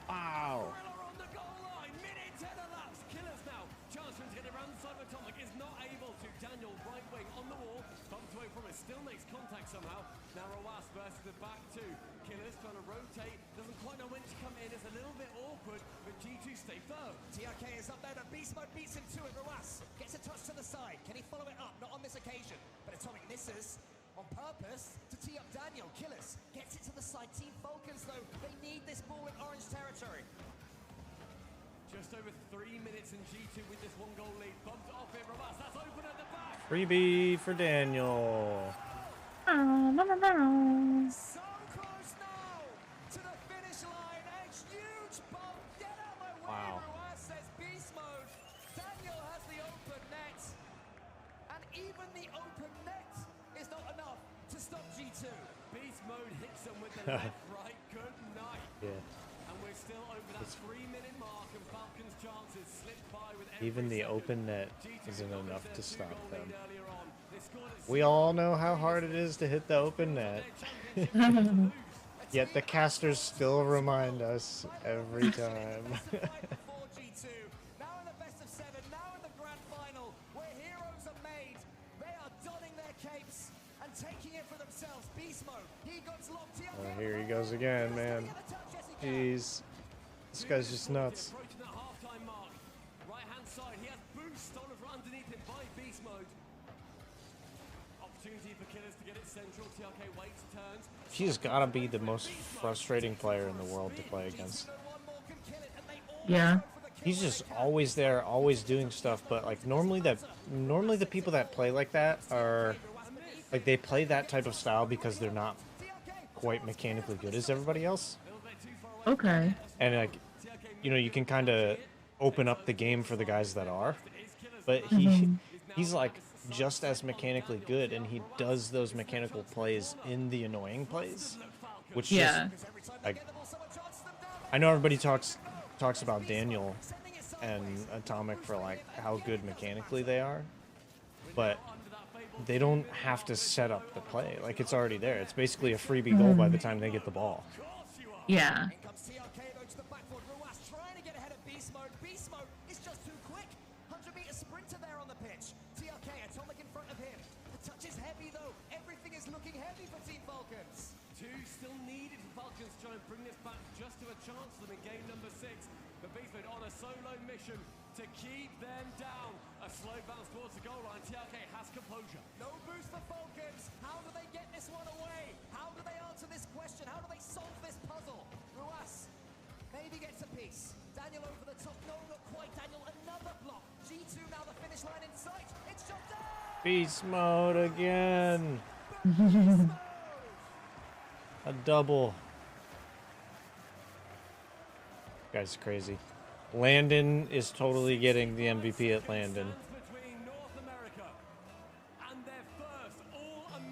Wow. Thriller on the goal line. Minute 10 elapsed. Killers now. Chance to get it around the side of Atomic is not able to. Daniel right wing on the wall. Bumped away from it. Still makes contact somehow. Now Roas versus the back two. Killers trying to rotate. Doesn't quite know when to come in. It's a little bit awkward, but G2 stay firm. TRK is up there. The Beast Mode beats him to it. Ruas gets a touch to the side. Can he follow it up? Not on this occasion. But Atomic misses on purpose to tee up Daniel. Killers gets it to the side. Team Falcons, though, they need this ball in orange territory. Just over 3 minutes in G2 with this 1-goal lead. Bumped it off here. Roas. That's open at the back. Freebie for Daniel. So close now to the finish line. Edge, huge bump. Get out my way. Wow. Ruas says Beast Mode. Daniel has the open net. And even the open net is not enough to stop G2. Beast Mode hits them with the left, right. Good night. Yeah. And we're still over that 3-minute mark, and Falcons' chances slipped by with Even the second. open net G2 isn't got enough their to stop 2-goal them. lead earlier on. They scored at We all know how hard it is to hit the open net. Yet the casters still remind us every time. For G2. Now in the best of 7, now in the grand final, where heroes are made. They are donning their capes and taking it for themselves. Beast Mode, he got locked here. Oh, here he goes again, man. Jeez. This guy's just nuts. Approaching that half-time mark. Right-hand side, he has boost stolen from underneath him by Beast Mode. Opportunity for Killers to get it central. TRK waits, turns. He's gotta be the most frustrating player in the world to play against. Yeah. He's just always there, always doing stuff, but like normally the people that play like that are like they play that type of style because they're not quite mechanically good as everybody else. Okay. And like you know, you can kind of open up the game for the guys that are. But he's like just as mechanically good, and he does those mechanical plays in the annoying plays, which just, like, I know everybody talks about Daniel and Atomic for like how good mechanically they are, but they don't have to set up the play. Like, it's already there. It's basically a freebie goal by the time they get the ball. Yeah. Trying to get ahead of beast mode. Beast mode is just too quick. 100-meter sprinter there on the pitch. TRK, Atomic in front of him. The touch is heavy though. Everything is looking heavy for Team Falcons. Two still needed for Falcons to try and bring this back just to a chance for them in game number 6. But Beastmode on a solo mission to keep them down. A slow bounce towards the goal line. TRK has composure. No boost for Falcons. How do they get this one away? How do they answer this question? How do they solve this puzzle? Ruas maybe gets a piece. Daniel over the top. No, not quite. Daniel, another block. G2 now the finish line in sight. It's shot down. Beast mode again. A double. Guy's crazy. Landon is totally getting the MVP at Landon.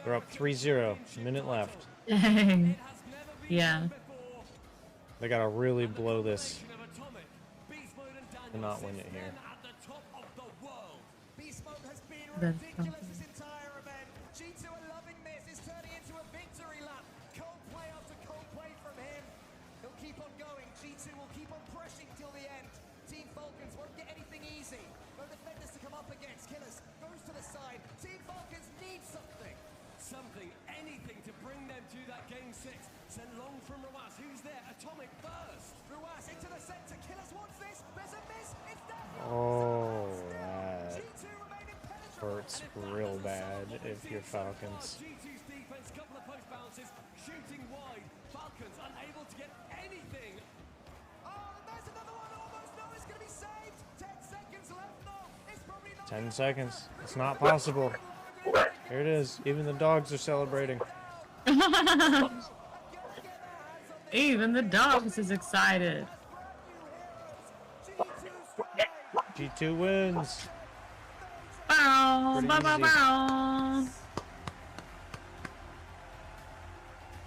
They're up 3-0. Minute left. Dang. Yeah. They gotta really blow this and not win it here. Beast mode has been That's ridiculous this entire event. G2 are loving this. It's turning into a victory lap. Cold play after cold play from him. He'll keep on going. G2 will keep on pressing till the end. Team Falcons won't get anything easy. No defenders to come up against. Killers goes to the side. Team Falcons need something. Something, anything to bring them to that game 6. Send long from Ruas. Who's there? Atomic first. Ruas into the center. Killers wants this. There's a miss. It's that. Oh, that hurts real bad if you're Falcons. G2's defense, couple of post bounces, shooting wide. Falcons unable to get anything. Oh, there's another one. Almost. No, it's going to be saved. 10 seconds left. No, it's probably not. 10 seconds. It's not possible. Here it is. Even the dogs are celebrating. Even the dogs is excited. G2 wins. Bow, Pretty bow, bow, easy.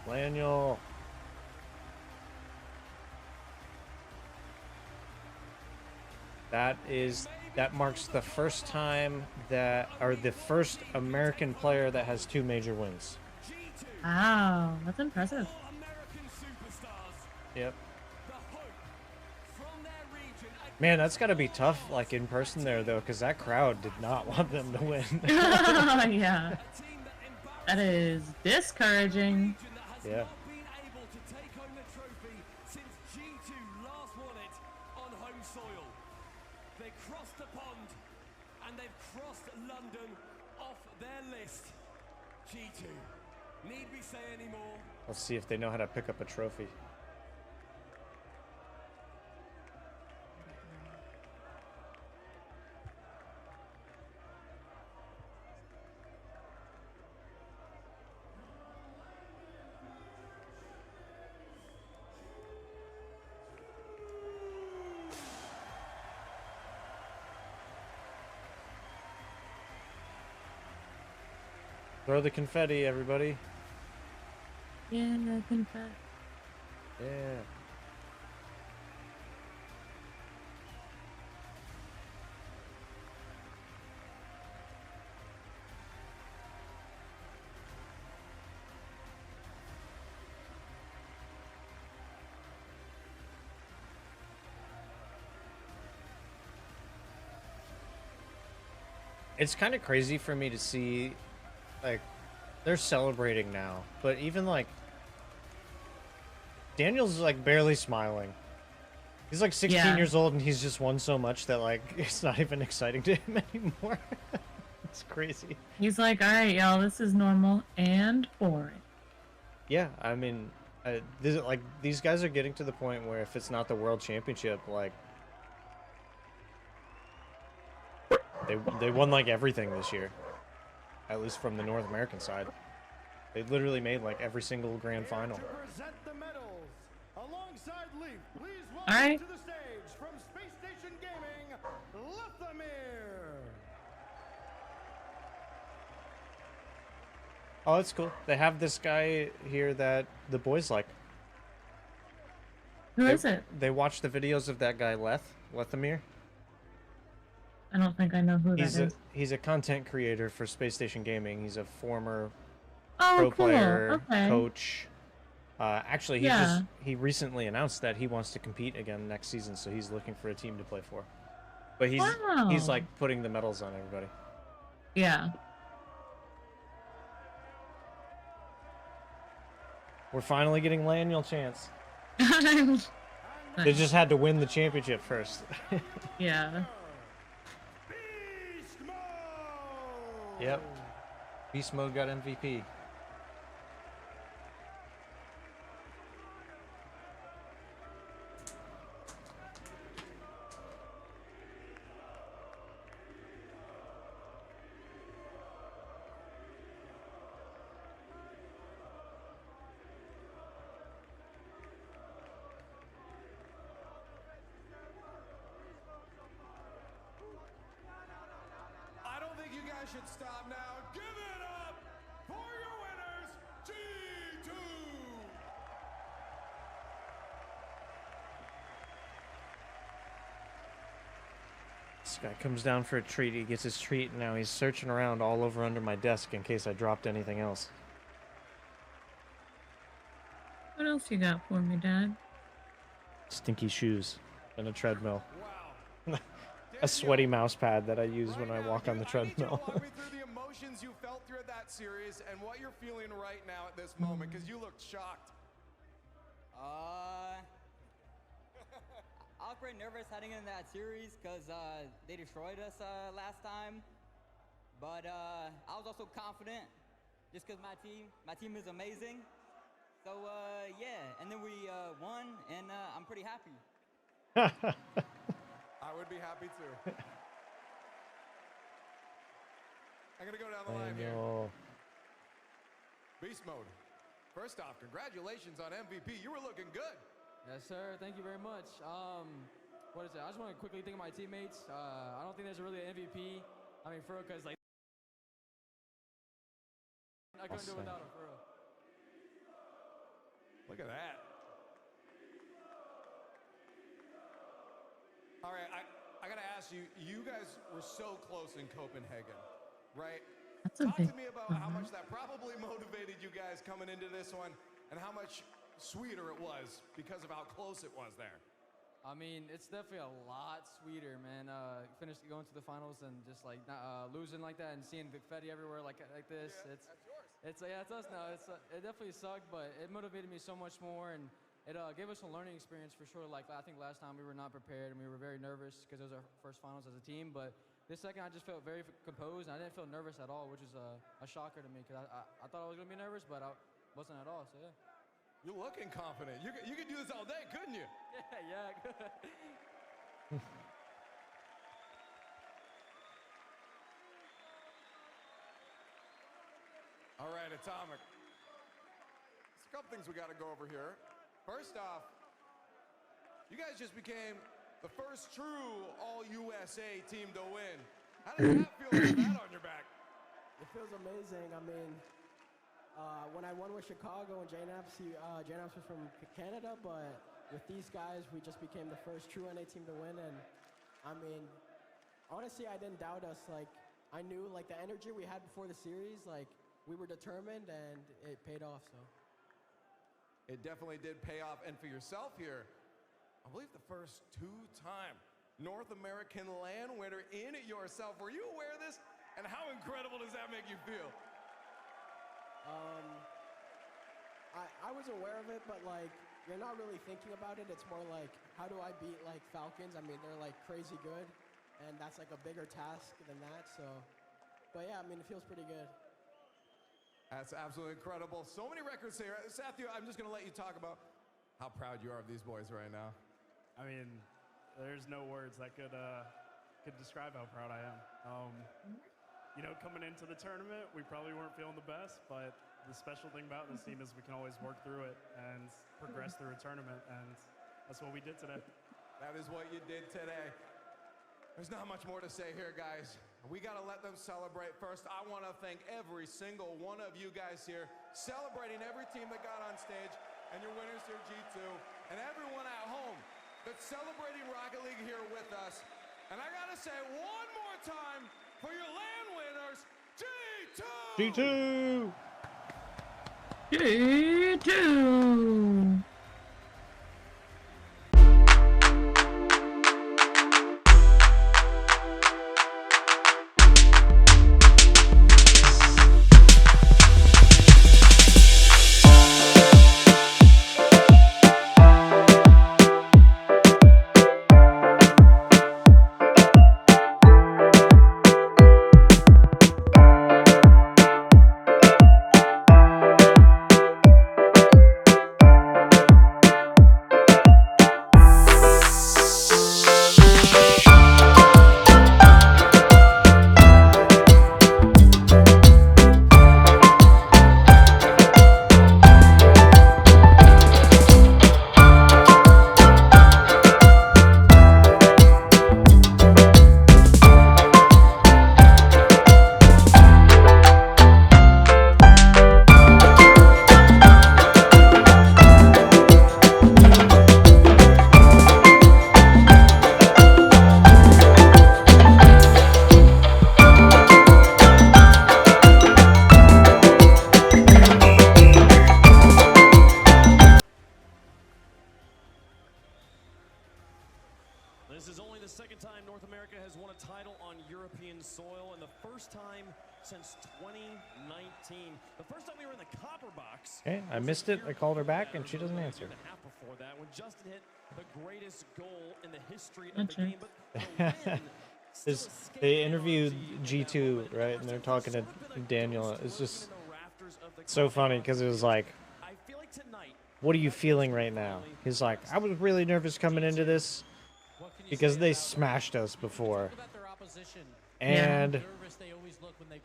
bow. Daniel. That marks the first time that, or the first American player that has 2 major wins. Wow, that's impressive. Yep. Man, that's got to be tough, like, in person there, though, because that crowd did not want them to win. Yeah. That is discouraging. Yeah. They crossed the pond and they've crossed London off their list. G2, need we say any more? Let's see if they know how to pick up a trophy. Throw the confetti, everybody. Yeah, confetti. Yeah. It's kind of crazy for me to see, like, they're celebrating now, but even, like, Daniel's, like, barely smiling. He's, like, 16 years old, and he's just won so much that, like, it's not even exciting to him anymore. It's crazy. He's like, all right, y'all, this is normal and boring. Yeah, I mean, these guys are getting to the point where if it's not the World Championship, like, they won, like, everything this year. At least from the North American side. They literally made, like, every single grand final. To present the medals, alongside Leaf, please welcome All right. to the stage from Space Station Gaming, Lethamir. Oh, it's cool. They have this guy here that the boys like. Who is it? They watch the videos of that guy, Lethamir. I don't think I know who that is. He's a content creator for Space Station Gaming. He's a former Oh, pro cool. player, Okay. coach. Actually, he recently announced that he wants to compete again next season, so he's looking for a team to play for. But he's like putting the medals on everybody. Yeah. We're finally getting Laniel chance. They just had to win the championship first. Yeah. Yep. Beast Mode got MVP. I don't think you guys should stop now. Give it up for your winners, G2! This guy comes down for a treat. He gets his treat, and now he's searching around all over under my desk in case I dropped anything else. What else you got for me, Dad? Stinky shoes and a treadmill. A sweaty mouse pad that I use when I walk on the treadmill. Walk me through the emotions you felt through that series and what you're feeling right now at this moment, because you looked shocked. I was pretty nervous heading into that series because they destroyed us last time. But I was also confident just because my team is amazing. So yeah, and then we won, and I'm pretty happy. I would be happy too. I'm gonna go down the line here. Beast Mode. First off, congratulations on MVP. You were looking good. Yes, sir. Thank you very much. What is it? I just want to quickly thank my teammates. I don't think there's really an MVP. I mean, for real, because like I couldn't do it without him, for real. Look at that. All right, I gotta ask you, you guys were so close in Copenhagen, right? Talk to me about how much that probably motivated you guys coming into this one and how much sweeter it was because of how close it was there. I mean, it's definitely a lot sweeter, man. Finished going to the finals and just like losing like that and seeing confetti everywhere like this. Yeah, It's us now. It definitely sucked, but it motivated me so much more, and it gave us a learning experience for sure. Like I think last time we were not prepared and we were very nervous because it was our first finals as a team. But this second I just felt very composed and I didn't feel nervous at all, which is a shocker to me because I thought I was gonna be nervous, but I wasn't at all. So yeah. You're looking confident. You could do this all day, couldn't you? Yeah. All right, Atomic. There's a couple things we got to go over here. First off, you guys just became the first true All-USA team to win. How does that feel with that on your back? It feels amazing. I mean, when I won with Chicago and J-Naps was from Canada, but with these guys, we just became the first true NA team to win. And I mean, honestly, I didn't doubt us. Like, I knew like the energy we had before the series, like we were determined and it paid off, so. It definitely did pay off. And for yourself here, I believe the first two-time North American LAN winner in it yourself. Were you aware of this? And how incredible does that make you feel? I was aware of it, but like, you're not really thinking about it. It's more like, how do I beat like Falcons? I mean, they're like crazy good, and that's like a bigger task than that, so. But yeah, I mean, it feels pretty good. That's absolutely incredible. So many records here. Satya, I'm just gonna let you talk about how proud you are of these boys right now. I mean, there's no words that could describe how proud I am. You know, coming into the tournament, we probably weren't feeling the best, but the special thing about this team is we can always work through it and progress through a tournament, and that's what we did today. That is what you did today. There's not much more to say here, guys. We got to let them celebrate first. I want to thank every single one of you guys here, celebrating every team that got on stage, and your winners here, G2, and everyone at home that's celebrating Rocket League here with us. And I got to say one more time for your LAN winners, G2! G2! G2! This is only the second time North America has won a title on European soil, and the first time since 2019. The first time we were in the copper box. Okay, I missed it. I called her back, and she doesn't answer. Half before that, when Justin hit the greatest goal in the history of the game, but the win They interviewed G2, right? And they're talking to Daniel. It's just so funny because it was like, what are you feeling right now? He's like, I was really nervous coming into this because they smashed us before. And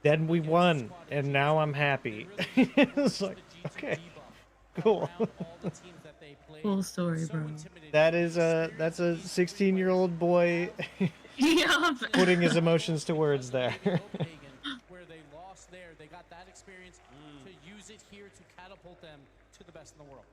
then we won, and now I'm happy. It's like, okay, cool. Cool story, bro. That's a 16-year-old boy putting his emotions to words there. Where they lost there, they got that experience to use it here to catapult them to the best in the world.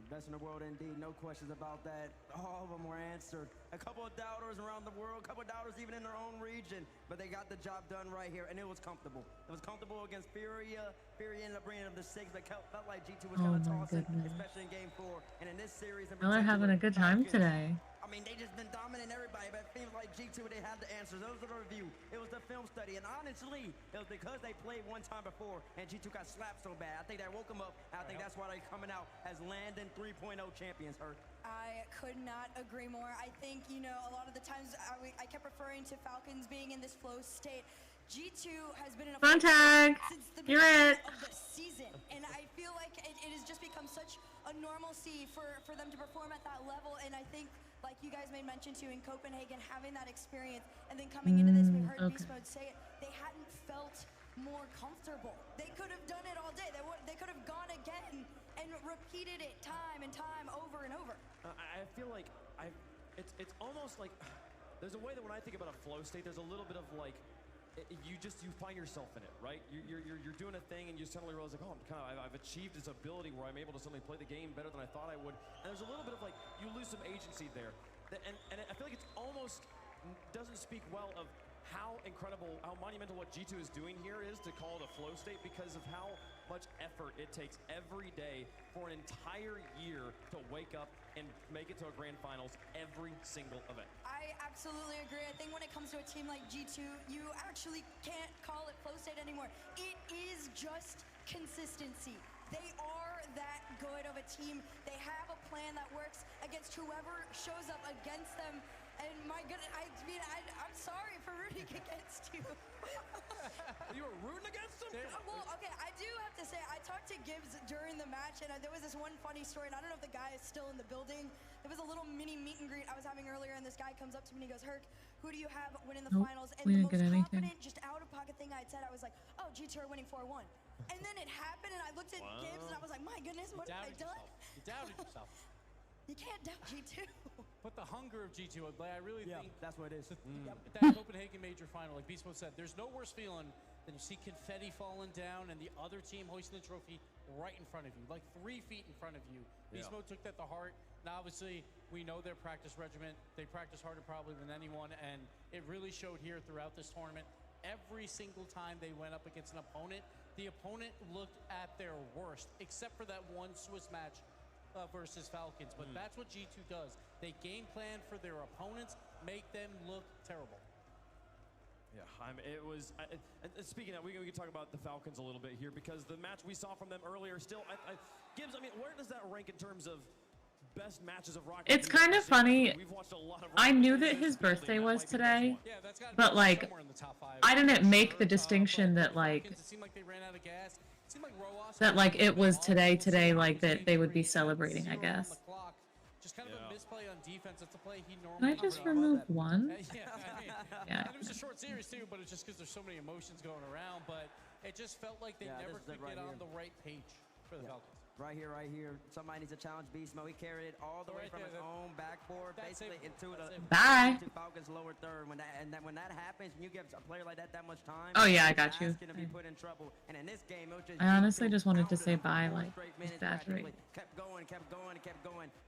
Best in the world indeed, no questions about that. All of them were answered. A couple of doubters around the world, a couple of doubters even in their own region, but they got the job done right here, and it was comfortable. It was comfortable against Furia. Furia ended up bringing them the 6, but felt like G2 was kind of tossing, especially in Game 4. And in this series, Y'all are having a good time today. I mean, they just been dominating everybody, but it feels like G2, they had the answers. Those are the review. It was the film study, and honestly, it was because they played one time before, and G2 got slapped so bad. I think that woke them up, and I think that's why they're coming out as LANDON 3.0 champions, Hurt. I could not agree more. I think, you know, a lot of the times I kept referring to Falcons being in this flow state. G2 has been in a Fun tag. since the You're beginning it. of the season, and I feel like it has just become such a normalcy for them to perform at that level. And I think, like you guys made mention to in Copenhagen, having that experience, and then coming into this, we heard Beast Mode say it, they hadn't felt more comfortable. They could have done it all day. They could have gone again and repeated it time and time over and over. I feel like it's almost like there's a way that when I think about a flow state, there's a little bit of like you find yourself in it, right? You're doing a thing and you suddenly realize like, oh, I've achieved this ability where I'm able to suddenly play the game better than I thought I would. And there's a little bit of like you lose some agency there, and I feel like it's almost doesn't speak well of how incredible, how monumental what G2 is doing here is to call it a flow state because of how much effort it takes every day for an entire year to wake up and make it to a grand finals every single event. I absolutely agree. I think when it comes to a team like G2, you actually can't call it flow state anymore. It is just consistency. They are that good of a team. They have a plan that works against whoever shows up against them. And my goodness, I mean, I'm sorry for rooting against you. You were rooting against him? Well, okay, I do have to say, I talked to Gibbs during the match, and there was this one funny story, and I don't know if the guy is still in the building. There was a little mini meet and greet I was having earlier, and this guy comes up to me and he goes, Herc, who do you have winning the finals? And we the didn't most get anything. confident, just out-of-pocket thing I had said, I was like, oh, G2 are winning 4-1. And then it happened, and I looked at Gibbs, and I was like, my goodness, what have I done? You doubted yourself. You can't doubt G2. But the hunger of G2, I really think that's what it is. that Copenhagen major final, like Beast Mode said, there's no worse feeling than you see confetti falling down and the other team hoisting the trophy right in front of you, like 3 feet in front of you. Beast Mode took that to heart. Now, obviously, we know their practice regimen. They practice harder probably than anyone, and it really showed here throughout this tournament. Every single time they went up against an opponent, the opponent looked at their worst, except for that one Swiss match versus Falcons. But that's what G2 does. They game plan for their opponents, make them look terrible. Yeah, it was. Speaking of, we can talk about the Falcons a little bit here because the match we saw from them earlier still. Gibbs, I mean, where does that rank in terms of best matches of Rocket? It's kind of funny. I knew that his birthday was today, but like, I didn't make the distinction that like, it was today, like that they would be celebrating, I guess. Just kind of a misplay on defense. It's a play he Can normally I just remove one? Yeah. And it was a short series too, but it's just because there's so many emotions going around. But it just felt like they never could get on the right page for the Falcons. Right here. Somebody needs to challenge Beast Mode. He carried it all the way from his own backboard, basically into the Falcons' lower third. When that happens, when you give a player like that much time, Oh yeah, I got you. Asking to be put in trouble. And in this game, it was just I honestly just wanted to say bye, like, exaggerate. Kept going.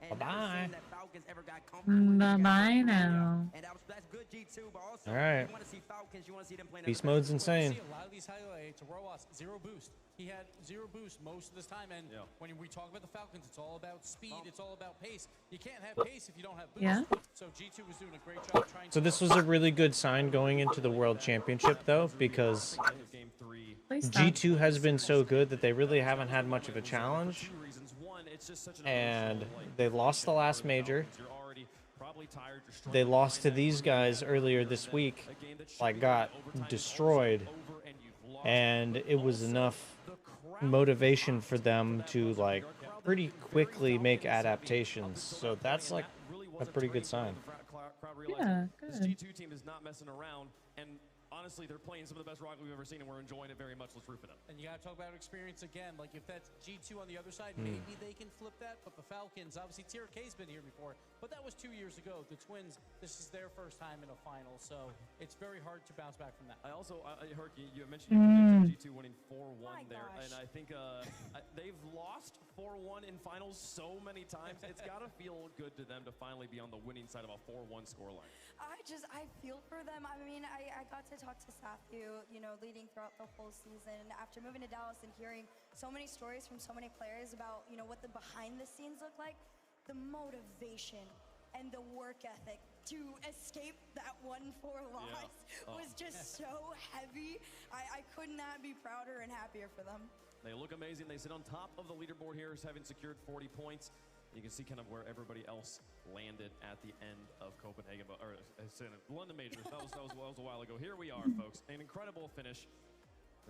And bye-bye. that Falcons ever got comfortable. Bye-bye now. And that's good G2, but also all right. you want to see Falcons, you want to see them playing. Beast Mode's insane. See a lot of these highlights. Roas, 0 boost. He had 0 boost most of this time, and when we talk about the Falcons, it's all about speed, it's all about pace. You can't have pace if you don't have boost. Yeah. So G2 was doing a great job trying to... So this was a really good sign going into the World Championship, though, because G2 has been so good that they really haven't had much of a challenge. And they lost the last major. They lost to these guys earlier this week, like got destroyed. And it was enough motivation for them to like pretty quickly make adaptations. So that's like a pretty good sign. Yeah, this good. G2 team is not messing around, and honestly, they're playing some of the best rocket we've ever seen, and we're enjoying it very much. Let's roof it up. And you got to talk about experience again. Like, if that's G2 on the other side, maybe they can flip that. But the Falcons, obviously, TRK's been here before, but that was 2 years ago. The Twins, this is their first time in a final, so it's very hard to bounce back from that. I also, Herc, you mentioned you predicted G2 winning 4-1 there, and I think they've lost 4-1 in finals so many times. It's got to feel good to them to finally be on the winning side of a 4-1 scoreline. I feel for them. I mean, I got to talk to Sathu, you know, leading throughout the whole season. After moving to Dallas and hearing so many stories from so many players about, you know, what the behind the scenes look like, the motivation and the work ethic to escape that 1-4 loss was just so heavy. I could not be prouder and happier for them. They look amazing. They sit on top of the leaderboard here, having secured 40 points. You can see kind of where everybody else landed at the end of Copenhagen, or London Majors. That was a while ago. Here we are, folks. An incredible finish.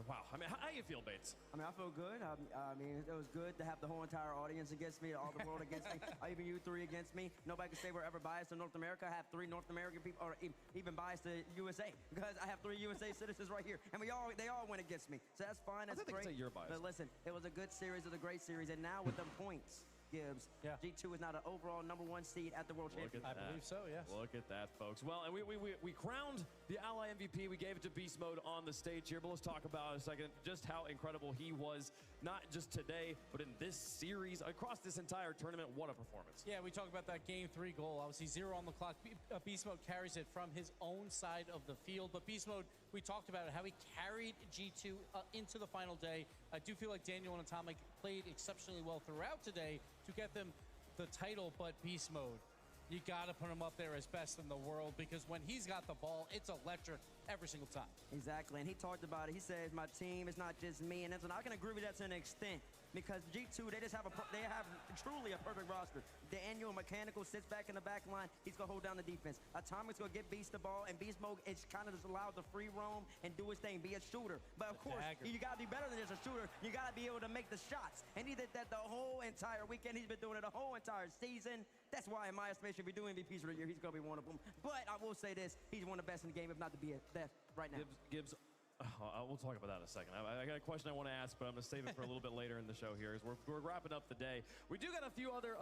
Wow. I mean, how do you feel, Bates? I mean, I feel good. I mean, it was good to have the whole entire audience against me, all the world against me, even you three against me. Nobody can say we're ever biased to North America. I have 3 North American people, or even biased to USA, because I have 3 USA citizens right here, and they all went against me. So that's fine. That's great. I think you're biased. But listen, it was a good series. It was a great series, and now with them points, Gibbs, G2 is now the overall #1 seed at the World Championship. I believe so, yes. Look at that, folks. Well, and we crowned the Ally MVP. We gave it to Beast Mode on the stage here, but let's talk about in a second just how incredible he was, not just today, but in this series, across this entire tournament. What a performance. Yeah, we talk about that Game 3 goal. Obviously, 0 on the clock. Beast Mode carries it from his own side of the field, but Beast Mode, we talked about it, how he carried G2 into the final day. I do feel like Daniel and Atomic played exceptionally well throughout today to get them the title, but Beast Mode, you got to put him up there as best in the world, because when he's got the ball, it's electric every single time. Exactly, and he talked about it. He says, my team is not just me, and I can agree with that to an extent, because G2, they have truly a perfect roster. Daniel Mechanical sits back in the back line. He's going to hold down the defense. Atomic's going to get Beast the ball, and Beast Mode is kind of just allowed to free roam and do his thing, be a shooter. But, of course, you got to be better than just a shooter. You got to be able to make the shots. And he did that the whole entire weekend. He's been doing it the whole entire season. That's why, in my estimation, if you're doing MVPs for the year, he's going to be one of them. But I will say this. He's one of the best in the game, if not to be the best right now. Gibbs, We'll talk about that in a second. I got a question I want to ask, but I'm going to save it for a little bit later in the show here. As we're wrapping up the day. We do got a few other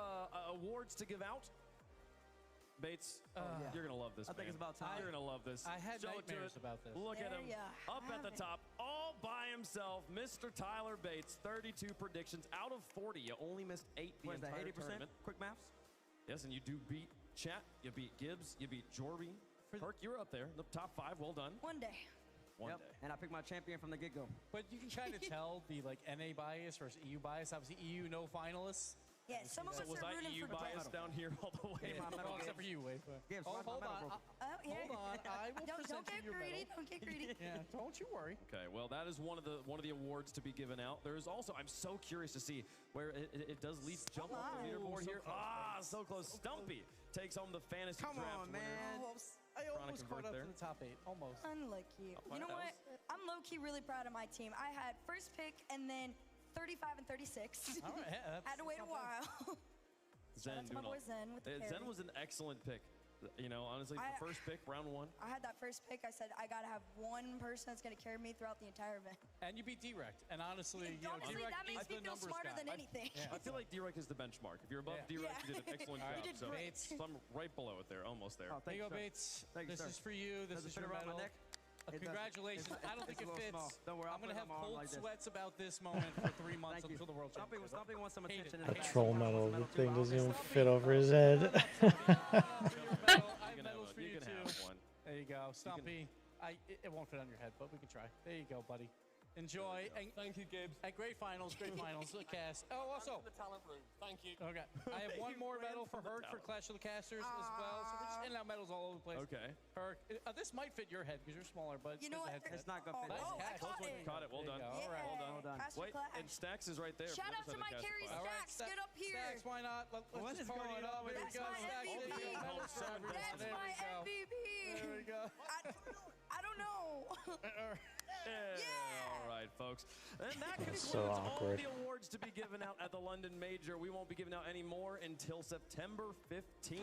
awards to give out. Bates, you're going to love this, I think it's about time. You're going to love this. I had Show it to nightmares it. about this. Look at There him ya up at the have it. top, all by himself. Mr. Tyler Bates, 32 predictions out of 40. You only missed 8 the What is that, entire 80%? tournament. Quick maths? Yes, and you do beat Chat, you beat Gibbs, you beat Jorby. Herc, you're up there, the top 5. Well done. One day. One Yep. day. And I picked my champion from the get-go. But you can kind of tell the like NA bias versus EU bias. Obviously, EU no finalists. Yeah, some of us Was are I rooting EU for bias down here all the way? Give me my medal, Well, except for you, Wade. Gibbs, Oh, why's my hold medal on. broken? Yeah. Hold on. I will Don't present get you your greedy. medal. Don't get greedy. Yeah, don't you worry. Okay, well, that is one of the awards to be given out. There's also, I'm so curious to see where it does leaf jump off the leaderboard so here. close, So close. Stumpy takes home the fantasy Come draft on, man. winner. I Trying to almost convert caught up there. to the top 8. Almost. Unlucky. what You know what? else? I'm low-key really proud of my team. I had first pick and then 35 and 36. All right, yeah, Had to wait a while. Shout out to my boy Zen with the Zen parry. was an excellent pick. You know, honestly, I- for first pick, round 1. I had that first pick. I said I gotta have one person that's gonna carry me throughout the entire event. And you beat Direct. And honestly, you know, Honestly, Direct that is makes the me feel numbers smarter guy. than anything. I feel like Direct is the benchmark. If you're above Yeah. Direct, you did an excellent All right, job. you did So, great. so I'm right below it there, almost there. Oh, There thank you go, sir. Bates. Thank you, This sir. is for you. This Does it is fit your around my medal. neck? It doesn't. Congratulations. It's- I don't think it's it a little fits. small. Don't worry, I'll I'm going to put it have on my arm cold like this. sweats about this moment for 3 months Thank you. until the World Championship. Stumpy wants some Hate attention it. in A the back. troll He wants medal. the The medal thing too. doesn't even Stumpy. fit over his head. I have medals for You you, can too. have one. There you go. Stumpy. It won't fit on your head, but we can try. There you go, buddy. Enjoy. And Thank you, Gibbs. And great finals, Cass. Oh, also. The talent room. Thank you. Okay. I have one more medal for Herc for Clash of the Casters as well. So we're just handing out medals all over the place. Okay. Herc, this might fit your head because you're smaller, but You know what? It's not gonna fit. Nice Oh, I catch. caught Close it. one. Caught it. Well There done. you go. All right. Well done. Master Wait, class. and Stacks is right there. Shout from the out to other my side of the carries. cast. All right, Stacks, get up here. Stacks, why not? Let's What just is party going it up. on with There we That's go. my Stacks, MVP. there you go. Medals for everyone. That's There my we go. MVP. There we go. I don't know. Yeah. All right, folks. And that concludes So all awkward. the awards to be given out at the London Major. We won't be giving out any more until September 15th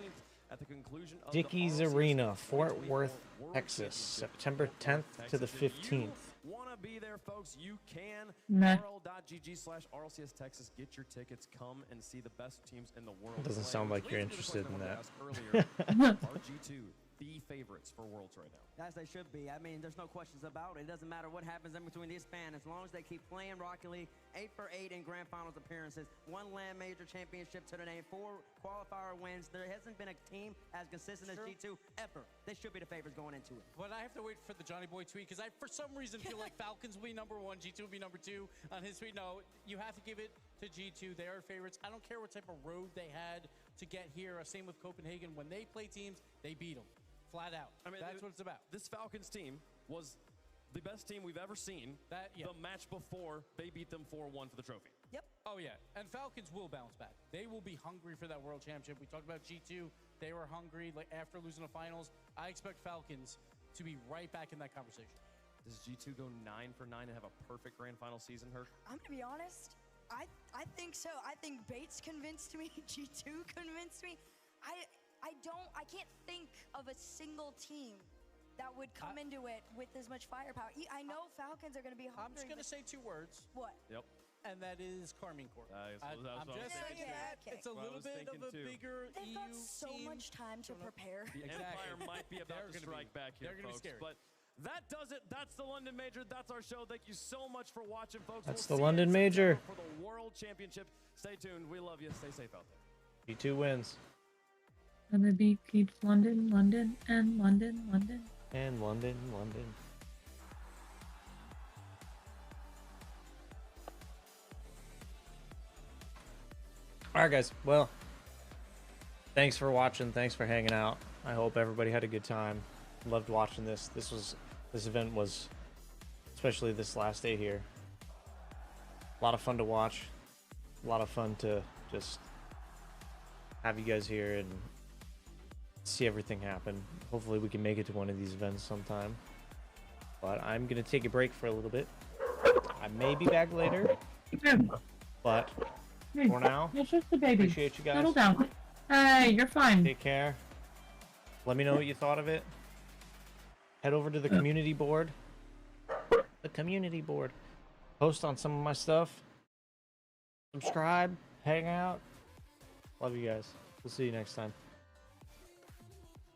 at the conclusion of Dickies the RLCS Arena, Fort 2024 Worth, World Texas, Championship September in Fort 10th to the Texas. If you 15th. want to be there, folks, you can. Nah. RL.gg/RLCS Texas. Get your tickets. Come and see the best teams in the world. It doesn't play, sound which like you're leads me to the interested in question I that. wanted to ask earlier. Are G2 the favorites for Worlds right now? As they should be. I mean, there's no questions about it. It doesn't matter what happens in between these fans. As long as they keep playing Rocket League, 8 for 8 in Grand Finals appearances, 1 LAN Major championship to the name, 4 qualifier wins. There hasn't been a team as consistent as G2 ever. They should be the favorites going into it. But I have to wait for the Johnny Boy tweet because I, for some reason, feel like Falcons will be number 1, G2 will be number 2 on his tweet. No, you have to give it to G2. They are favorites. I don't care what type of road they had to get here. Same with Copenhagen. When they play teams, they beat them. Flat out. I mean, that's what it's about. This Falcons team was the best team we've ever seen. The match before, they beat them 4-1 for the trophy. Yep. Oh, yeah. And Falcons will bounce back. They will be hungry for that World Championship. We talked about G2. They were hungry after losing the finals. I expect Falcons to be right back in that conversation. Does G2 go 9 for 9 and have a perfect grand final season, Herc? I'm gonna be honest. I think so. I think Bates convinced me. G2 convinced me. I can't think of a single team that would come into it with as much firepower. I know Falcons are going to be hungry. I'm just going to say 2 words. What? Yep. And that is Carmine Corp. I'm just saying okay. it's a little bit of a bigger They've EU got so team. much time to prepare. The Empire might be about to strike back here, they're gonna be folks. scary. But that does it. That's the London Major. That's our show. Thank you so much for watching, folks. That's We'll the see you London in Major. September for the World Championship. Stay tuned. We love you. Stay safe out there. G2 wins. And the beat keeps London, London, and London, London. And London, London. Alright guys, well, thanks for watching, thanks for hanging out. I hope everybody had a good time. Loved watching this. This event was, especially this last day here, a lot of fun to watch. A lot of fun to just have you guys here and see everything happen. Hopefully we can make it to one of these events sometime. But I'm gonna take a break for a little bit. I may be back later, but for now, It's just a baby. appreciate you guys. Settle down. Hey, you're fine. Take care. Let me know what you thought of it. Head over to the community board. the community board. Post on some of my stuff. Subscribe, hang out. Love you guys. We'll see you next time.